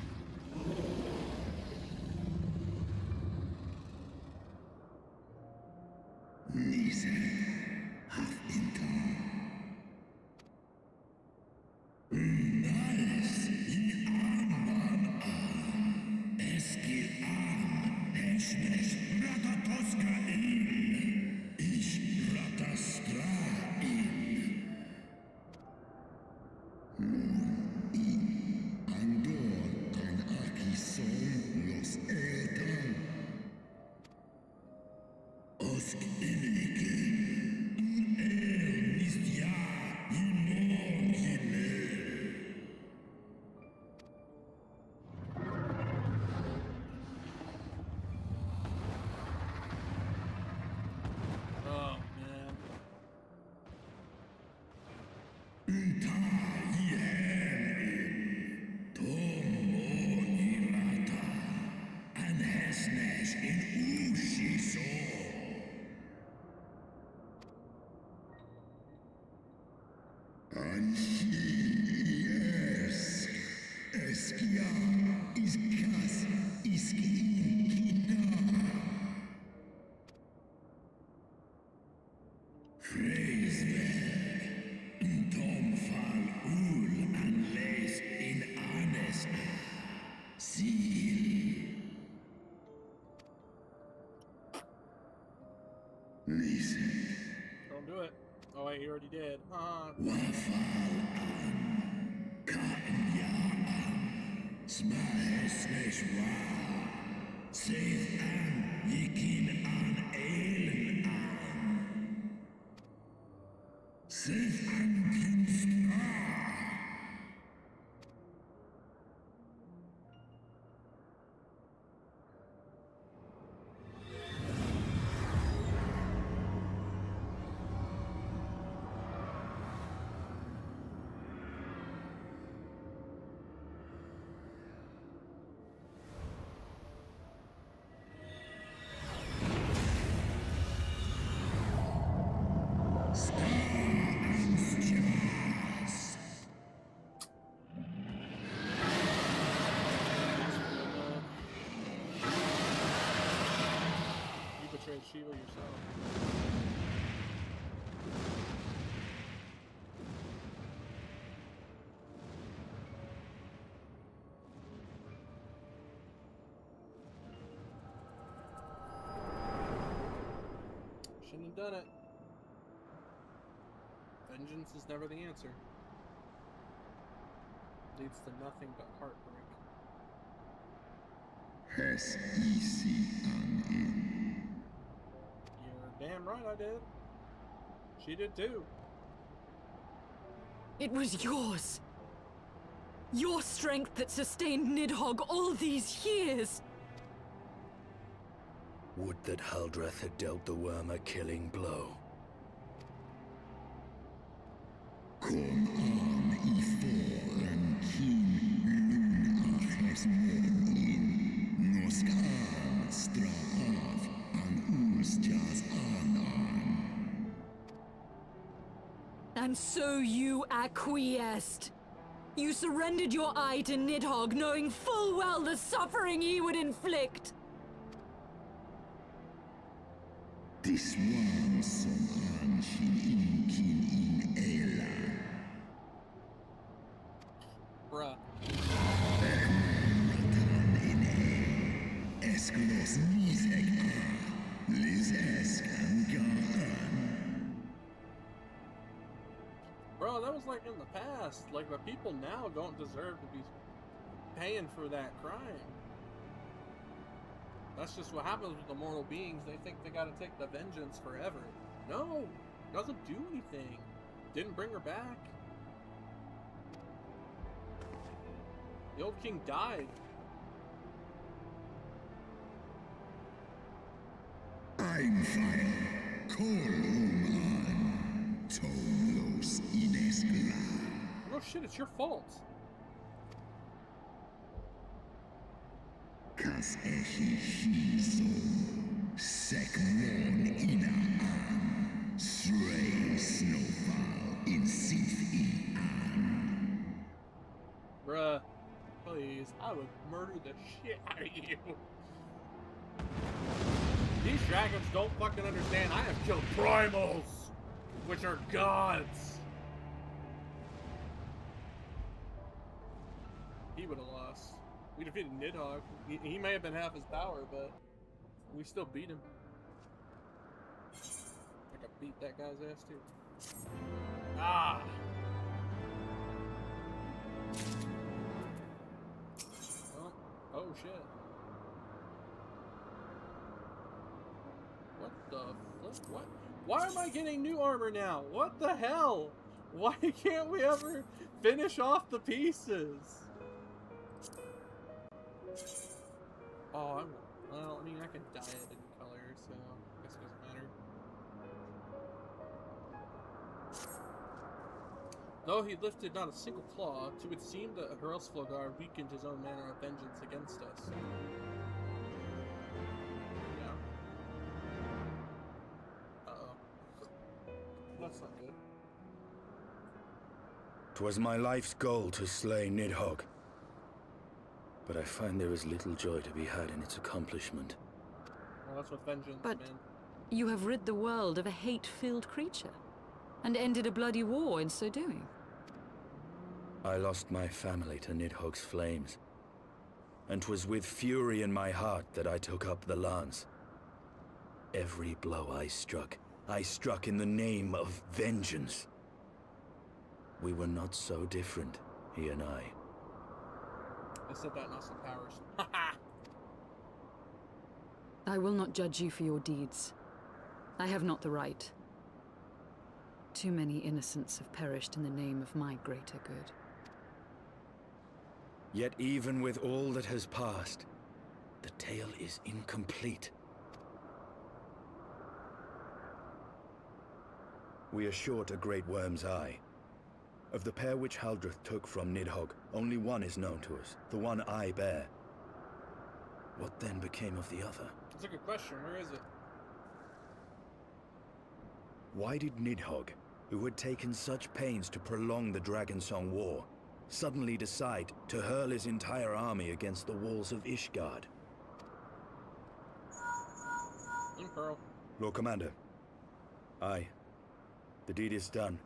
Speaker 1: Don't do it. Oh wait, you already did. killed Sheila yourself. Shouldn't have done it. Vengeance is never the answer. Leads to nothing but heartbreak.
Speaker 6: Has easy on
Speaker 1: You're damn right I did. She did too.
Speaker 4: It was yours. Your strength that sustained Nidhogg all these years.
Speaker 2: Would that Haldreth had dealt the worm a killing blow.
Speaker 6: Kom an I fåren king luna has mån in. Nå ska han stra av an urstjas anan.
Speaker 4: And so you acquiesced. You surrendered your eye to Nidhogg, knowing full well the suffering he would inflict.
Speaker 6: This one som an sin inkin in ela.
Speaker 1: Bruh.
Speaker 6: Ratan in Esklos nisek a. Liz eskan gaan.
Speaker 1: Bro, that was like in the past. Like, the people now don't deserve to be paying for that crime. That's just what happens with the mortal beings. They think they gotta take the vengeance forever. No! Doesn't do anything. Didn't bring her back. The old king died.
Speaker 6: I'm fire. Call an. Tomlos in Eskla.
Speaker 1: Oh shit, it's your fault.
Speaker 6: Kas echi shiso. Sekmon ina an. Stray snowfall in sith an.
Speaker 1: Bruh, please, I would murder the shit out of you. These dragons don't fucking understand. I have killed primals, which are gods. He would have lost. We defeated Nidhogg. He may have been half his power, but we still beat him. I could beat that guy's ass too. Ah! Oh shit. What the flip? What? Why am I getting new armor now? What the hell? Why can't we ever finish off the pieces? Oh, well, I mean, I can dye it in color, so I guess it doesn't matter. Though he lifted not a single claw, it would seem that Hrothgar weakened his own manner of vengeance against us. Yeah. Uh-oh. That's not good.
Speaker 2: 'Twas my life's goal to slay Nidhogg. But I find there is little joy to be had in its accomplishment.
Speaker 1: Well, that's what vengeance,
Speaker 4: But
Speaker 1: man.
Speaker 4: you have rid the world of a hate-filled creature, and ended a bloody war in so doing.
Speaker 2: I lost my family to Nidhogg's flames, and 'twas with fury in my heart that I took up the lance. Every blow I struck in the name of vengeance. We were not so different, he and I.
Speaker 1: I said that in Austin Powers.
Speaker 4: I will not judge you for your deeds. I have not the right. Too many innocents have perished in the name of my greater good.
Speaker 2: Yet even with all that has passed, the tale is incomplete. We are short a great worm's eye. Of the pair which Haldreth took from Nidhogg, only one is known to us, the one I bear. What then became of the other?
Speaker 1: That's a good question. Where is it?
Speaker 2: Why did Nidhogg, who had taken such pains to prolong the Dragonsong War, suddenly decide to hurl his entire army against the walls of Ishgard?
Speaker 1: Pearl.
Speaker 2: Lord Commander. Aye. The deed is done.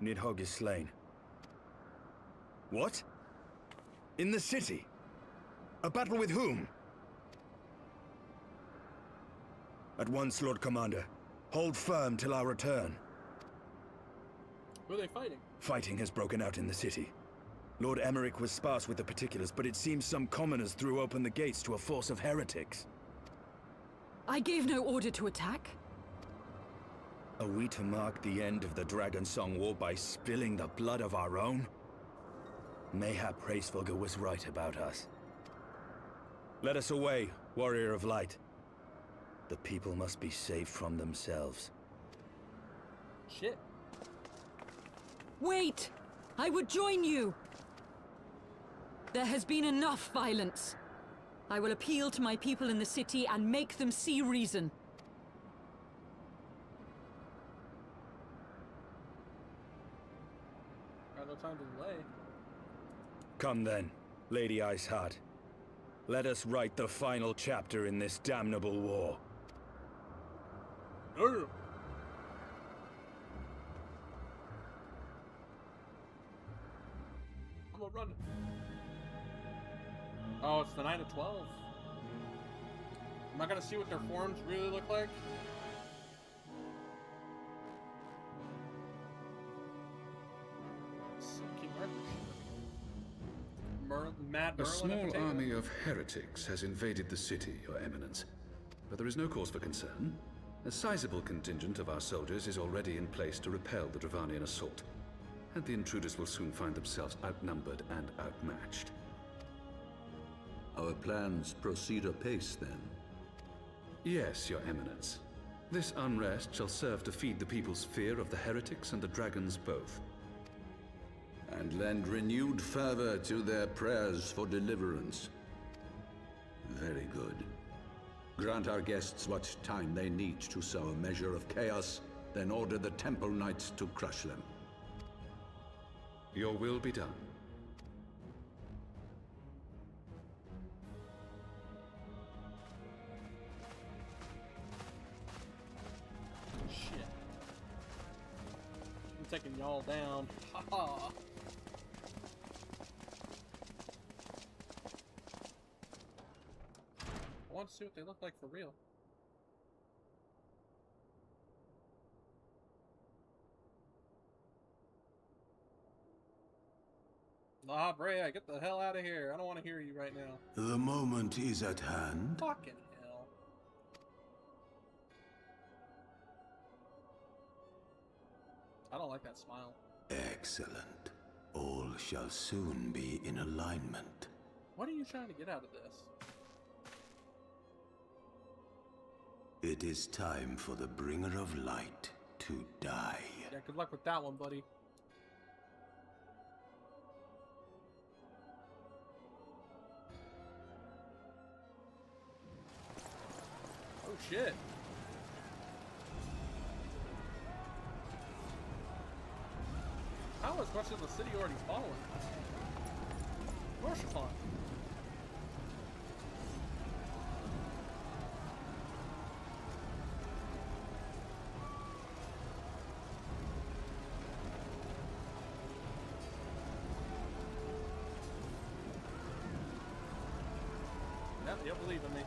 Speaker 2: Nidhogg is slain. What? In the city? A battle with whom? At once, Lord Commander. Hold firm till our return.
Speaker 1: Who are they fighting?
Speaker 2: Fighting has broken out in the city. Lord Emmerich was sparse with the particulars, but it seems some commoners threw open the gates to a force of heretics.
Speaker 4: I gave no order to attack.
Speaker 2: Are we to mark the end of the Dragon Song War by spilling the blood of our own? Mayhap Hraesvelgr was right about us. Let us away, Warrior of Light. The people must be saved from themselves.
Speaker 1: Shit.
Speaker 4: Wait! I would join you! There has been enough violence. I will appeal to my people in the city and make them see reason.
Speaker 1: Got no time to delay.
Speaker 2: Come then, Lady Iceheart. Let us write the final chapter in this damnable war.
Speaker 1: Urgh. I'm gonna run. Oh, it's the night of 12. Am I gonna see what their forms really look like? King Arthur. Mad
Speaker 16: A
Speaker 1: Merlin
Speaker 16: small
Speaker 1: potato?
Speaker 16: army of heretics has invaded the city, Your Eminence. But there is no cause for concern. A sizable contingent of our soldiers is already in place to repel the Dravanian assault. And the intruders will soon find themselves outnumbered and outmatched.
Speaker 19: Our plans proceed apace, then?
Speaker 16: Yes, Your Eminence. This unrest shall serve to feed the people's fear of the heretics and the dragons both.
Speaker 19: And lend renewed fervor to their prayers for deliverance. Very good. Grant our guests what time they need to sow a measure of chaos, then order the Temple Knights to crush them.
Speaker 16: Your will be done.
Speaker 1: Shit. I'm taking y'all down. Ha ha. I want to see what they look like for real. Nah, Brea, get the hell out of here. I don't want to hear you right now.
Speaker 19: The moment is at hand.
Speaker 1: Fucking hell. I don't like that smile.
Speaker 19: Excellent. All shall soon be in alignment.
Speaker 1: What are you trying to get out of this?
Speaker 19: It is time for the Bringer of Light to die.
Speaker 1: Yeah, good luck with that one, buddy. Oh shit. How much is the city already fallen? Roshafon. Yep, you'll believe in me.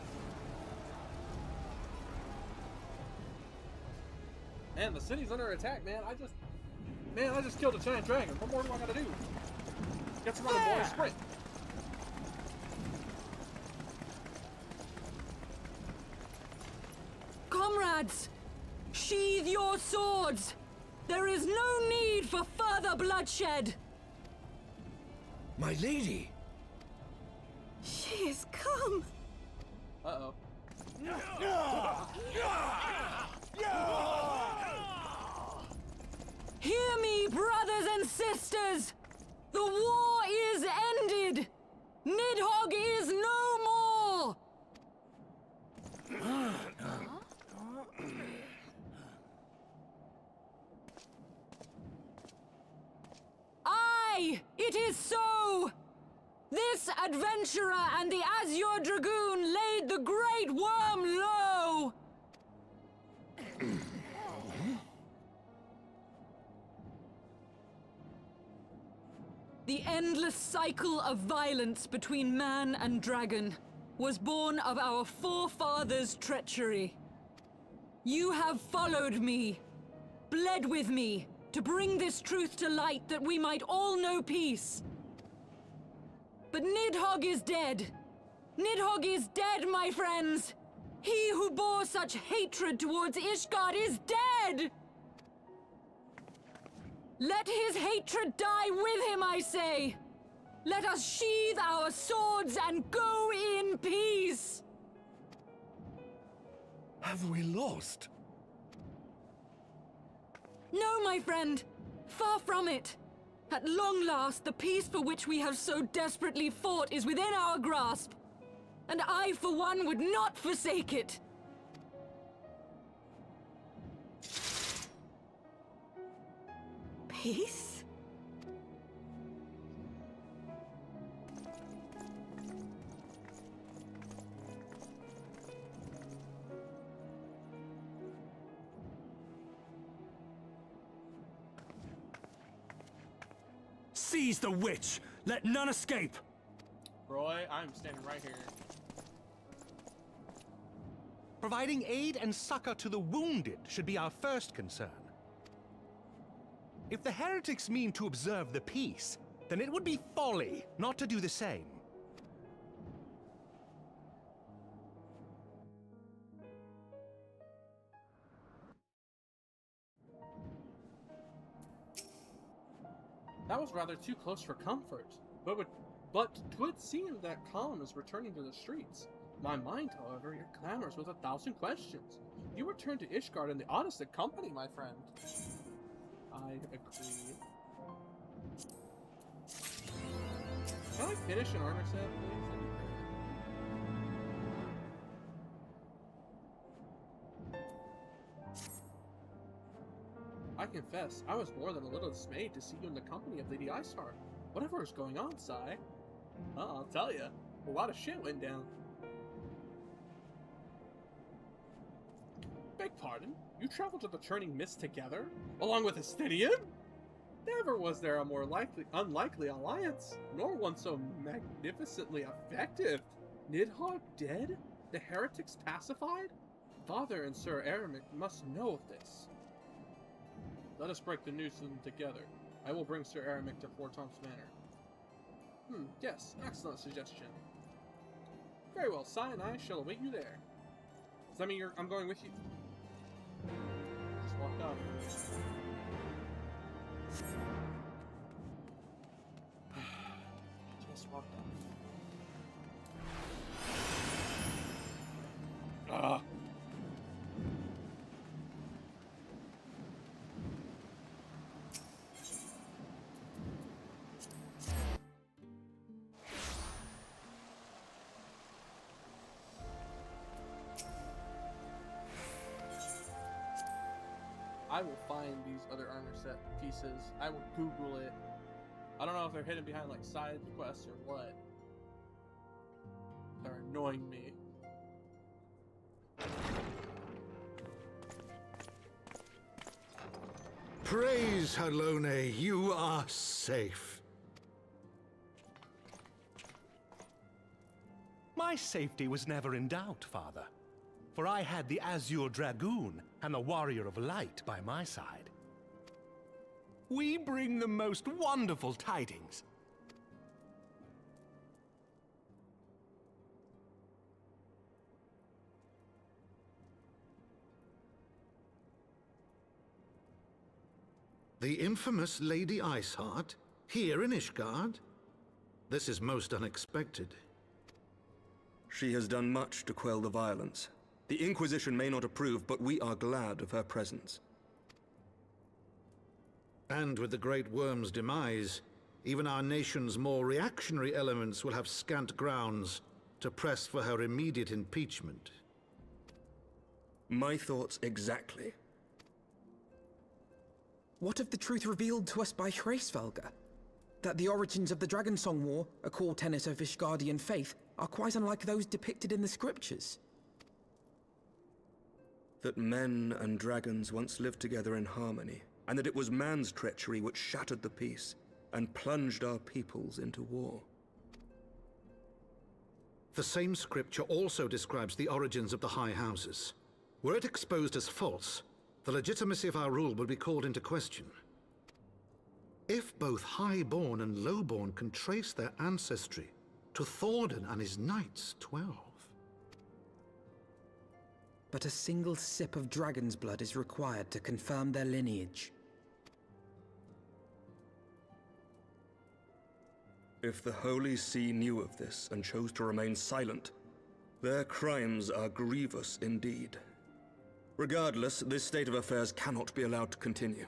Speaker 1: Man, the city's under attack, man. I just killed a giant dragon. What more do I gotta do? Get some other boys, sprint.
Speaker 4: Comrades! Sheathe your swords! There is no need for further bloodshed!
Speaker 2: My lady!
Speaker 15: She has come!
Speaker 1: Uh-oh.
Speaker 4: Hear me, brothers and sisters! The war is ended! Nidhogg is no more! Aye, it is so! This adventurer and the Azure Dragoon laid the Great Worm low! The endless cycle of violence between man and dragon was born of our forefathers' treachery. You have followed me, bled with me, to bring this truth to light that we might all know peace. But Nidhogg is dead. Nidhogg is dead, my friends! He who bore such hatred towards Ishgard is dead! Let his hatred die with him, I say! Let us sheathe our swords and go in peace!
Speaker 20: Have we lost?
Speaker 4: No, my friend! Far from it! At long last, the peace for which we have so desperately fought is within our grasp. And I, for one, would not forsake it!
Speaker 15: Peace?
Speaker 2: Seize the witch! Let none escape!
Speaker 1: Roy, I'm standing right here.
Speaker 20: Providing aid and succor to the wounded should be our first concern. If the heretics mean to observe the peace, then it would be folly not to do the same.
Speaker 1: That was rather too close for comfort, but 'twould seem that calm is returning to the streets. My mind, however, your clamors with 1,000 questions. You return to Ishgard in the oddest of company, my friend. I agree. Can I finish an armor set, please? I confess, I was more than a little dismayed to see you in the company of Lady Iceheart. Whatever is going on, Sai? Oh, I'll tell you. A lot of shit went down. Beg pardon? You traveled to the Churning Mist together? Along with Astidian? Never was there a more unlikely alliance, nor one so magnificently effective. Nidhogg dead? The heretics pacified? Father and Sir Aramis must know of this. Let us break the news to them together. I will bring Sir Aramis to Forton's Manor. Yes, excellent suggestion. Very well, Sai and I shall await you there. Does that mean I'm going with you? Just walked out. Just walked out. I will find these other armor set pieces. I will Google it. I don't know if they're hidden behind like side quests or what. They're annoying me.
Speaker 3: Praise Halone, you are safe.
Speaker 20: My safety was never in doubt, Father. For I had the Azure Dragoon and the Warrior of Light by my side. We bring the most wonderful tidings.
Speaker 3: The infamous Lady Iceheart? Here in Ishgard? This is most unexpected.
Speaker 21: She has done much to quell the violence. The Inquisition may not approve, but we are glad of her presence.
Speaker 3: And with the Great Worm's demise, even our nation's more reactionary elements will have scant grounds to press for her immediate impeachment.
Speaker 21: My thoughts exactly.
Speaker 5: What of the truth revealed to us by Hraesvelga? That the origins of the Dragonsong War, a core tenet of Ishgardian faith, are quite unlike those depicted in the scriptures.
Speaker 21: That men and dragons once lived together in harmony, and that it was man's treachery which shattered the peace, and plunged our peoples into war.
Speaker 3: The same scripture also describes the origins of the High Houses. Were it exposed as false, the legitimacy of our rule would be called into question. If both Highborn and Lowborn can trace their ancestry to Thordan and his knights, 12.
Speaker 5: But a single sip of dragon's blood is required to confirm their lineage.
Speaker 21: If the Holy See knew of this and chose to remain silent, their crimes are grievous indeed. Regardless, this state of affairs cannot be allowed to continue.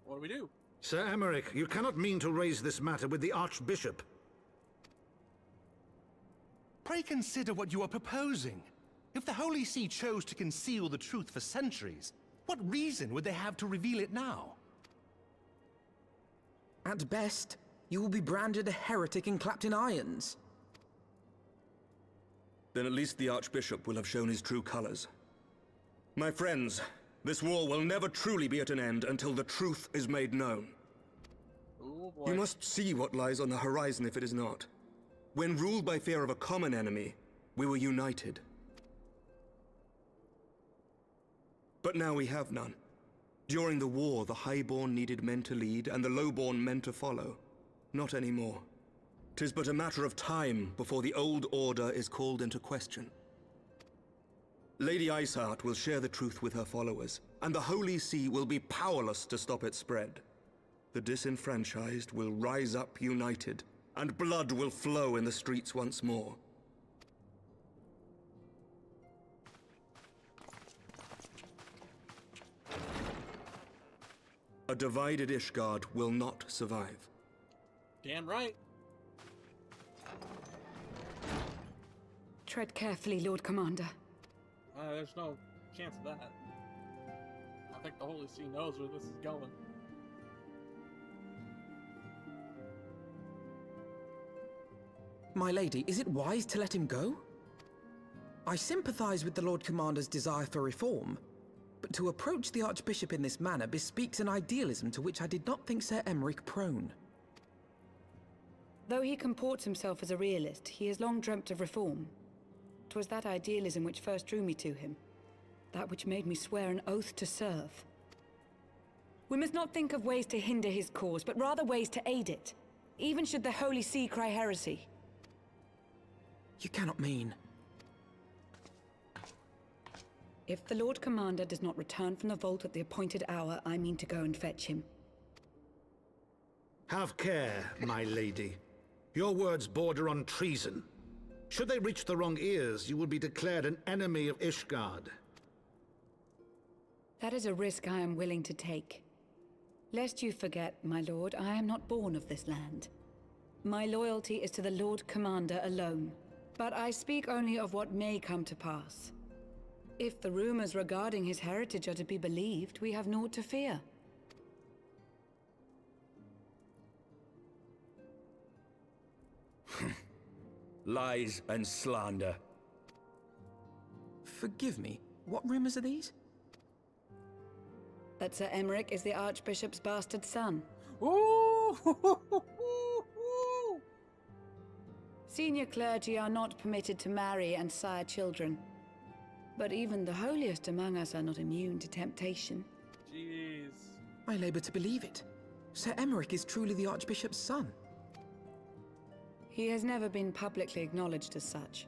Speaker 1: What do we do?
Speaker 3: Sir Emmerich, you cannot mean to raise this matter with the Archbishop.
Speaker 20: Pray consider what you are proposing. If the Holy See chose to conceal the truth for centuries, what reason would they have to reveal it now?
Speaker 5: At best, you will be branded a heretic and clapped in irons.
Speaker 21: Then at least the Archbishop will have shown his true colors. My friends, this war will never truly be at an end until the truth is made known.
Speaker 1: Ooh, boy.
Speaker 21: You must see what lies on the horizon if it is not. When ruled by fear of a common enemy, we were united. But now we have none. During the war, the Highborn needed men to lead, and the Lowborn men to follow. Not anymore. 'Tis but a matter of time before the old order is called into question. Lady Iceheart will share the truth with her followers, and the Holy See will be powerless to stop its spread. The disenfranchised will rise up united, and blood will flow in the streets once more. A divided Ishgard will not survive.
Speaker 1: Damn right.
Speaker 4: Tread carefully, Lord Commander.
Speaker 1: There's no chance of that. I think the Holy See knows where this is going.
Speaker 5: My lady, is it wise to let him go? I sympathize with the Lord Commander's desire for reform, but to approach the Archbishop in this manner bespeaks an idealism to which I did not think Sir Emmerich prone.
Speaker 4: Though he comports himself as a realist, he has long dreamt of reform. 'Twas that idealism which first drew me to him, that which made me swear an oath to serve. We must not think of ways to hinder his cause, but rather ways to aid it, even should the Holy See cry heresy.
Speaker 5: You cannot mean...
Speaker 4: If the Lord Commander does not return from the vault at the appointed hour, I mean to go and fetch him.
Speaker 3: Have care, my lady. Your words border on treason. Should they reach the wrong ears, you will be declared an enemy of Ishgard.
Speaker 4: That is a risk I am willing to take. Lest you forget, my lord, I am not born of this land. My loyalty is to the Lord Commander alone. But I speak only of what may come to pass. If the rumors regarding his heritage are to be believed, we have naught to fear.
Speaker 2: Lies and slander.
Speaker 5: Forgive me, what rumors are these?
Speaker 4: That Sir Emmerich is the Archbishop's bastard son.
Speaker 1: Ooh!
Speaker 4: Senior clergy are not permitted to marry and sire children. But even the holiest among us are not immune to temptation.
Speaker 1: Jeez.
Speaker 5: I labor to believe it. Sir Emmerich is truly the Archbishop's son.
Speaker 4: He has never been publicly acknowledged as such.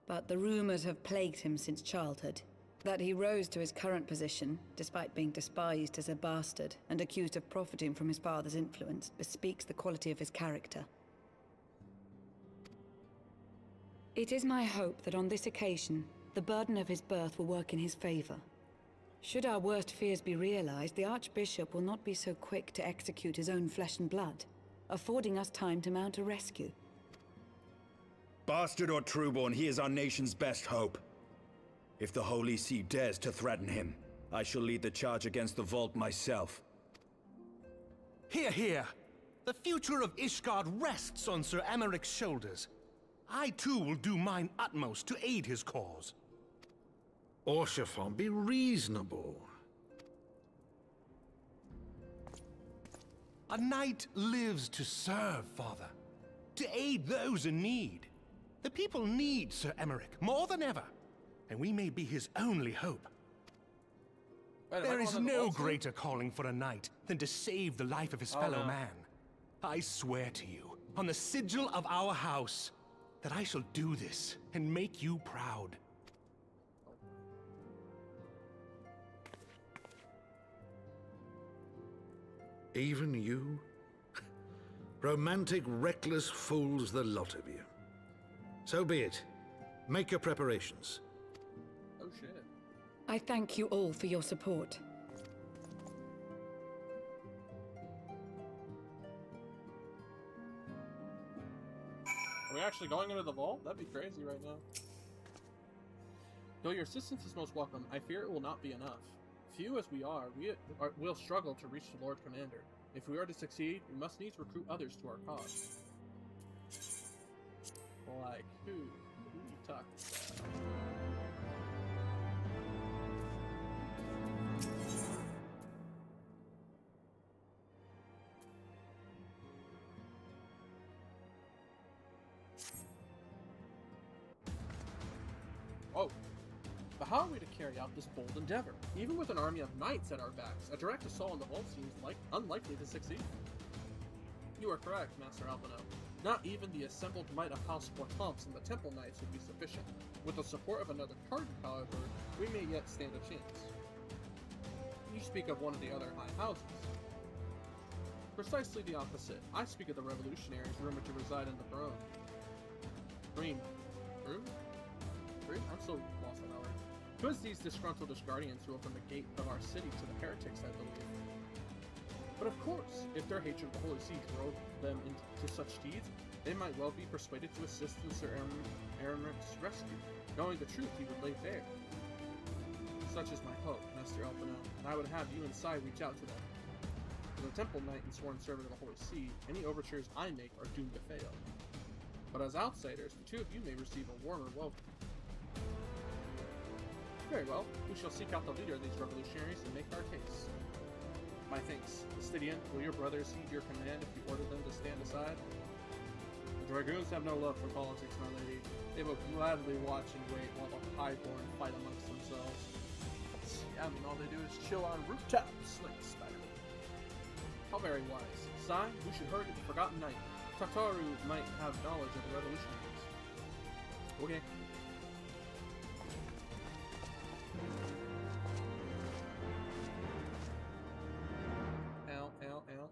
Speaker 4: But the rumors have plagued him since childhood. That he rose to his current position, despite being despised as a bastard and accused of profiting from his father's influence, bespeaks the quality of his character. It is my hope that on this occasion, the burden of his birth will work in his favor. Should our worst fears be realized, the Archbishop will not be so quick to execute his own flesh and blood, affording us time to mount a rescue.
Speaker 2: Bastard or trueborn, he is our nation's best hope. If the Holy See dares to threaten him, I shall lead the charge against the vault myself.
Speaker 20: Hear, hear! The future of Ishgard rests on Sir Emmerich's shoulders. I too will do mine utmost to aid his cause.
Speaker 3: Orchefon, be reasonable.
Speaker 20: A knight lives to serve, Father. To aid those in need. The people need Sir Emmerich more than ever, and we may be his only hope. There is no greater calling for a knight than to save the life of his fellow man. I swear to you, on the sigil of our house, that I shall do this and make you proud.
Speaker 3: Even you? Romantic, reckless fools, the lot of you. So be it. Make your preparations.
Speaker 1: Oh shit.
Speaker 12: I thank you all for your support.
Speaker 1: Are we actually going into the vault? That'd be crazy right now. Though your assistance is most welcome, I fear it will not be enough. Few as we are, will struggle to reach the Lord Commander. If we are to succeed, we must needs recruit others to our cause. Like who? Who you talking about? Oh, but how are we to carry out this bold endeavor? Even with an army of knights at our backs, a direct assault on the vault seems unlikely to succeed. You are correct, Master Albino. Not even the assembled might of House Portamps and the Temple Knights would be sufficient. With the support of another cardinal, however, we may yet stand a chance. You speak of one of the other high houses. Precisely the opposite. I speak of the revolutionaries rumored to reside in the throne. Room? I'm so lost on that word. 'Twas these disgruntled guardians who opened the gate of our city to the heretics, I believe. But of course, if their hatred of the Holy See drove them into such deeds, they might well be persuaded to assist in Sir Emerich's rescue. Knowing the truth, he would lay bare. Such is my hope, Master Albino, and I would have you inside reach out to them. As a Temple Knight and sworn servant of the Holy See, any overtures I make are doomed to fail. But as outsiders, the two of you may receive a warmer welcome. Very well, we shall seek out the leader of these revolutionaries and make our case. My thanks. Estidian, will your brothers heed your command if you order them to stand aside? The Dragoons have no love for politics, my lady. They will gladly watch and wait while the Highborn fight amongst themselves. Yeah, I mean, all they do is chill on rooftops like Spider-Man. How very wise. Sai, we should hurry to the Forgotten Knight. Tataru might have knowledge of the revolutionaries. Okay. Ow, ow, ow.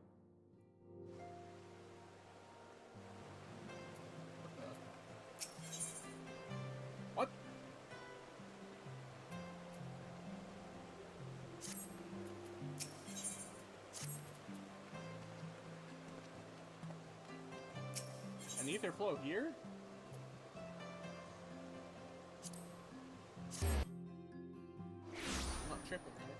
Speaker 1: What? An ether flow here? I'm not tripping, right?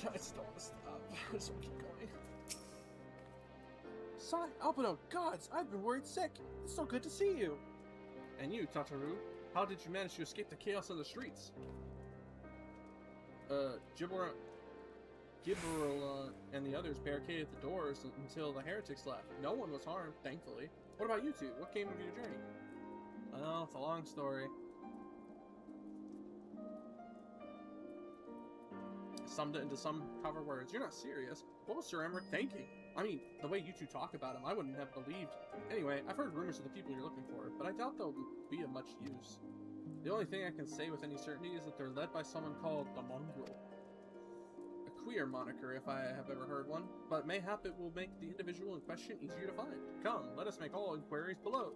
Speaker 1: I just don't want to stop. I just want to keep going. Sai, Albino, gods, I've been worried sick. It's so good to see you. And you, Tataru, how did you manage to escape the chaos on the streets? Gibberella and the others barricaded the doors until the heretics left. No one was harmed, thankfully. What about you two? What came of your journey? Well, it's a long story. Summed it into some cover words. You're not serious. What was Sir Emmerich thinking? I mean, the way you two talk about him, I wouldn't have believed. Anyway, I've heard rumors of the people you're looking for, but I doubt they'll be of much use. The only thing I can say with any certainty is that they're led by someone called the Mongrel. A queer moniker, if I have ever heard one, but mayhap it will make the individual in question easier to find. Come, let us make all inquiries below.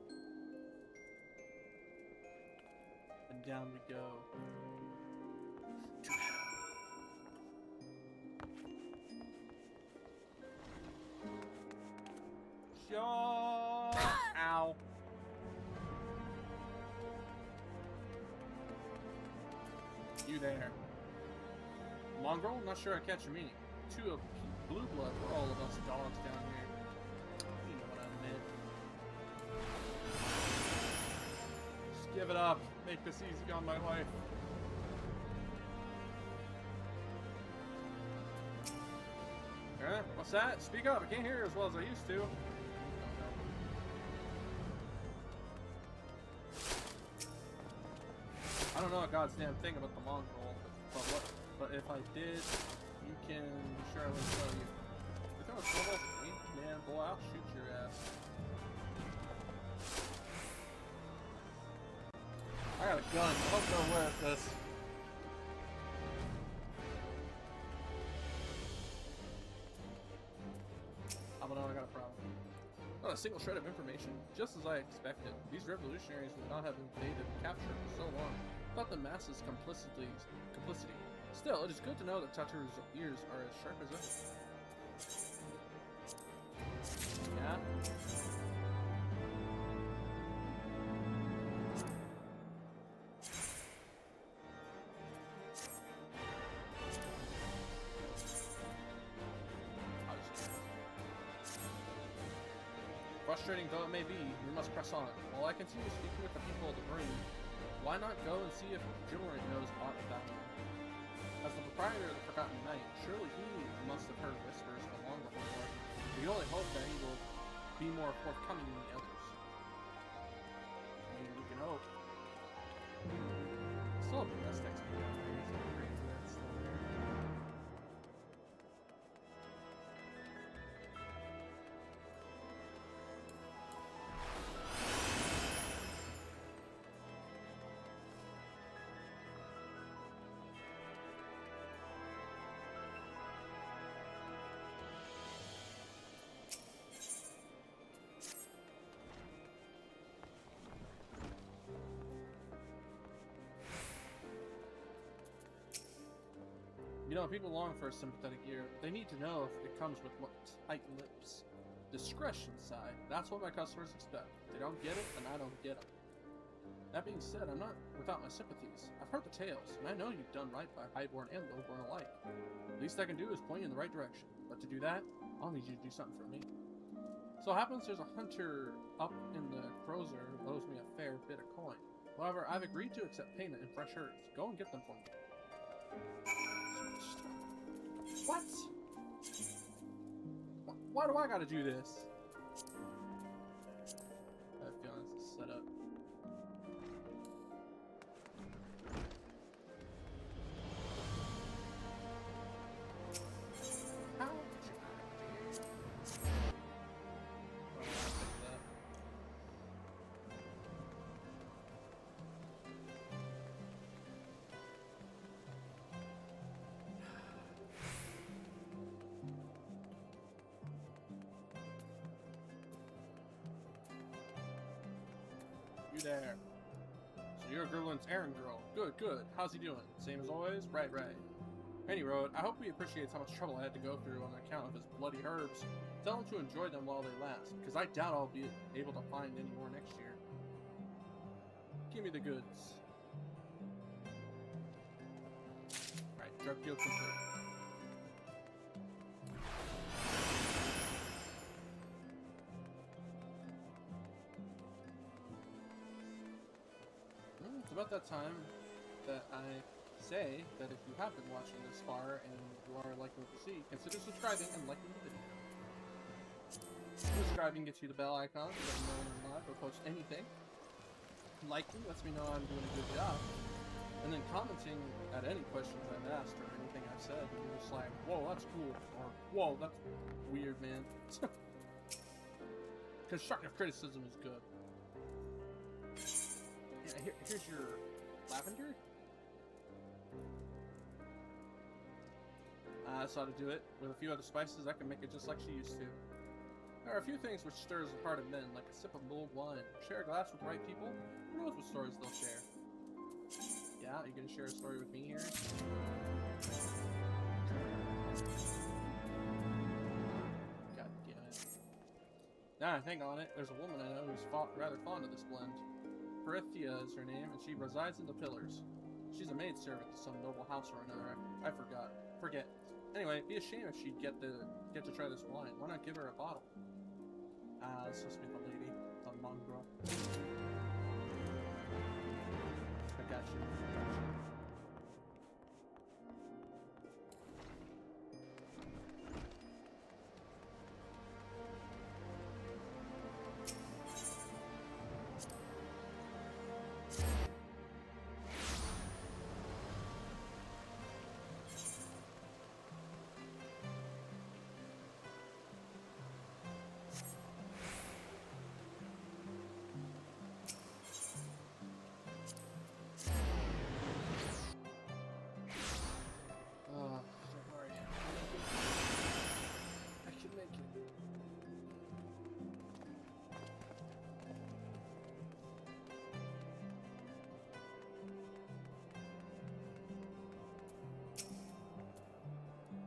Speaker 1: And down we go. Ow. You there. Mongrel? I'm not sure I catch your meaning. Two of blue blood, we're all of us dogs down here. You know what I meant. Give it up. Make this easy on my life. Alright, what's that? Speak up. I can't hear as well as I used to. I don't know a god's damn thing about the Mongol, but if I did, you can be sure I would tell you. If I was trouble, man, boy, I'll shoot your ass. I got a gun. I hope they're aware of this. Oh, but no, I got a problem. Not a single shred of information. Just as I expected. These revolutionaries would not have invaded and captured for so long. Thought the masses complicity. Still, it is good to know that Tatu's ears are as sharp as ever. Yeah? Frustrating though it may be, we must press on. While I continue speaking with the people of the room, why not go and see if Gilroy knows aught about me? As the proprietor of the Forgotten Knight, surely he must have heard whispers along before. We only hope that he will be more forthcoming than the others. I mean, we can hope. Still have the best XP down there. He's not great, but it's still there. You know, people long for a sympathetic ear. They need to know if it comes with what tight lips. Discretion side. That's what my customers expect. If they don't get it, then I don't get them. That being said, I'm not without my sympathies. I've heard the tales, and I know you've done right by Highborn and Lowborn alike. The least I can do is point you in the right direction. But to do that, I'll need you to do something for me. So it happens there's a hunter up in the Crozer who owes me a fair bit of coin. However, I've agreed to accept payment in fresh herbs. Go and get them for me. What? Why do I gotta do this? I have a feeling this is set up. How? There. So you're Gerlin's errand girl. Good, good. How's he doing? Same as always? Right, right. Any road, I hope he appreciates how much trouble I had to go through on account of his bloody herbs. Tell him to enjoy them while they last, because I doubt I'll be able to find any more next year. Give me the goods. Alright, drug deal complete. It's about that time that I say that if you have been watching this far and you are liking what you see, consider subscribing and liking the video. Subscribing gets you the bell icon so that you know when I'm live or post anything. Liking lets me know I'm doing a good job. And then commenting at any questions I've asked or anything I've said, and you're just like, whoa, that's cool, or whoa, that's weird, man. Constructive criticism is good. Yeah, here's your lavender. That's how to do it. With a few other spices, I can make it just like she used to. There are a few things which stirs the heart of men, like a sip of mulled wine. Share a glass with the right people, who knows what stories they'll share. Yeah, you gonna share a story with me here? God damn it. Now I think on it, there's a woman I know who's rather fond of this blend. Parithia is her name, and she resides in the Pillars. She's a maidservant to some noble house or another. I forget. Anyway, it'd be a shame if she'd get to try this wine. Why not give her a bottle? This must be the lady, the mongrel.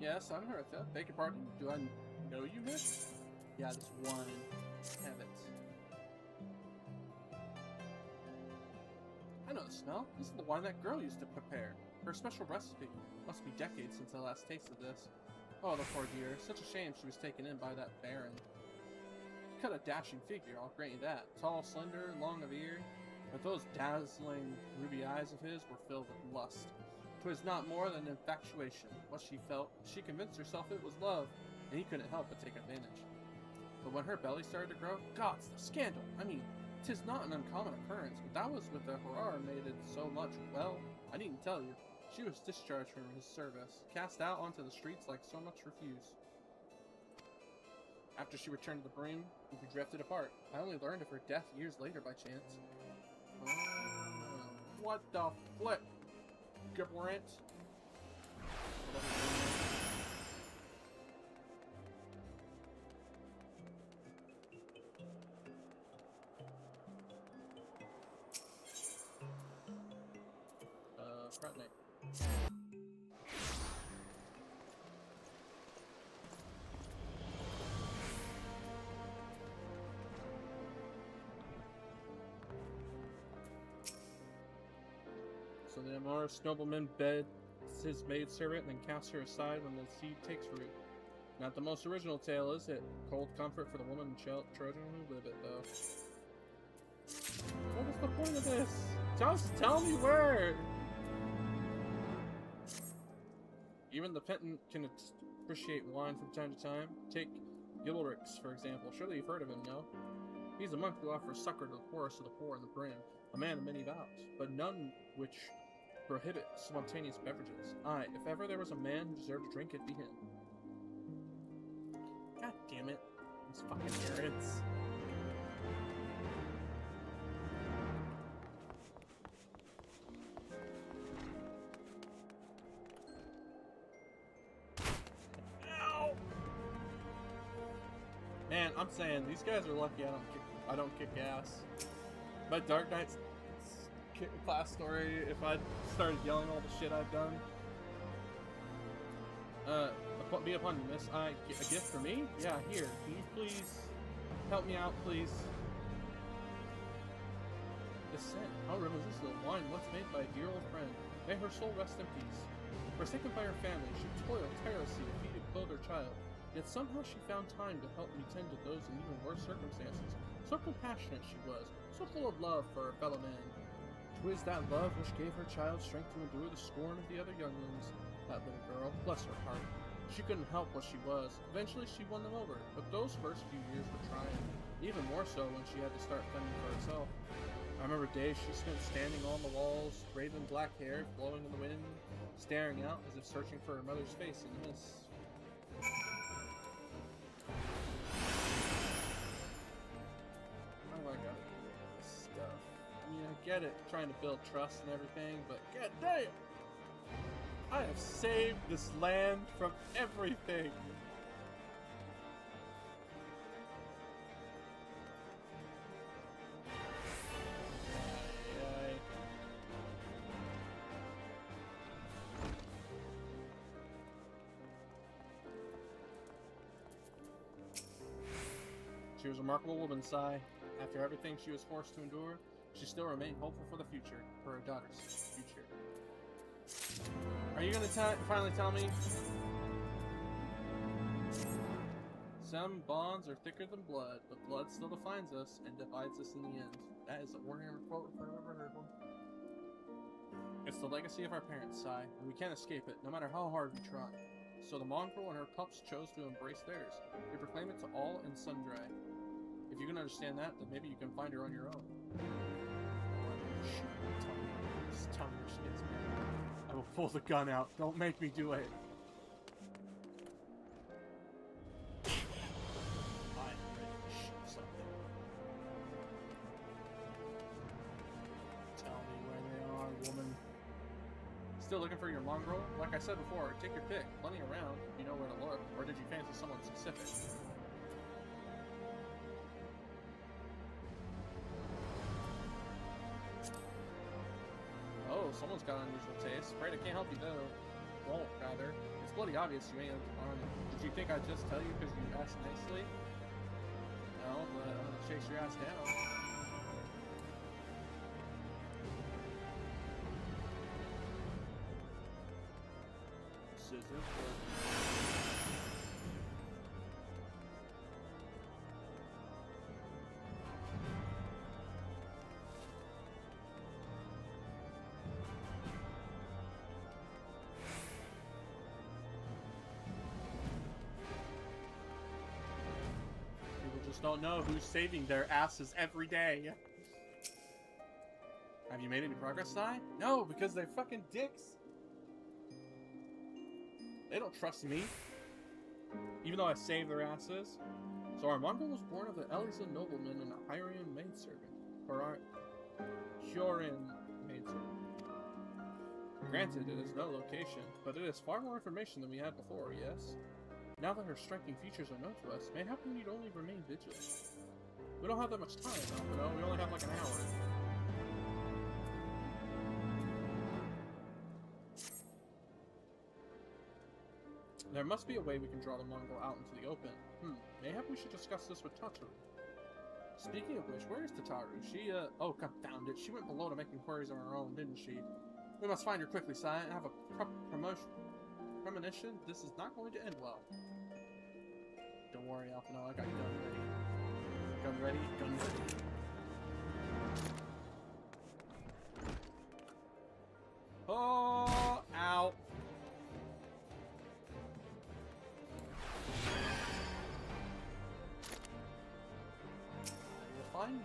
Speaker 1: Yes, I'm Hertha. Beg your pardon? Do I know you, miss? Yeah, this one. Have it. I know the smell. This is the wine that girl used to prepare. Her special recipe. Must be decades since I last tasted this. Oh, the poor dear. Such a shame she was taken in by that baron. Cut a dashing figure, I'll grant you that. Tall, slender, long of ear. But those dazzling ruby eyes of his were filled with lust. 'Twas not more than infatuation. What she felt, she convinced herself it was love, and he couldn't help but take advantage. But when her belly started to grow, gods, the scandal! I mean, 'tis not an uncommon occurrence, but that was with the horror made it so much. Well, I needn't tell you. She was discharged from his service, cast out onto the streets like so much refuse. After she returned to the Broom, we drifted apart. I only learned of her death years later by chance. What the flip? Gibrant? Front neck. So the amorous nobleman beds his maidservant and then casts her aside when the seed takes root. Not the most original tale, is it? Cold comfort for the woman and children who live it, though. What is the point of this? Just tell me where! Even the penitent can appreciate wine from time to time. Take Gilrix, for example. Surely you've heard of him, no? He's a monk who offers succor to the poorest of the poor in the Brim. A man of many vows, but none which prohibit spontaneous beverages. Aye, if ever there was a man who deserved a drink, it'd be him. God damn it. These fucking errands. Ow! Man, I'm saying, these guys are lucky I don't kick ass. My Dark Knight's class story, if I started yelling all the shit I've done. Be upon you, miss. A gift for me? Yeah, here. Can you please help me out, please? The scent. How reminiscent of wine once made by a dear old friend. May her soul rest in peace. Forsaken by her family, she toiled tirelessly to feed and clothe her child. Yet somehow she found time to help me tend to those in even worse circumstances. So compassionate she was, so full of love for her fellow man. 'Twas that love which gave her child strength to endure the scorn of the other younglings. That little girl, bless her heart. She couldn't help what she was. Eventually she won them over, but those first few years were trying. Even more so when she had to start fending for herself. I remember days she spent standing on the walls, raven black hair blowing in the wind, staring out as if searching for her mother's face in the mist. Oh my god, this stuff. I mean, I get it, trying to build trust and everything, but god damn! I have saved this land from everything! She was a remarkable woman, Sai. After everything she was forced to endure, she still remained hopeful for the future, for her daughter's future. Are you gonna finally tell me? Some bonds are thicker than blood, but blood still defines us and divides us in the end. That is a Warhammer quote if I've ever heard one. It's the legacy of our parents, Sai, and we can't escape it, no matter how hard we try. So the mongrel and her pups chose to embrace theirs. We proclaim it to all and sundry. If you can understand that, then maybe you can find her on your own. Just tell me where she is, man. I will pull the gun out. Don't make me do it. I'm ready to shoot something. Tell me where they are, woman. Still looking for your mongrel? Like I said before, take your pick. Plenty around, if you know where to look. Or did you fancy someone specific? Oh, someone's got unusual taste. Afraid I can't help you though. won't, rather. It's bloody obvious you ain't armed. Did you think I'd just tell you because you asked nicely? No, but I'm gonna chase your ass down. Scissors, don't know who's saving their asses every day. Have you made any progress, Sai? No, because they're fucking dicks. They don't trust me, even though I saved their asses. So our Mongol was born of an Elysian nobleman and a Hyrian maidservant, or our Hurin maidservant. Granted, it is no location, but it is far more information than we had before, yes? Now that her striking features are known to us, mayhap we need only remain vigilant. We don't have that much time, though, you know? We only have like an hour. There must be a way we can draw the Mongol out into the open. Mayhap we should discuss this with Tataru. Speaking of which, where is Tataru? She, oh, confound it. She went below to make inquiries on her own, didn't she? We must find her quickly, Sai, and have a premonition. This is not going to end well. Don't worry, Alphino, I got your gun ready. Gun ready, gun ready. Oh, ow. I will find you.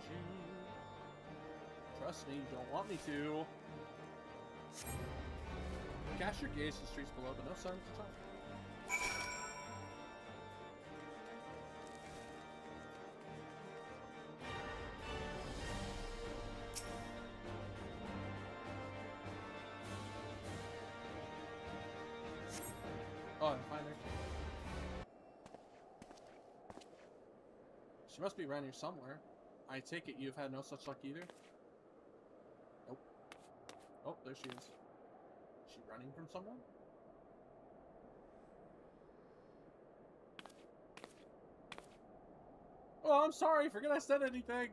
Speaker 1: Trust me, you don't want me to. Cast your gaze to the streets below, but no sign of the top. Oh, I find her. She must be around here somewhere. I take it you've had no such luck either? Nope. Oh, there she is. Is she running from someone? Oh, I'm sorry. Forget I said anything.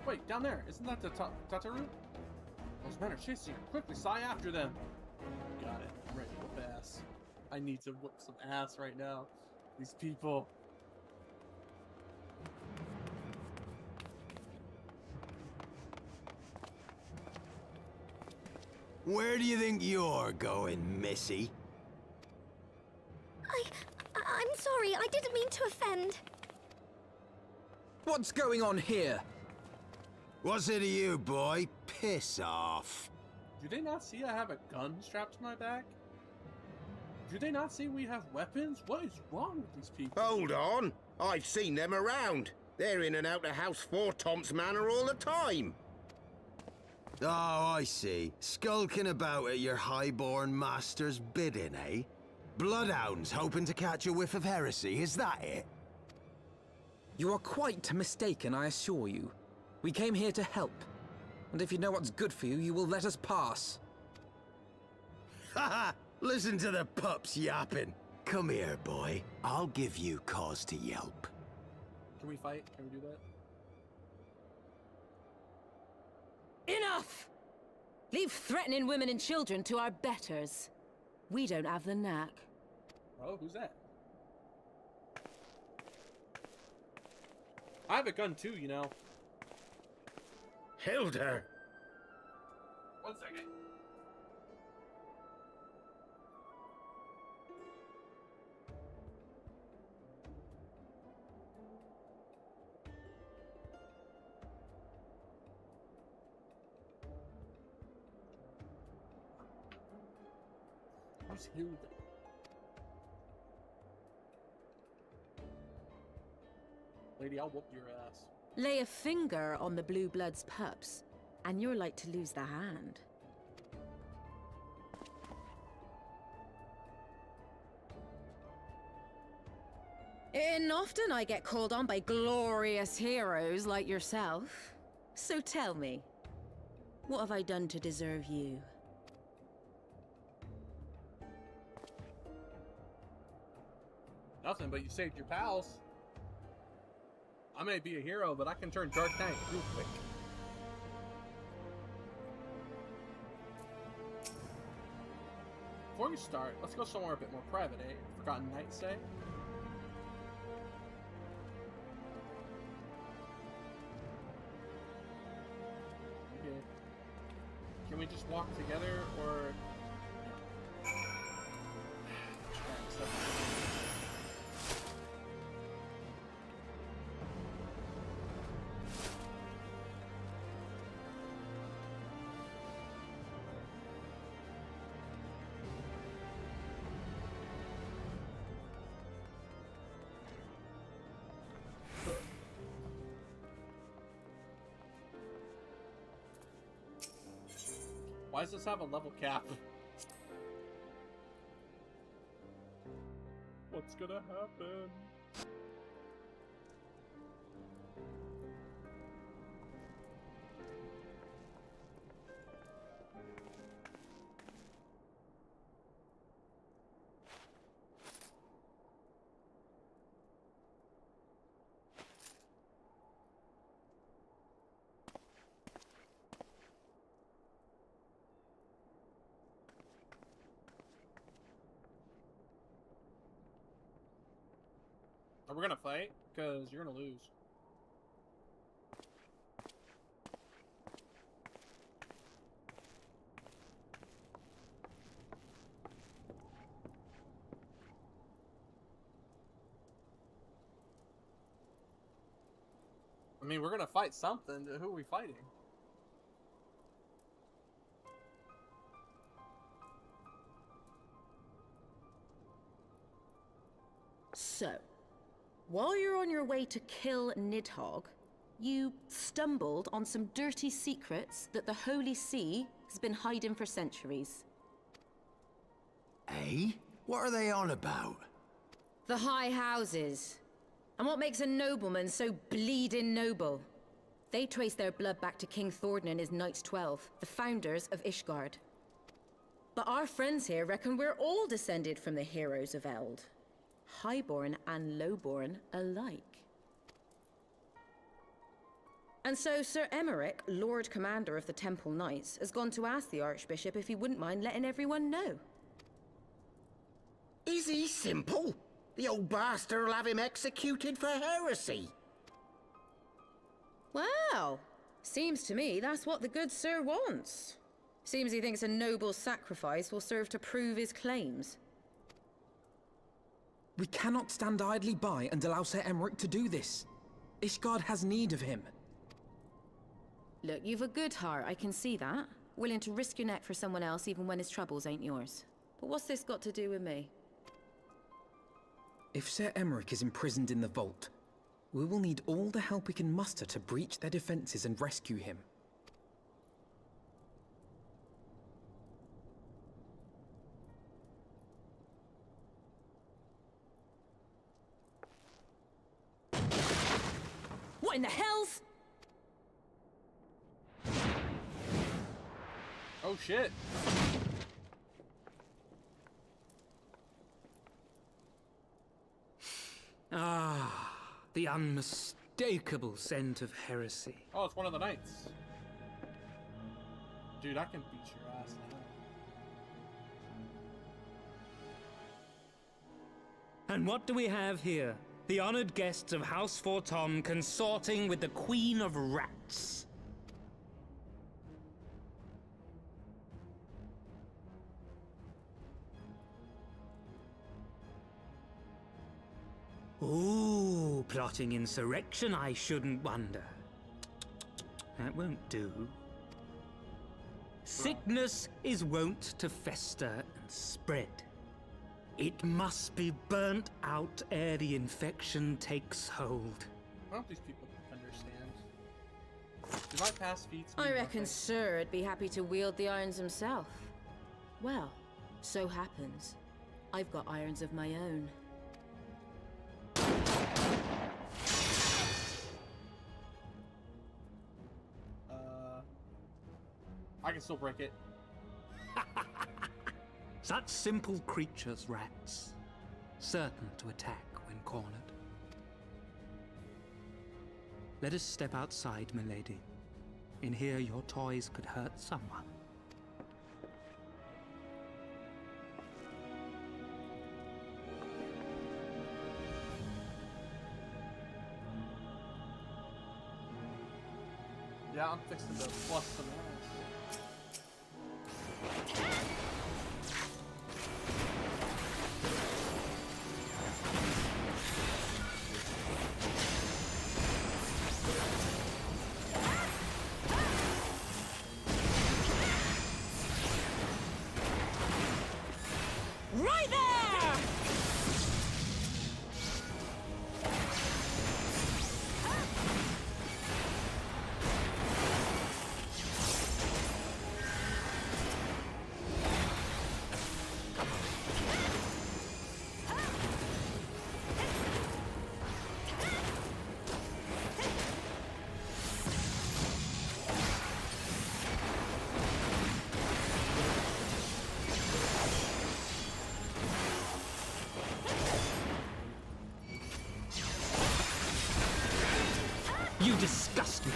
Speaker 1: Wait, down there. Isn't that the Tataru? Those men are chasing her. Quickly, Sai after them. Got it. I'm ready to whoop ass. I need to whoop some ass right now. These people.
Speaker 2: Where do you think you're going, Missy?
Speaker 15: I'm sorry, I didn't mean to offend.
Speaker 5: What's going on here?
Speaker 2: What's it to you, boy? Piss off.
Speaker 1: Do they not see I have a gun strapped to my back? Do they not see we have weapons? What is wrong with these people?
Speaker 18: Hold on. I've seen them around. They're in and out of House 4 Tom's Manor all the time.
Speaker 2: Oh, I see. Skulking about at your highborn master's bidding, eh? Bloodhounds hoping to catch a whiff of heresy, is that it?
Speaker 5: You are quite mistaken, I assure you. We came here to help. And if you know what's good for you, you will let us pass.
Speaker 2: Haha! Listen to the pups yapping. Come here, boy. I'll give you cause to yelp.
Speaker 1: Can we fight? Can we do that?
Speaker 12: Enough! Leave threatening women and children to our betters. We don't have the knack.
Speaker 1: Oh, who's that? I have a gun too, you know.
Speaker 18: Hilda!
Speaker 1: 1 second. Who's Hilda? Lady, I'll whoop your ass.
Speaker 12: Lay a finger on the Blue Blood's pups, and you're like to lose the hand. And often I get called on by glorious heroes like yourself. So tell me, What have I done to deserve you?
Speaker 1: Nothing, but you saved your pals. I may be a hero, but I can turn Dark Knight real quick. Before we start, let's go somewhere a bit more private, eh? Forgotten Night, say? Okay. Can we just walk together, or... Why does this have a level cap? What's gonna happen? Are we gonna fight? Because you're gonna lose. I mean, we're gonna fight something. Who are we fighting?
Speaker 12: So, while you're on your way to kill Nidhogg, you stumbled on some dirty secrets that the Holy See has been hiding for centuries.
Speaker 8: Eh? What are they on about?
Speaker 12: The High Houses. And what makes a nobleman so bleeding noble? They trace their blood back to King Thordan and his Knights 12, the founders of Ishgard. But our friends here reckon we're all descended from the heroes of Eld. Highborn and lowborn alike. And so Sir Emmerich, Lord Commander of the Temple Knights, has gone to ask the Archbishop if he wouldn't mind letting everyone know.
Speaker 13: Is he simple? The old bastard will have him executed for heresy.
Speaker 12: Well, seems to me that's what the good sir wants. Seems he thinks a noble sacrifice will serve to prove his claims.
Speaker 5: We cannot stand idly by and allow Sir Emmerich to do this. Ishgard has need of him.
Speaker 12: Look, you've a good heart, I can see that. Willing to risk your neck for someone else even when his troubles ain't yours. But what's this got to do with me?
Speaker 5: If Sir Emmerich is imprisoned in the vault, we will need all the help we can muster to breach their defenses and rescue him.
Speaker 12: What in the hells?
Speaker 1: Oh shit.
Speaker 7: Ah, the unmistakable scent of heresy.
Speaker 1: Oh, it's one of the knights. Dude, I can beat your ass now.
Speaker 7: And what do we have here? The honored guests of House Fortom consorting with the Queen of Rats. Ooh, plotting insurrection, I shouldn't wonder. That won't do. Sickness is wont to fester and spread. It must be burnt out ere the infection takes hold.
Speaker 1: I don't think these people understand. Do my past feats mean
Speaker 12: I reckon
Speaker 1: nothing?
Speaker 12: Sir'd be happy to wield the irons himself. Well, so happens, I've got irons of my own.
Speaker 1: I can still break it.
Speaker 7: Such simple creatures, rats. Certain to attack when cornered. Let us step outside, milady. In here, your toys could hurt someone.
Speaker 1: Yeah, I'm fixing to bust some ass.
Speaker 4: Right there!
Speaker 7: You disgust me.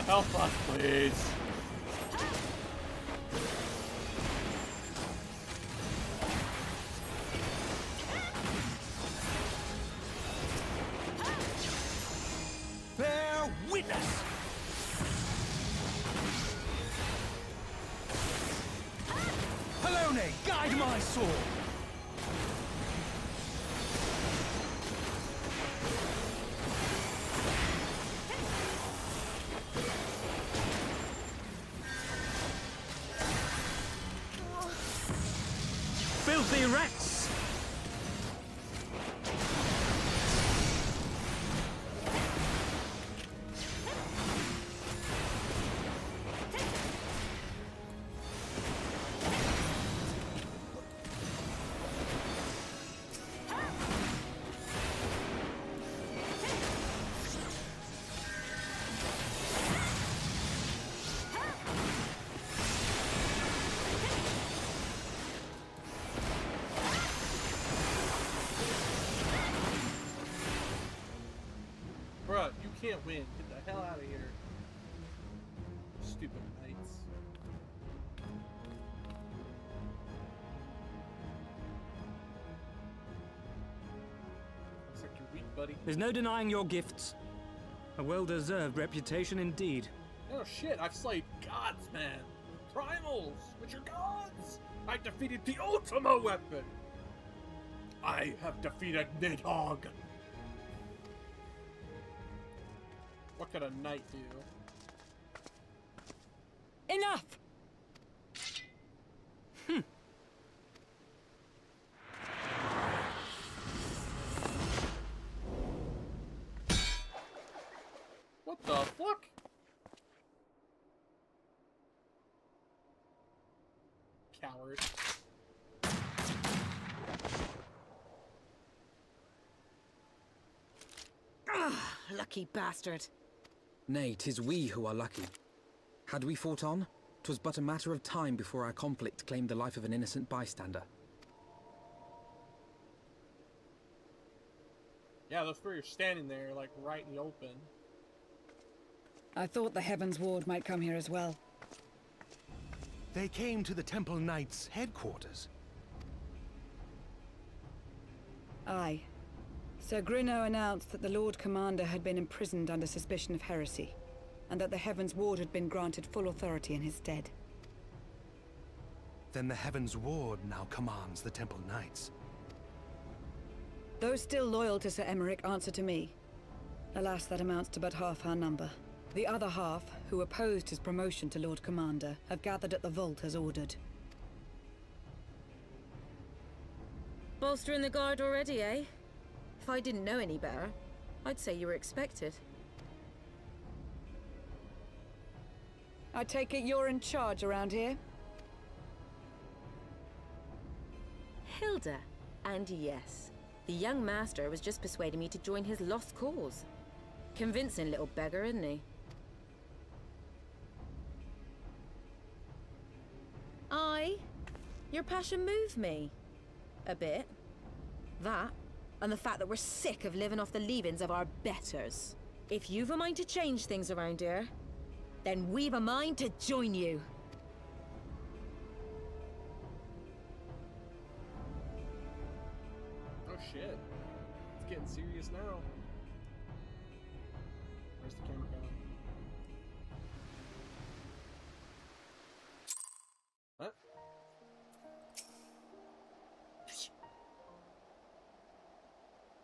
Speaker 1: Help us, please.
Speaker 20: Bear witness! Helone, guide my sword!
Speaker 7: Filthy rats!
Speaker 1: Bruh, you can't win. Get the hell out of here. Stupid knights. Looks like you're weak, buddy.
Speaker 7: There's no denying your gifts. A well-deserved reputation indeed.
Speaker 1: Oh shit, I've slayed gods, man. Primals, which are gods. I defeated the Ultima weapon. I have defeated Nidhogg. What could a knight do?
Speaker 4: Enough!
Speaker 1: What the fuck? Coward.
Speaker 4: Ah, lucky bastard.
Speaker 5: Nay, 'tis we who are lucky. Had we fought on, 'twas but a matter of time before our conflict claimed the life of an innocent bystander.
Speaker 1: Yeah, those three are standing there, like, right in the open.
Speaker 4: I thought the Heavensward might come here as well.
Speaker 20: They came to the Temple Knights' headquarters.
Speaker 4: Aye. Sir Grinno announced that the Lord Commander had been imprisoned under suspicion of heresy.
Speaker 10: and that the Heavensward had been granted full authority in his stead.
Speaker 20: Then the Heavensward now commands the Temple Knights.
Speaker 10: Those still loyal to Sir Emeric answer to me. Alas, that amounts to but half our number. The other half, who opposed his promotion to Lord Commander, have gathered at the vault as ordered.
Speaker 12: Bolstering the guard already, eh? If I didn't know any better, I'd say you were expected.
Speaker 10: I take it you're in charge around here?
Speaker 12: Hilda. And yes, the young master was just persuading me to join his lost cause. Convincing little beggar, isn't he? Aye. Your passion moved me. A bit. That, and the fact that we're sick of living off the leavings of our betters. If you've a mind to change things around here, then we've a mind to join you.
Speaker 1: Oh shit. It's getting serious now. Where's the camera going? Huh?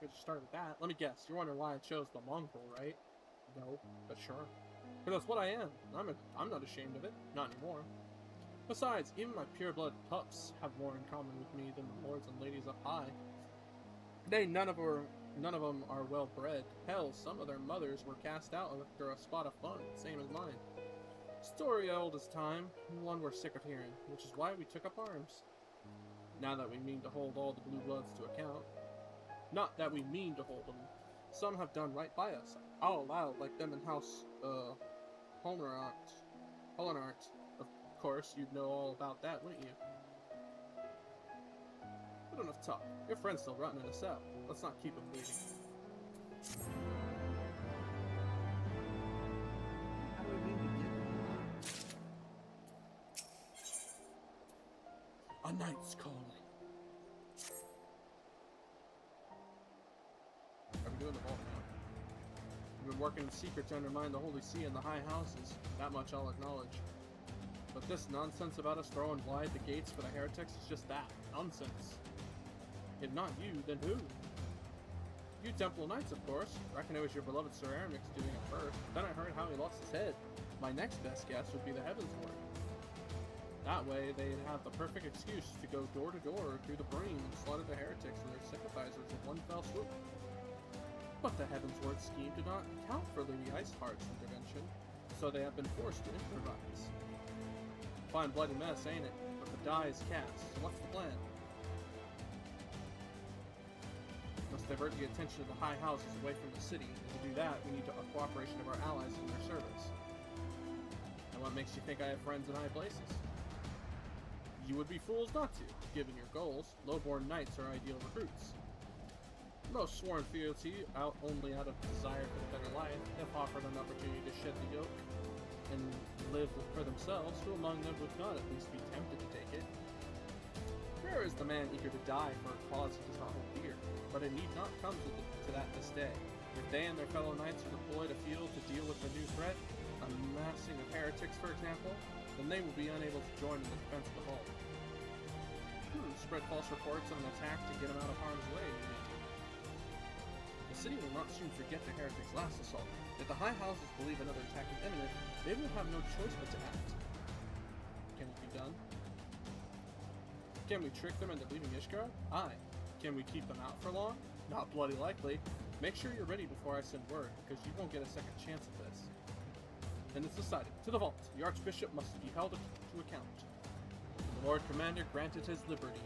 Speaker 1: Good to start with that. Let me guess. You're wondering why I chose the Mongol, right? No, but sure. But that's what I am. I'm not ashamed of it. Not anymore. Besides, even my pure-blood pups have more in common with me than the lords and ladies up high. Nay, none of them are well-bred. Hell, some of their mothers were cast out after a spot of fun, same as mine. Story old as time, one we're sick of hearing, which is why we took up arms. Now that we mean to hold all the blue bloods to account. Not that we mean to hold them. Some have done right by us. I'll allow, like them in House, Hollenart. Of course, you'd know all about that, wouldn't you? But enough talk. Your friend's still rotting in a cell. Let's not keep him waiting. How do we mean to get a knight's calling. Are we doing the vault now? We've been working in secret to undermine the Holy See and the High Houses. That much I'll acknowledge. But this nonsense about us throwing wide the gates for the heretics is just that. Nonsense. If not you, then who? You Temple Knights, of course. Reckon it was your beloved Sir Aramix doing it first. Then I heard how he lost his head. My next best guess would be the Heavensward. That way, they'd have the perfect excuse to go door to door through the brain and slaughter the heretics and their sympathizers in one fell swoop. But the Heavensward scheme did not account for Lady Iceheart's intervention, so they have been forced to improvise. Fine bloody mess, ain't it? But the die is cast, so what's the plan? Must divert the attention of the high houses away from the city, and to do that, we need the cooperation of our allies in their service. And what makes you think I have friends in high places? You would be fools not to. Given your goals, low-born knights are ideal recruits. Most sworn fealty out only out of desire for a better life, if offered an opportunity to shed the yoke and live for themselves, who among them would not at least be tempted to take it? Rare is the man eager to die for a cause he does not hold dear, but it need not come to that this day. If they and their fellow knights are deployed afield to deal with the new threat, a massing of heretics for example, then they will be unable to join in the defense of the vault. Spread false reports on an attack to get them out of harm's way, you mean? The city will not soon forget the heretics' last assault. If the high houses believe another attack is imminent, they will have no choice but to act. Can it be done? Can we trick them into leaving Ishgard? Aye. Can we keep them out for long? Not bloody likely. Make sure you're ready before I send word, because you won't get a second chance at this. Then it's decided. To the vault. The Archbishop must be held to account. The Lord Commander granted his liberty.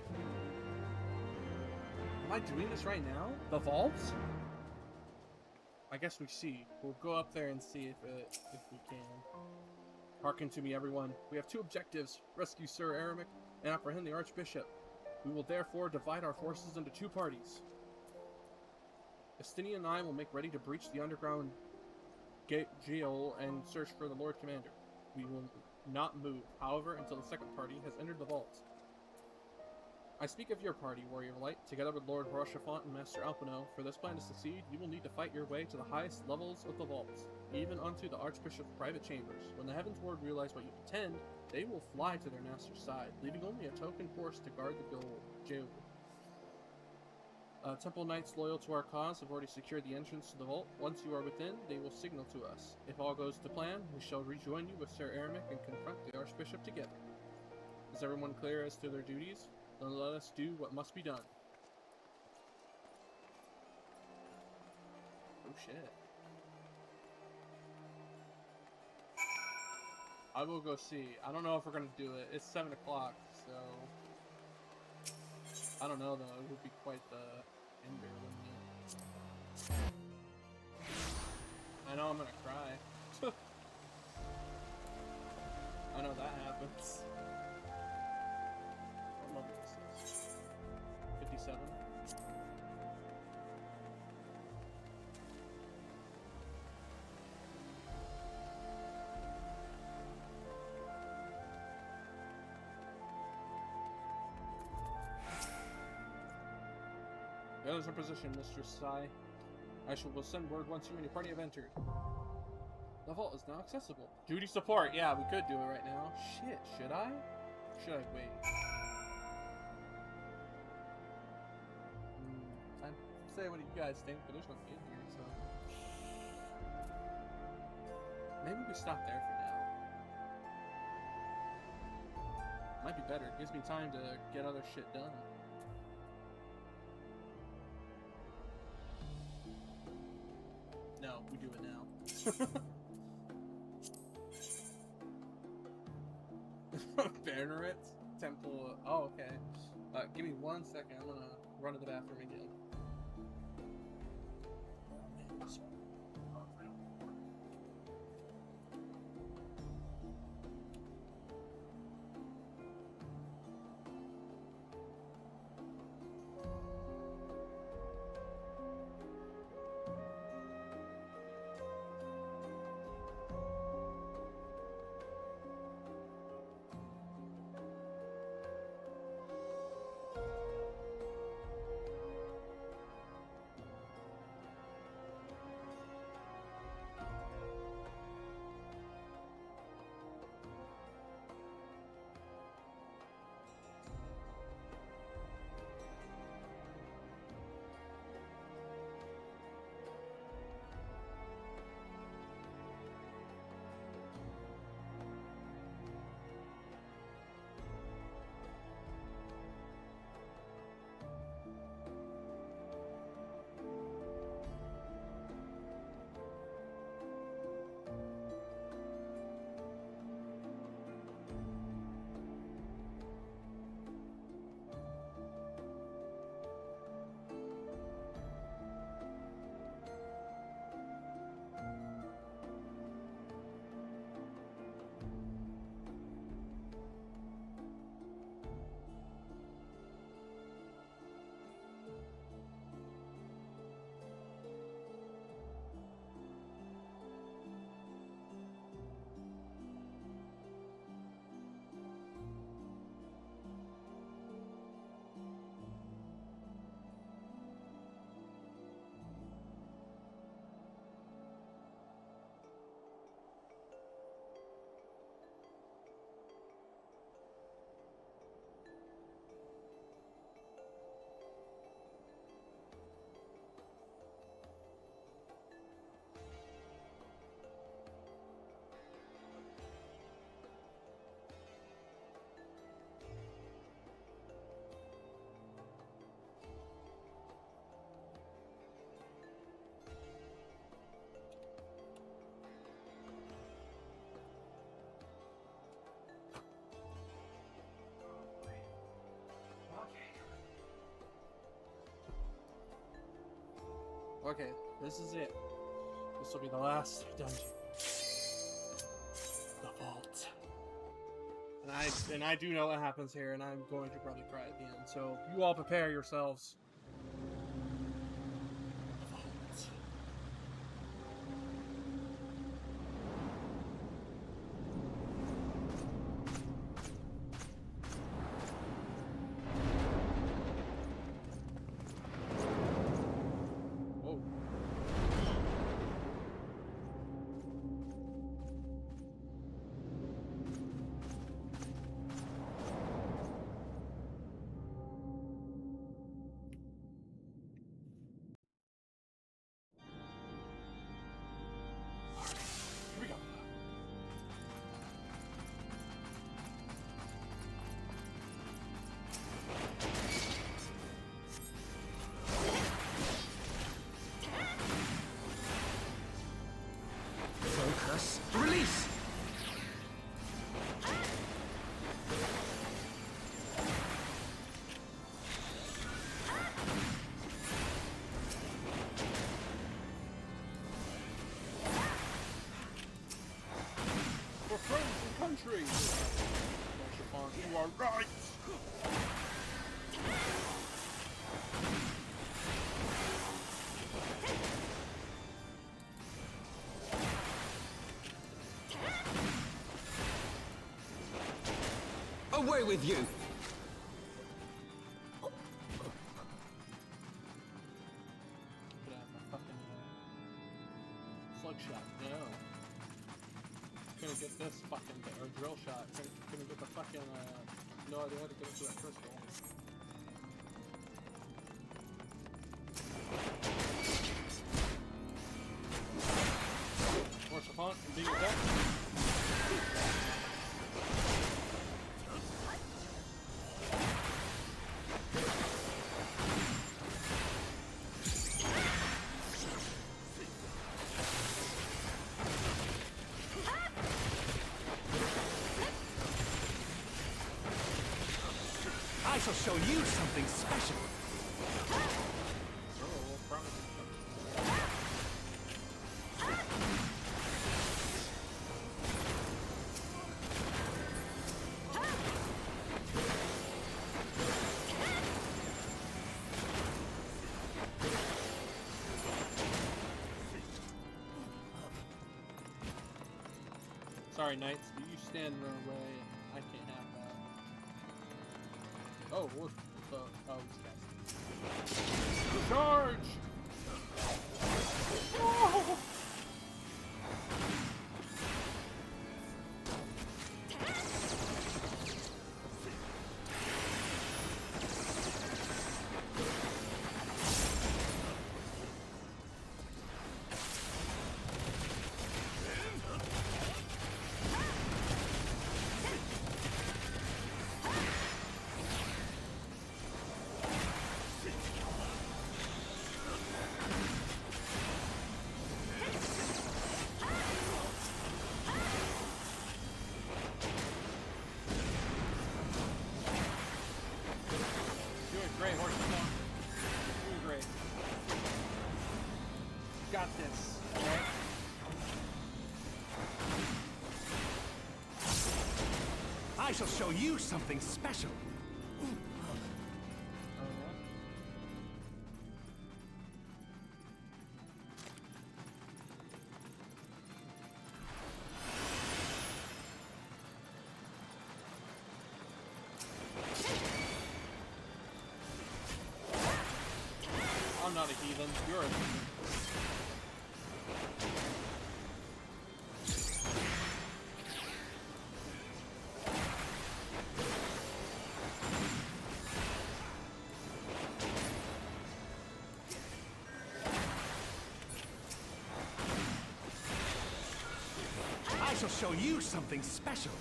Speaker 1: Am I doing this right now? The vault? I guess we see. We'll go up there and see if we can. Hearken to me, everyone. We have two objectives: rescue Sir Aramix and apprehend the Archbishop. We will therefore divide our forces into two parties. Estinian and I will make ready to breach the underground jail and search for the Lord Commander. We will not move, however, until the second party has entered the vault. I speak of your party, Warrior Light. Together with Lord Rochefort and Master Alpino, for this plan to succeed, you will need to fight your way to the highest levels of the vaults, even onto the Archbishop's private chambers. When the Heavensward realize what you intend, they will fly to their master's side, leaving only a token force to guard the jail. Temple Knights loyal to our cause have already secured the entrance to the vault. Once you are within, they will signal to us. If all goes to plan, we shall rejoin you with Sir Aramis and confront the Archbishop together. Is everyone clear as to their duties? Then let us do what must be done. Oh shit. I will go see. I don't know if we're gonna do it. It's 7 o'clock, so... I don't know though, it would be quite the ender, wouldn't it? I know I'm gonna cry. I know that happens. What level is this? 57? The others are positioned, Mistress Sai. Will send word once you and your party have entered. The vault is now accessible. Duty support. Yeah, we could do it right now. Shit, should I? Or should I wait? I'd say what do you guys think, but there's no in here, so... Maybe we stop there for now. Might be better. It gives me time to get other shit done. No, we do it now. Banneret? Temple... Oh, okay. Give me 1 second. I'm gonna run to the bathroom again. Okay, this is it. This will be the last dungeon. The vault. And I do know what happens here, and I'm going to probably cry at the end. So you all prepare yourselves. The vault. are right!
Speaker 5: Away with you!
Speaker 1: Could have my fucking slug shot. No. Gonna get this fucking or drill shot. Gonna get the fucking no idea how to get into that crystal. Force the font and be with that.
Speaker 20: I shall show you something special.
Speaker 1: Sorry, knights, but you stand in our way. I can't have that. Oh, look. Oh, this guy's. Charge! Oh! Great, horse. Doing great. Got this, right?
Speaker 20: I shall show you something special.
Speaker 1: I'm not a heathen. You're a heathen.
Speaker 20: I shall show you something special.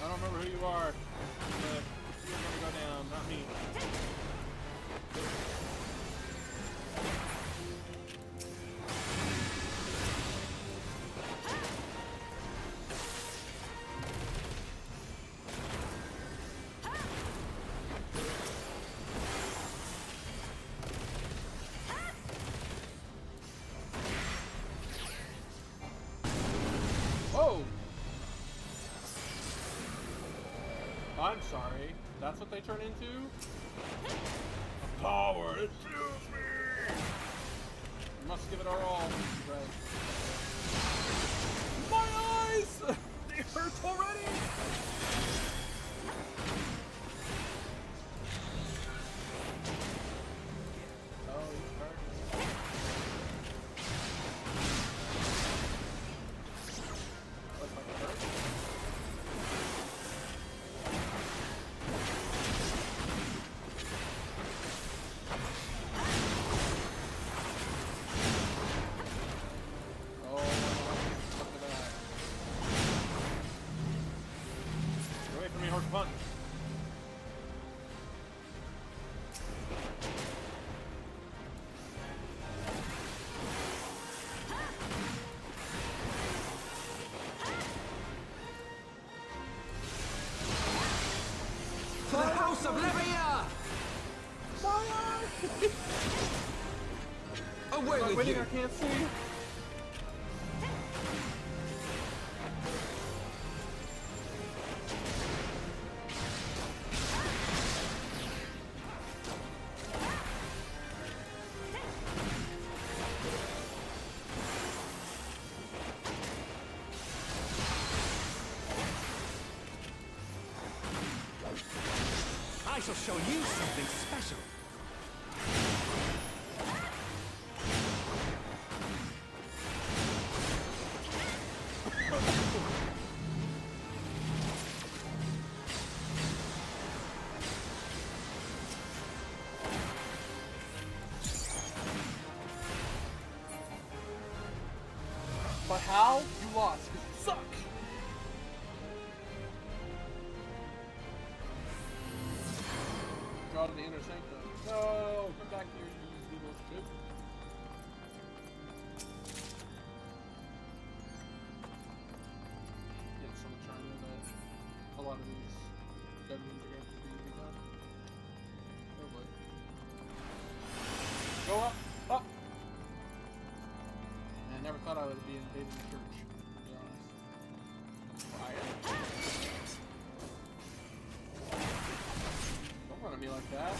Speaker 1: I don't remember who you are, but you're gonna go down, not me. Whoa! I'm sorry. That's what they turn into? A power that fuels me! We must give it our all. Right. My eyes! They hurt already! Oh, he's hurt. Looks like it hurt. Horse punch.
Speaker 5: For the House of Levia! Away
Speaker 1: Am I
Speaker 5: with
Speaker 1: winning?
Speaker 5: you!
Speaker 1: I can't see.
Speaker 20: I shall show you something special.
Speaker 1: But how? You lost. 'Cause you suck. Draw to the inner sanctum. No! Come back here, you evil shit. Yeah, so much trying that a lot of these dungeons are going to be redone. Oh boy. Go up! Up! I never thought I would be invading the church, to be honest. Fire. Don't run at me like that.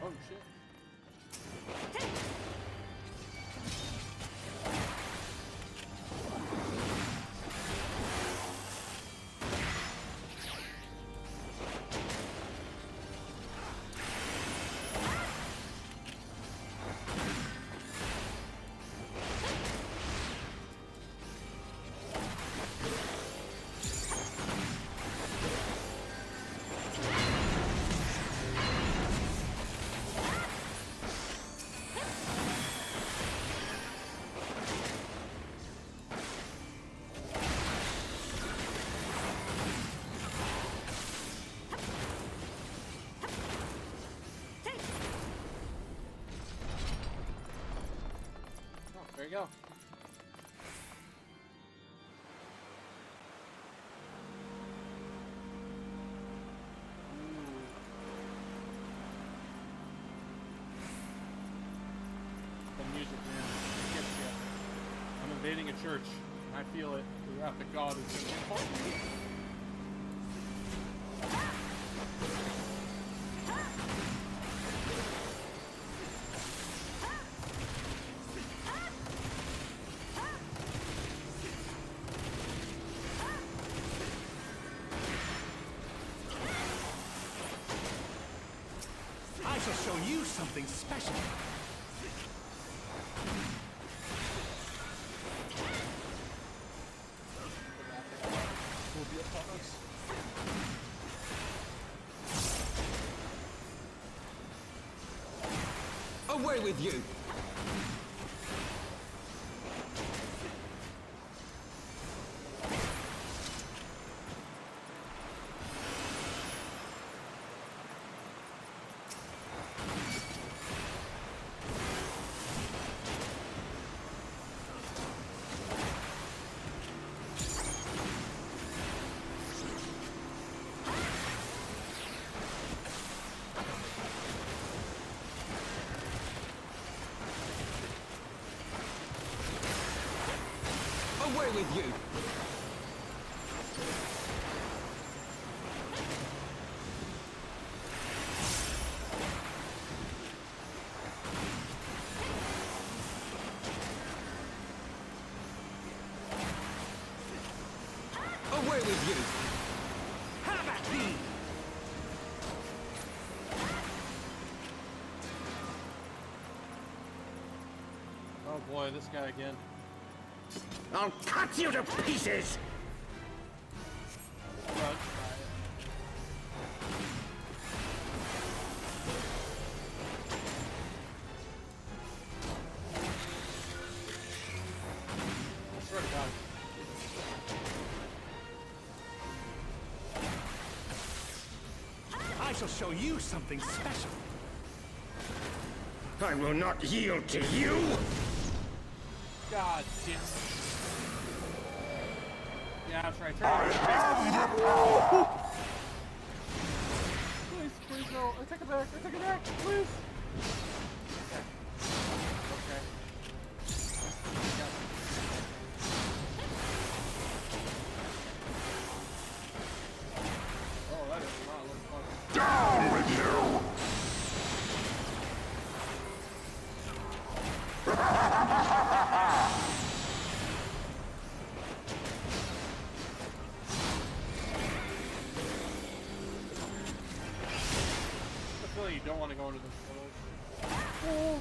Speaker 1: Oh shit. There you go. The music, man. It gets you. I'm invading a church. I feel it. The wrath of God is going to be upon me.
Speaker 20: show you something special.
Speaker 1: Will be upon us.
Speaker 5: Away with you! Away with you! Away with you!
Speaker 20: Have at thee!
Speaker 1: Oh boy, this guy again.
Speaker 18: I'll cut you to pieces!
Speaker 1: I swear to God.
Speaker 20: I shall show you something special.
Speaker 18: I will not yield to you!
Speaker 1: God damn it. Yeah, that's right. Turn it. Please, please, no. I take it back. I take it back. Please. Okay. Oh, that does not look fun.
Speaker 18: Down with you!
Speaker 1: I feel like you don't want to go into this world. Oh.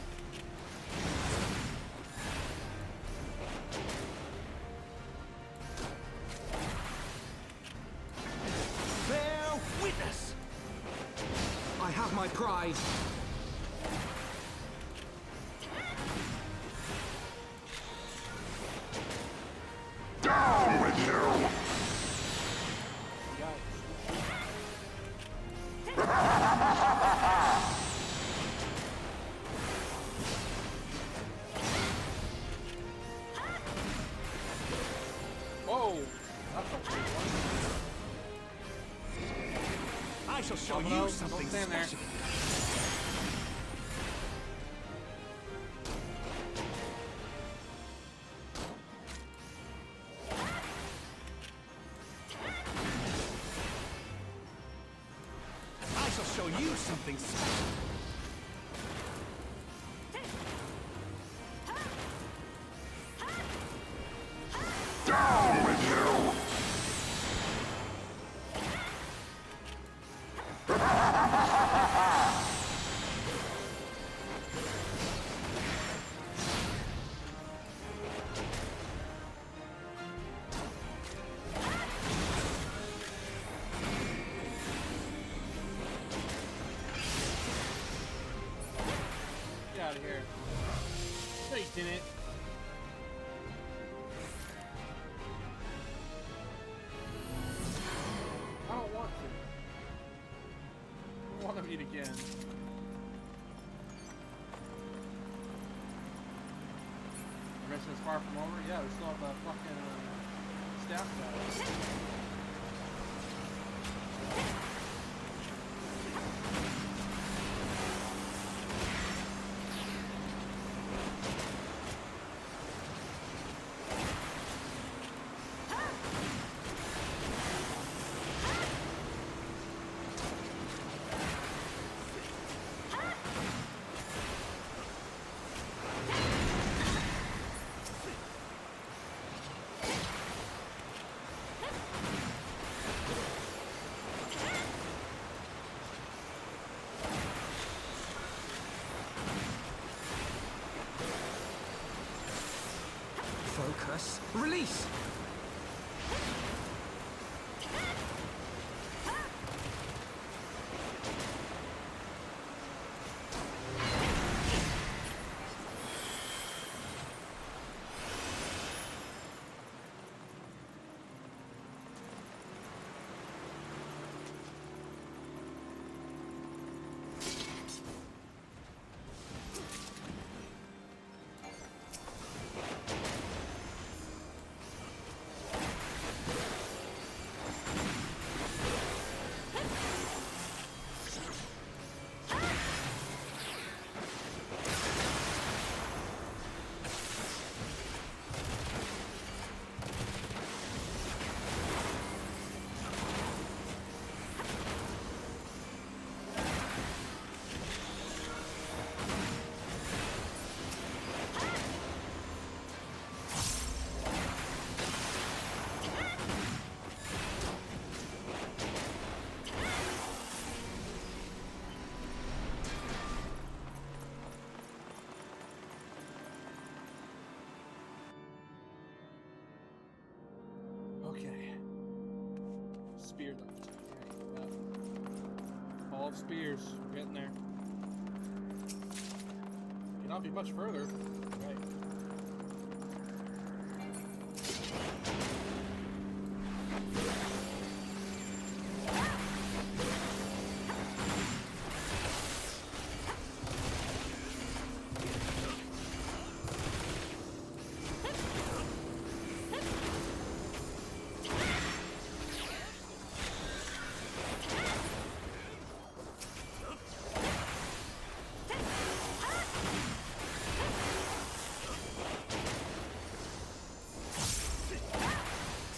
Speaker 20: Bear witness!
Speaker 5: I have my pride.
Speaker 18: Down with you!
Speaker 1: Whoa! That's a weird one.
Speaker 20: I shall show
Speaker 1: Domino,
Speaker 20: you something
Speaker 1: don't stand there.
Speaker 20: special. I shall show you something special.
Speaker 18: Down with you!
Speaker 1: Get out of here. No, you didn't. I don't want to. I want to meet again. The mission is far from over. Yeah, we still have the fucking staff guy.
Speaker 5: Focus! Release!
Speaker 1: Okay. Spear left. Okay. Hall of Spears. We're getting there. Cannot be much further. Right.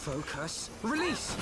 Speaker 5: Focus! Release!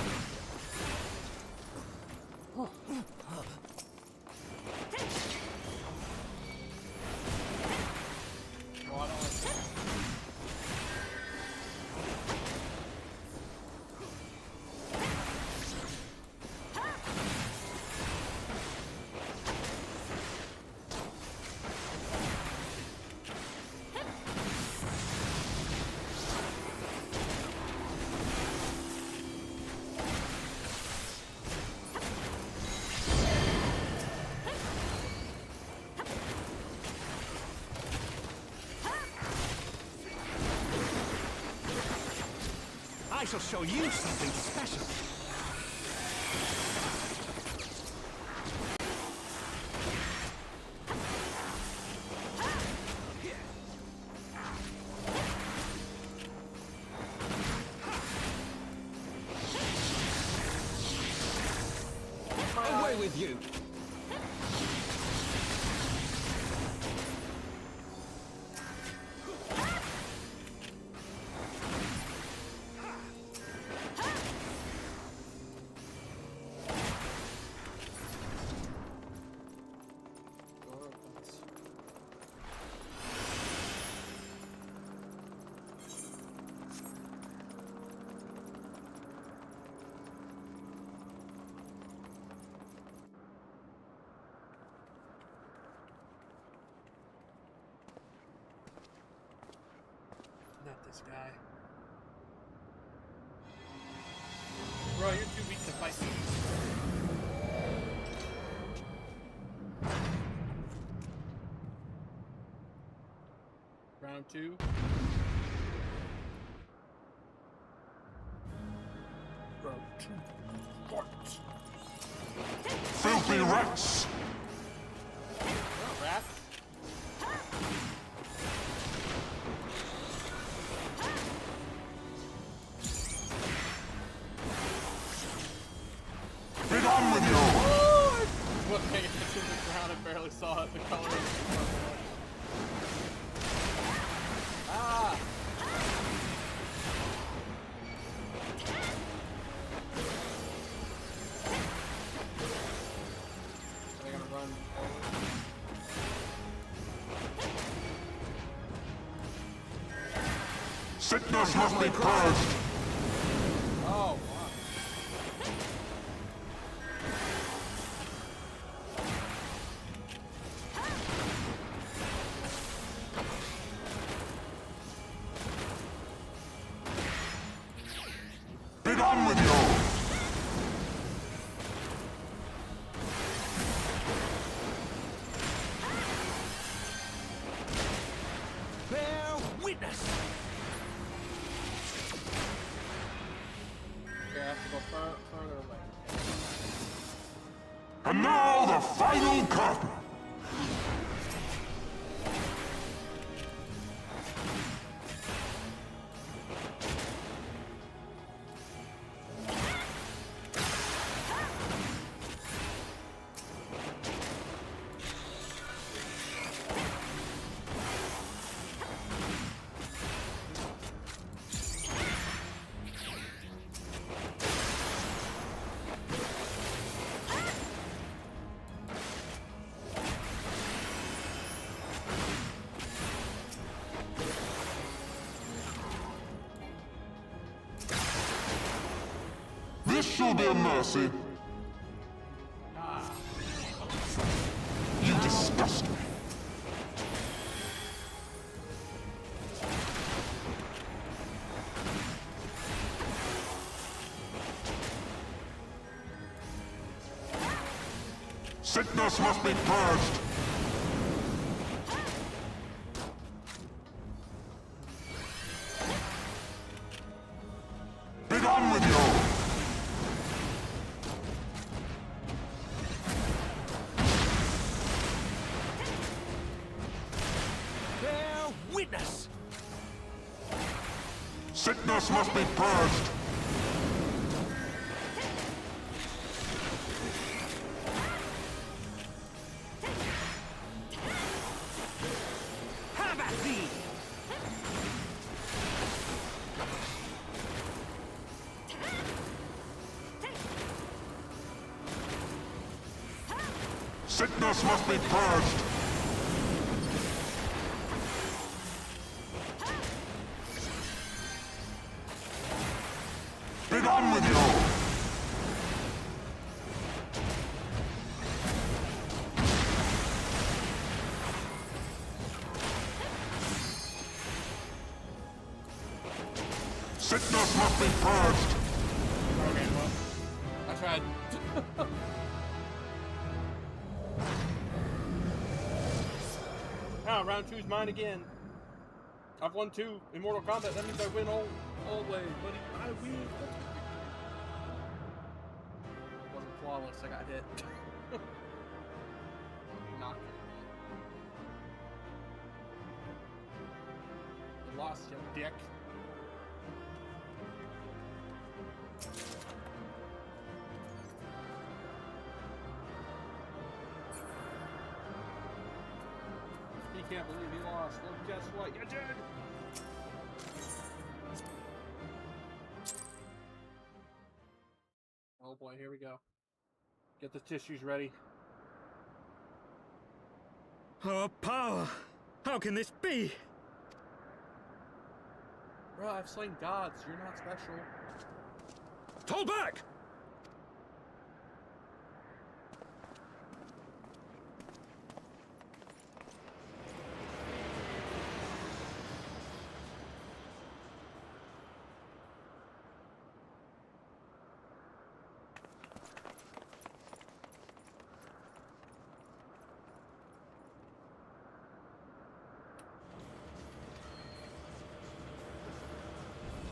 Speaker 20: I shall show you something special.
Speaker 5: Away with you!
Speaker 1: Not this guy. Bro, you're too weak to fight me. Round 2. Round 2. Fight.
Speaker 6: Filthy rats!
Speaker 1: Oh, rats.
Speaker 6: Get on with you!
Speaker 1: I wasn't paying attention to the ground and barely saw it. The color of the Ah! Are they gonna run forward?
Speaker 6: Sickness must be purged!
Speaker 1: Oh, wow.
Speaker 6: Begone with you!
Speaker 9: Bear witness!
Speaker 1: Okay, I have to go further away.
Speaker 6: And now the final curtain! This shall be a mercy. You disgust me. Sickness must be purged. Begone with you!
Speaker 9: Bear witness!
Speaker 6: Sickness must be purged.
Speaker 9: Have at thee!
Speaker 6: Sickness must be purged. Begone with you! Sickness must be purged.
Speaker 1: Okay, well, I tried. Ah, round two's mine again. I've won 2 in Mortal Kombat. That means I win all way, buddy. I win. Wasn't flawless. I got hit. Not good. You lost, you dick. He can't believe he lost. Well, guess what? You did! Oh boy, here we go. Get the tissues ready.
Speaker 21: Our power! How can this be?
Speaker 1: Bro, I've slain gods. You're not special.
Speaker 21: Fall back!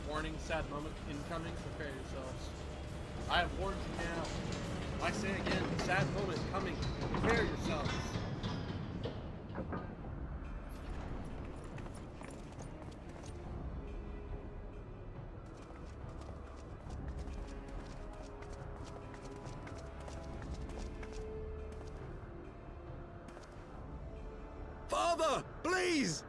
Speaker 1: Warning, sad moment incoming. Prepare yourselves. I have warned you now. I say again, sad moment coming. Prepare yourselves.
Speaker 21: Father, please!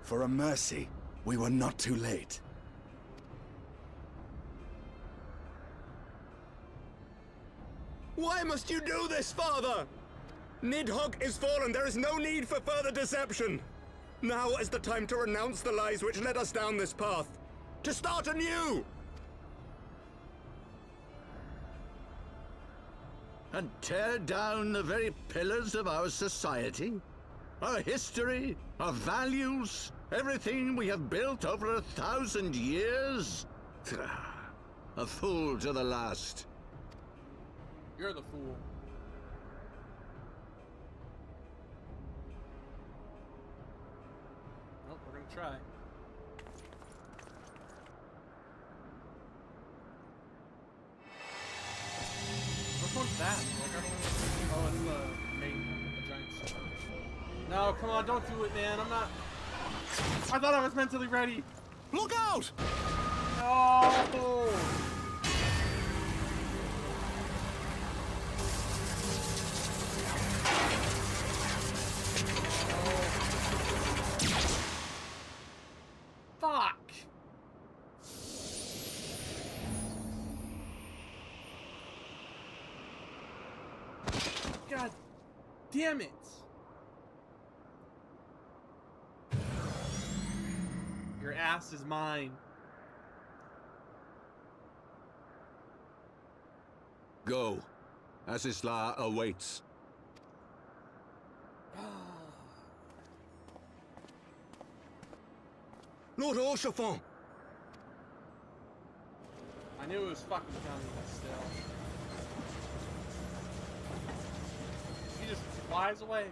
Speaker 2: For a mercy, we were not too late.
Speaker 21: Why must you do this, Father? Nidhogg is fallen. There is no need for further deception. Now is the time to renounce the lies which led us down this path. To start anew!
Speaker 3: And tear down the very pillars of our society? Our history, our values,
Speaker 19: Everything we have built over 1,000 years? A fool to the last.
Speaker 1: You're the fool. Nope, we're gonna try. Which one's that? Like, I don't know. Oh, it's the main one with the giant sword. No, come on, don't do it, man. I'm not. I thought I was mentally ready.
Speaker 20: Look out!
Speaker 1: No! Fuck! God damn it! Your ass is mine.
Speaker 19: Go. Asisla awaits.
Speaker 20: Lord Orchefon!
Speaker 1: I knew it was fucking coming, but still. He just flies away.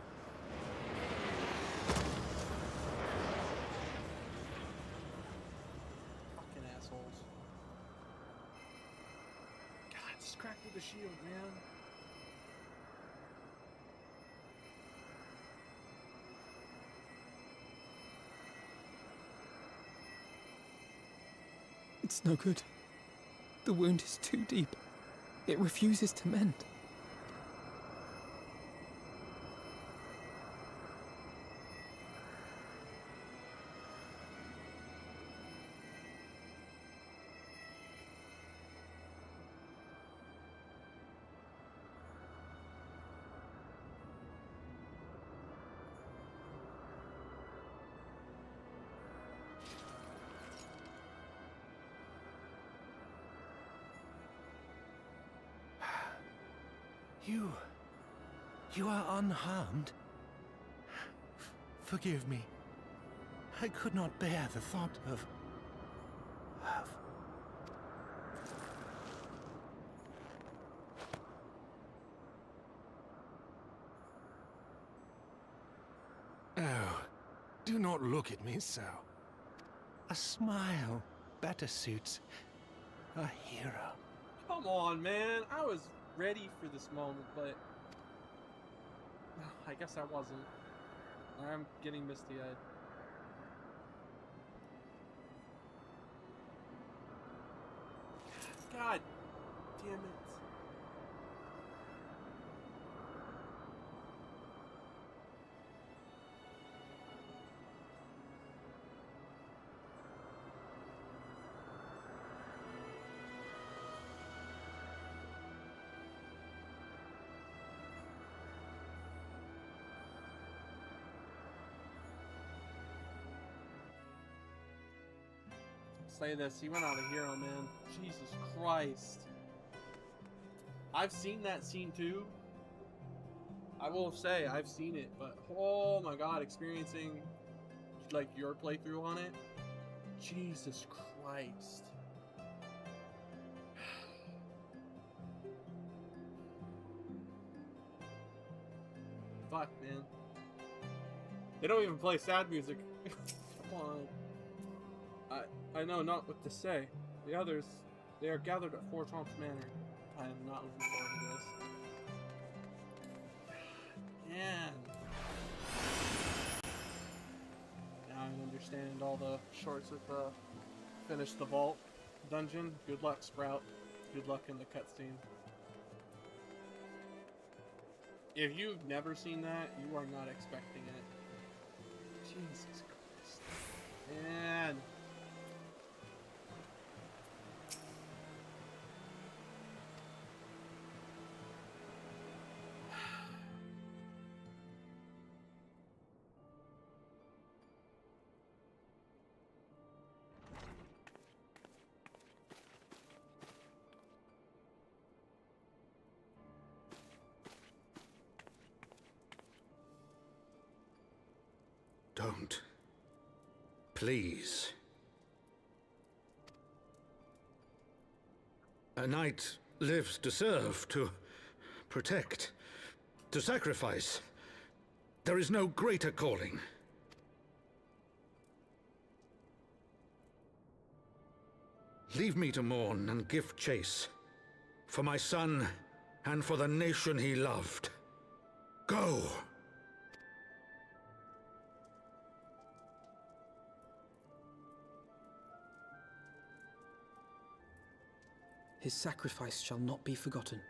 Speaker 1: Fucking assholes. God, just crack through the shield, man.
Speaker 5: It's no good. The wound is too deep. It refuses to mend.
Speaker 20: You are unharmed? Forgive me. I could not bear the thought of... Oh, do not look at me so. A smile better suits a hero.
Speaker 1: Come on, man. I was ready for this moment, but I guess I wasn't. I'm getting misty-eyed. God damn it. Say this, he went out a hero, man. Jesus Christ. I've seen that scene too. I will say, I've seen it, but oh my god, experiencing like your playthrough on it. Jesus Christ. Fuck, man. They don't even play sad music. Come on. I know not what to say. The others, they are gathered at Fort Trumps Manor. I am not looking forward to this. Man. Now I understand all the shorts with finish the vault dungeon. Good luck, Sprout. Good luck in the cutscene. If you've never seen that, you are not expecting it. Jesus Christ. Man.
Speaker 3: Don't. Please. A knight lives to serve, to protect, to sacrifice. There is no greater calling. Leave me to mourn and give chase. For my son, and for the nation he loved. Go!
Speaker 5: His sacrifice shall not be forgotten.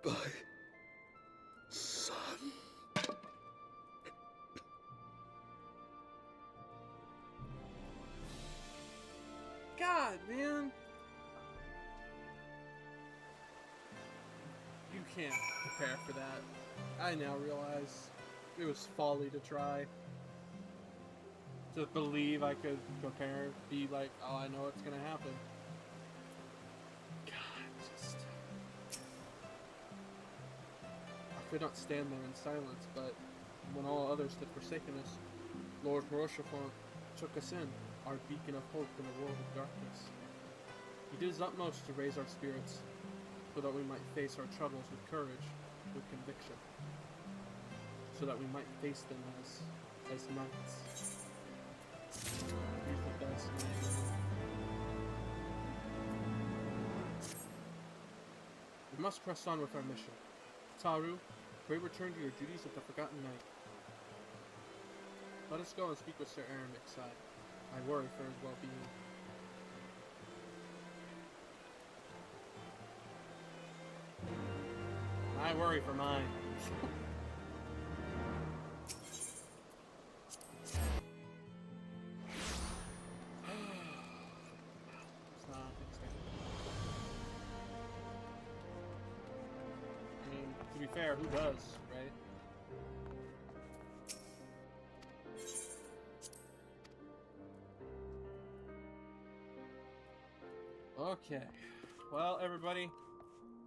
Speaker 21: My son.
Speaker 1: God, man. You can't prepare for that. I now realize it was folly to try. To believe I could prepare, be like, oh, I know what's gonna happen. I could not stand there in silence, but when all others had forsaken us, Lord Rochefort took us in, our beacon of hope in a world of darkness. He did his utmost to raise our spirits, so that we might face our troubles with courage, with conviction, so that we might face them as knights. He's the best knight. We must press on with our mission. Taru, pray return to your duties of the Forgotten Knight. Let us go and speak with Sir Aramic's side. I worry for his well-being. I worry for mine. To be fair, who does, right? Okay. Well, everybody,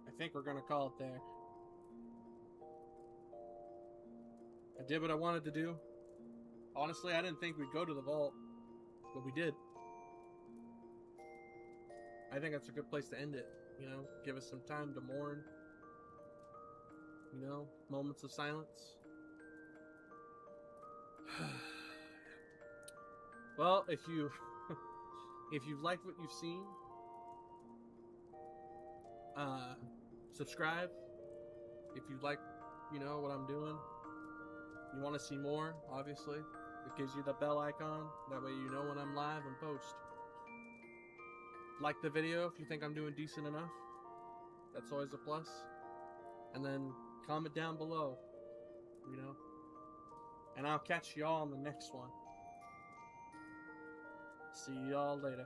Speaker 1: I think we're gonna call it there. I did what I wanted to do. Honestly, I didn't think we'd go to the vault, but we did. I think that's a good place to end it, you know? Give us some time to mourn. You know, moments of silence. Well, if you've liked what you've seen, subscribe. If you like, you know, what I'm doing, you want to see more, obviously, it gives you the bell icon. That way you know when I'm live and post. Like the video if you think I'm doing decent enough. That's always a plus. And then comment down below, you know, and I'll catch y'all on the next one. See y'all later.